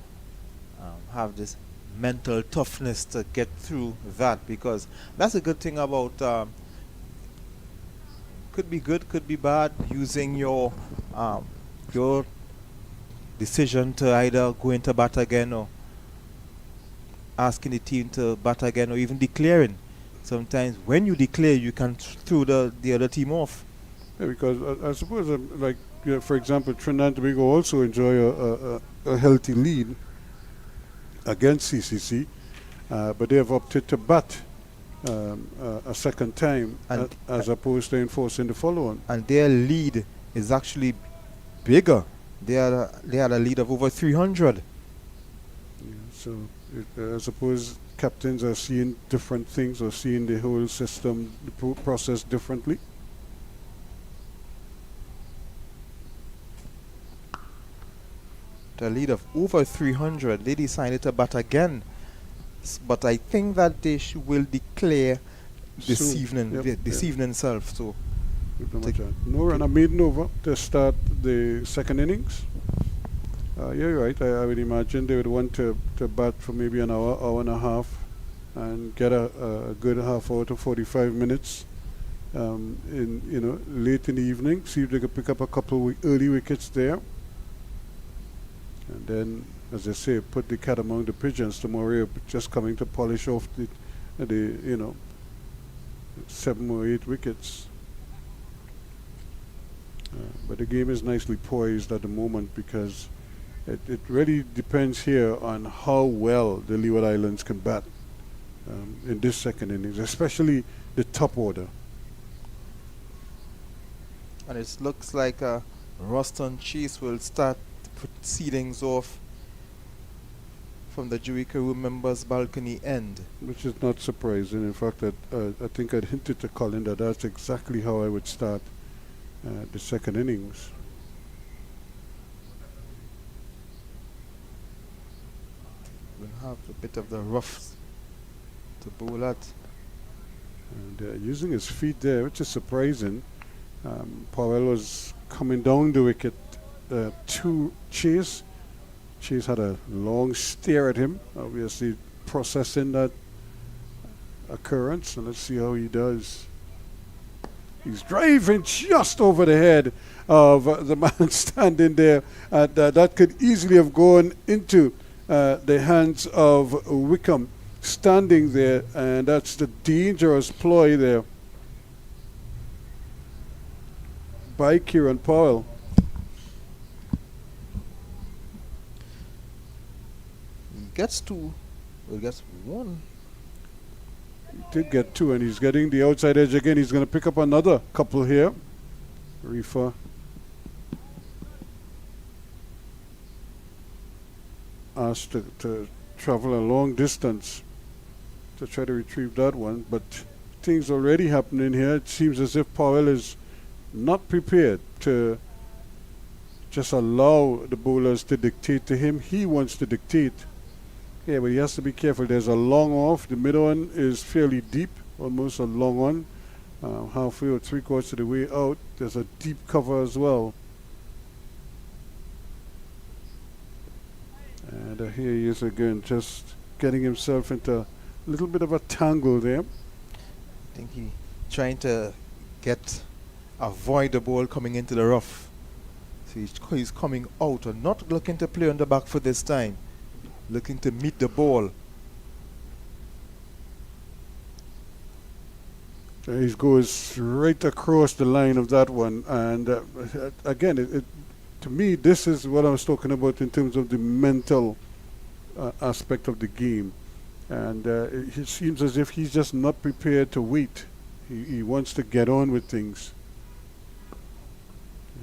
have this mental toughness to get through that, because that's a good thing about could be good, could be bad, using your decision to either go into bat again or asking the team to bat again, or even declaring. Sometimes when you declare, you can throw the other team off. Yeah, because I suppose for example, Trinidad and Tobago also enjoy a healthy lead against CCC, but they have opted to bat a second time, And as opposed to enforcing the follow-on. and their lead is actually bigger. They had a lead of over 300. Yeah, so I suppose captains are seeing different things or seeing the whole system, the process differently. The lead of over 300. They decided to bat again. But I think that they will declare this Soon. evening, Yep, this yeah. evening itself. So No run, a maiden over to start the second innings. Yeah, you're right. I would imagine they would want to bat for maybe an hour, hour and a half, and get a good half hour to 45 minutes in late in the evening. See if they could pick up a couple early wickets there, and then, as I say, put the cat among the pigeons tomorrow. Just coming to polish off the 7 or 8 wickets. But the game is nicely poised at the moment because it really depends here on how well the Leeward Islands can bat in this second innings, especially the top order. and it looks like Ruston Chase will start proceedings off from the Jury Crew members' balcony end. Which is not surprising. In fact, I think I'd hinted to Colin that that's exactly how I would start the second innings. We'll have a bit of the roughs to bowl at. And using his feet there, which is surprising. Powell was coming down the wicket to Chase. Chase had a long stare at him, obviously processing that occurrence, and let's see how he does. He's driving just over the head of the man standing there. That could easily have gone into the hands of Wickham standing there, and that's the dangerous ploy there by Kieran Powell. He gets two, or gets one. He did get 2, and he's getting the outside edge again. He's going to pick up another couple here. Reefer. Asked to travel a long distance to try to retrieve that one, but things already happening here. It seems as if Powell is not prepared to just allow the bowlers to dictate to him. He wants to dictate. Yeah, but he has to be careful. There's a long off. The middle one is fairly deep, almost a long one. Halfway or 3/4 of the way out. There's a deep cover as well. And here he is again, just getting himself into a little bit of a tangle there. I think he trying to avoid the ball coming into the rough. So he's coming out and not looking to play on the back foot this time. Looking to meet the ball. He goes right across the line of that one. And again, to me, this is what I was talking about in terms of the mental aspect of the game. And it seems as if he's just not prepared to wait. He wants to get on with things.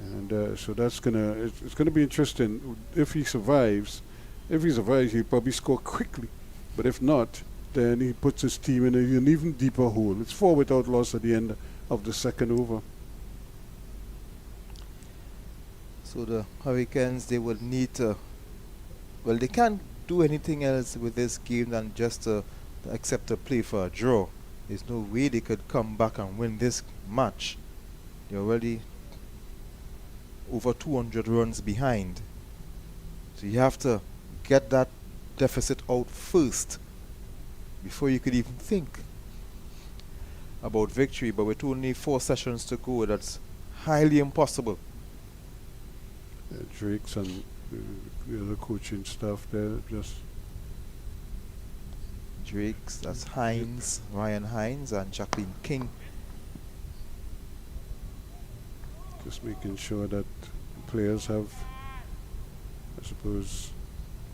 And so that's it's gonna be interesting if he survives. If he survives, he'll probably score quickly. But if not, then he puts his team in an even deeper hole. It's 4 without loss at the end of the second over. So the Hurricanes, they would need to, well, they can't do anything else with this game than just to accept a play for a draw. There's no way they could come back and win this match. They're already over 200 runs behind. So you have to get that deficit out first before you could even think about victory. But with only 4 sessions to go, that's highly impossible. Drake's and the other coaching staff there just Drake's, that's Hines, Ryan Hines and Jacqueline King. just making sure that players have, I suppose,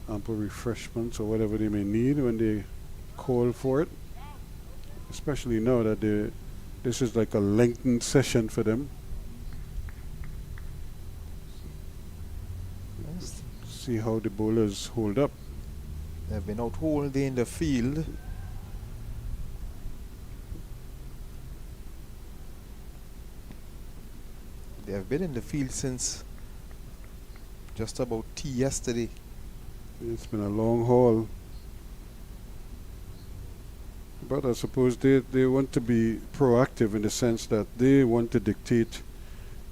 ample refreshments or whatever they may need when they call for it. especially now that this is like a lengthened session for them. Yes. See how the bowlers hold up. They've been out whole day in the field. They have been in the field since just about tea yesterday. It's been a long haul. But I suppose they want to be proactive in the sense that they want to dictate,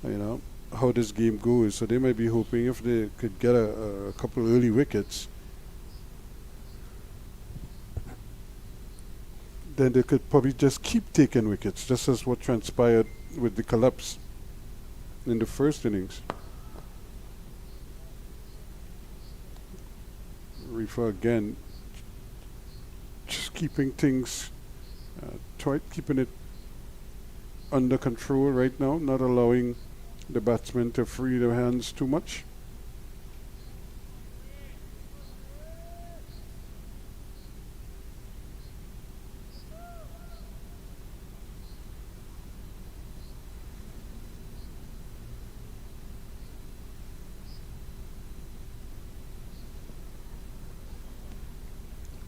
how this game goes. So they might be hoping if they could get a couple early wickets, then they could probably just keep taking wickets, just as what transpired with the collapse in the first innings. Refer again, just keeping things tight, keeping it under control right now, not allowing the batsmen to free their hands too much.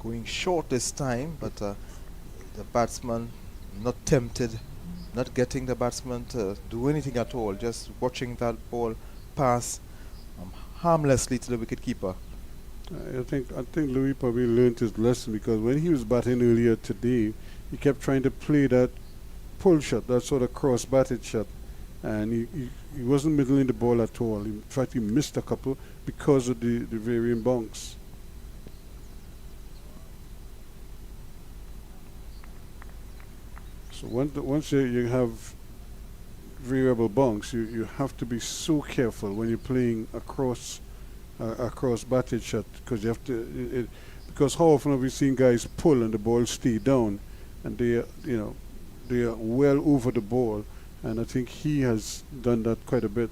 Going short this time, but the batsman not tempted, not getting the batsman to do anything at all, just watching that ball pass harmlessly to the wicketkeeper. I think Louis probably learned his lesson, because when he was batting earlier today, he kept trying to play that pull shot, that sort of cross-batted shot, and he wasn't middling the ball at all. In fact, he missed a couple because of the varying bunks. So once you have variable bunks, you have to be so careful when you're playing a cross batted shot, because you have to. Because how often have we seen guys pull and the ball stay down, and they are well over the ball, and I think he has done that quite a bit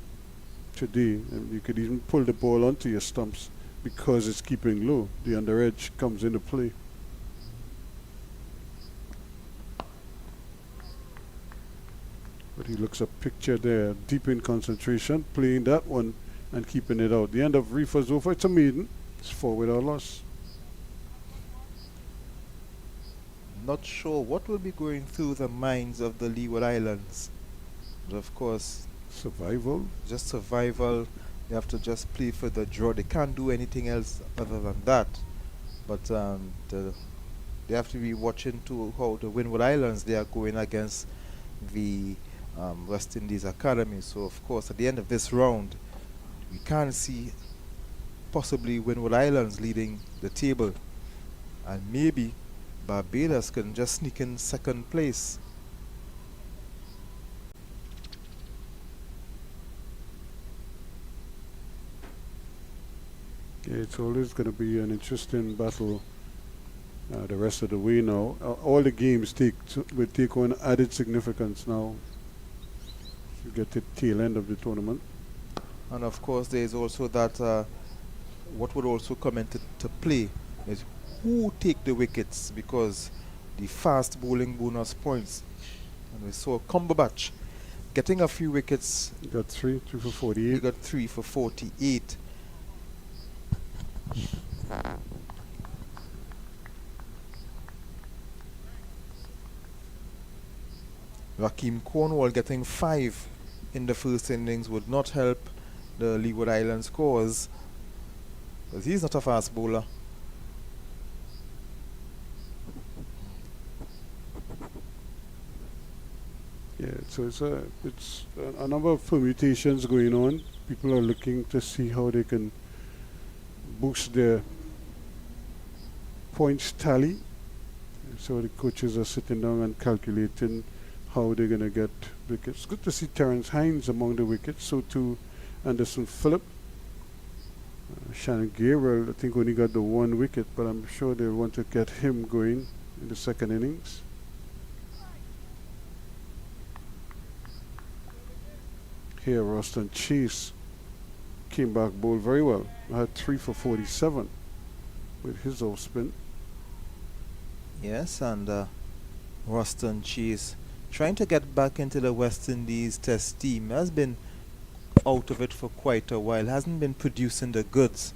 today. And you could even pull the ball onto your stumps because it's keeping low. The under edge comes into play. But he looks a picture there, deep in concentration, playing that one and keeping it out. The end of Reefer's over. It's a maiden. It's 4 without loss. Not sure what will be going through the minds of the Leeward Islands. But of course, Survival. just survival. They have to just play for the draw. They can't do anything else other than that. But they have to be watching to how the Windward Islands, they are going against the West Indies Academy. So of course, at the end of this round, we can't see possibly Windward Islands leading the table, and maybe Barbados can just sneak in second place. Yeah, it's always going to be an interesting battle the rest of the way now. All the games will take on added significance now. You get the tail end of the tournament. And of course, there is also that what would also come into play is who take the wickets, because the fast bowling bonus points. And we saw Cumberbatch getting a few wickets. You got 3 for 48. He got 3 for 48. Raheem Cornwall getting 5 in the first innings would not help the Leeward Islands cause, because he's not a fast bowler. Yeah, so it's a number of permutations going on. People are looking to see how they can boost their points tally. So the coaches are sitting down and calculating how they're going to get wickets. Good to see Terence Hines among the wickets. So too Anderson Phillip. Shannon Gabriel, I think, only got the 1 wicket, but I'm sure they want to get him going in the second innings. Here, Roston Chase came back, bowled very well. Had 3 for 47 with his off spin. Yes, and Ruston Chase, trying to get back into the West Indies Test team, has been out of it for quite a while, hasn't been producing the goods.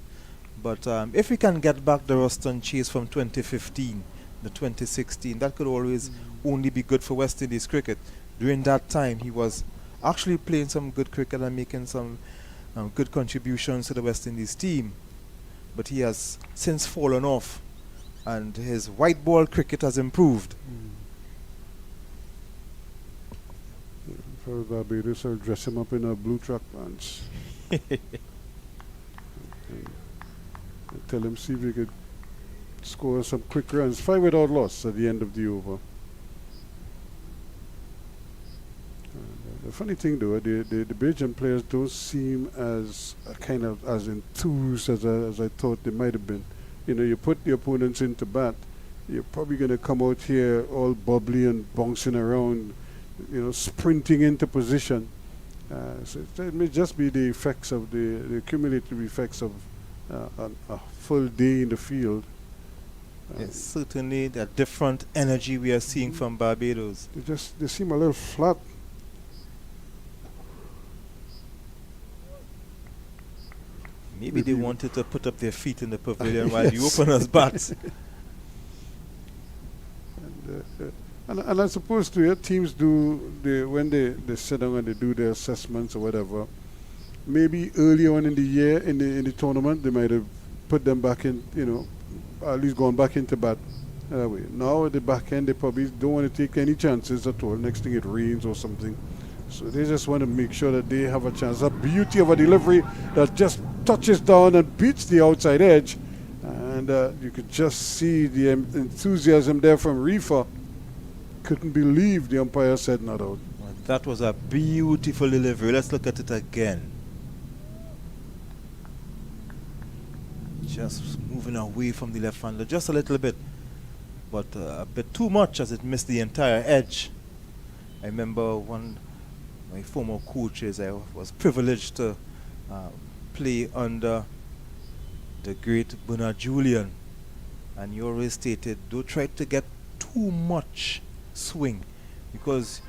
But if we can get back the Ruston Chase from 2015, the 2016, that could always only be good for West Indies cricket. During that time, he was actually playing some good cricket and making some good contributions to the West Indies team. But he has since fallen off, and his white ball cricket has improved. For Barbados, I'll dress him up in a blue track pants. and tell him, see if he could score some quick runs. 5 without loss at the end of the over. The funny thing though, the Belgian players don't seem as as enthused as I thought they might have been. You know, you put the opponents into bat, you're probably going to come out here all bubbly and bouncing around, you know, sprinting into position. So it may just be the effects of the cumulative effects of a full day in the field. It's certainly the different energy we are seeing from Barbados. They seem a little flat. Maybe they wanted to put up their feet in the pavilion while the openers bat. And I suppose teams do when they sit down and they do their assessments or whatever. Maybe early on in the year in the tournament they might have put them back in, you know, at least gone back into bat. Now at the back end they probably don't want to take any chances at all. Next thing it rains or something. So they just want to make sure that they have a chance. A beauty of a delivery that just touches down and beats the outside edge. And you could just see the enthusiasm there from Reefer. Couldn't believe the umpire said not out. Well, that was a beautiful delivery. Let's look at it again. Just moving away from the left hander just a little bit. But a bit too much as it missed the entire edge. I remember my former coaches, I was privileged to play under the great Bernard Julian, and he always stated, don't try to get too much swing, because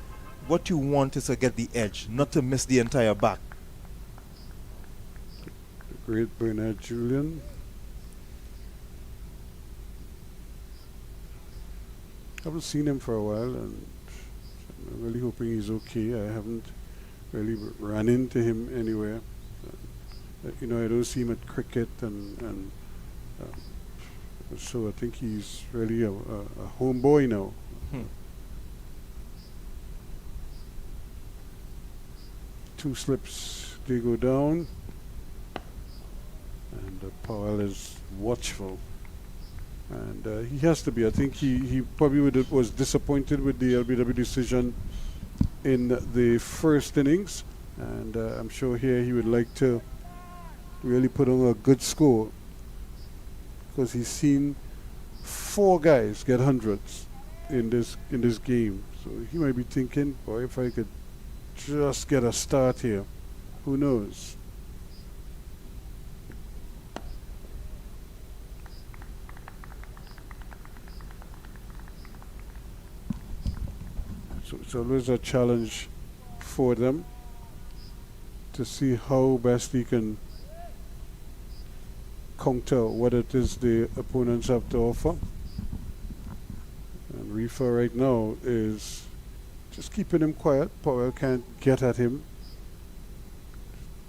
what you want is to get the edge, not to miss the entire back. The great Bernard Julian. I haven't seen him for a while, and I'm really hoping he's okay. I haven't really run into him anywhere. You know, I don't see him at cricket, and so I think he's really a homeboy now. Two slips, they go down, and Powell is watchful. And he has to be. I think he probably was disappointed with the LBW decision in the first innings, and I'm sure here he would like to really put on a good score, because he's seen 4 guys get hundreds in this game. So he might be thinking, boy, if I could just get a start here, who knows? So it's always a challenge for them to see how best he can counter what it is the opponents have to offer. And Reefer right now is just keeping him quiet. Powell can't get at him.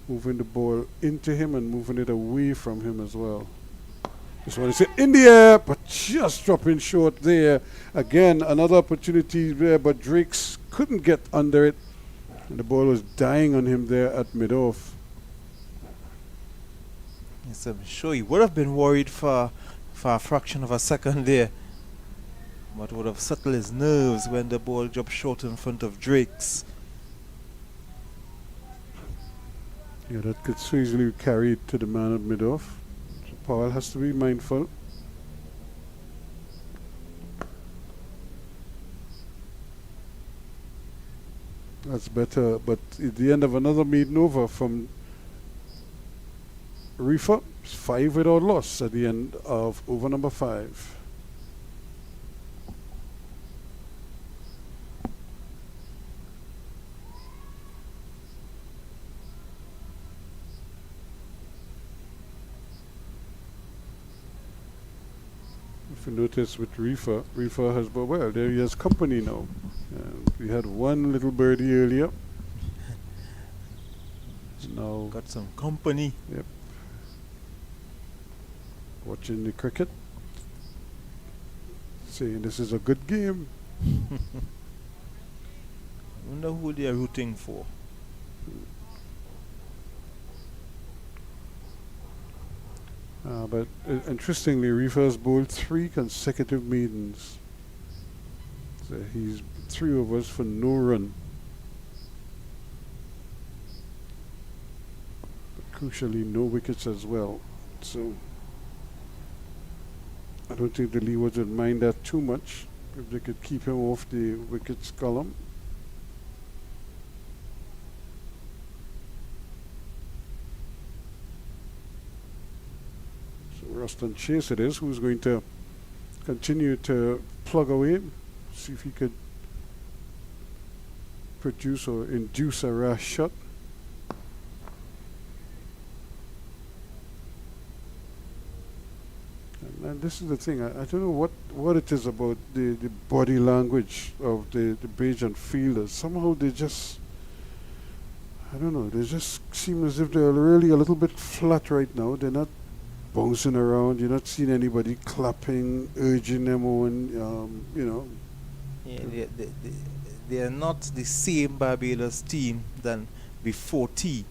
Moving the ball into him and moving it away from him as well. This one is in the air, but just dropping short there. Again, another opportunity there, but Drakes couldn't get under it. And the ball was dying on him there at mid-off. Yes, I'm sure he would have been worried for a fraction of a second there, but would have settled his nerves when the ball dropped short in front of Drakes. Yeah, that could so easily carry it to the man at mid-off. So Powell has to be mindful. That's better, but at the end of another maiden over from Reefer, 5 without loss at the end of over number 5. If you notice with Reefer has, well, there he has company now. We had one little birdie earlier. Now Got some company. Yep. Watching the cricket. Saying this is a good game. Wonder who they are rooting for. But interestingly, Reefer has bowled 3 consecutive maidens. So he's 3 overs for no run. But crucially, no wickets as well. So I don't think the Leewards would mind that too much if they could keep him off the wickets column. Ruston Chase it is, who's going to continue to plug away, see if he could produce or induce a rash shot. And this is the thing, I don't know what it is about the body language of the Bajan fielders. Somehow they just, I don't know, they just seem as if they're really a little bit flat right now. They're not bouncing around. You're not seeing anybody clapping, urging them on, you know. Yeah, they are not the same Barbados team than before tea.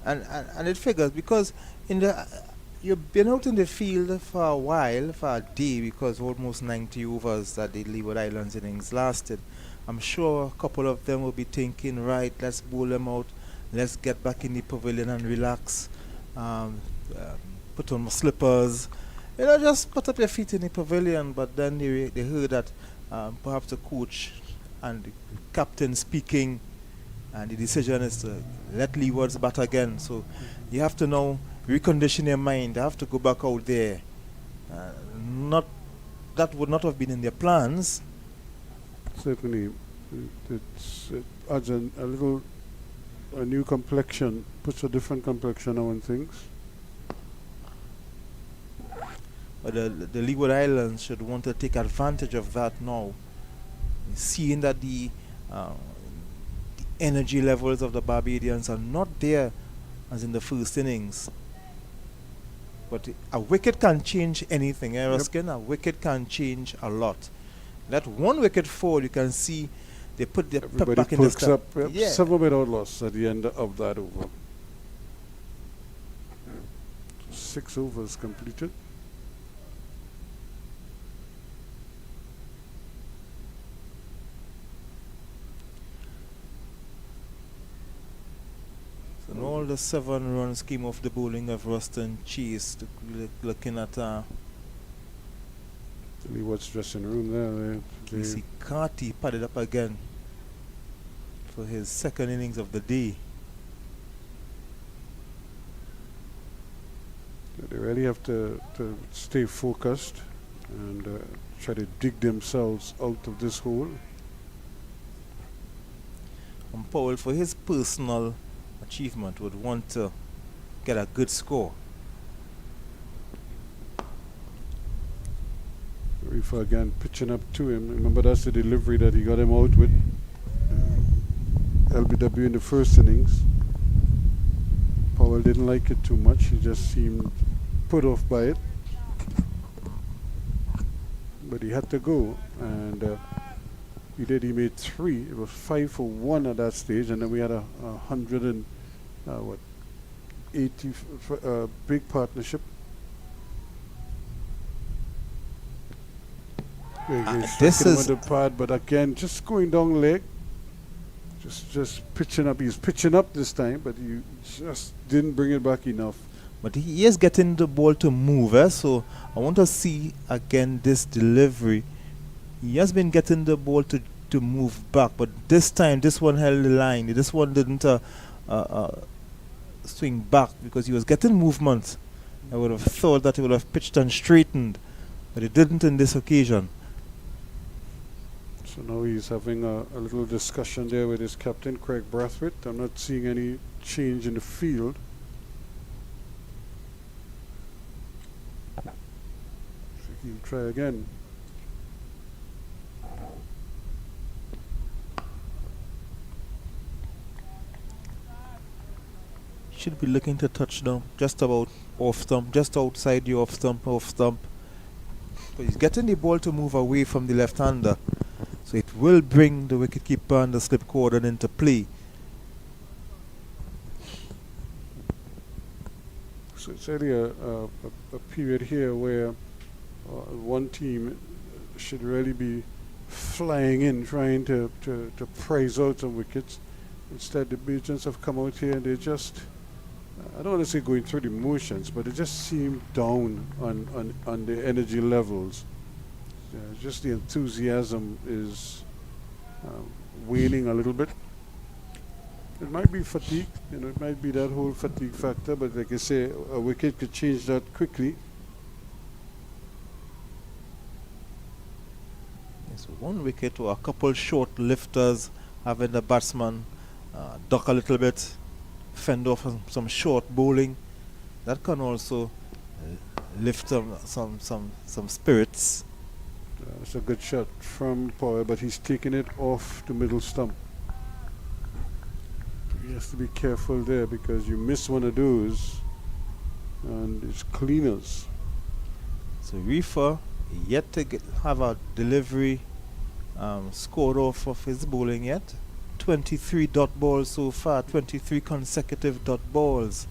And it figures because you've been out in the field for a while, for a day, because almost 90 overs that the Leeward Islands innings lasted. I'm sure a couple of them will be thinking, right, let's bowl them out, let's get back in the pavilion and relax. Put on my slippers, just put up your feet in the pavilion. But then they heard that perhaps the coach and the captain speaking, and the decision is to let Leewards bat again. So you have to now recondition your mind. You have to go back out there. That would not have been in their plans. Certainly, it adds a new complexion, puts a different complexion on things. But the Leeward Islands should want to take advantage of that now, seeing that the energy levels of the Barbadians are not there as in the first innings. But a wicket can change anything, Ruskin. A wicket can change a lot. That one wicket fall, you can see they put their pep back in the step. Up, yep, 7 without loss at the end of that over. 6 overs completed. And all the 7 runs came off the bowling of Ruston Chase. Looking at Leeward's dressing room there. Casey Carty padded up again for his 2nd innings of the day. They really have to stay focused and try to dig themselves out of this hole. And Powell, for his personal achievement, would want to get a good score. Reefer again pitching up to him. Remember, that's the delivery that he got him out with. LBW in the first innings. Powell didn't like it too much. He just seemed put off by it. But he had to go, and he did. He made 3. It was 5 for 1 at that stage, and then we had a 180 big partnership. This is on the pad, but again, just going down leg, just pitching up. He's pitching up this time, but he just didn't bring it back enough. But he is getting the ball to move, so I want to see again this delivery. He has been getting the ball to move back, but this time this one held the line. This one didn't swing back because he was getting movement. I would have thought that he would have pitched and straightened, but he didn't in this occasion. So now he's having a little discussion there with his captain, Craig Brathwaite. I'm not seeing any change in the field. So he Try again. Should be looking to touch down just about off stump, just outside the off stump. But he's getting the ball to move away from the left-hander, so it will bring the wicketkeeper and the slip cordon into play. So it's really a period here where one team should really be flying in, trying to prize out some wickets. Instead, the Bajans have come out here and they just, I don't want to say going through the motions, but it just seemed down on the energy levels. Just the enthusiasm is waning a little bit. It might be fatigue, it might be that whole fatigue factor, but like I say, a wicket could change that quickly. Yes, one wicket or a couple short lifters, having the batsman duck a little bit, fend off some short bowling. That can also lift some spirits. It's a good shot from Powell, but he's taking it off the middle stump. He has to be careful there because you miss one of those and it's cleaners. So Reefer yet to have a delivery scored off of his bowling yet. 23 dot balls so far, 23 consecutive dot balls.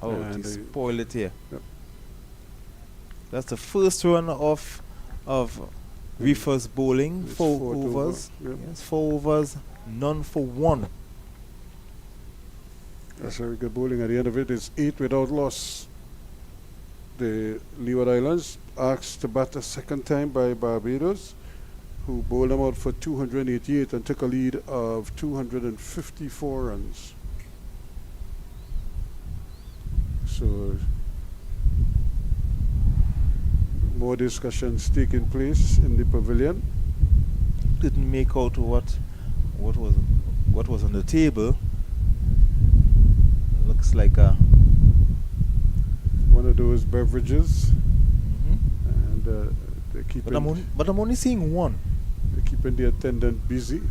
Oh, And he spoiled it here. Yep. That's the first run off of Reefer's bowling. It's 4 4 to overs. 1, yep. Yes, 4 overs, none for 1. That's very good bowling. At the end of it, it's 8 without loss. The Leeward Islands asked to bat a second time by Barbados, who bowled them out for 288 and took a lead of 254 runs. So more discussions taking place in the pavilion. Didn't make out what was on the table. Looks like a one of those beverages, and they're keeping. but I'm only seeing one. They're keeping the attendant busy.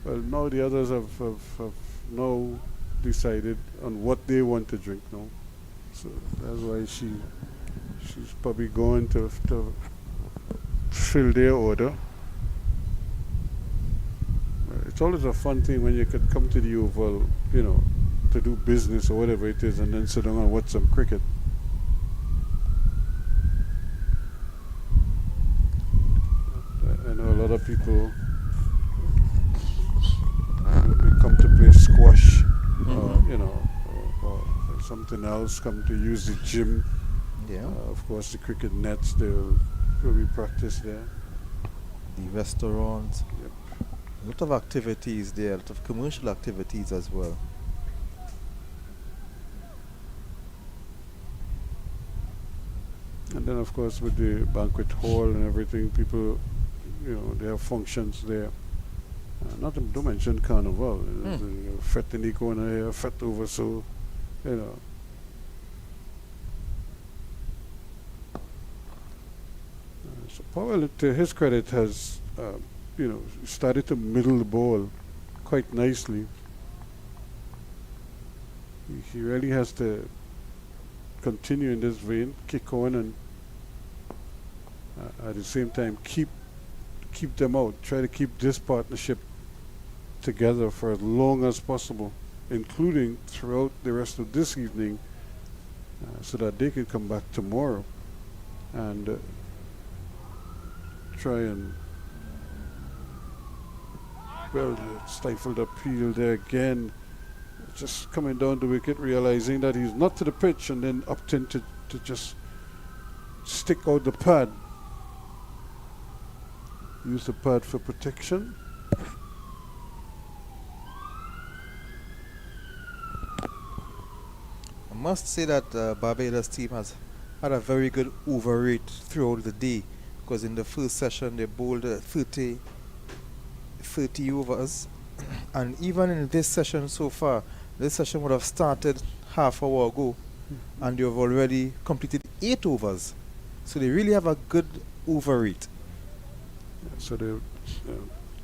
Well, now the others have now decided on what they want to drink now, so that's why she's probably going to fill their order. It's always a fun thing when you could come to the Oval, to do business or whatever it is, and then sit down and watch some cricket. I know a lot of people they come to play squash, or something else, come to use the gym. Yeah. Of course, the cricket nets, they'll probably practice there. The restaurant. Yep. A lot of activities there, a lot of commercial activities as well. And then, of course, with the banquet hall and everything, people, they have functions there. Not to mention Carnival. Fete in the corner here, fete over, so, So Powell, to his credit, has, started to middle the ball quite nicely. He really has to continue in this vein, kick on, and at the same time keep them out. Try to keep this partnership together for as long as possible, including throughout the rest of this evening, so that they can come back tomorrow and try and stifle the appeal there again. Just coming down the wicket, realizing that he's not to the pitch, and then Upton to just stick out the pad. Use the pad for protection. I must say that Barbados team has had a very good over rate throughout the day, because in the first session they bowled 30 overs, and even in this session so far this session would have started half hour ago, and you've already completed 8 overs. So they really have a good over rate. So they're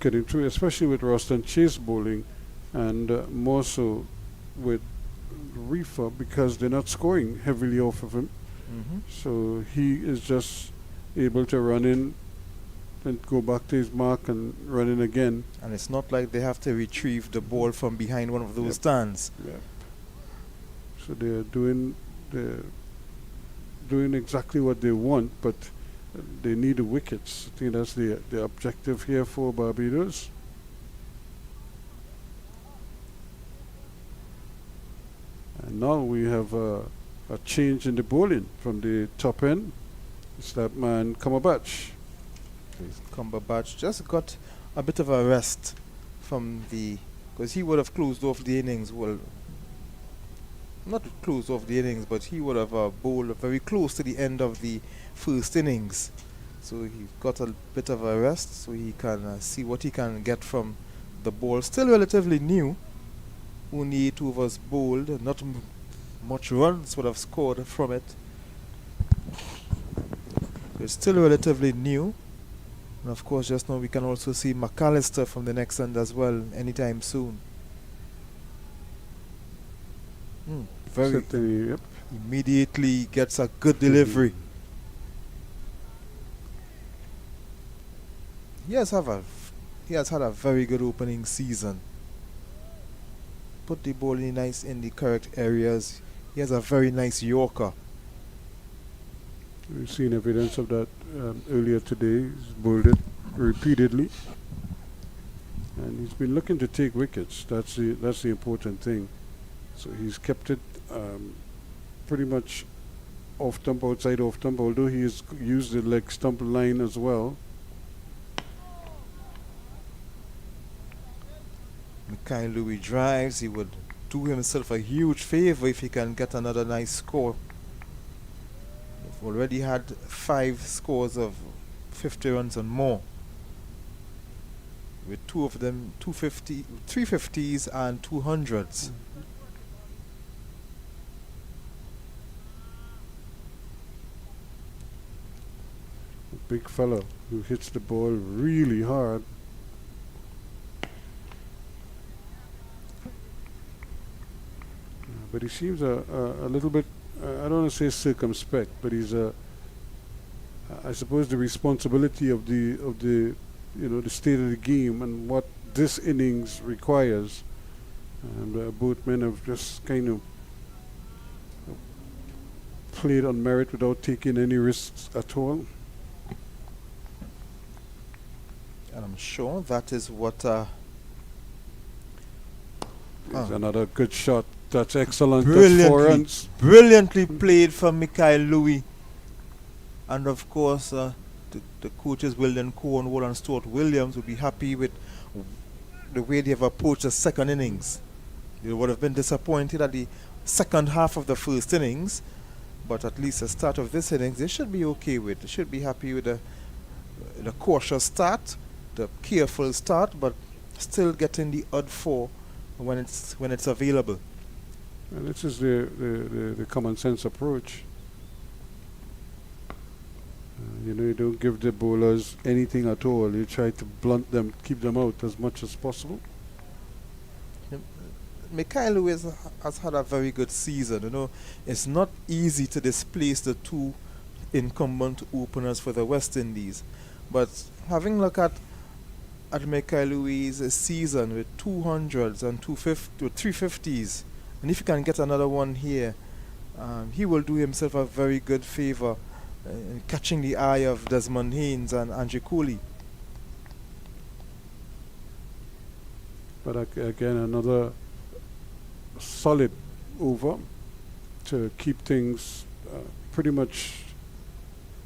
getting through, especially with Roston Chase bowling, and more so with Reefer, because they're not scoring heavily off of him. So he is just able to run in and go back to his mark and run in again. And it's not like they have to retrieve the ball from behind one of those stands. So they're doing exactly what they want, but they need the wickets. I think that's the objective here for Barbados. And now we have a change in the bowling from the top end. It's that man Cumberbatch. Cumberbatch just got a bit of a rest from because he would have closed off the innings. Well, not closed off the innings, but he would have bowled very close to the end of the first innings. So he got a bit of a rest so he can see what he can get from the ball. Still relatively new. Only 8 overs bowled, not much runs would have scored from it. It's still relatively new. And of course, just now we can also see McAllister from the next end as well anytime soon. Certainly, yep. Immediately gets a good delivery. He has had a very good opening season. Put the ball in the correct areas. He has a very nice Yorker. We've seen evidence of that earlier today. He's bowled it repeatedly, and he's been looking to take wickets. That's the important thing. So he's kept it pretty much off stump, outside off stump, although he has used the leg stump line as well. Mikhail Louis drives. He would do himself a huge favor if he can get another nice score. They've already had 5 scores of 50 runs and more, with 2 of them 350s and 200s. A big fella who hits the ball really hard. But he seems a little bit, I don't want to say circumspect, but he's I suppose the responsibility of the the state of the game and what this innings requires. And both men have just kind of played on merit without taking any risks at all. And I'm sure that is what. There's another good shot. That's excellent. That's 4 runs. Brilliantly played from Mikhail Louis. And of course, the coaches William Cornwall and Stuart Williams will be happy with the way they have approached the second innings. They would have been disappointed at the second half of the first innings, but at least the start of this innings they should be okay with. They should be happy with the cautious start, the careful start, but still getting the odd 4 when it's available. And this is the common sense approach. You don't give the bowlers anything at all. You try to blunt them, keep them out as much as possible. Mikhail Louis has had a very good season. It's not easy to displace the 2 incumbent openers for the West Indies. But having looked at Mikhail Louis' season with 200s and 350s, and if he can get another one here, he will do himself a very good favor catching the eye of Desmond Haynes and Andrew Cooley. But again, another solid over to keep things pretty much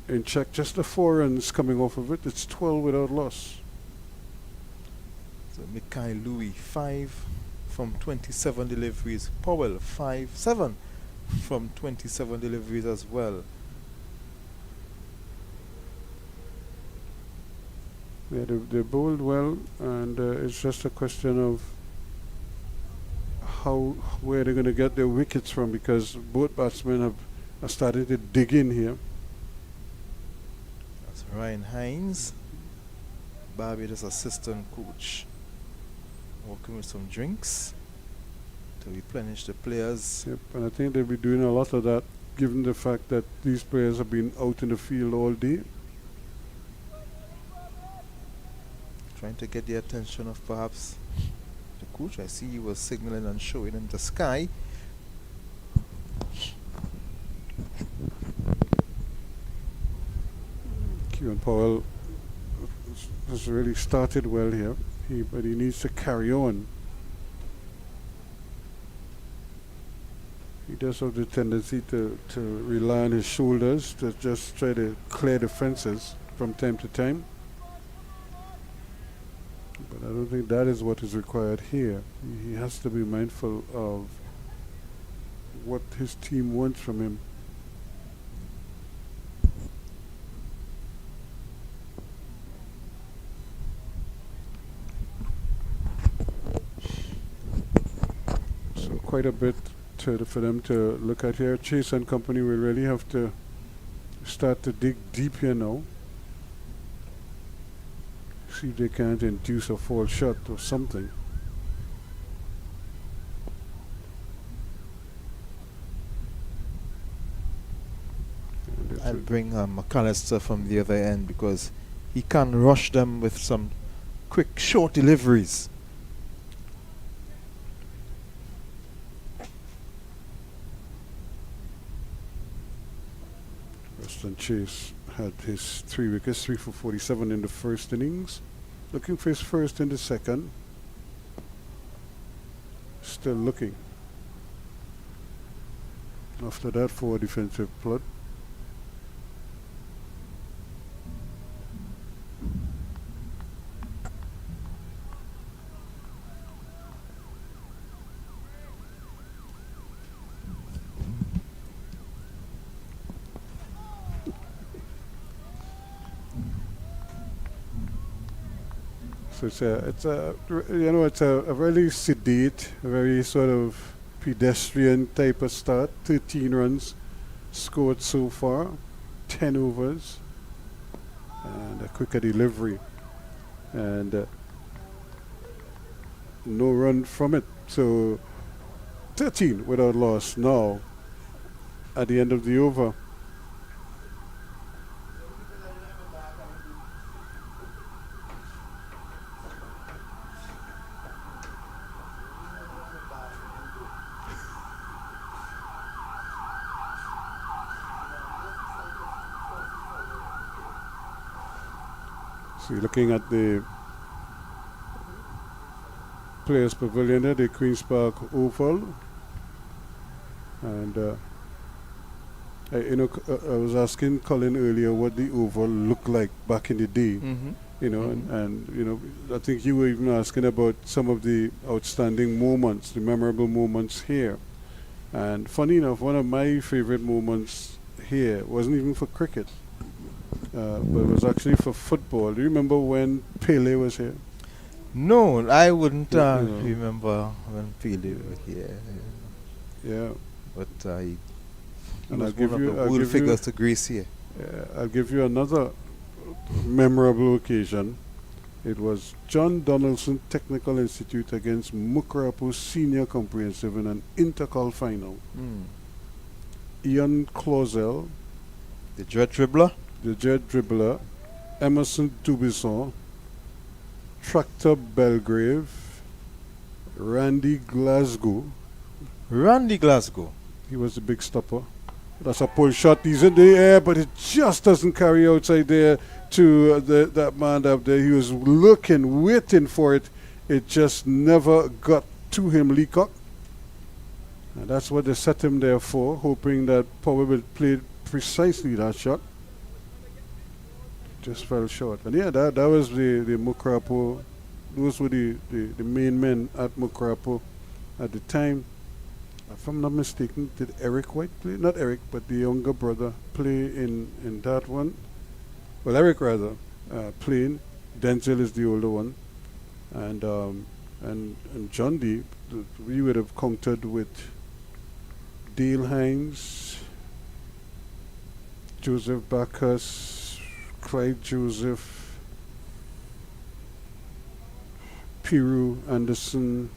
in check. Just the 4 runs coming off of it. It's 12 without loss. So Mikhail Louis 5 from 27 deliveries. Powell 7 from 27 deliveries as well. Yeah, they bowled well, and it's just a question of where they're going to get their wickets from, because both batsmen are starting to dig in here. That's Ryan Hines, Barbados assistant coach, working with some drinks to replenish the players. Yep, and I think they'll be doing a lot of that, given the fact that these players have been out in the field all day. Trying to get the attention of perhaps the coach. I see he was signaling and showing him the sky. Kieran Powell has really started well here, but he needs to carry on. He does have the tendency to rely on his shoulders to just try to clear the fences from time to time. But I don't think that is what is required here. He has to be mindful of what his team wants from him. So quite a bit for them to look at here. Chase and company will really have to start to dig deep here now. See if they can't induce a fall shot or something. I'll bring McAllister from the other end, because he can rush them with some quick, short deliveries. Western Chase had his 3 wickets, 3 for 47 in the first innings. Looking for his first in the second. Still looking. After that, 4 defensive plot. So it's a really sedate, very sort of pedestrian type of start. 13 runs scored so far, 10 overs, and a quicker delivery, and no run from it. So 13 without loss now at the end of the over. So you're looking at the Players Pavilion there, the Queen's Park Oval, and I was asking Colin earlier what the Oval looked like back in the day. And I think you were even asking about some of the outstanding moments, the memorable moments here. And funny enough, one of my favorite moments here wasn't even for cricket. But it was actually for football. Do you remember when Pele was here? No, I wouldn't remember when Pele was here. Yeah. But he and was one of the world figures to grace here. I'll give you another memorable occasion. It was John Donaldson Technical Institute against Mukrapo Senior Comprehensive in an intercol final. Ian Clausel, the jet dribbler, Emerson Dubisson, Tractor Belgrave, Randy Glasgow. He was the big stopper. That's a pull shot. He's in the air, but it just doesn't carry outside there to that man up there. He was looking, waiting for it. It just never got to him, Leacock. And that's what they set him there for, hoping that Power will play precisely that shot. Just fell short. And yeah, that was the Mukrapo. Those were the main men at Mukrapo at the time. If I'm not mistaken, did Eric White play? Not Eric, but the younger brother play in that one. Well, Eric rather playing. Denzel is the older one. And and John D, we would have countered with Dale Hines, Joseph Backus, Clyde Joseph, Piru Anderson.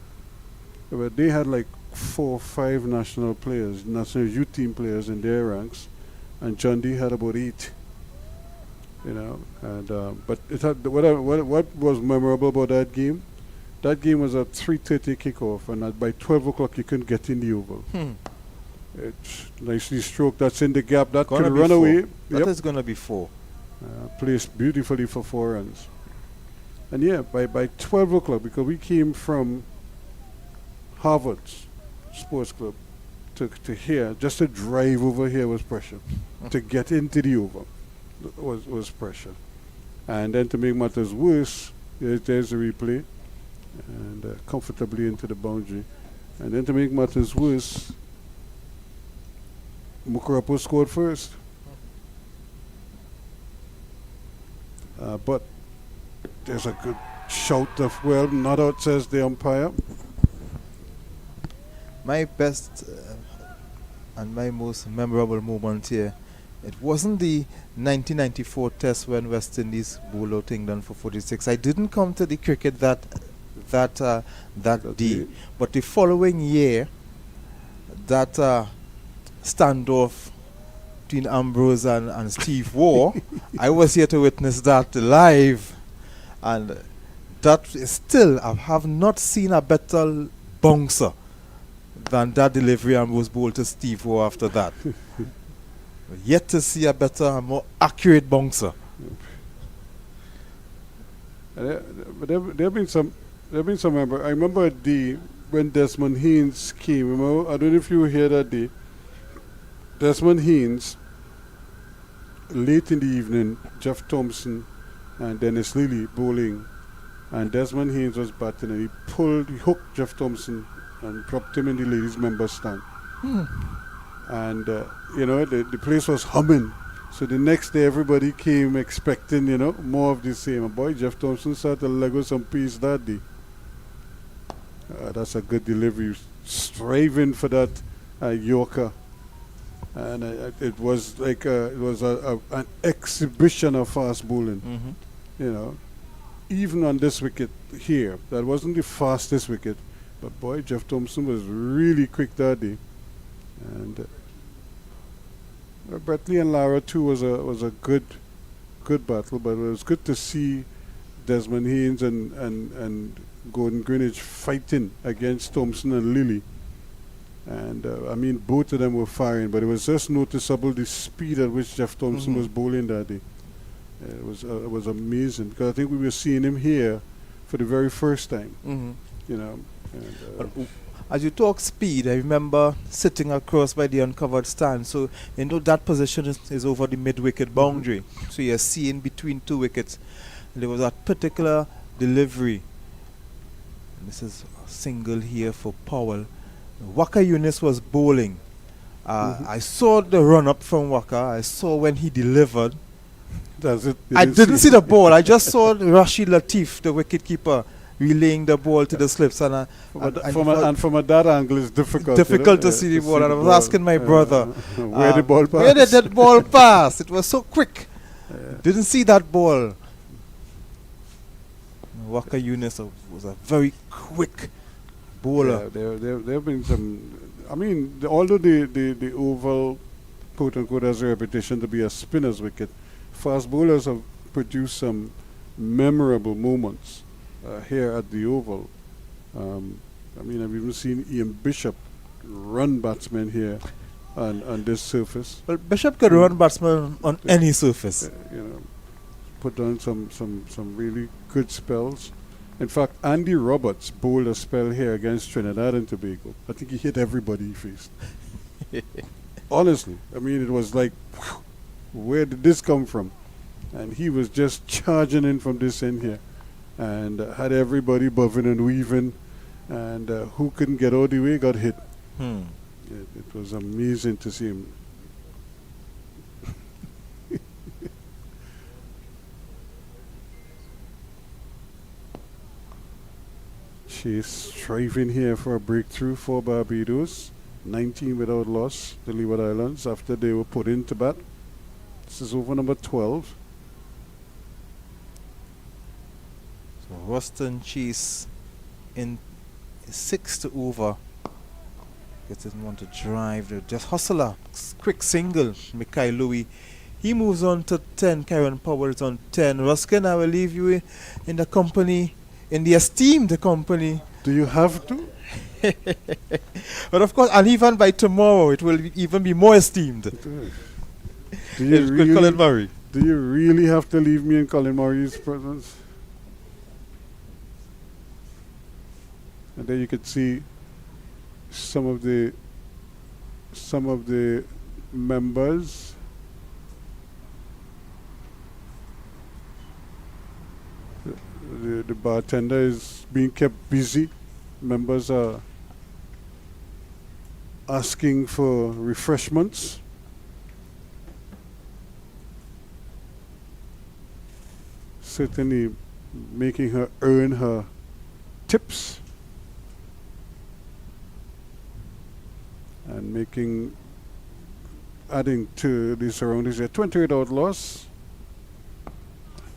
But they had like 4 or 5 national players, national youth team players in their ranks, and John D had about 8. You know, and but it had what was memorable about that game? That game was at 3:30 kickoff, and by 12 o'clock you couldn't get in the oval. It's nicely stroked. That's in the gap. That Gonna could be run 4. away. That is going to be 4. Placed beautifully for 4 runs. And yeah, by 12 o'clock, because we came from Harvard's sports club to here, just to drive over here was pressure. To get into the oval was pressure. And then to make matters worse, there's the replay, and comfortably into the boundary. And then to make matters worse, Mukurapo scored first. But there's a good shout of, well, not out, says the umpire. My best and my most memorable moment here, it wasn't the 1994 test when West Indies bowled out England for 46. I didn't come to the cricket that day, but the following year, that standoff between Ambrose and Steve Waugh, I was here to witness that live, and that is still, I have not seen a better bouncer than that delivery Ambrose bowled to Steve Waugh after that. Yet to see a better, more accurate bouncer. But there have been some. I remember a day when Desmond Haynes came. Remember, I don't know if you were here that day. Desmond Haynes, late in the evening, Jeff Thompson and Dennis Lilly bowling, and Desmond Haynes was batting, and he hooked Jeff Thompson and dropped him in the ladies' member stand. And you know, the place was humming. So the next day everybody came expecting, you know, more of the same. And boy, Jeff Thompson started to Lego some piece that day. That's a good delivery. Striving for that Yorker. And it was like an exhibition of fast bowling. You know, even on this wicket here, that wasn't the fastest wicket, but boy, Jeff Thompson was really quick that day. And Bretley and Lara too was a good battle, but it was good to see Desmond Haynes and Gordon Greenwich fighting against Thompson and Lilly. And I mean, both of them were firing, but it was just noticeable the speed at which Jeff Thompson was bowling that day. It was amazing, because I think we were seeing him here for the very first time. You know. And, as you talk speed, I remember sitting across by the uncovered stand. So you know that position is over the mid-wicket boundary. So you're seeing between 2 wickets. There was that particular delivery. And this is a single here for Powell. Waka Yunus was bowling. I saw the run-up from Waka. I saw when he delivered. That's it. I didn't see the ball. I just saw Rashid Latif, the wicketkeeper, relaying the ball to the slips. And from a that angle, it's difficult. To see the ball. And I was asking my brother, where the ball passed. Where did that ball pass? It was so quick. Didn't see that ball. Waka Yunus was a very quick bowler. Yeah, there have been some. I mean, although the oval, quote unquote, has a reputation to be a spinner's wicket, fast bowlers have produced some memorable moments here at the oval. I mean, I've even seen Ian Bishop run batsmen here on this surface. Well, Bishop could run batsmen on any surface. You know, put down some really good spells. In fact, Andy Roberts bowled a spell here against Trinidad and Tobago. I think he hit everybody he faced. Honestly, I mean, it was like, where did this come from? And he was just charging in from this end here, and had everybody buffing and weaving, and who couldn't get out the way got hit. It was amazing to see him. Chase striving here for a breakthrough for Barbados. 19 without loss, the Leeward Islands, after they were put into bat. This is over number 12. So Ruston Chase in 6th over. Doesn't want to drive. They just hustle a quick single. Mikhail Louis. He moves on to 10. Karen Powell is on 10. Ruskin, I will leave you in the company, in the esteemed company. Do you have to? But of course, and even by tomorrow, it will even be more esteemed. Do you Good Colin Murray. Do you really have to leave me in Colin Murray's presence? And there you could see some of the members. The bartender is being kept busy. Members are asking for refreshments. Certainly making her earn her tips and adding to the surroundings. 28 out loss.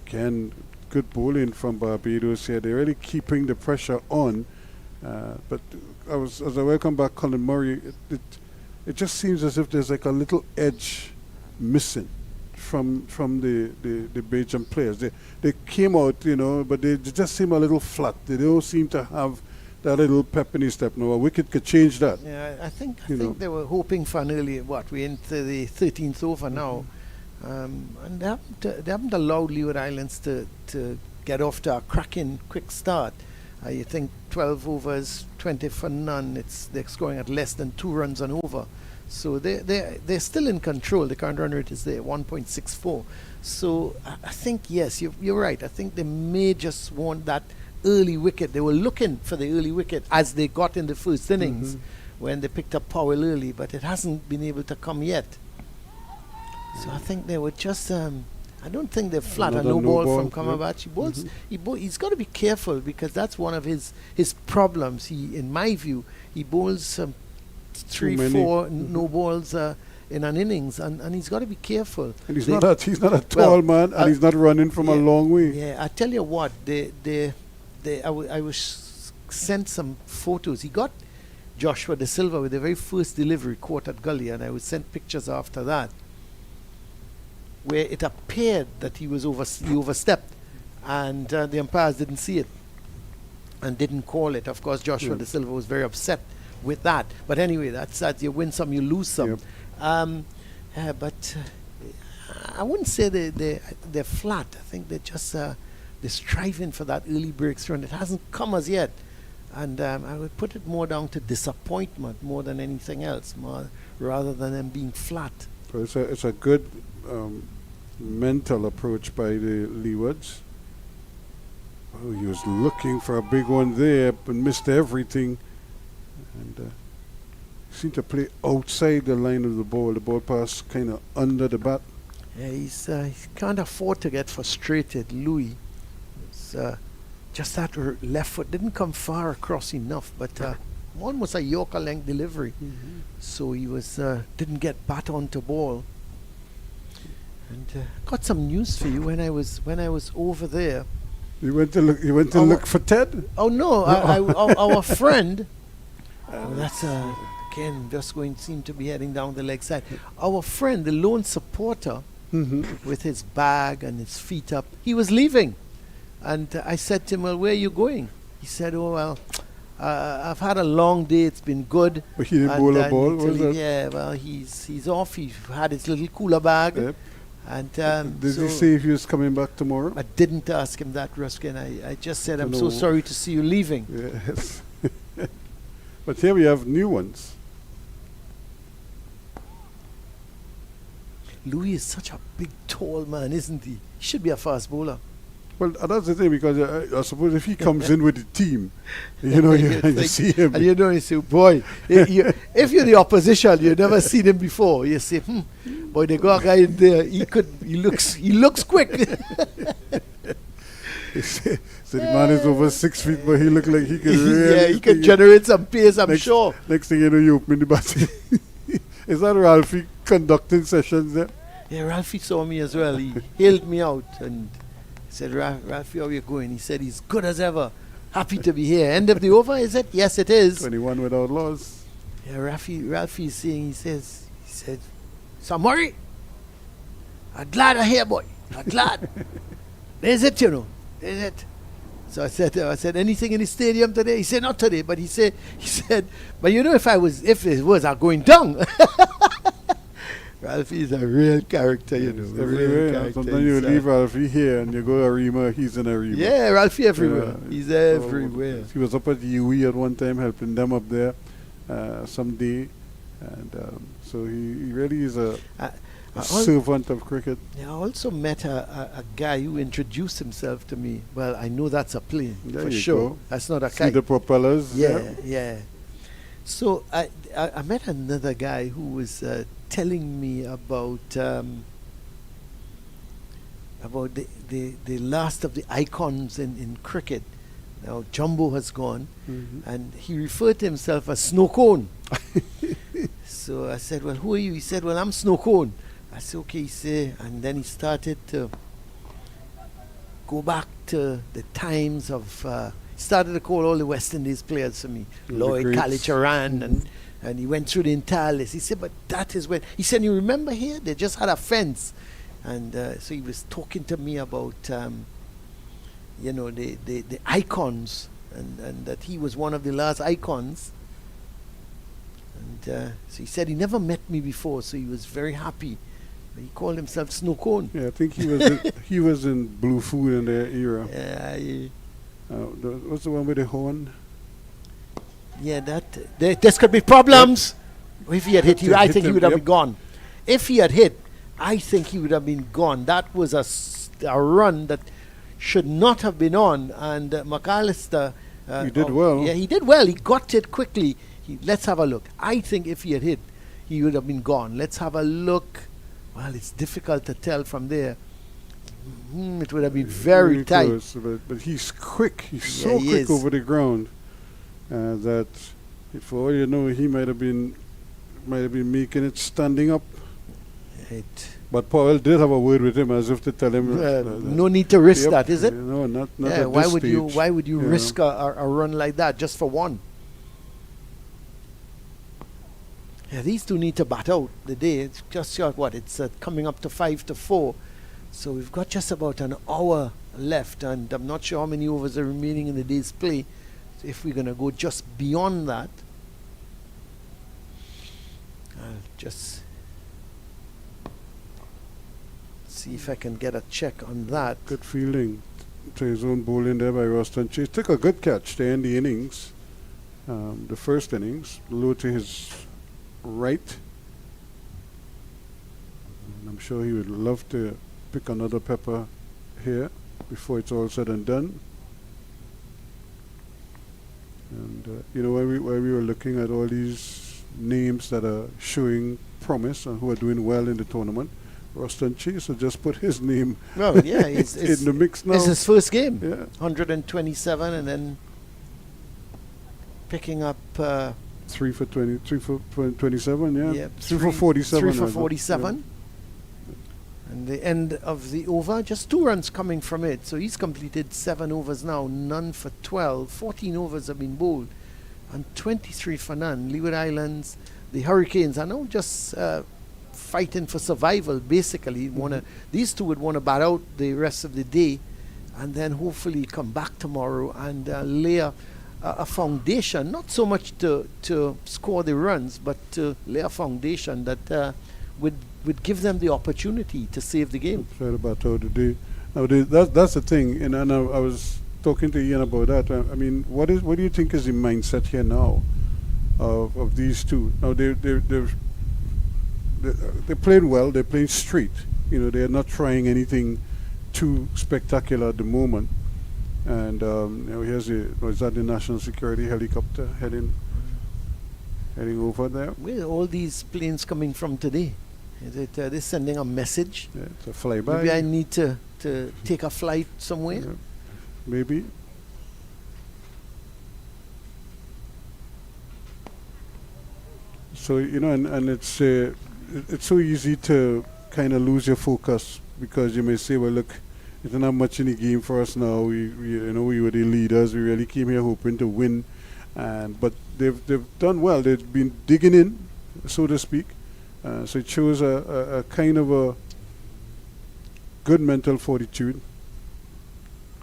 Again, good bowling from Barbados here. They're really keeping the pressure on. But as I welcome back Colin Murray, it just seems as if there's like a little edge missing from the Belgian players. They came out, but they just seem a little flat. They don't seem to have that little pep in his step. No, a wicket could change that. Yeah, I think they were hoping for an early. We're into the 13th over now, and they haven't allowed Leeward Islands to get off to a cracking quick start. You think 12 overs, 20 for none. They're scoring at less than 2 runs on over. So they're still in control. The current run rate is there, 1.64. So I think, yes, you're right. I think they may just want that early wicket. They were looking for the early wicket as they got in the first innings when they picked up Powell early, but it hasn't been able to come yet. So I think they were just... I don't think they're flat. A no ball from Cumberbatch. He's got to be careful because that's one of his problems. In my view, he bowls 3, 4 no balls in an innings, and he's got to be careful. And he's not a tall man, and he's not running from a long way. Yeah, I tell you what, I was sent some photos. He got Joshua De Silva with the very first delivery caught at Gully, and I was sent pictures after that, where it appeared that he overstepped, and the umpires didn't see it and didn't call it. Of course, Joshua De Silva was very upset with that. But anyway, that's that. You win some, you lose some. Yep. But I wouldn't say they're flat. I think they're just they're striving for that early breakthrough, and it hasn't come as yet. And I would put it more down to disappointment more than anything else, rather than them being flat. So it's a good mental approach by the Leewards. Oh, he was looking for a big one there, but missed everything. And seemed to play outside the line of the ball. The ball passed kind of under the bat. Yeah, he can't afford to get frustrated, Louis. Just that left foot didn't come far across enough, but one was a Yorker length delivery, so he was didn't get bat onto ball. And got some news for you. When I was over there, you went to look for Ted. Oh no, our friend. That's again just seem to be heading down the leg side. Our friend, the lone supporter, with his bag and his feet up, he was leaving, and I said to him, "Well, where are you going?" He said, "Oh well, I've had a long day. It's been good." But he didn't bowl a ball, was it? Yeah, well, he's off. He had his little cooler bag. Yep. And did he say if he was coming back tomorrow? I didn't ask him that, Ruskin. I just said, I'm so sorry to see you leaving. Yes. But here we have new ones. Louis is such a big, tall man, isn't he? He should be a fast bowler. Well, that's the thing, because I suppose if he comes in with the team, you see him. And you say, boy, if you're the opposition, you've never seen him before. You say, boy, they got a guy in there. He looks quick. So the man is over 6 feet, but he looked like he could really. Yeah, he could generate some pace, I'm sure. Next thing you know, you open the bat. Is that Ralphie conducting sessions there? Yeah, Ralphie saw me as well. He hailed me out and said, Ralphie, how you going? He said, he's good as ever. Happy to be here. End of the over, is it? Yes, it is. 21 without loss. Yeah, Ralphie is saying, he said, Samori, I'm glad I'm here, boy. I'm glad. There's it, you know. There's it. So I said, anything in the stadium today? He said, not today, but he said, but you know, if it was, I'm going down. Ralphie is a real character, you know. A real character. Sometimes you leave Ralphie here and you go to Arima, he's in Arima. Yeah, Ralphie everywhere. He's everywhere. He was up at UE at one time helping them up there someday. And so he really is a servant of cricket. Yeah, I also met a guy who introduced himself to me. Well, I know that's a plane, There for you sure. go. That's not a See kite. the propellers? Yeah. So I met another guy who was telling me about the last of the icons in cricket. Now Jumbo has gone, and he referred to himself as Snow Cone. So I said, well, who are you? He said, well, I'm Snow Cone. I said, okay. He said, and then he started to go back to the times of started to call all the West Indies players for me. Lloyd, Kalicharan, and he went through the entire list. He said, but that is when, he said, you remember here? They just had a fence. And so he was talking to me about, you know, the icons, and that he was one of the last icons. And so he said he never met me before, so he was very happy. He called himself Snow Cone. Yeah, I think he was in Blue Food in their era. Yeah. What's the one with the horn? Yeah, this could be problems. If he had hit you, I think he would have been gone. If he had hit, I think he would have been gone. That was a run that should not have been on. And McAllister... he did well. Yeah, he did well. He got it quickly. Let's have a look. I think if he had hit, he would have been gone. Let's have a look. Well, it's difficult to tell from there. It would have been very tight. Close, but he's quick. He's so quick over the ground that, for all you know, he might have been making it standing up. But Powell did have a word with him, as if to tell him. No need to risk that, is it? No, not yeah, at why this would stage. Why would you risk a run like that just for one? Yeah, these two need to bat out the day. It's just short. What? It's coming up to 5-4. So we've got just about an hour left, and I'm not sure how many overs are remaining in the day's play. So if we're going to go just beyond that, I'll just see if I can get a check on that. Good fielding to his own bowling there by Roston Chase. Took a good catch there in the innings, the first innings, low to his right. And I'm sure he would love to pick another pepper here before it's all said and done. And you know, when we were looking at all these names that are showing promise and who are doing well in the tournament, Roston Chase has just put his name in the mix now. It's his first game. Yeah. 127, and then picking up 3 for 27, yeah. Yep, 3 for 47. 3 for 47. And the end of the over, just 2 runs coming from it. So he's completed 7 overs now, none for 12. 14 overs have been bowled, and 23 for none. Leeward Islands, the Hurricanes are now just fighting for survival, basically. These two would want to bat out the rest of the day, and then hopefully come back tomorrow and lay a foundation, not so much to score the runs, but to lay a foundation that would give them the opportunity to save the game. Right about how the day. Now that's the thing, and I was talking to Ian about that. I mean, what do you think is the mindset here now of these two? Now they're playing well. They're playing straight. You know, they're not trying anything too spectacular at the moment. And you know, here's is that the national security helicopter heading over there? Where are all these planes coming from today? Is it they're sending a message? Yeah, it's a flyby. Maybe I need to take a flight somewhere. Yeah. maybe. So, and it's so easy to kind of lose your focus because you may say, well, look, there's not much in the game for us now. We were the leaders. We really came here hoping to win, but they've done well. They've been digging in, so to speak. So it shows a kind of a good mental fortitude,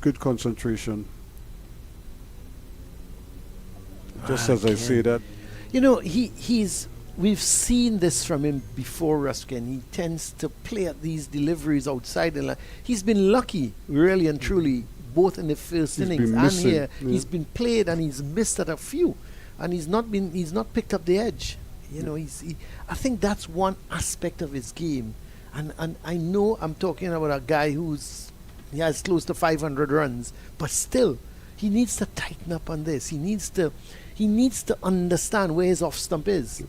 good concentration. Just as I say that. We've seen this from him before, Ruskin. He tends to play at these deliveries outside the line. He's been lucky, really and truly, both in the first innings and here. Yeah. He's been played and he's missed at a few, and he's not picked up the edge. I think that's one aspect of his game, and I know I'm talking about a guy he has close to 500 runs, but still, he needs to tighten up on this. He needs to understand where his off stump is.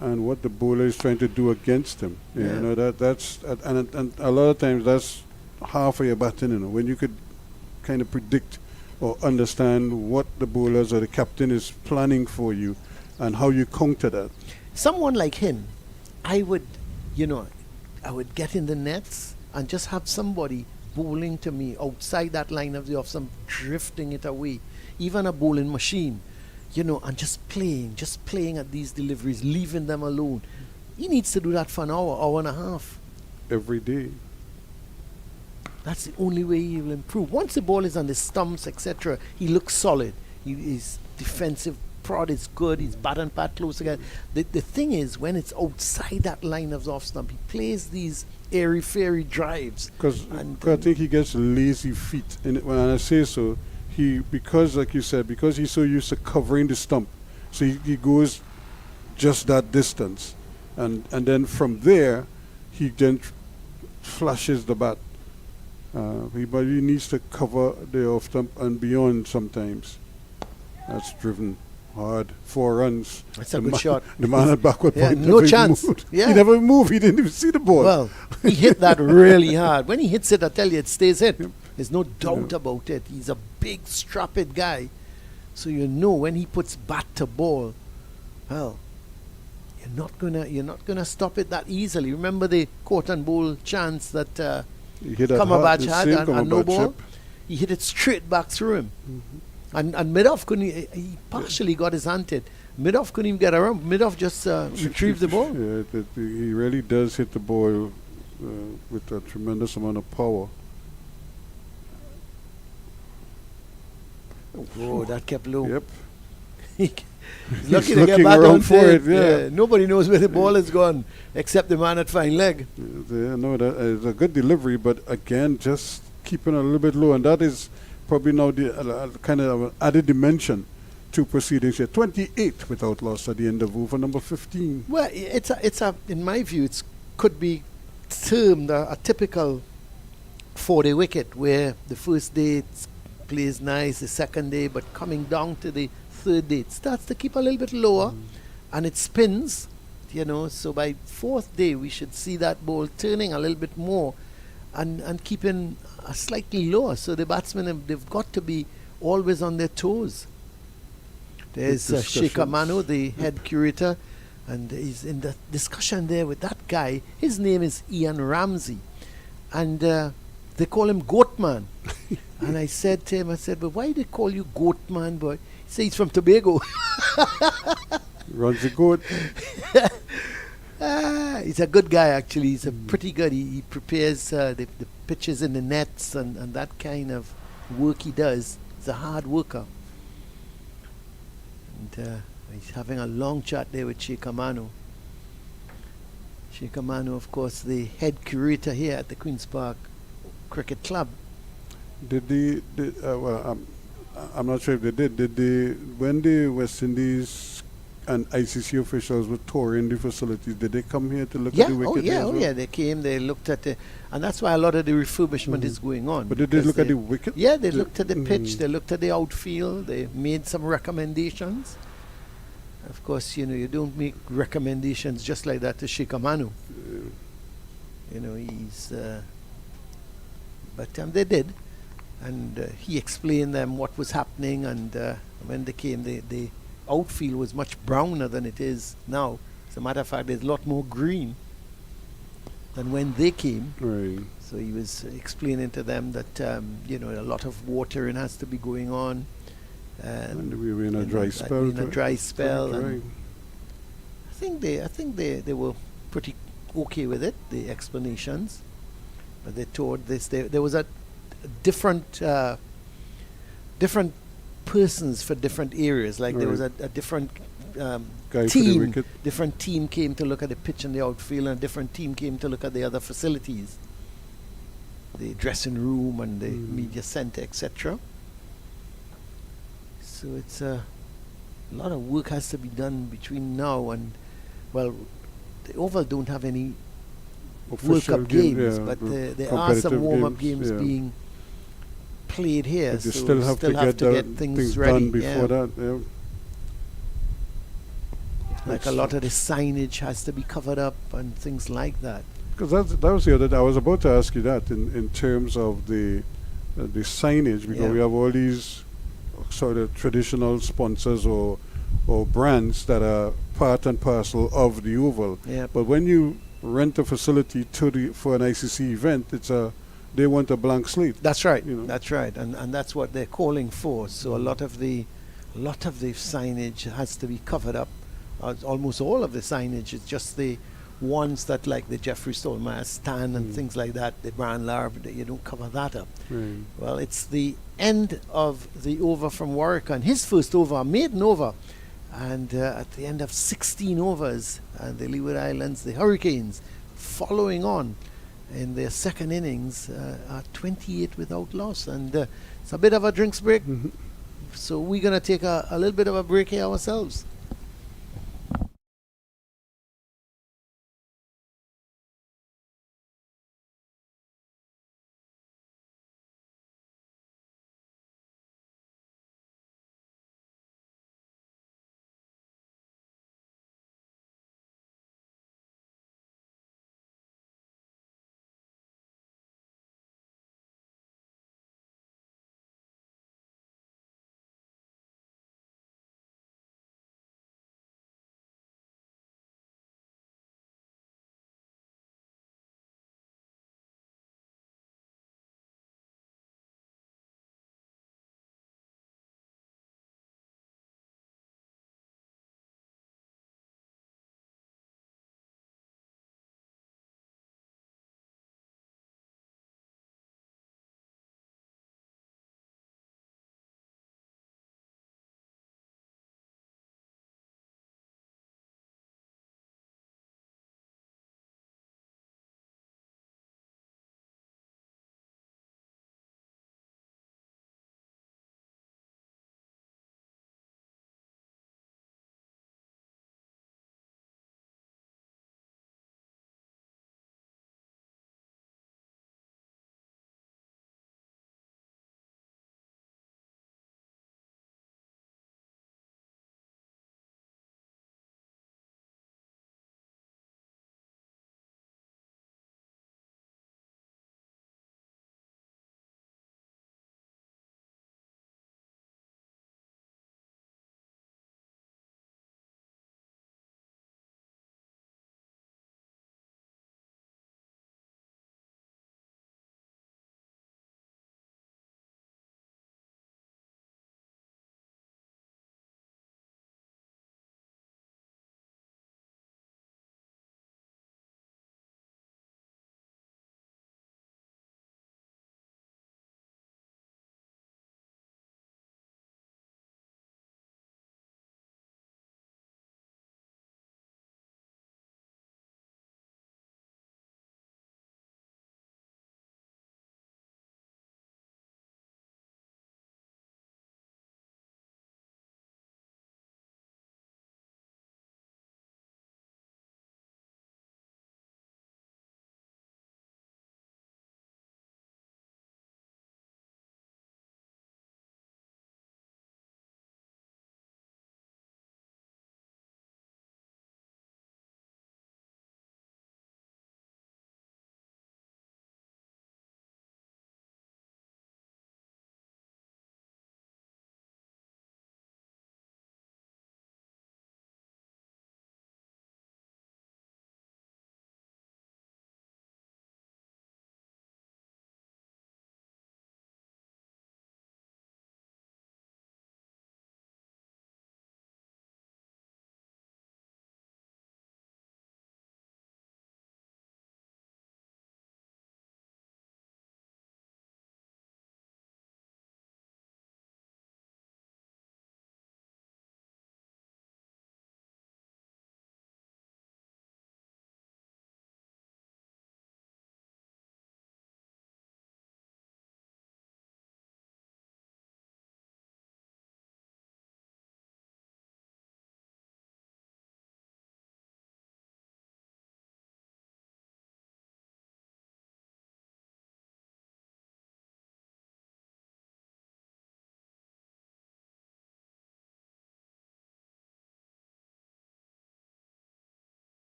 And what the bowler is trying to do against him. That's and a lot of times that's half of your batting, when you could kind of predict or understand what the bowlers or the captain is planning for you and how you counter that. Someone like him, I would get in the nets and just have somebody bowling to me outside that line of the off stump, drifting it away, even a bowling machine. And just playing at these deliveries, leaving them alone. He needs to do that for an hour and a half. Every day. That's the only way he will improve. Once the ball is on the stumps, etc., he looks solid. His defensive prod is good. His bat and pad close together. The thing is, when it's outside that line of the off stump, he plays these airy-fairy drives. Because I think he gets lazy feet. And when I say so, because like you said, because he's so used to covering the stump, so he goes just that distance, and then from there he then flashes the bat. But he needs to cover the off stump and beyond sometimes. That's driven hard. 4 runs. That's a good shot. The man at backward point. No chance. Yeah. He never moved. He didn't even see the ball. Well, he hit that really hard. When he hits it, I tell you, it stays hit. Yep. There's no doubt about it. He's a big, strapped guy. So when he puts bat to ball, well, you're not gonna stop it that easily. Remember the court and bowl chance that Cumberbatch had and no ball? He hit it straight back through him. Mm-hmm. And Midoff couldn't. He partially got his hand hit. Midoff couldn't even get around. Midoff just retrieved the ball. Yeah, he really does hit the ball with a tremendous amount of power. Oh, that kept low. Yep. He's lucky to get back on for it. Yeah. Nobody knows where the ball has gone except the man at fine leg. No, that is a good delivery, but again, just keeping a little bit low, and that is probably now the kind of added dimension to proceedings here. 28 without loss at the end of over number 15. Well, it's a in my view, it could be termed a typical 4-day wicket, where the first day plays nice, the second day, but coming down to the third day, it starts to keep a little bit lower, and it spins, so by 4th day we should see that ball turning a little bit more and keeping a slightly lower. So the batsmen, they've got to be always on their toes. There's Sheikha Manu, the head curator, and he's in the discussion there with that guy. His name is Ian Ramsey, and they call him Goatman. And I said to him, but why do they call you Goatman, boy? He said he's from Tobago. Runs a goat. He's a good guy, actually. He's a pretty good. He prepares the pitches in the nets and that kind of work he does. He's a hard worker. And he's having a long chat there with Sheikh Manu. Sheikh Manu, of course, the head curator here at the Queen's Park Cricket Club. Did I'm not sure if they did. When the West Indies and ICC officials were touring the facilities, did they come here to look at the wicket? Yeah, they came, they looked at it, and that's why a lot of the refurbishment is going on. But did they look at the wicket? Yeah, they looked at the pitch, they looked at the outfield, they made some recommendations. Of course, you don't make recommendations just like that to Sheikh Manu. He's... but they did. and he explained them what was happening. And when they came, the outfield was much browner than it is now. As a matter of fact, there's a lot more green than when they came. Right. So he was explaining to them that a lot of watering has to be going on. And we were in a dry spell. In a dry spell. Right. And I think they were pretty okay with it, the explanations. But they told this there was a different persons for different areas. Like there was a different Guy for the team. wicket. Different team came to look at the pitch and the outfield, and a different team came to look at the other facilities, the dressing room and the media center, etc. So it's a lot of work has to be done between now and, well, the Oval don't have any World Official Cup game, games, yeah, but there are competitive some warm-up games yeah. being played here. But you so still we have still to get things done ready. before that. Yeah. Like a lot of the signage has to be covered up and things like that. Because that was the other. I was about to ask you that in terms of the signage, because we have all these sort of traditional sponsors or brands that are part and parcel of the Oval. Yeah. But when you rent a facility for an ICC event, they want a blank slate. That's right. You know. That's right, and that's what they're calling for. So a lot of the signage has to be covered up. Almost all of the signage is just the ones that, like the Jeffrey Stolmar stand and things like that, the Brian Larb, you don't cover that up. Right. Well, it's the end of the over from Warwick, and his first over, maiden over. And at the end of 16 overs, the Leeward Islands, the Hurricanes, following on in their second innings, are 28 without loss. And it's a bit of a drinks break. So we're going to take a little bit of a break here ourselves.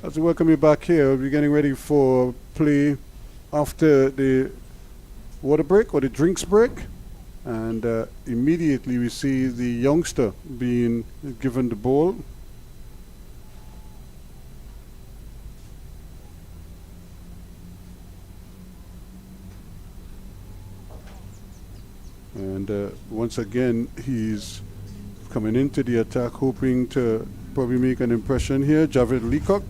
As we welcome you back here, we're getting ready for play after the water break or the drinks break. And immediately we see the youngster being given the ball. And once again, he's coming into the attack, hoping to probably make an impression here. Javid Leacock.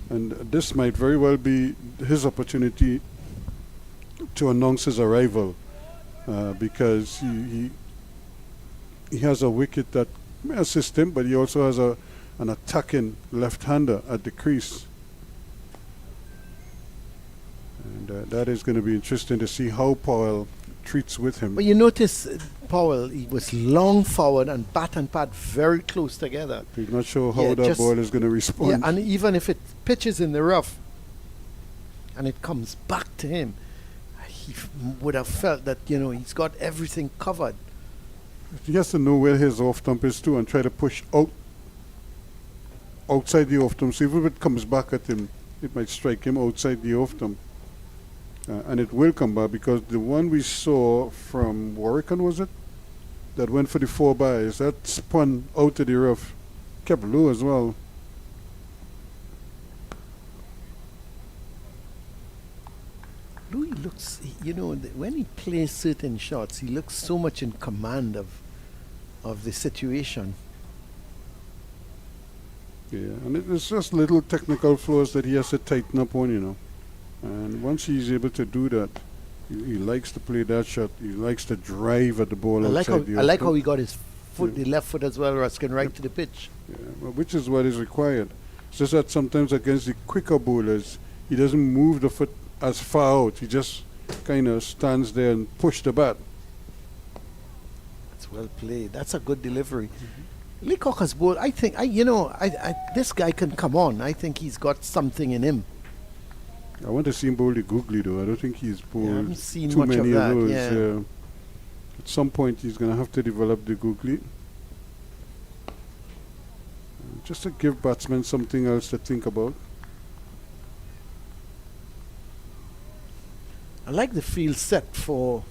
And this might very well be his opportunity to announce his arrival, because he has a wicket that may assist him, but he also has an attacking left-hander at the crease. And that is going to be interesting to see how Powell treats with him. But you notice Powell, he was long forward and bat and pad very close together. He's not sure how that ball is going to respond. Yeah, and even if it pitches in the rough and it comes back to him, he would have felt that, he's got everything covered. He has to know where his off-stump is too and try to push outside the off-stump. So even if it comes back at him, it might strike him outside the off-stump. And it will come back, because the one we saw from Warwick, was it? That went for the 4 byes, that spun out of the rough. Kept low as well. Louis looks, when he plays certain shots, he looks so much in command of the situation. Yeah, and it's just little technical flaws that he has to tighten up on, And once he's able to do that, he likes to play that shot. He likes to drive at the ball outside the I like how he got his foot, the left foot as well, Ruskin, right to the pitch. Yeah, well, which is what is required. It's just that sometimes against the quicker bowlers, he doesn't move the foot as far out. He just kind of stands there and push the bat. That's well played. That's a good delivery. Leacock has bowled. I think, this guy can come on. I think he's got something in him. I want to see him bowl the googly, though. I don't think he's bowled I haven't seen too much many of that. those. Yeah. At some point, he's going to have to develop the googly. Just to give batsmen something else to think about. I like the field set for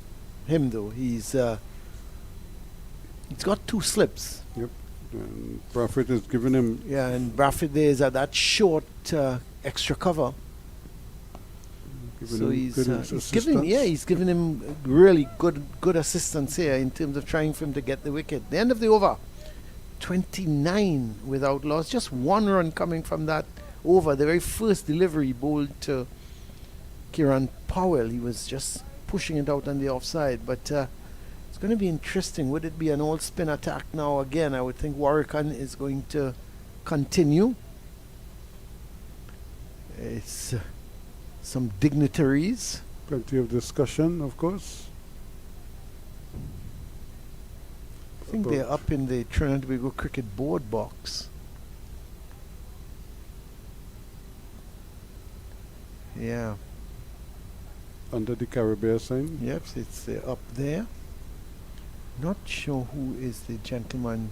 him, though. He's got 2 slips. Yep. And Bradford has given him... Yeah, and Bradford there is at that short extra cover. So he's giving him really good assistance here in terms of trying for him to get the wicket. The end of the over, 29 without loss. Just 1 run coming from that over. The very first delivery bowled to Kieran Powell. He was just pushing it out on the offside. But it's going to be interesting. Would it be an all spin attack now again? I would think Warwick is going to continue. It's... some dignitaries. Plenty of discussion, of course. I think they're up in the Trinidad and Tobago cricket board box. Yeah. Under the Caribbean sign? Yep, it's up there. Not sure who is the gentleman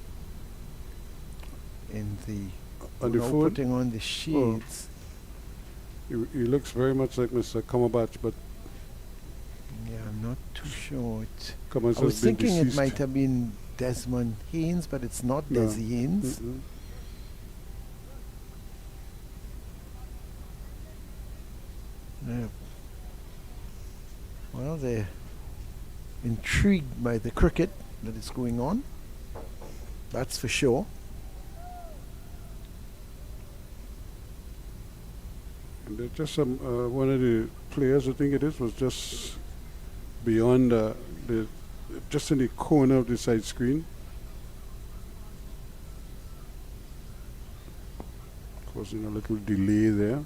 in the... On the phone? putting on the sheets. He looks very much like Mr. Cumberbatch, but... Yeah, I'm not too sure. I was was thinking it might have been Desmond Haynes, but it's not Desi Haynes. Yeah. Well, they're intrigued by the cricket that is going on. That's for sure. And just one of the players, I think it is, was just beyond just in the corner of the side screen. Causing a little delay there.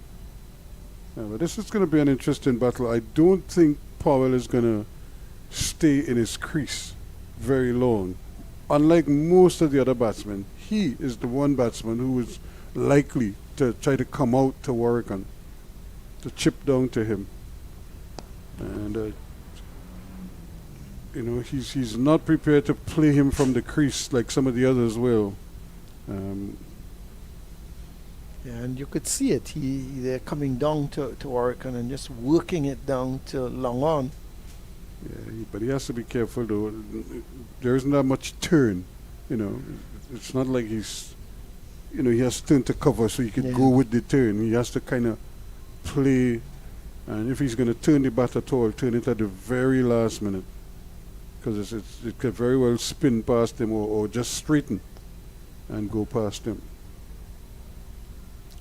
But this is going to be an interesting battle. I don't think Powell is going to stay in his crease very long. Unlike most of the other batsmen, he is the one batsman who is likely to try to come out to Warwick, to chip down to him. And he's not prepared to play him from the crease like some of the others will. Yeah, and you could see it. They're coming down to Oregon and just working it down to long on. Yeah, but he has to be careful though. There isn't that much turn. It's not like he's, he has to turn to cover so he can go with the turn. He has to kind of play, and if he's going to turn the bat at all, turn it at the very last minute, because it could very well spin past him or just straighten and go past him.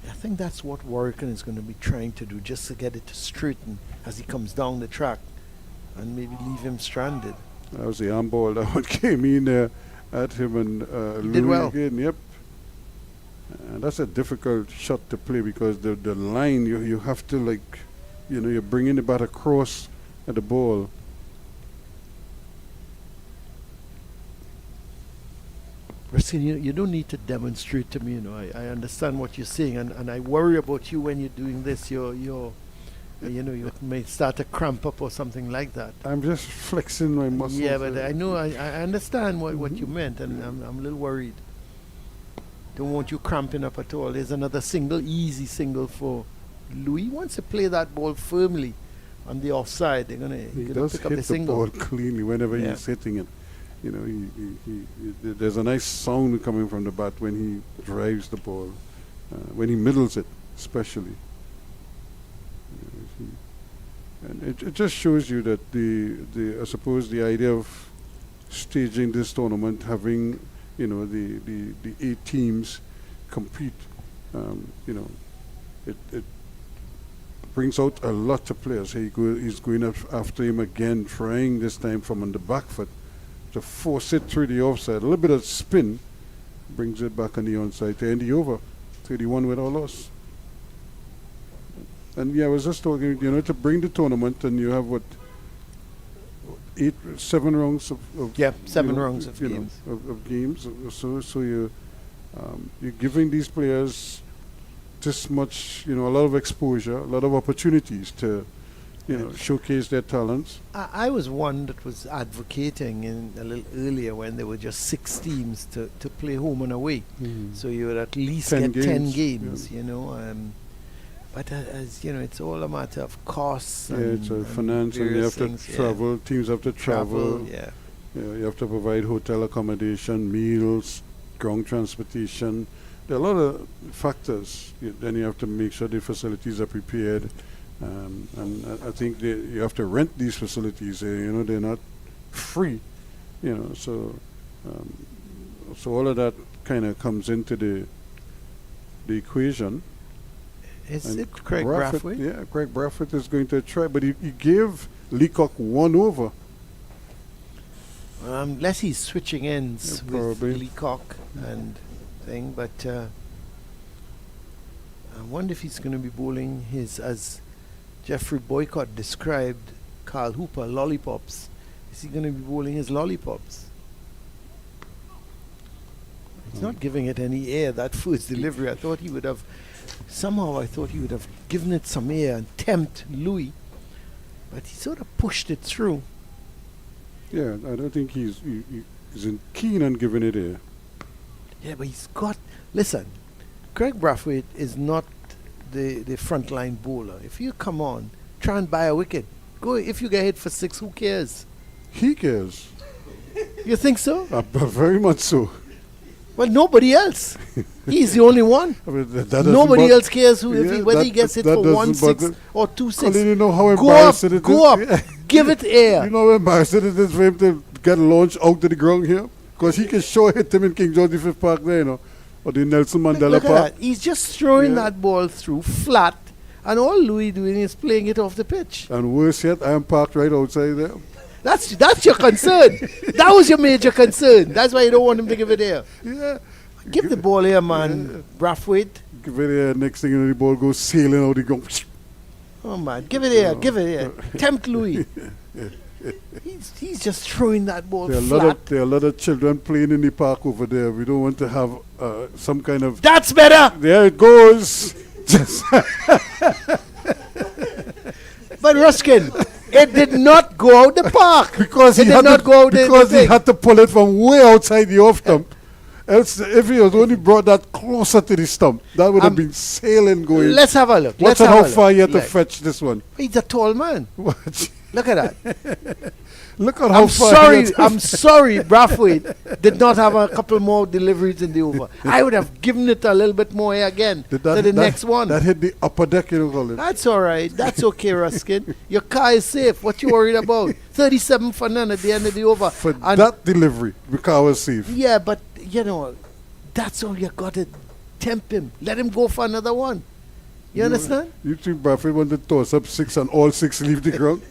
I think that's what Warrican is going to be trying to do, just to get it to straighten as he comes down the track and maybe leave him stranded. That was the arm ball that one came in there at him, and he did well. Again, yep. And that's a difficult shot to play because the line, you have to you're bringing the bat across at the ball. Ruskin, you don't need to demonstrate to me. I understand what you're saying, and I worry about you when you're doing this. You may start to cramp up or something like that. I'm just flexing my muscles. Yeah, but I know I understand what you meant, and I'm a little worried. Don't want you cramping up at all. There's another easy single for Louis. Wants to play that ball firmly on the offside. He does pick up the single. Ball cleanly whenever he's hitting it. There's a nice sound coming from the bat when he drives the ball, when he middles it, especially. And it just shows you that I suppose the idea of staging this tournament, having the 8 teams compete, it brings out a lot of players. He's going after him again, trying this time from on the back foot to force it through the offside. A little bit of spin brings it back on the onside to end the over, 31 without loss. And I was just talking, to bring the tournament, and you have 7 rounds of 7 rounds of games. Of games. So you're giving these players this much, a lot of exposure, a lot of opportunities to, showcase their talents. I was one that was advocating a little earlier when there were just 6 teams to play home and away. Mm-hmm. So you would at least get 10 games, But as it's all a matter of costs. It's a finance, and you have to travel. Teams have to travel. You have to provide hotel accommodation, meals, ground transportation. There are a lot of factors. Then you have to make sure the facilities are prepared, and I think you have to rent these facilities. They're not free. So all of that kind of comes into the equation. Is it Craig Brathwaite? Yeah, Craig Brathwaite is going to try, but he gave Leacock 1 over. Unless he's switching ends with Leacock and thing, but I wonder if he's going to be bowling his, as Jeffrey Boycott described Carl Hooper, lollipops. Is he going to be bowling his lollipops? He's not giving it any air, that first delivery. I thought he would have given it some air and tempt Louis, but he sort of pushed it through. Yeah, I don't think he's keen on giving it air. Yeah, but he's got... Listen, Craig Brathwaite is not the frontline bowler. If you come on, try and buy a wicket. Go. If you get hit for 6, who cares? He cares. You think so? Very much so. Well, nobody else. He's the only one. Nobody else cares whether he gets hit for 1 6 or 2 6. You know how embarrassing it is. Go up. Give it air. You know how embarrassing it is for him to get launched out to the ground here? Because he can sure hit him in King George V Park there, or the Nelson Mandela look Park. At that. He's just throwing that ball through flat, and all Louis doing is playing it off the pitch. And worse yet, I am parked right outside there. That's your concern. That was your major concern. That's why you don't want him to give it air. Yeah. Give the ball here, man, Brathwaite. Give it air. Next thing you know, the ball goes sailing out the ground. Oh, man. Give it air. Give it air. Tempt Louis. He's just throwing that ball flat. There are a lot of children playing in the park over there. We don't want to have some kind of... That's better! There it goes! But Ruskin, It did not go out the park. Because it he did had not to, go out because the he thing. had to pull it from way outside the off stump. Else, if he had only brought that closer to the stump, that would have been sailing going. Let's have a look. Watch Let's out have how a look. far you had to Like, fetch this one. he's a tall man. Watch. Look at that. Look at how I'm far sorry. he had to I'm sorry. Brathwaite did not have a couple more deliveries in the over. I would have given it a little bit more air again Did to the next one. That hit the upper deck, you know, Colin. That's all right. That's okay, Ruskin. Your car is safe. What you worried about? 37 for none at the end of the over. For And that delivery, the car was safe. yeah, but you know, that's all you got to tempt him. Let him go for another one. You understand? You think Bradford wanted to toss up 6 and all 6 leave the ground?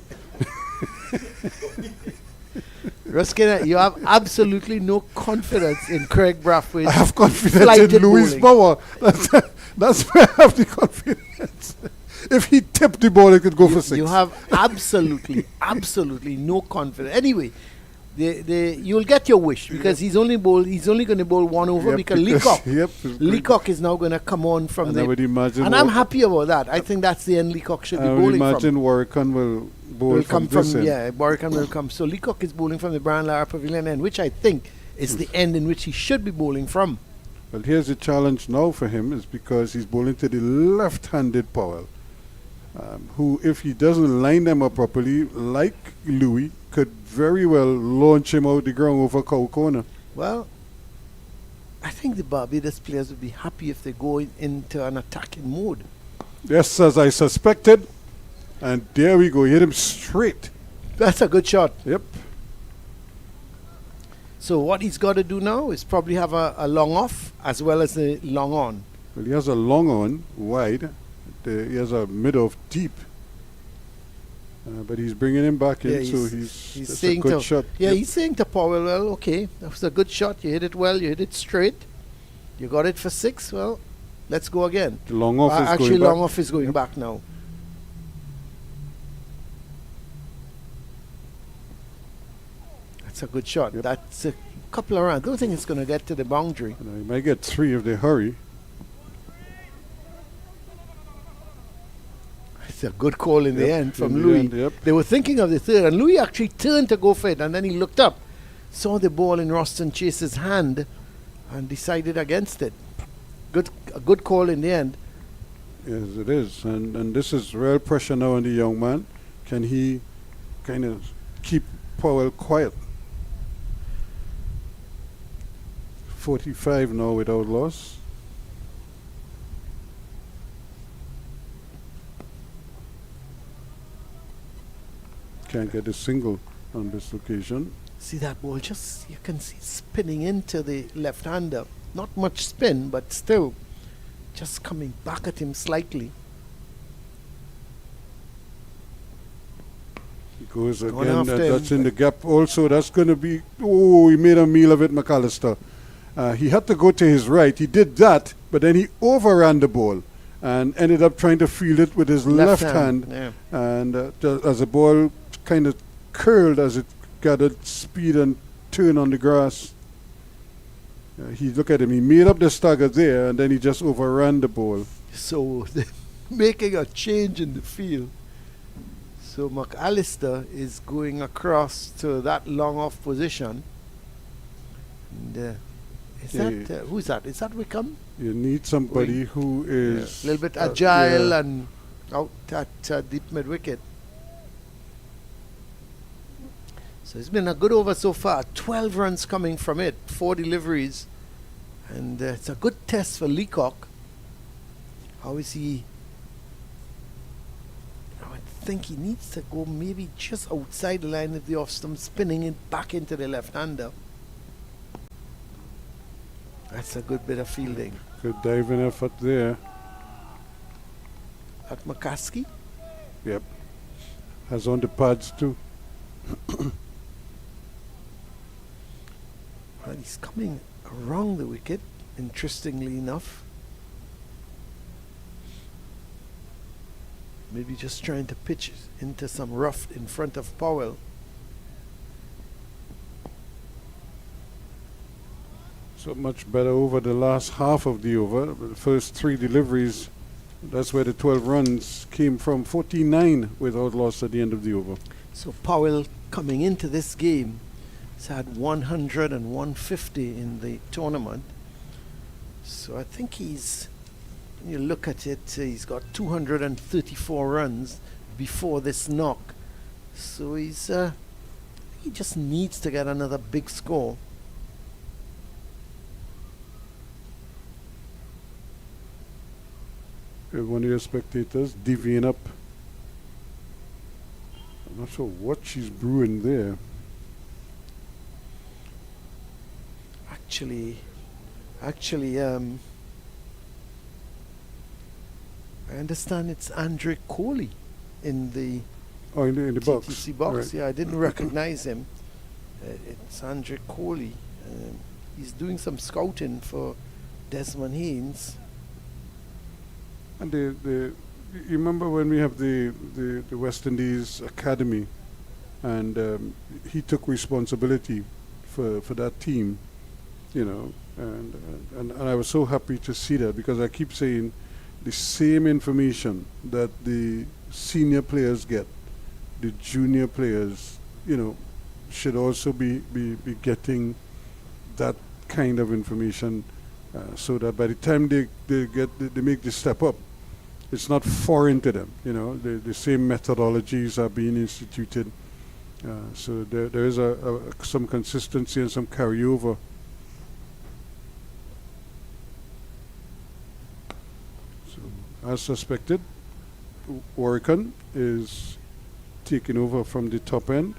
Ruskin, you have absolutely no confidence in Craig Brathwaite. I have confidence Flighted in Louis' bowling. power. That's where I have the confidence. If he tipped the ball, it could go for 6. You have absolutely, absolutely no confidence. Anyway, you'll get your wish because he's only going to bowl one over Yep, because because- Leacock. yep, Leacock is now going to come on from and I would the. imagine And I'm happy about that. I think that's the end Leacock should be I would bowling imagine from. Warwickon will bowl Will from come this from end. yeah, Warwickon will come. So Leacock is bowling from the Brian Lara Pavilion end, which I think is the end in which he should be bowling from. Well, here's the challenge now for him is because he's bowling to the left-handed Powell, who, if he doesn't line them up properly, like Louis, could very well launch him out the ground over cow corner. Well, I think the Barbados players would be happy if they go into an attacking mode. Yes, as I suspected. And there we go. Hit him straight. That's a good shot. Yep. So what he's got to do now is probably have a long off as well as a long on. Well, he has a long on, wide. He has a mid off, deep. But he's bringing him back in, so he's that's a saying good to shot. yeah, Yep. he's saying to Powell, well, okay, that was a good shot. You hit it well. You hit it straight. You got it for 6. Well, let's go again. The long off is Actually, going long back. off is going back now. That's a good shot. Yep. That's a couple of rounds. I don't think it's going to get to the boundary. You know, he might get 3 if they hurry. It's a good call in the Yep, end from in the Louis. end, yep. They were thinking of the third, and Louis actually turned to go for it, and then he looked up, saw the ball in Roston Chase's hand, and decided against it. A good call in the end. Yes, it is. And this is real pressure now on the young man. Can he kind of keep Powell quiet? 45 now without loss. Can't get a single on this occasion. See that ball, just you can see spinning into the left-hander. Not much spin, but still just coming back at him slightly. He goes Going again. after That's him. in the gap also. That's going to be... Oh, he made a meal of it, McAllister. He had to go to his right. He did that, but then he overran the ball and ended up trying to field it with his left hand. Yeah. And as the ball kind of curled as it gathered speed and turned on the grass, look at him. He made up the stagger there, and then he just overran the ball. So they're making a change in the field. So McAllister is going across to that long off position. And, is Yeah, that who's that? Is that Wickham? You need somebody who is A little bit agile yeah. and out at deep mid wicket. So it's been a good over so far. 12 runs coming from it, 4 deliveries, and it's a good test for Leacock. How is he? I think he needs to go maybe just outside the line of the off stump, spinning it back into the left-hander. That's a good bit of fielding. Good diving effort there. At McCaskey. Yep. Has on the pads too. Well, he's coming around the wicket, interestingly enough. Maybe just trying to pitch it into some rough in front of Powell. So much better over the last half of the over. The first 3 deliveries That's where the 12 runs came from. 14-9 without loss at the end of the over. So Powell coming into this game has had 100 and 150 in the tournament. So I think he's, when you look at it, he's got 234 runs before this knock. So he's he just needs to get another big score. One of your spectators divvying up. I'm not sure what she's brewing there. Actually, I understand it's Andre Coley in the Oh, in the box. TPC box. Right. Yeah, I didn't recognize him. It's Andre Coley. He's doing some scouting for Desmond Haynes. And you remember when we have the West Indies Academy, and he took responsibility for that team, you know, and I was so happy to see that, because I keep saying the same information that the senior players get, the junior players, you know, should also be getting that kind of information, so that by the time they make the step up, it's not foreign to them. You know, the same methodologies are being instituted, so there is some consistency and some carryover. So, as suspected, Warrican is taking over from the top end.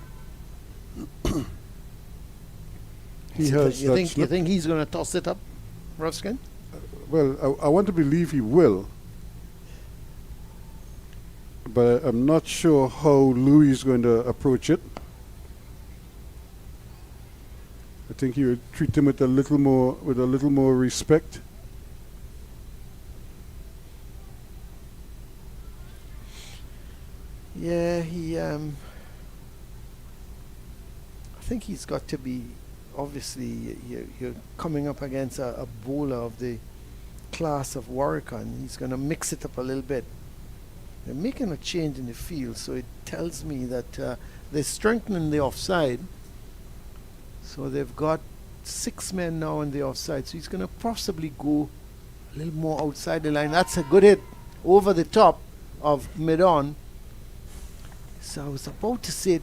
He has You that think slip. he's going to toss it up, Ruskin? Well, I want to believe he will, but I'm not sure how Louis is going to approach it. I think he would treat him with a little more respect. Yeah, I think he's got to be, obviously, you're coming up against a bowler of the class of Warrican. He's going to mix it up a little bit. They're making a change in the field, so it tells me that they're strengthening the offside. So they've got 6 men now in the offside, so he's going to possibly go a little more outside the line. That's a good hit over the top of mid-on. So I was about to say,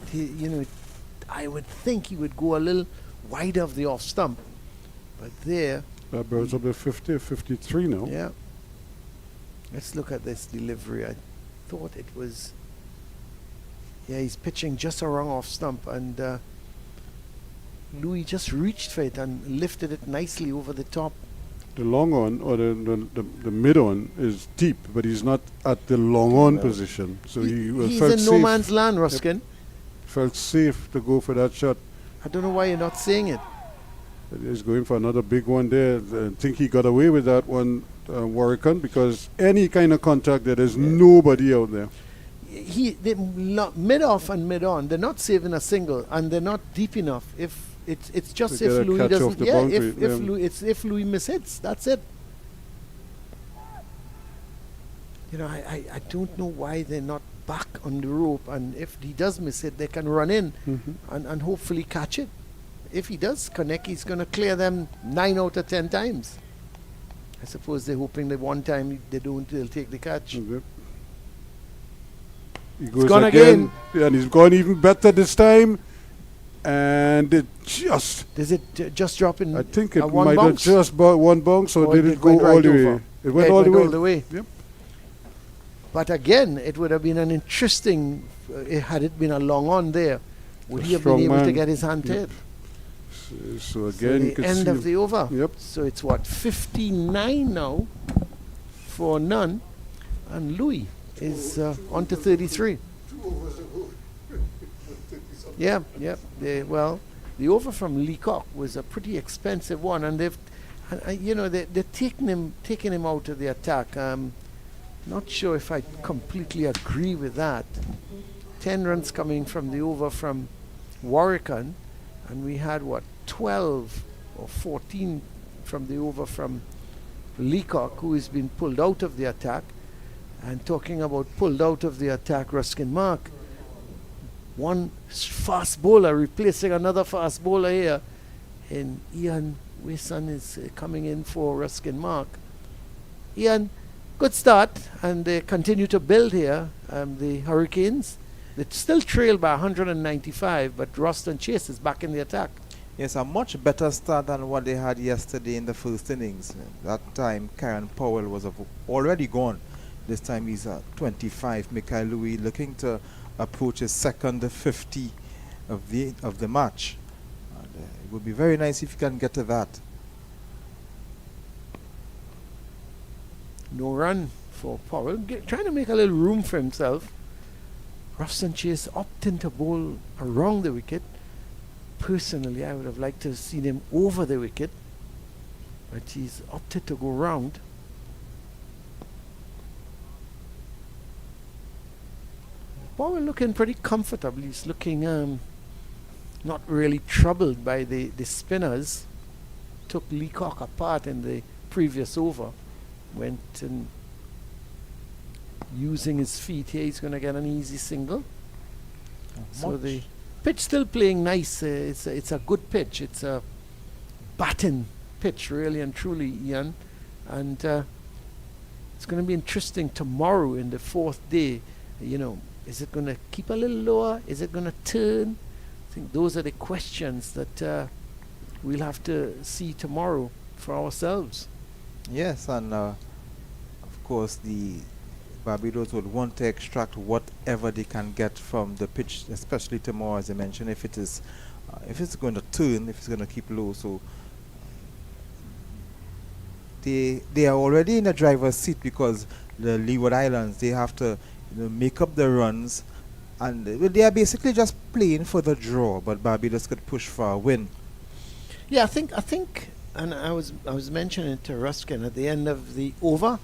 I would think he would go a little wide of the off stump. But there. That birds up to 50, 53 now. Yeah. Let's look at this delivery. I thought it was. Yeah, he's pitching just around off stump. And Louis just reached for it and lifted it nicely over the top. The long on or the mid on is deep, but he's not at the long on position. So He's felt in safe. no man's land, Ruskin. Yep. Felt safe to go for that shot. I don't know why you're not saying it. He's going for another big one there. I think he got away with that one, Warrican, because any kind of contact there's nobody out there. Mid off and mid on, they're not saving a single, and they're not deep enough. If it's just To if get a Louis catch doesn't, off the yeah, boundary, if Louis mishits, that's it. I don't know why they're not back on the rope, and if he does miss it, they can run in and hopefully catch it. If he does connect, he's going to clear them 9 out of 10 times. I suppose they're hoping that one time they'll take the catch. Okay. He goes gone again, and he's gone even better this time. And it just. Does it just drop in? I think it one might have bounce? just one bounce, or Or did it it go went all right the way? over? It went Yeah, all it the went way. all the way. Yep. But again, it would have been an interesting, had it been a long on there, would A he have been strong able to man. get his hand to Yep. it? So So again, you the can end see of the over. Yep. So it's what, 59 now for none, and Louis is on to 33. Yeah. The over from Leacock was a pretty expensive one, and they're taking him out of the attack. Not sure if I completely agree with that. 10 runs coming from the over from Warrican, and we had 12 or 14 from the over from Leacock, who has been pulled out of the attack. And talking about pulled out of the attack, Ruskin Mark, one fast bowler replacing another fast bowler here. And Ian Wilson is coming in for Ruskin Mark. Ian, good start, and they continue to build here. The Hurricanes, they still trail by 195, but Ruston Chase is back in the attack. Yes, a much better start than what they had yesterday in the first innings. That time, Karen Powell was already gone. This time he's at 25. Mikhail Louis looking to approach his second 50 of the match. And, it would be very nice if you can get to that. No run for Powell, trying to make a little room for himself. Ruston Chase opting to bowl around the wicket. Personally, I would have liked to have seen him over the wicket, but he's opted to go round. Powell looking pretty comfortable. He's looking not really troubled by the spinners. Took Leacock apart in the previous over. Went and using his feet here, he's going to get an easy single. So the pitch still playing nice. It's a good pitch. It's a batting pitch, really and truly, Ian. And it's going to be interesting tomorrow in the fourth day. You know, is it going to keep a little lower? Is it going to turn? I think those are the questions that we'll have to see tomorrow for ourselves. Yes, and of course the Barbados would want to extract whatever they can get from the pitch, especially tomorrow, as I mentioned. If it's going to turn, if it's going to keep low, so they are already in the driver's seat because the Leeward Islands, they have to make up the runs, and they are basically just playing for the draw. But Barbados could push for a win. Yeah, I think, and I was mentioning to Ruskin at the end of the over.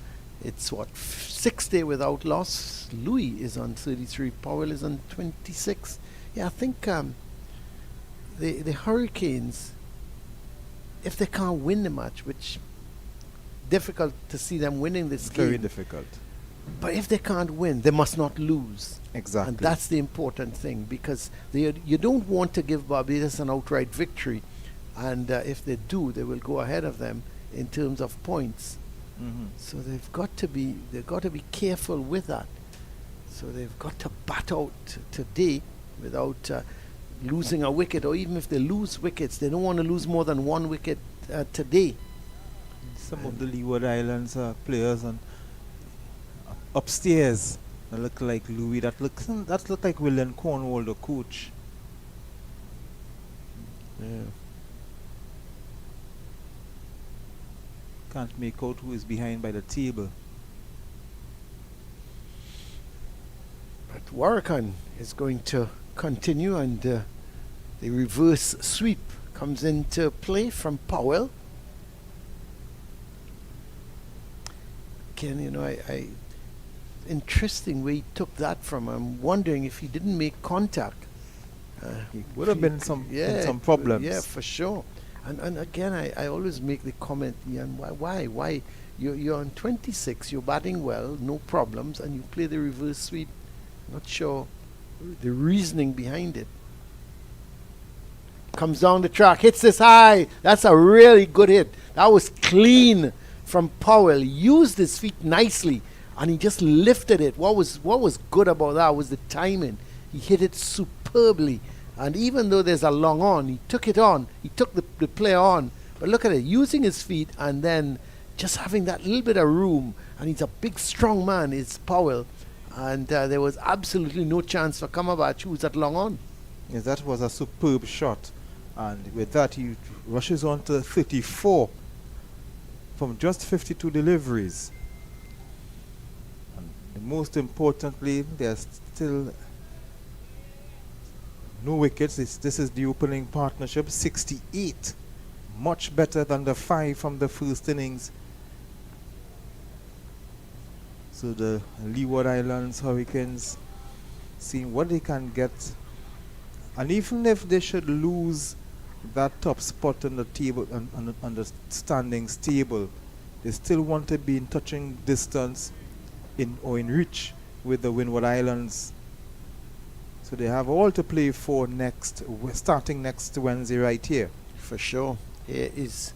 It's 6 day without loss. Louis is on 33. Powell is on 26. Yeah, I think the Hurricanes, if they can't win the match, which difficult to see them winning this game. Very difficult. But if they can't win, they must not lose. Exactly. And that's the important thing, because you don't want to give Barbados an outright victory. And if they do, they will go ahead of them in terms of points. Mm-hmm. So they've got to be careful with that. So they've got to bat out today without losing a wicket, or even if they lose wickets, they don't want to lose more than one wicket today. Some of the Leeward Islands players and upstairs that look like Louis. That look like William Cornwall, the coach. Yeah. Can't make out who is behind by the table. But Warrakan is going to continue, and the reverse sweep comes into play from Powell. Again, I interesting way he took that from. I'm wondering if he didn't make contact. He would have been some problems. Yeah, for sure. And again, I always make the comment, Ian, why? You're on 26, you're batting well, no problems, and you play the reverse sweep. Not sure the reasoning behind it. Comes down the track, hits this high. That's a really good hit. That was clean from Powell. Used his feet nicely, and he just lifted it. What was good about that was the timing. He hit it superbly. And even though there's a long on, he took it on. He took the player on. But look at it, using his feet and then just having that little bit of room. And he's a big, strong man, is Powell. And there was absolutely no chance for Cumberbatch, who was at long on. Yes, that was a superb shot. And with that, he rushes on to 34 from just 52 deliveries. And most importantly, there's still no wickets. This is the opening partnership. 68, much better than the 5 from the first innings. So the Leeward Islands Hurricanes seeing what they can get, and even if they should lose that top spot on the table, on the standings table, they still want to be in touching distance in reach with the Windward Islands. So they have all to play for starting next Wednesday right here. For sure. Here is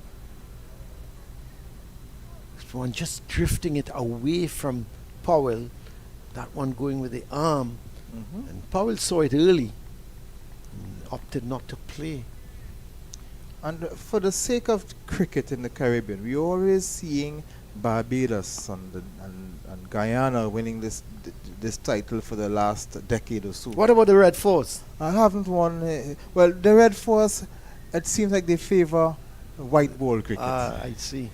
one just drifting it away from Powell. That one going with the arm. And Powell saw it early and opted not to play. And for the sake of cricket in the Caribbean, we're always seeing Barbados and Guyana winning this title for the last decade or so. What about the Red Force? I haven't won. Well, the Red Force, it seems like they favor white ball cricket. I see.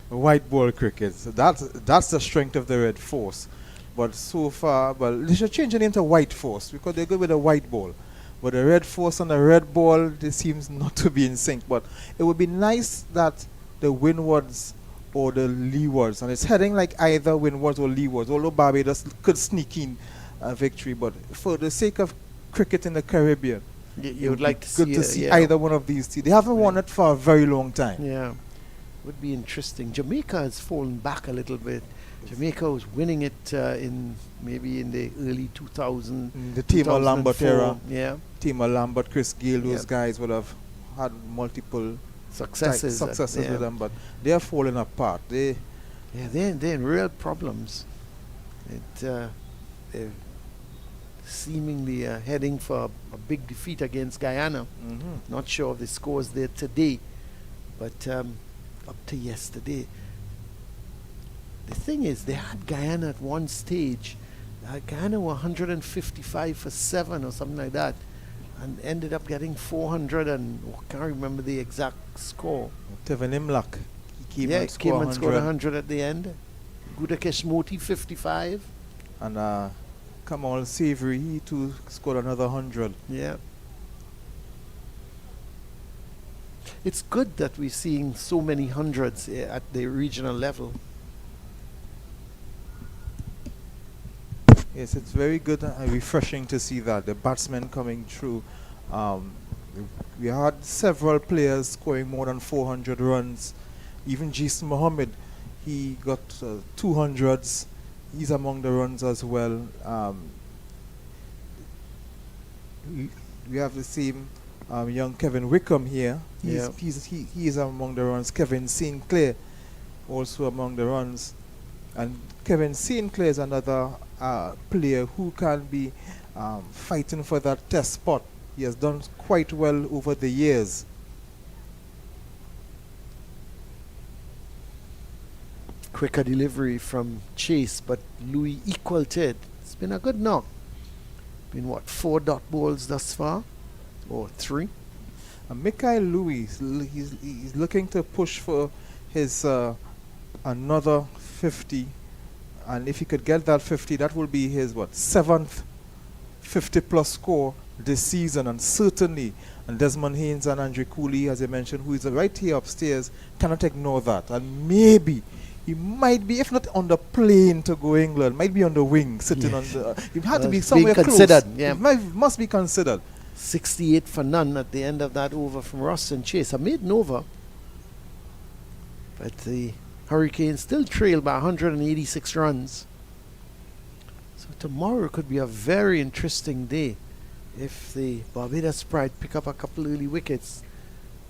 White ball cricket. So that's the strength of the Red Force. But so far, well, they should change the name to White Force because they're good with a white ball. But the Red Force and the Red Ball, they seems not to be in sync. But it would be nice that the Windwards or the Leewards, and it's heading like either Windwards or Leewards, although Barbados could sneak in a victory. But for the sake of cricket in the Caribbean, You would like to good see, to see yeah. either one of these two. They haven't won it for a very long time. Yeah, would be interesting. Jamaica has fallen back a little bit. Jamaica was winning it in maybe in the early 2000s. The Timor Lambert era. Yeah, Timor Lambert, Chris Gale, those Yep. guys would have had multiple successes. with them, but they are falling apart. Yeah, they're in real problems. They're seemingly heading for a big defeat against Guyana. Not sure of the scores there today, but up to yesterday. The thing is, they had Guyana at one stage. Guyana were 155 for 7 or something like that, and ended up getting 400 and I can't remember the exact score. Tevin Imlach, he came and scored scored 100 at the end. Gudakesh Moti 55. And Kamal Savory, he too scored another 100. Yeah. It's good that we're seeing so many hundreds at the regional level. Yes, it's very good and refreshing to see that the batsmen coming through. We had several players scoring more than 400 runs. Even Jason Mohammed, he got 200s. He's among the runs as well. We have the same young Kevin Wickham here. He is among the runs. Kevin St. Clair also among the runs. And Kevin St. Clair is another player who can be fighting for that test spot. He has done quite well over the years. Quicker delivery from Chase, but Louis equaled it. It's been a good knock. Been what, 4 dot balls thus far? Or 3? Mikhail Louis, he's looking to push for his another 50. And if he could get that 50, that will be his, 7th 50-plus score this season. And certainly, and Desmond Haynes and Andre Cooley, as I mentioned, who is right here upstairs, cannot ignore that. And maybe he might be, if not on the plane to go England, might be on the wing, sitting on the... He had to be somewhere close. Considered, yeah. Must be considered. 68 for none at the end of that over from Ross and Chase. A maiden over. But the Hurricanes still trail by 186 runs. So tomorrow could be a very interesting day. If the Barbados Pride pick up a couple early wickets,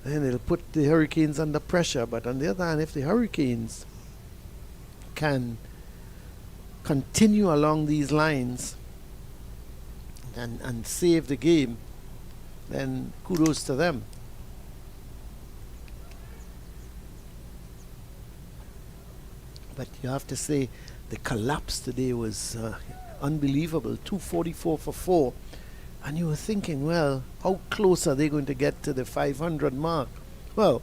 then it'll put the Hurricanes under pressure. But on the other hand, if the Hurricanes can continue along these lines and save the game, then kudos to them. But you have to say the collapse today was unbelievable. 244 for 4. And you were thinking, well, how close are they going to get to the 500 mark? Well,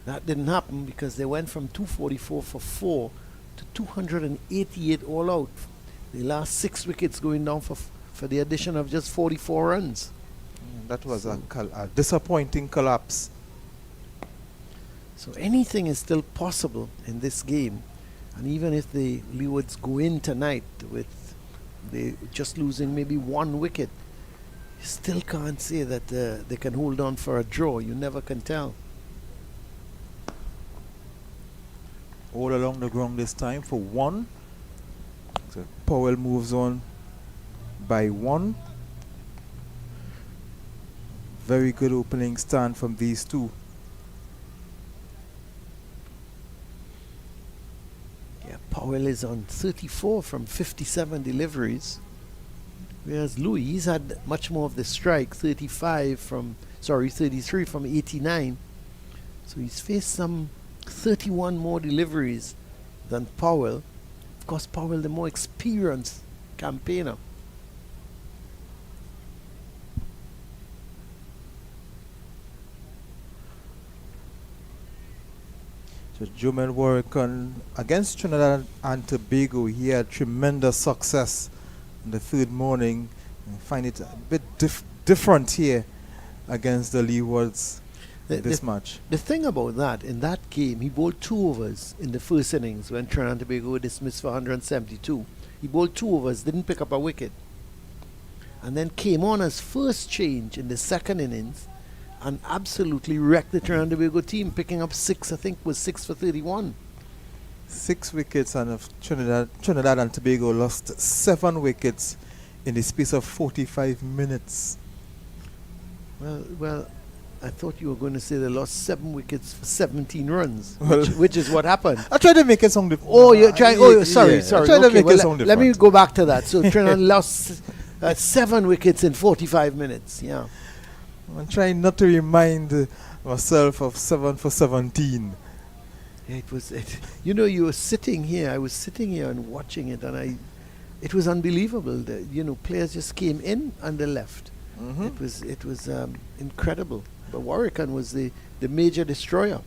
that didn't happen because they went from 244 for 4 to 288 all out. The last 6 wickets going down for the addition of just 44 runs. That was a disappointing collapse. So anything is still possible in this game. And even if the Leewards go in tonight with they just losing maybe 1 wicket, you still can't say that they can hold on for a draw. You never can tell. All along the ground this time for 1. So Powell moves on by 1. Very good opening stand from these two. Yeah, Powell is on 34 from 57 deliveries. Whereas Louis, he's had much more of the strike, 33 from 89. So he's faced some 31 more deliveries than Powell. Of course, Powell, the more experienced campaigner. So Juman Warrican against Trinidad and Tobago, he had tremendous success in the third morning. I find it a bit different here against the Leewards this match. The thing about that, in that game, he bowled 2 overs in the first innings when Trinidad and Tobago were dismissed for 172. He bowled 2 overs, didn't pick up a wicket. And then came on as first change in the second innings and absolutely wrecked the Trinidad and Tobago team, picking up 6, I think was 6 for 31. 6 wickets, and Trinidad and Tobago lost 7 wickets in the space of 45 minutes. Well, I thought you were going to say they lost 7 wickets for 17 runs, which is what happened. I tried to make it sound different. Oh, you're trying. Oh, sorry. I tried to make it sound different. Let me go back to that. So Trinidad lost 7 wickets in 45 minutes. Yeah. I'm trying not to remind myself of 7 for 17. It was. You were sitting here. I was sitting here and watching it, and it was unbelievable. Players just came in and they left. Mm-hmm. It was incredible. But Warrican was the major destroyer.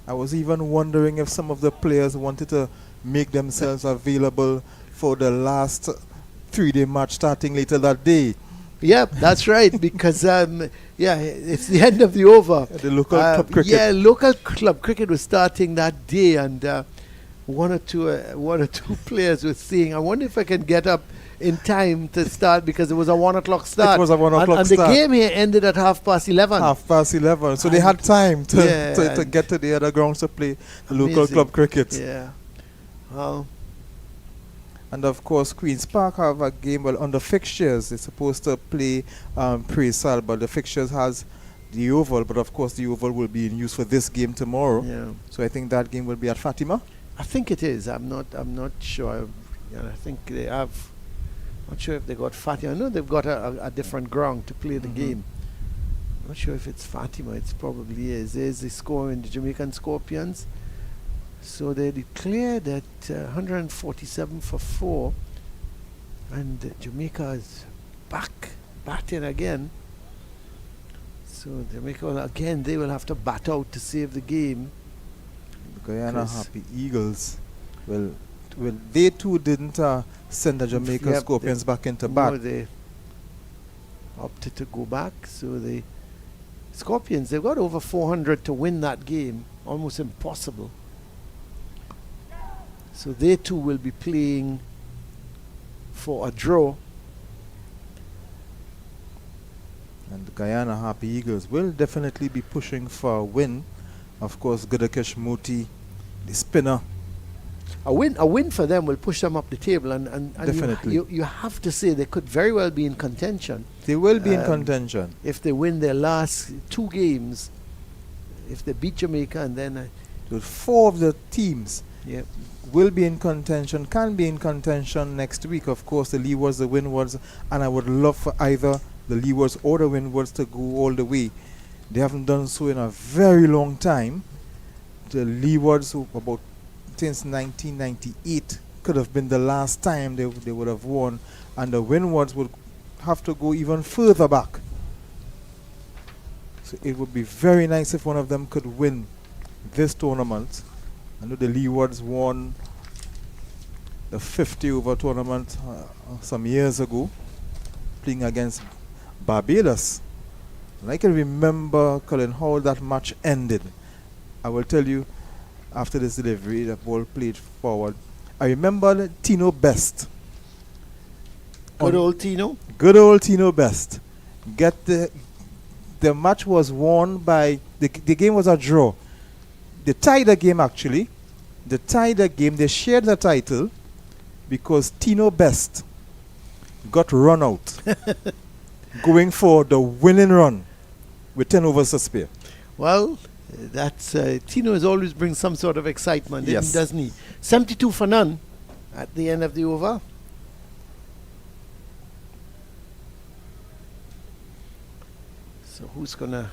I was even wondering if some of the players wanted to make themselves available for the last 3-day match starting later that day. Yeah, that's right. Because it's the end of the over. The local club cricket. Yeah, local club cricket was starting that day, and one or two players were saying, "I wonder if I can get up in time to start," because it was a 1 o'clock start. It was a 1 o'clock start. And the game here ended at 11:30. 11:30. So they had time to get to the other grounds to play local club cricket. Yeah. Well. And of course, Queen's Park have a game on the fixtures. They're supposed to play Pre-Sal, but the fixtures has the Oval. But of course, the Oval will be in use for this game tomorrow. Yeah. So I think that game will be at Fatima. I think it is. I'm not sure. I think they have. Not sure if they got Fatima. I know they've got a different ground to play the game. Not sure if it's Fatima. It probably is. There's the score in the Jamaican Scorpions. So they declared that 147 for 4, and Jamaica is back batting again. So Jamaica again, they will have to bat out to save the game. The Guyana Happy Eagles, well, they too didn't send the Jamaica Scorpions back into bat. No, they opted to go back. So the Scorpions, they've got over 400 to win that game, almost impossible. So they too will be playing for a draw. And the Guyana Happy Eagles will definitely be pushing for a win. Of course, Gudakesh Moti, the spinner. A win for them will push them up the table, and definitely. You have to say they could very well be in contention. They will be in contention if they win their last 2 games. If they beat Jamaica, and then 4 of the teams. Yep. Will be in contention, can be in contention next week. Of course, the Leewards, the Windwards, and I would love for either the Leewards or the Windwards to go all the way. They haven't done so in a very long time. The Leewards, who about since 1998, could have been the last time they would have won, and the Windwards would have to go even further back. So it would be very nice if one of them could win this tournament. I know the Leewards won the 50-over tournament some years ago, playing against Barbados. And I can remember, Colin, how that match ended. I will tell you after this delivery, the ball played forward. I remember Tino Best. Good old Tino? Good old Tino Best. The match was won by, the game was a draw. They tied the game actually. They tied the game. They shared the title because Tino Best got run out going for the winning run with 10 overs to spare. Well, that's Tino has always brings some sort of excitement, Yes. doesn't he? 72 for none at the end of the over. So who's going to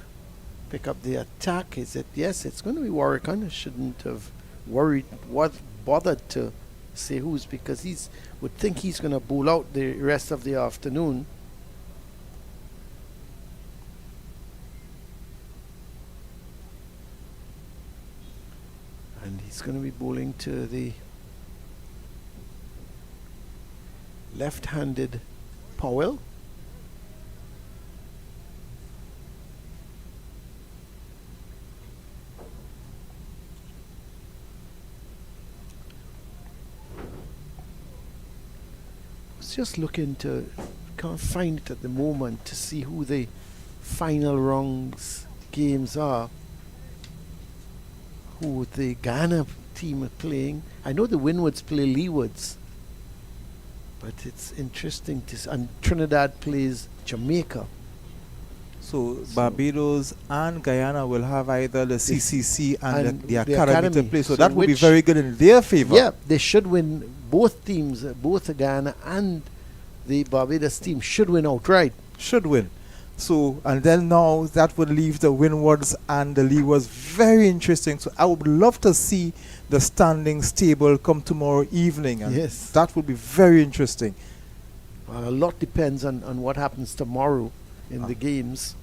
pick up the attack? Is it? Yes, it's going to be Warwick. I shouldn't have bothered to say who's, because would think he's going to bowl out the rest of the afternoon. And he's going to be bowling to the left-handed Powell. Just looking to, can't find it at the moment, to see who the final rounds games are, who the Ghana team are playing. I know the Windwards play Leewards, but it's interesting to and Trinidad plays Jamaica. So Barbados and Guyana will have either the CCC and the Academy to play. So that would be very good in their favor. Yeah, they should win. Both teams, both the Guyana and the Barbados team should win outright. Should win. So, and then now that would leave the Windwards and the Leewards very interesting. So I would love to see the standings table come tomorrow evening. And yes. That would be very interesting. Well, a lot depends on what happens tomorrow in the games.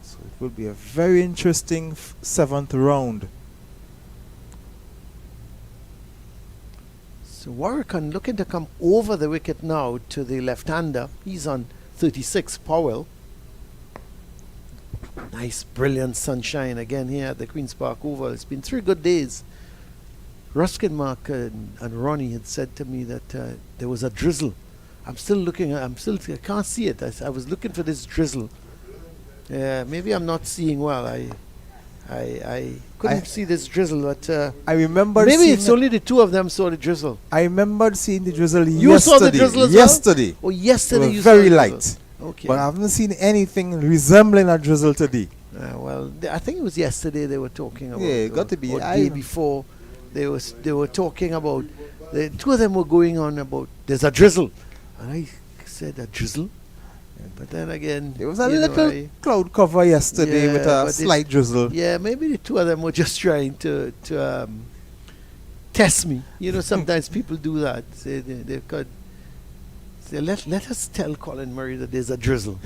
So it will be a very interesting 7th round. So Warwick looking to come over the wicket now to the left-hander. He's on 36, Powell. Nice, brilliant sunshine again here at the Queen's Park Oval. It's been 3 good days. Ruskin, Mark and Ronnie had said to me that there was a drizzle. I'm still looking. I can't see it. I was looking for this drizzle. Maybe I'm not seeing well. I couldn't see this drizzle, but I remember. Maybe it's only the two of them saw the drizzle. I remembered seeing the drizzle you yesterday. Saw the drizzle as yesterday. Well? Oh, yesterday it was you very saw the light. Drizzle. Okay. But I haven't seen anything resembling a drizzle today. Well, I think it was yesterday they were talking about. Yeah, it got to be. Or day before, they were talking about. The two of them were going on about there's a drizzle, and I said a drizzle. But then again, there was a little cloud cover yesterday with a slight drizzle. Yeah, maybe the two of them were just trying to test me. You know, sometimes people do that. They've got. Say, let us tell Colin Murray that there's a drizzle.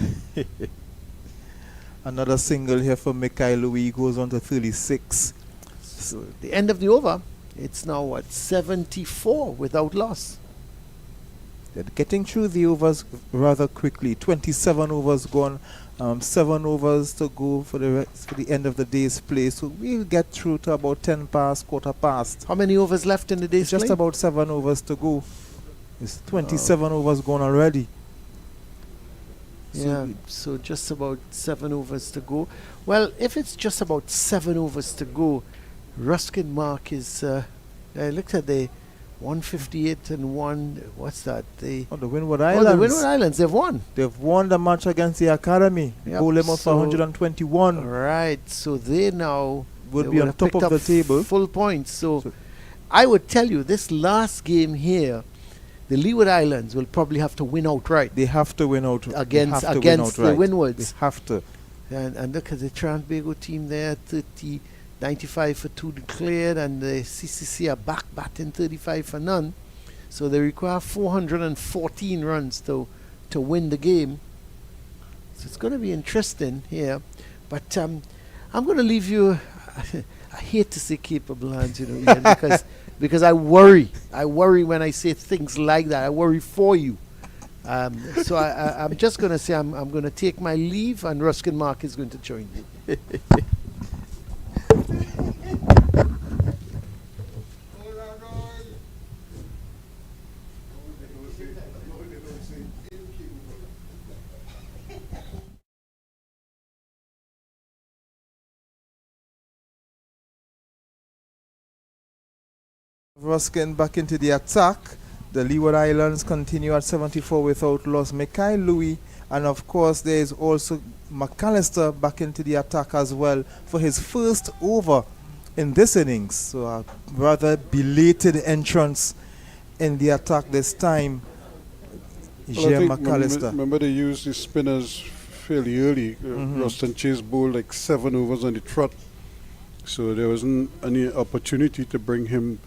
Another single here for Mikhail Louis goes on to 36. So the end of the over, it's now what, 74 without loss. They're getting through the overs rather quickly. 27 overs gone, 7 overs to go for the end of the day's play. So we'll get through to about 10 past, quarter past. How many overs left in the day's play? Just about 7 overs to go. It's 27 overs gone already. Yeah, so just about 7 overs to go. Well, if it's just about 7 overs to go, Ruskin Mark is, I looked at the 158 and 1, what's that? The Windward Islands. Oh, the Windward Islands, they've won. They've won the match against the Academy. Yep. Bowled them up for 121. Right, so they now would be on top of the table. Full points. So I would tell you, this last game here, the Leeward Islands will probably have to win outright. They have to win out against the Windwards. They have to. And look at the Trinbago team there, 95 for 2 declared, and the CCC are back batting 35 for none. So they require 414 runs to win the game. So it's going to be interesting here. But I'm going to leave you. I hate to say capable hands, Ian, because I worry. I worry when I say things like that. I worry for you. So I'm just going to say I'm going to take my leave, and Ruskin Mark is going to join me. Us getting back into the attack. The Leeward Islands continue at 74 without loss. Mackay Louis, and of course there is also McAllister back into the attack as well for his first over in this innings. So a rather belated entrance in the attack this time. Well, I Jim think McAllister. remember they used the spinners fairly early. Ruston Chase bowled like 7 overs on the trot. So there wasn't any opportunity to bring him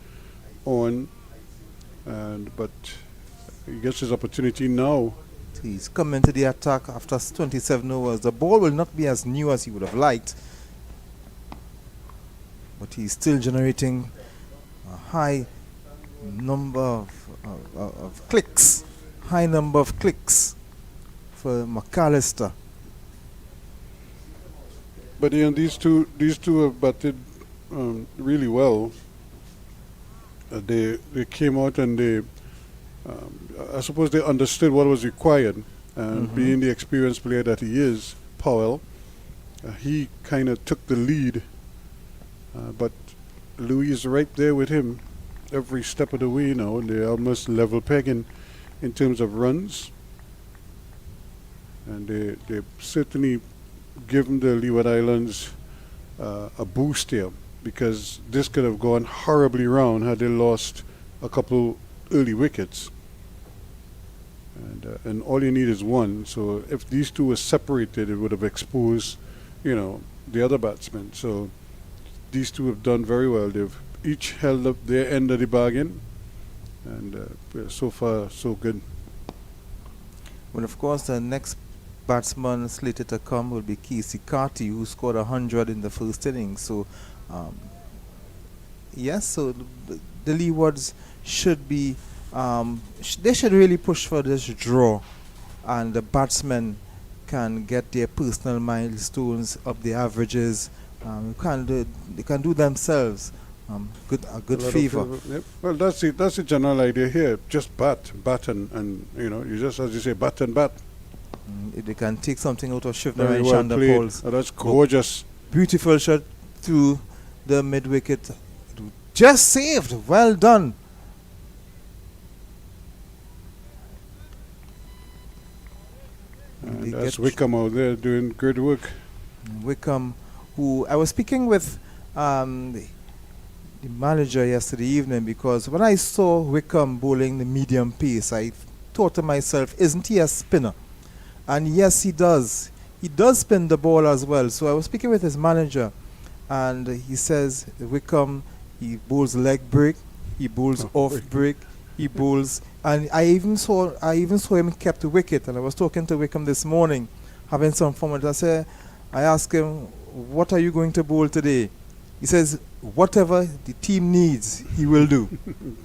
on. But he gets his opportunity now. He's coming to the attack after 27 overs. The ball will not be as new as he would have liked, but he's still generating a high number of clicks. High number of clicks for McAllister. But these two have batted really well. They came out and they, I suppose they understood what was required. And being the experienced player that he is, Powell, he kind of took the lead. But Louis is right there with him every step of the way now. And they're almost level pegging in terms of runs. And they certainly given the Leeward Islands a boost here, because this could have gone horribly wrong had they lost a couple early wickets. And all you need is one. So if these two were separated, it would have exposed, the other batsmen. So these two have done very well. They've each held up their end of the bargain. And so far, so good. Well, of course, the next batsman slated to come will be Casey Carty, who scored 100 in the first innings. So, yes, so the Leewards should be, they should really push for this draw, and the batsmen can get their personal milestones of the averages. They can do themselves a good favor. Yep. Well, that's the general idea here. Just bat, and you just, as you say, bat and bat. If they can take something out of Shivner Very and well Shanda played. Pauls. Oh, that's gorgeous. Beautiful shot through the mid wicket. Just saved. Well done. And that's Wickham out there doing good work. Wickham, who I was speaking with the manager yesterday evening, because when I saw Wickham bowling the medium pace, I thought to myself, isn't he a spinner? And yes, he does. He does spin the ball as well. So I was speaking with his manager, and he says Wickham, he bowls leg break, he bowls off break, he bowls, and I even saw him kept the wicket. And I was talking to Wickham this morning, having some fun with it. I asked him, what are you going to bowl today? He says, whatever the team needs, he will do.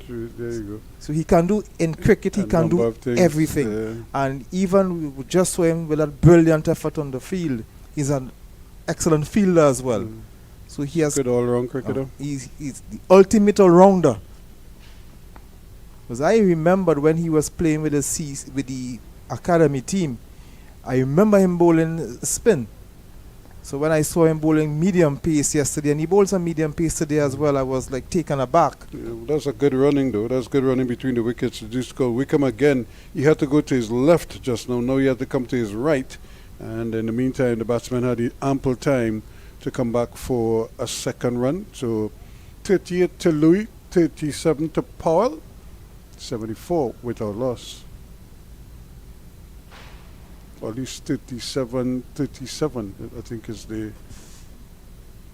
There you go. So he can do, in cricket, he can do everything. And even we just saw him with a brilliant effort on the field. He's an excellent fielder as well. So he has good all-round cricketer. He's the ultimate all-rounder. Because I remembered when he was playing with the academy team, I remember him bowling spin. So when I saw him bowling medium pace yesterday, and he bowls a medium pace today as well, I was like taken aback. Yeah, that's a good running though. That's good running between the wickets. Just go Wickham again. He had to go to his left just now. Now he had to come to his right. And in the meantime, the batsman had the ample time to come back for a second run. So 38 to Louis, 37 to Powell, 74 without loss. Or at least 37, I think is the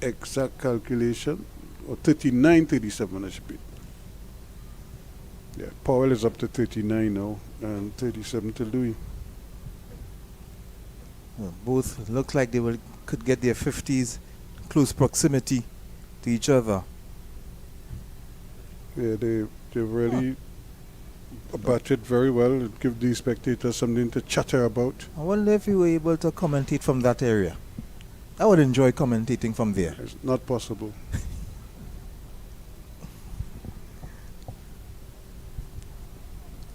exact calculation. Or 39, 37 it should be. Yeah, Powell is up to 39 now, and 37 to Louis. Well, both look like they could get their 50s, close proximity to each other. Yeah, they really batted very well. It give the spectators something to chatter about. I wonder if you were able to commentate from that area. I would enjoy commentating from there. It's not possible.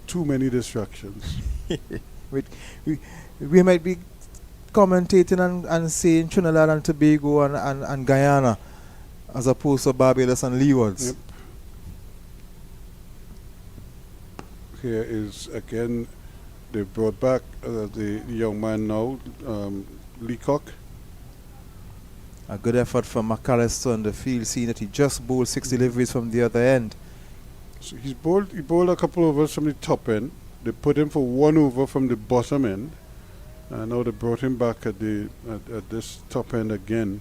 Too many distractions. We might be commentating and saying Trinidad and Tobago and Guyana as opposed to Barbados and Leewards. Yep. here is again, they brought back the young man now, Leacock. A good effort from McAllister on the field, seeing that he just bowled 6 deliveries from the other end. So he bowled a couple overs from the top end. They put him for 1 over from the bottom end. And now they brought him back at this top end again.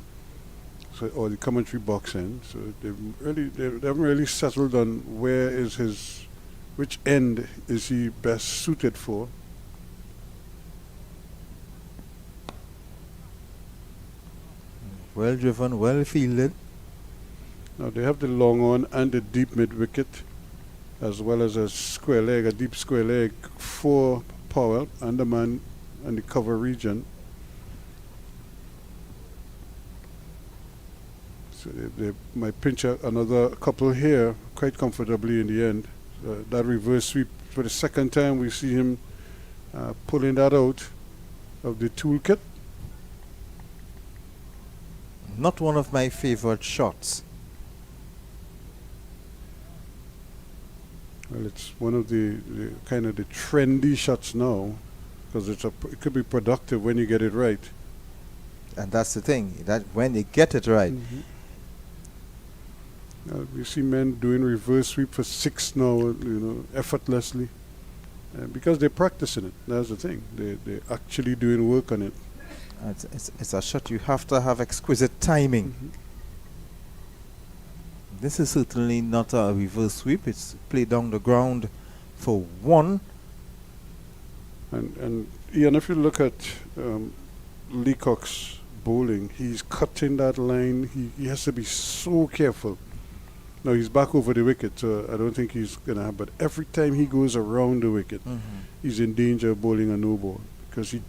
So, or the commentary box end. So they haven't really settled on which end is he best suited for. Well driven, well fielded. Now they have the long on and the deep mid wicket, as well as a square leg, a deep square leg for Powell and the man and the cover region. So they might pinch another couple here quite comfortably in the end. That reverse sweep, for the second time we see him pulling that out of the toolkit. Not one of my favorite shots. Well, it's one of the kind of the trendy shots now, because it could be productive when you get it right. And that's the thing, that when you get it right. You see men doing reverse sweep for 6 now, effortlessly, because they're practicing it. That's the thing. They're actually doing work on it. It's a shot you have to have exquisite timing. This is certainly not a reverse sweep. It's played down the ground for 1. And Ian, if you look at Leacock's bowling, he's cutting that line. He has to be so careful. Now he's back over the wicket, so I don't think he's going to have. But every time he goes around the wicket, he's in danger of bowling a no ball, because you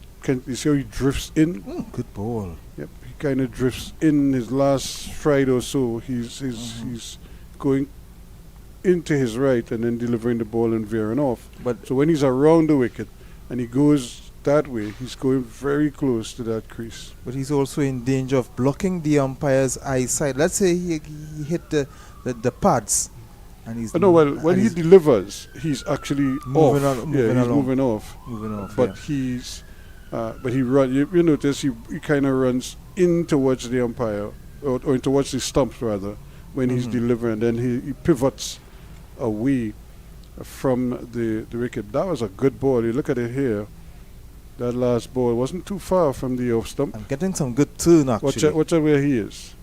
see how he drifts in. Good ball. Yep, he kind of drifts in his last stride or so. He's going into his right and then delivering the ball and veering off. So when he's around the wicket and he goes that way, he's going very close to that crease. But he's also in danger of blocking the umpire's eyesight. Let's say he hit the pads, and he's when he delivers, he's actually moving off. Moving off. But but he run. You notice he kind of runs in towards the umpire, or in towards the stumps rather, when he's delivering. Then he pivots away from the wicket. That was a good ball. You look at it here. That last ball wasn't too far from the off stump. I'm getting some good turn actually. Watch out where he is.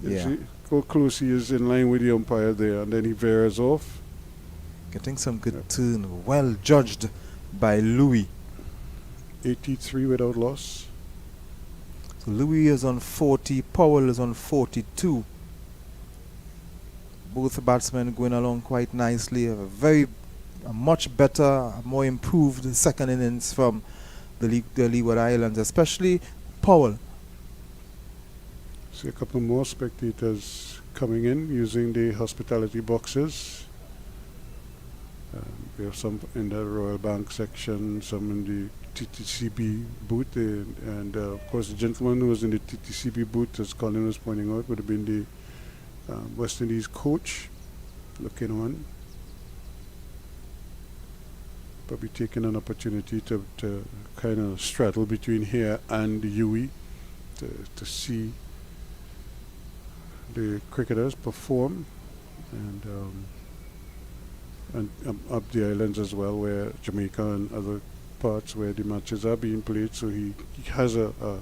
Yeah. See how close he is in line with the umpire there, and then he veers off. Getting some good turn. Well judged by Louis. 83 without loss. So Louis is on 40, Powell is on 42. Both batsmen going along quite nicely. A much better, a more improved second innings from the Leeward Islands, especially Powell. See a couple more spectators coming in using the hospitality boxes. We have some in the Royal Bank section, some in the TTCB booth, and of course the gentleman who was in the TTCB booth, as Colin was pointing out, would have been the West Indies coach looking on. Probably taking an opportunity to kind of straddle between here and the UE to see the cricketers perform, and up the islands as well, where Jamaica and other parts where the matches are being played. So he has an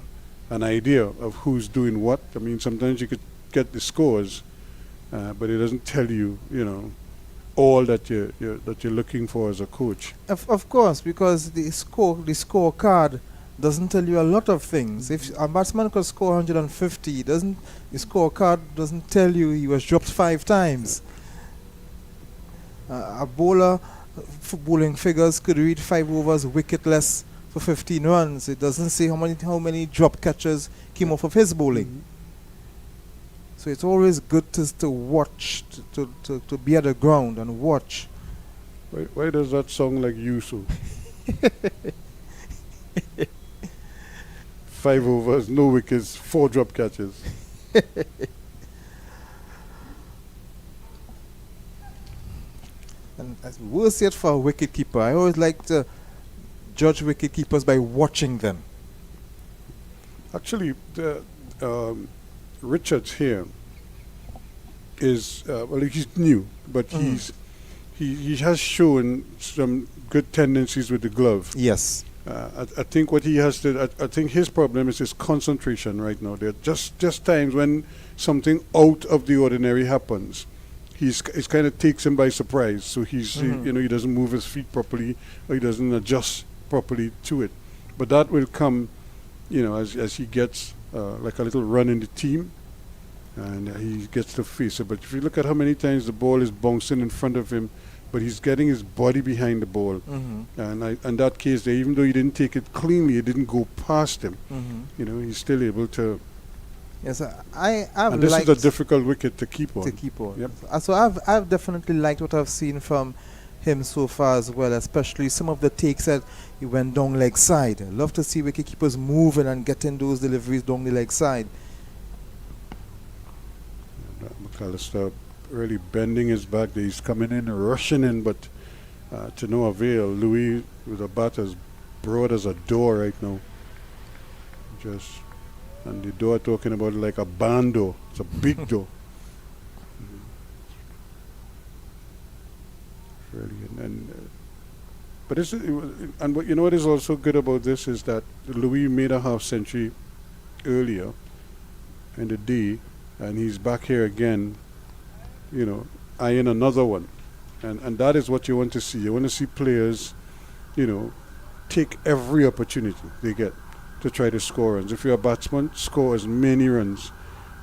idea of who's doing what. I mean, sometimes you could get the scores, but it doesn't tell you, all that you're looking for as a coach. Of course, because the scorecard doesn't tell you a lot of things. If a batsman could score 150, the scorecard doesn't tell you he was dropped 5 times. A bowler bowling figures could read 5 overs wicketless for 15 runs. It doesn't say how many drop catches came off of his bowling. So it's always good to watch, to be at the ground and watch. Why does that sound like you, so? 5 overs, no wickets, 4 drop catches. And That's worse yet for a wicket keeper. I always like to judge wicket keepers by watching them. Actually, Richards here is well, he's new, but he has shown some good tendencies with the glove. Yes. I think what he has to, I think his problem is his concentration right now. There are just times when something out of the ordinary happens. It kind of takes him by surprise. So he doesn't move his feet properly, or he doesn't adjust properly to it. But that will come, as he gets like a little run in the team, and he gets to face it. But if you look at how many times the ball is bouncing in front of him, but he's getting his body behind the ball. And in that case, even though he didn't take it cleanly, it didn't go past him. He's still able to. Yes, I've and this liked is a difficult wicket to keep on. Yep. So I've definitely liked what I've seen from him so far as well, especially some of the takes that he went down leg side. I love to see wicket keepers moving and getting those deliveries down the leg side. McAllister really bending his back. He's coming in, rushing in, but to no avail. Louis with a bat as broad as a door right now. And the door talking about like a barn door. It's a big door. Really, but what you know what is also good about this is that Louis made a half century earlier in the day, and he's back here again, eyeing another one. And that is what you want to see. You want to see players, take every opportunity they get to try to score runs. If you're a batsman, score as many runs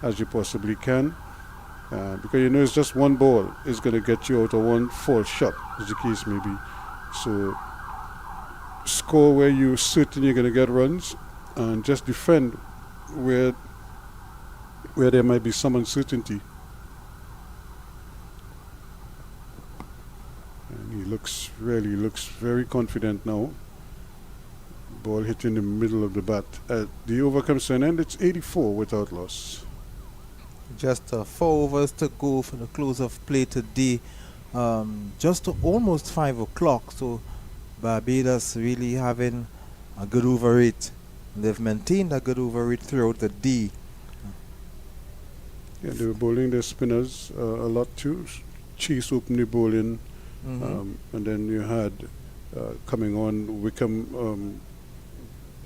as you possibly can. Because it's just one ball is going to get you out of one false shot, as the case may be. So score where you're certain you're going to get runs, and just defend where there might be some uncertainty. And he looks very confident now. Ball hit in the middle of the bat. The over comes to an end. It's 84 without loss. Just 4 overs to go for the close of play today. Just almost 5 o'clock. So Barbados really having a good over rate. They've maintained a good over rate throughout the day. Yeah, they were bowling their spinners a lot too. Chase opened the bowling, and then you had coming on Wickham.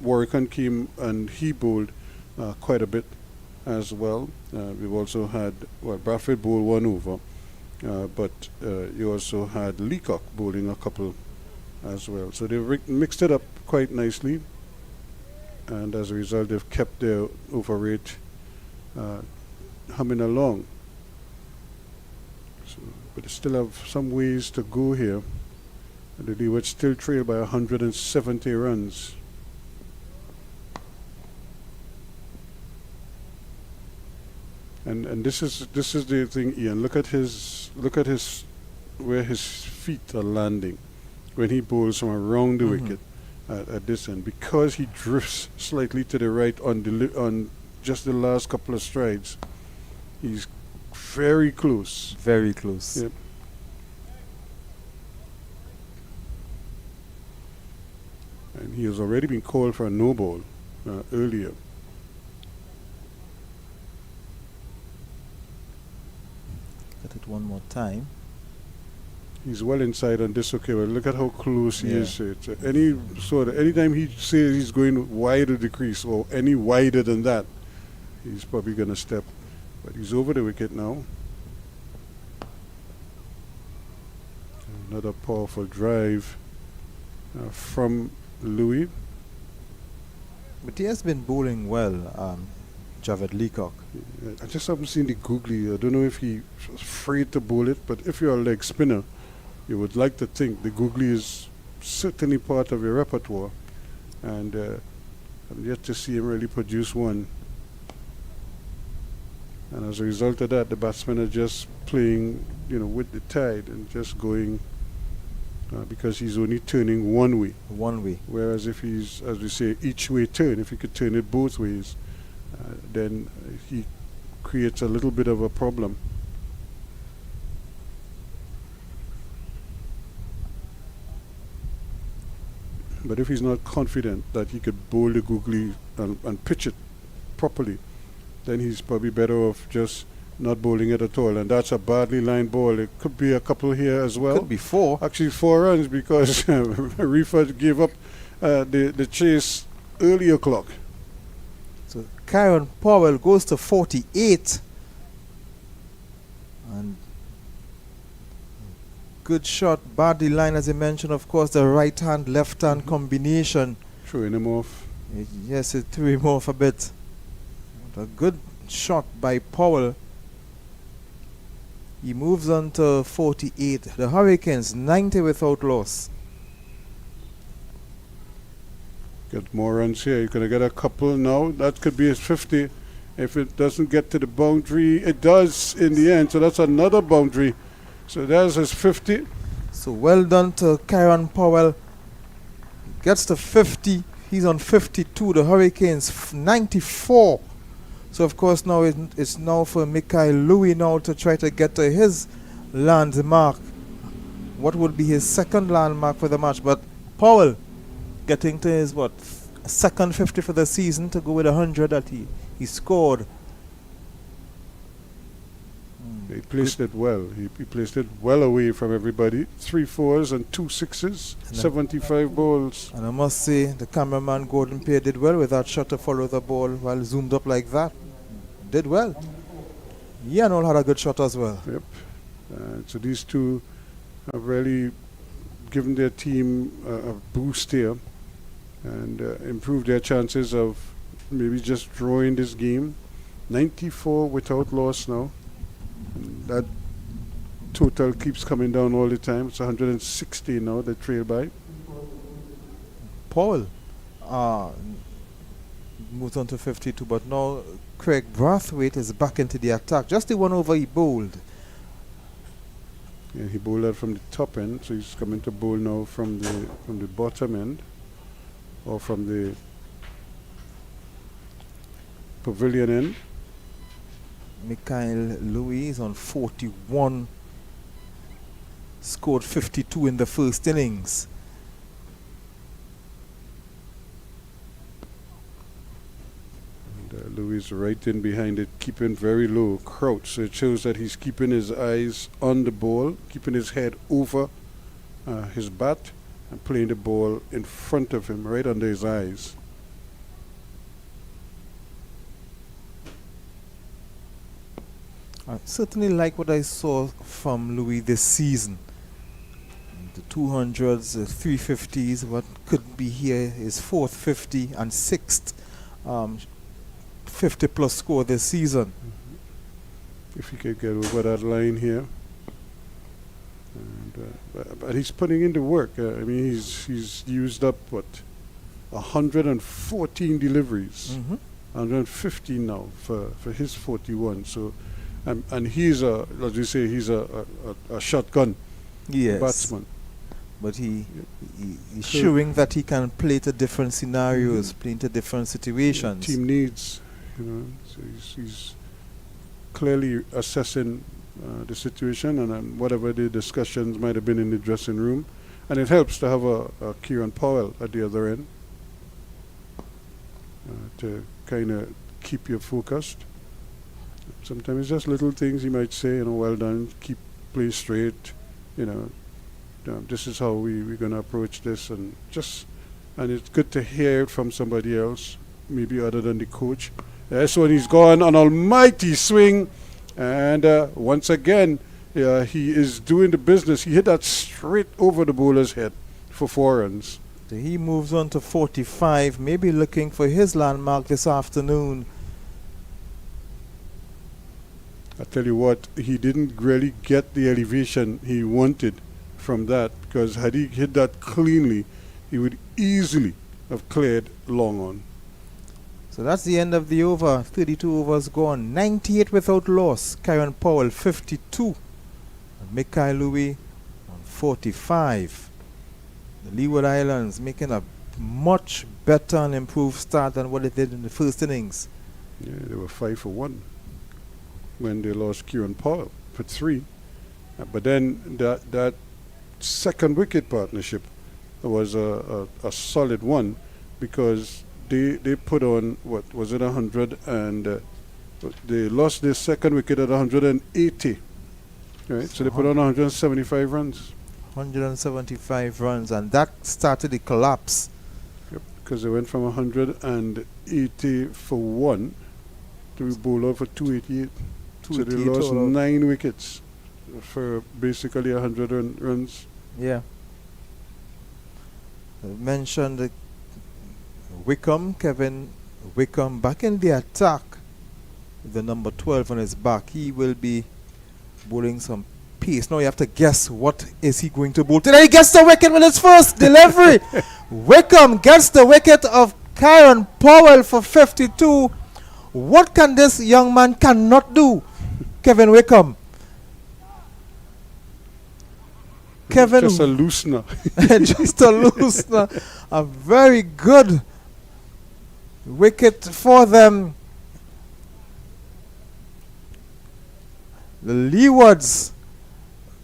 Warwickon came and he bowled quite a bit as well. We've also had Bradford bowled 1 over, but you also had Leacock bowling a couple as well. So they mixed it up quite nicely, and as a result, they've kept their over rate humming along. So, but they still have some ways to go here. And the Leewards still trail by 170 runs. And this is the thing, Ian. Look at where his feet are landing when he bowls from around the wicket at this end, because he drifts slightly to the right on just the last couple of strides. He's very close. Very close. Yep. And he has already been called for a no ball earlier. Get it one more time. He's well inside on this. Okay, well, look at how close he is. Anytime he says he's going wide of the crease or any wider than that, he's probably going to step. But he's over the wicket now. Another powerful drive from Louis. But he has been bowling well, Javed Leacock. I just haven't seen the googly. I don't know if he's afraid to bowl it, but if you're a leg spinner, you would like to think the googly is certainly part of your repertoire. And I'm yet to see him really produce one. And as a result of that, the batsmen are just playing, with the tide and just going, because he's only turning one way. One way. Whereas if he's, as we say, each way turn, if he could turn it both ways, then he creates a little bit of a problem. But if he's not confident that he could bowl the googly and pitch it properly, then he's probably better off just not bowling it at all. And that's a badly lined ball. It could be a couple here as well. Could be 4. Actually 4 runs because Reeford gave up the chase earlier clock. So Kieran Powell goes to 48. And good shot, badly lined as I mentioned. Of course, the right hand, left hand combination. Throwing him off. Yes, it threw him off a bit. But a good shot by Powell. He moves on to 48. The Hurricanes 90 without loss. Get more runs here. You're going to get a couple now. That could be his 50. If it doesn't get to the boundary, it does in the end. So that's another boundary. So there's his 50. So well done to Kieran Powell. Gets to 50. He's on 52. The Hurricanes 94. So of course now it's now for Mikhail Louis now to try to get to his landmark. What would be his second landmark for the match? But Powell getting to his second 50 for the season to go with 100 that he scored. He placed it well. He placed it well away from everybody. 3 4s and 2 6s. 75 balls. And I must say the cameraman Gordon Pear did well with that shot to follow the ball while zoomed up like that. Did well. Yanol had a good shot as well. Yep. So these two have really given their team a boost here and improved their chances of maybe just drawing this game. 94 without loss now. And that total keeps coming down all the time. It's 160 now, they trail by. Powell moves on to 52, but now Craig Brathwaite is back into the attack. Just the one over he bowled. Yeah, he bowled that from the top end, so he's coming to bowl now from the bottom end, or from the pavilion end. Mikhail Louis is on 41. Scored 52 in the first innings. And Louis right in behind it, keeping very low, crouch. So it shows that he's keeping his eyes on the ball, keeping his head over his bat, and playing the ball in front of him, right under his eyes. I certainly like what I saw from Louis this season. The 200s, 350s, what could be here is 4th 50 and 6th 50 plus score this season. If he could get over that line here. And, but he's putting in the work. I mean, he's used up, 114 deliveries. 115 now for his 41. So, and he's as you say, he's a shotgun batsman. But he's showing that he can play to different scenarios, play into different situations. Team needs, so he's clearly assessing the situation and whatever the discussions might have been in the dressing room. And it helps to have a Kieran Powell at the other end to kind of keep you focused. Sometimes it's just little things he might say, well done, keep play straight, this is how we're going to approach this, and it's good to hear it from somebody else, maybe other than the coach. That's when he's gone an almighty swing, and once again, he is doing the business. He hit that straight over the bowler's head for 4 runs. So he moves on to 45, maybe looking for his landmark this afternoon. I tell you what, he didn't really get the elevation he wanted from that, because had he hit that cleanly, he would easily have cleared long on. So that's the end of the over. 32 overs gone. 98 without loss. Kieran Powell 52. And Mikhail Louis on 45. The Leeward Islands making a much better and improved start than what they did in the first innings. Yeah, they were 5 for 1 when they lost Kieran Powell for 3. But then that second wicket partnership was a solid one, because they put on, what was it, 100, and they lost their second wicket at 180. Right, so they put on 175 runs. 175 runs, and that started the collapse. Yep, because they went from 180 for 1 to be bowled out for 288. So they lost total. 9 wickets for basically 100 runs. Yeah. I mentioned that Kevin Wickham back in the attack with the number 12 on his back. He will be bowling some pace. Now you have to guess what is he going to bowl. Today he gets the wicket with his first delivery. Wickham gets the wicket of Kieran Powell for 52. What can this young man cannot do? Kevin Wickham. Kevin, just a loosener. just a loosener. A very good wicket for them. The Leewards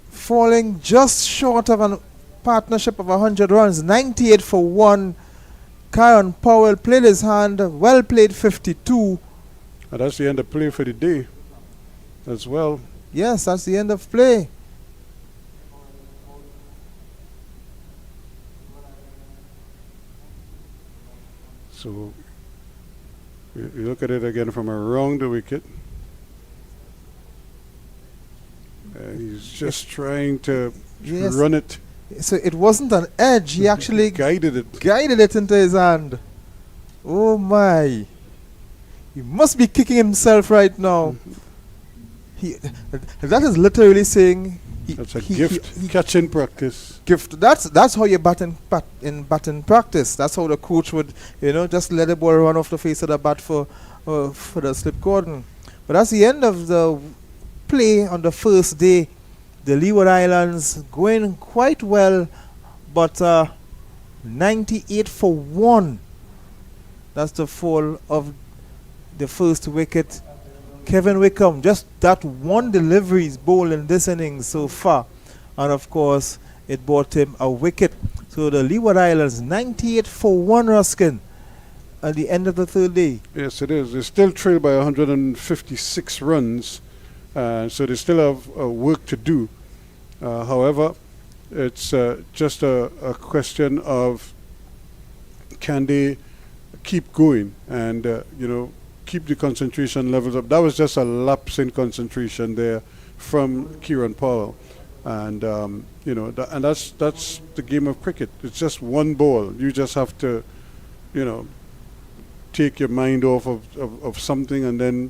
falling just short of a partnership of 100 runs, 98 for 1. Kieran Powell played his hand, well played, 52. And that's the end of play for the day as well. Yes, that's the end of play. So you look at it again from around the wicket. He's just trying to Yes. run it. So it wasn't an edge, he actually guided it. guided it into his hand. Oh my. He must be kicking himself right now. That is literally saying That's a gift. Catching practice. gift. That's how you bat in batting practice. That's how the coach would, just let the ball run off the face of the bat for the slip cordon. But that's the end of the play on the first day. The Leeward Islands going quite well, but 98 for 1. That's the fall of the first wicket. Kevin Wickham, just that one delivery is bowled in this innings so far. And of course, it brought him a wicket. So the Leeward Islands, 98 for 1, Ruskin, at the end of the third day. Yes, it is. They still trail by 156 runs, so they still have work to do. However, it's just a question of, can they keep going and keep the concentration levels up. That was just a lapse in concentration there from Kieran Powell, and and that's the game of cricket. It's just one ball. You just have to take your mind off of something, and then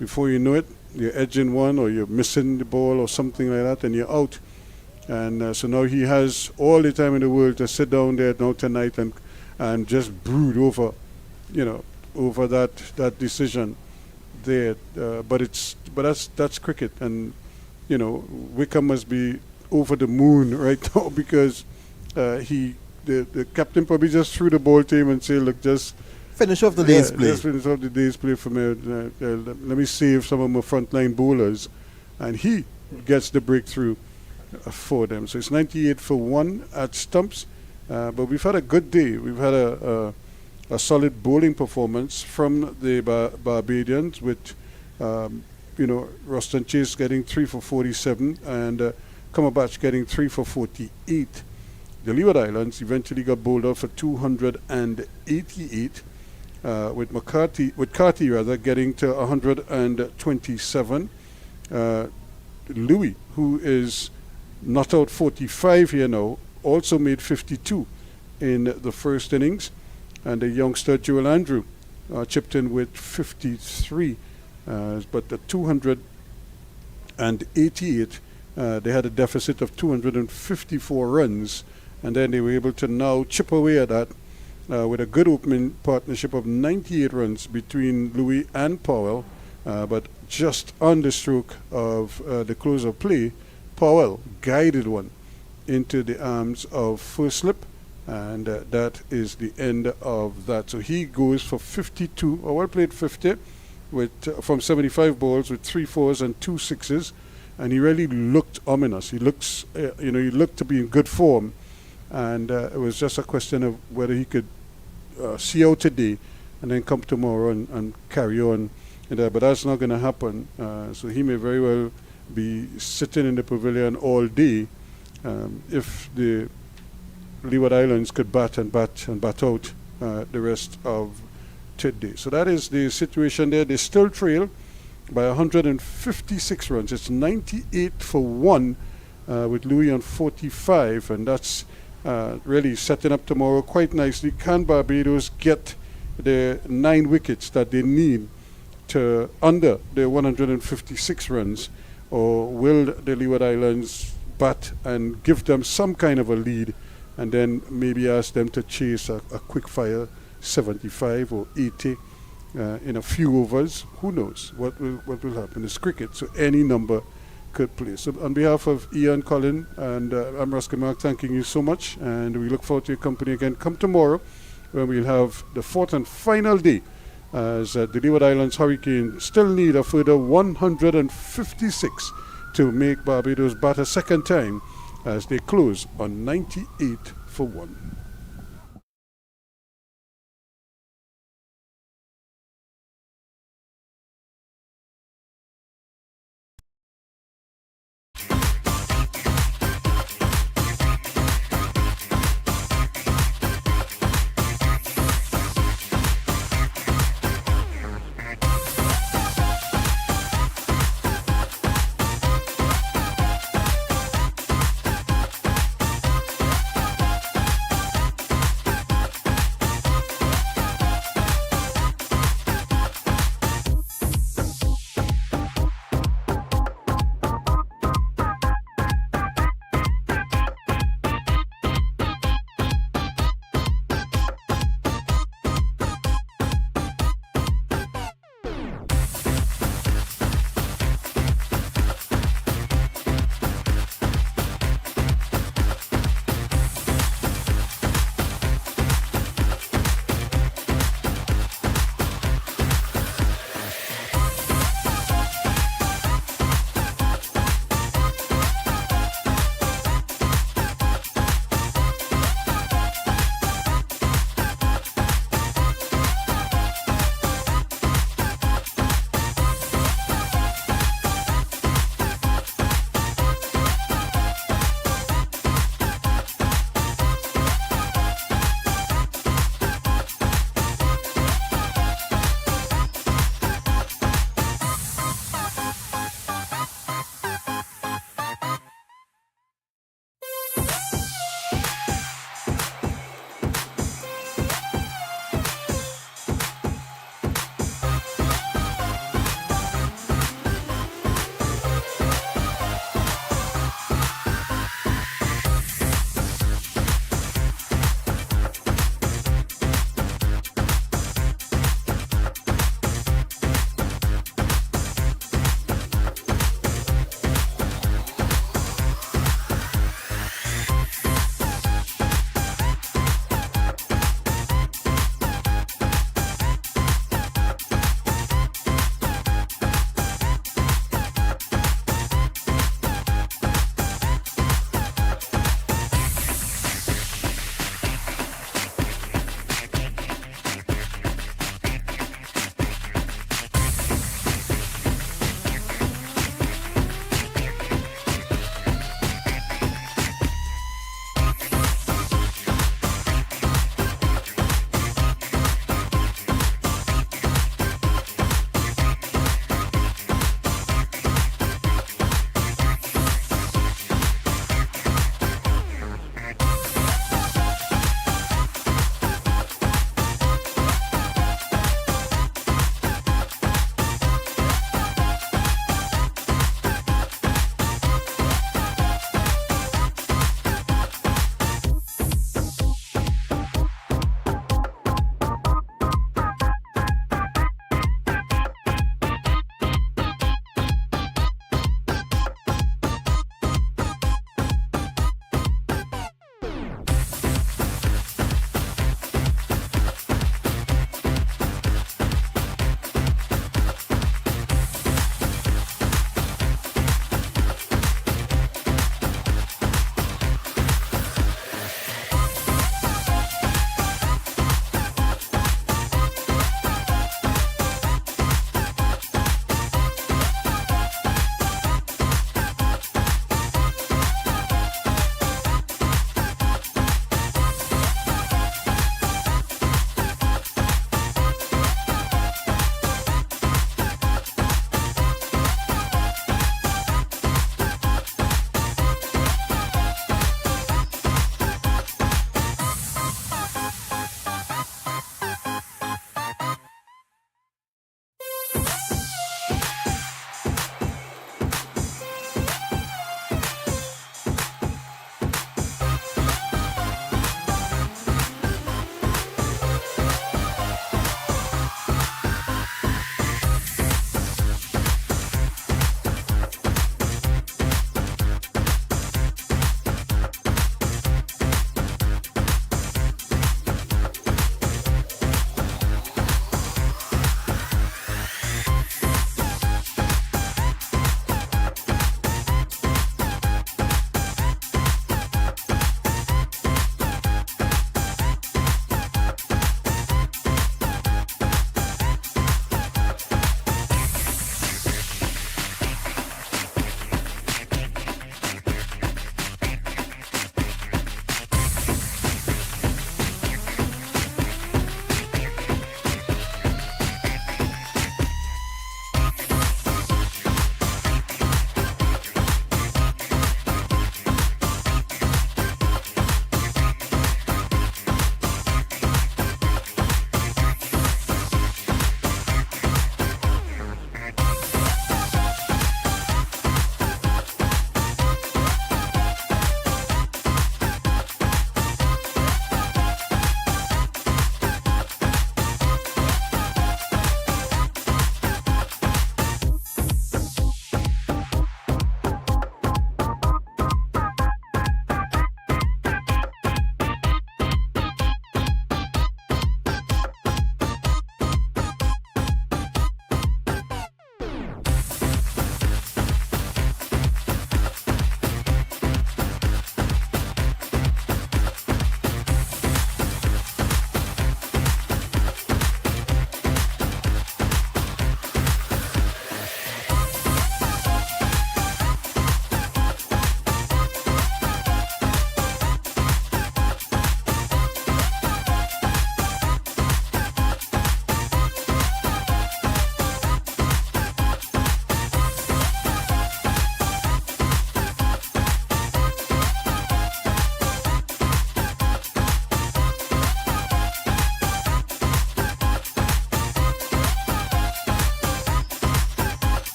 before you know it, you're edging one or you're missing the ball or something like that, and you're out. And so now he has all the time in the world to sit down there now tonight and just brood over over that decision there. But that's cricket, and Wickham must be over the moon right now, because the captain probably just threw the ball to him and said, look, just Finish off the day's play. Just finish off the day's play for me. Let me save some of my frontline bowlers, and he gets the breakthrough for them. So it's 98 for 1 at Stumps, but we've had a good day. We've had a solid bowling performance from the Barbadians, with Ruston Chase getting 3 for 47 and Cumberbatch getting 3 for 48. The Leeward Islands eventually got bowled out for 288, with Carty getting to 127. Louis, who is not out 45 here now, also made 52 in the first innings, and the youngster Joel Andrew chipped in with 53. But the 288, they had a deficit of 254 runs, and then they were able to now chip away at that with a good opening partnership of 98 runs between Louis and Powell. But just on the stroke of the close of play, Powell guided one into the arms of first slip, and that is the end of that. So he goes for 52, a well played 50, with from 75 balls with 3 fours and 2 sixes, and he really looked ominous. He looks, he looked to be in good form, and it was just a question of whether he could see out today and then come tomorrow and carry on. But that's not going to happen. So he may very well be sitting in the pavilion all day if the Leeward Islands could bat out the rest of today. So that is the situation there. They still trail by 156 runs. It's 98 for 1 with Louis on 45, and that's really setting up tomorrow quite nicely. Can Barbados get the 9 wickets that they need to under the 156 runs, or will the Leeward Islands bat and give them some kind of a lead and then maybe ask them to chase a quick fire 75 or 80 in a few overs? Who knows what will happen? It's cricket, so any number could play. So on behalf of Ian, Colin, and I'm Ruskin Mark, thanking you so much, and we look forward to your company again. Come tomorrow when we'll have the 4th and final day as the Leeward Islands Hurricanes still need a further 156 to make Barbados bat a second time as they close on 98 for 1.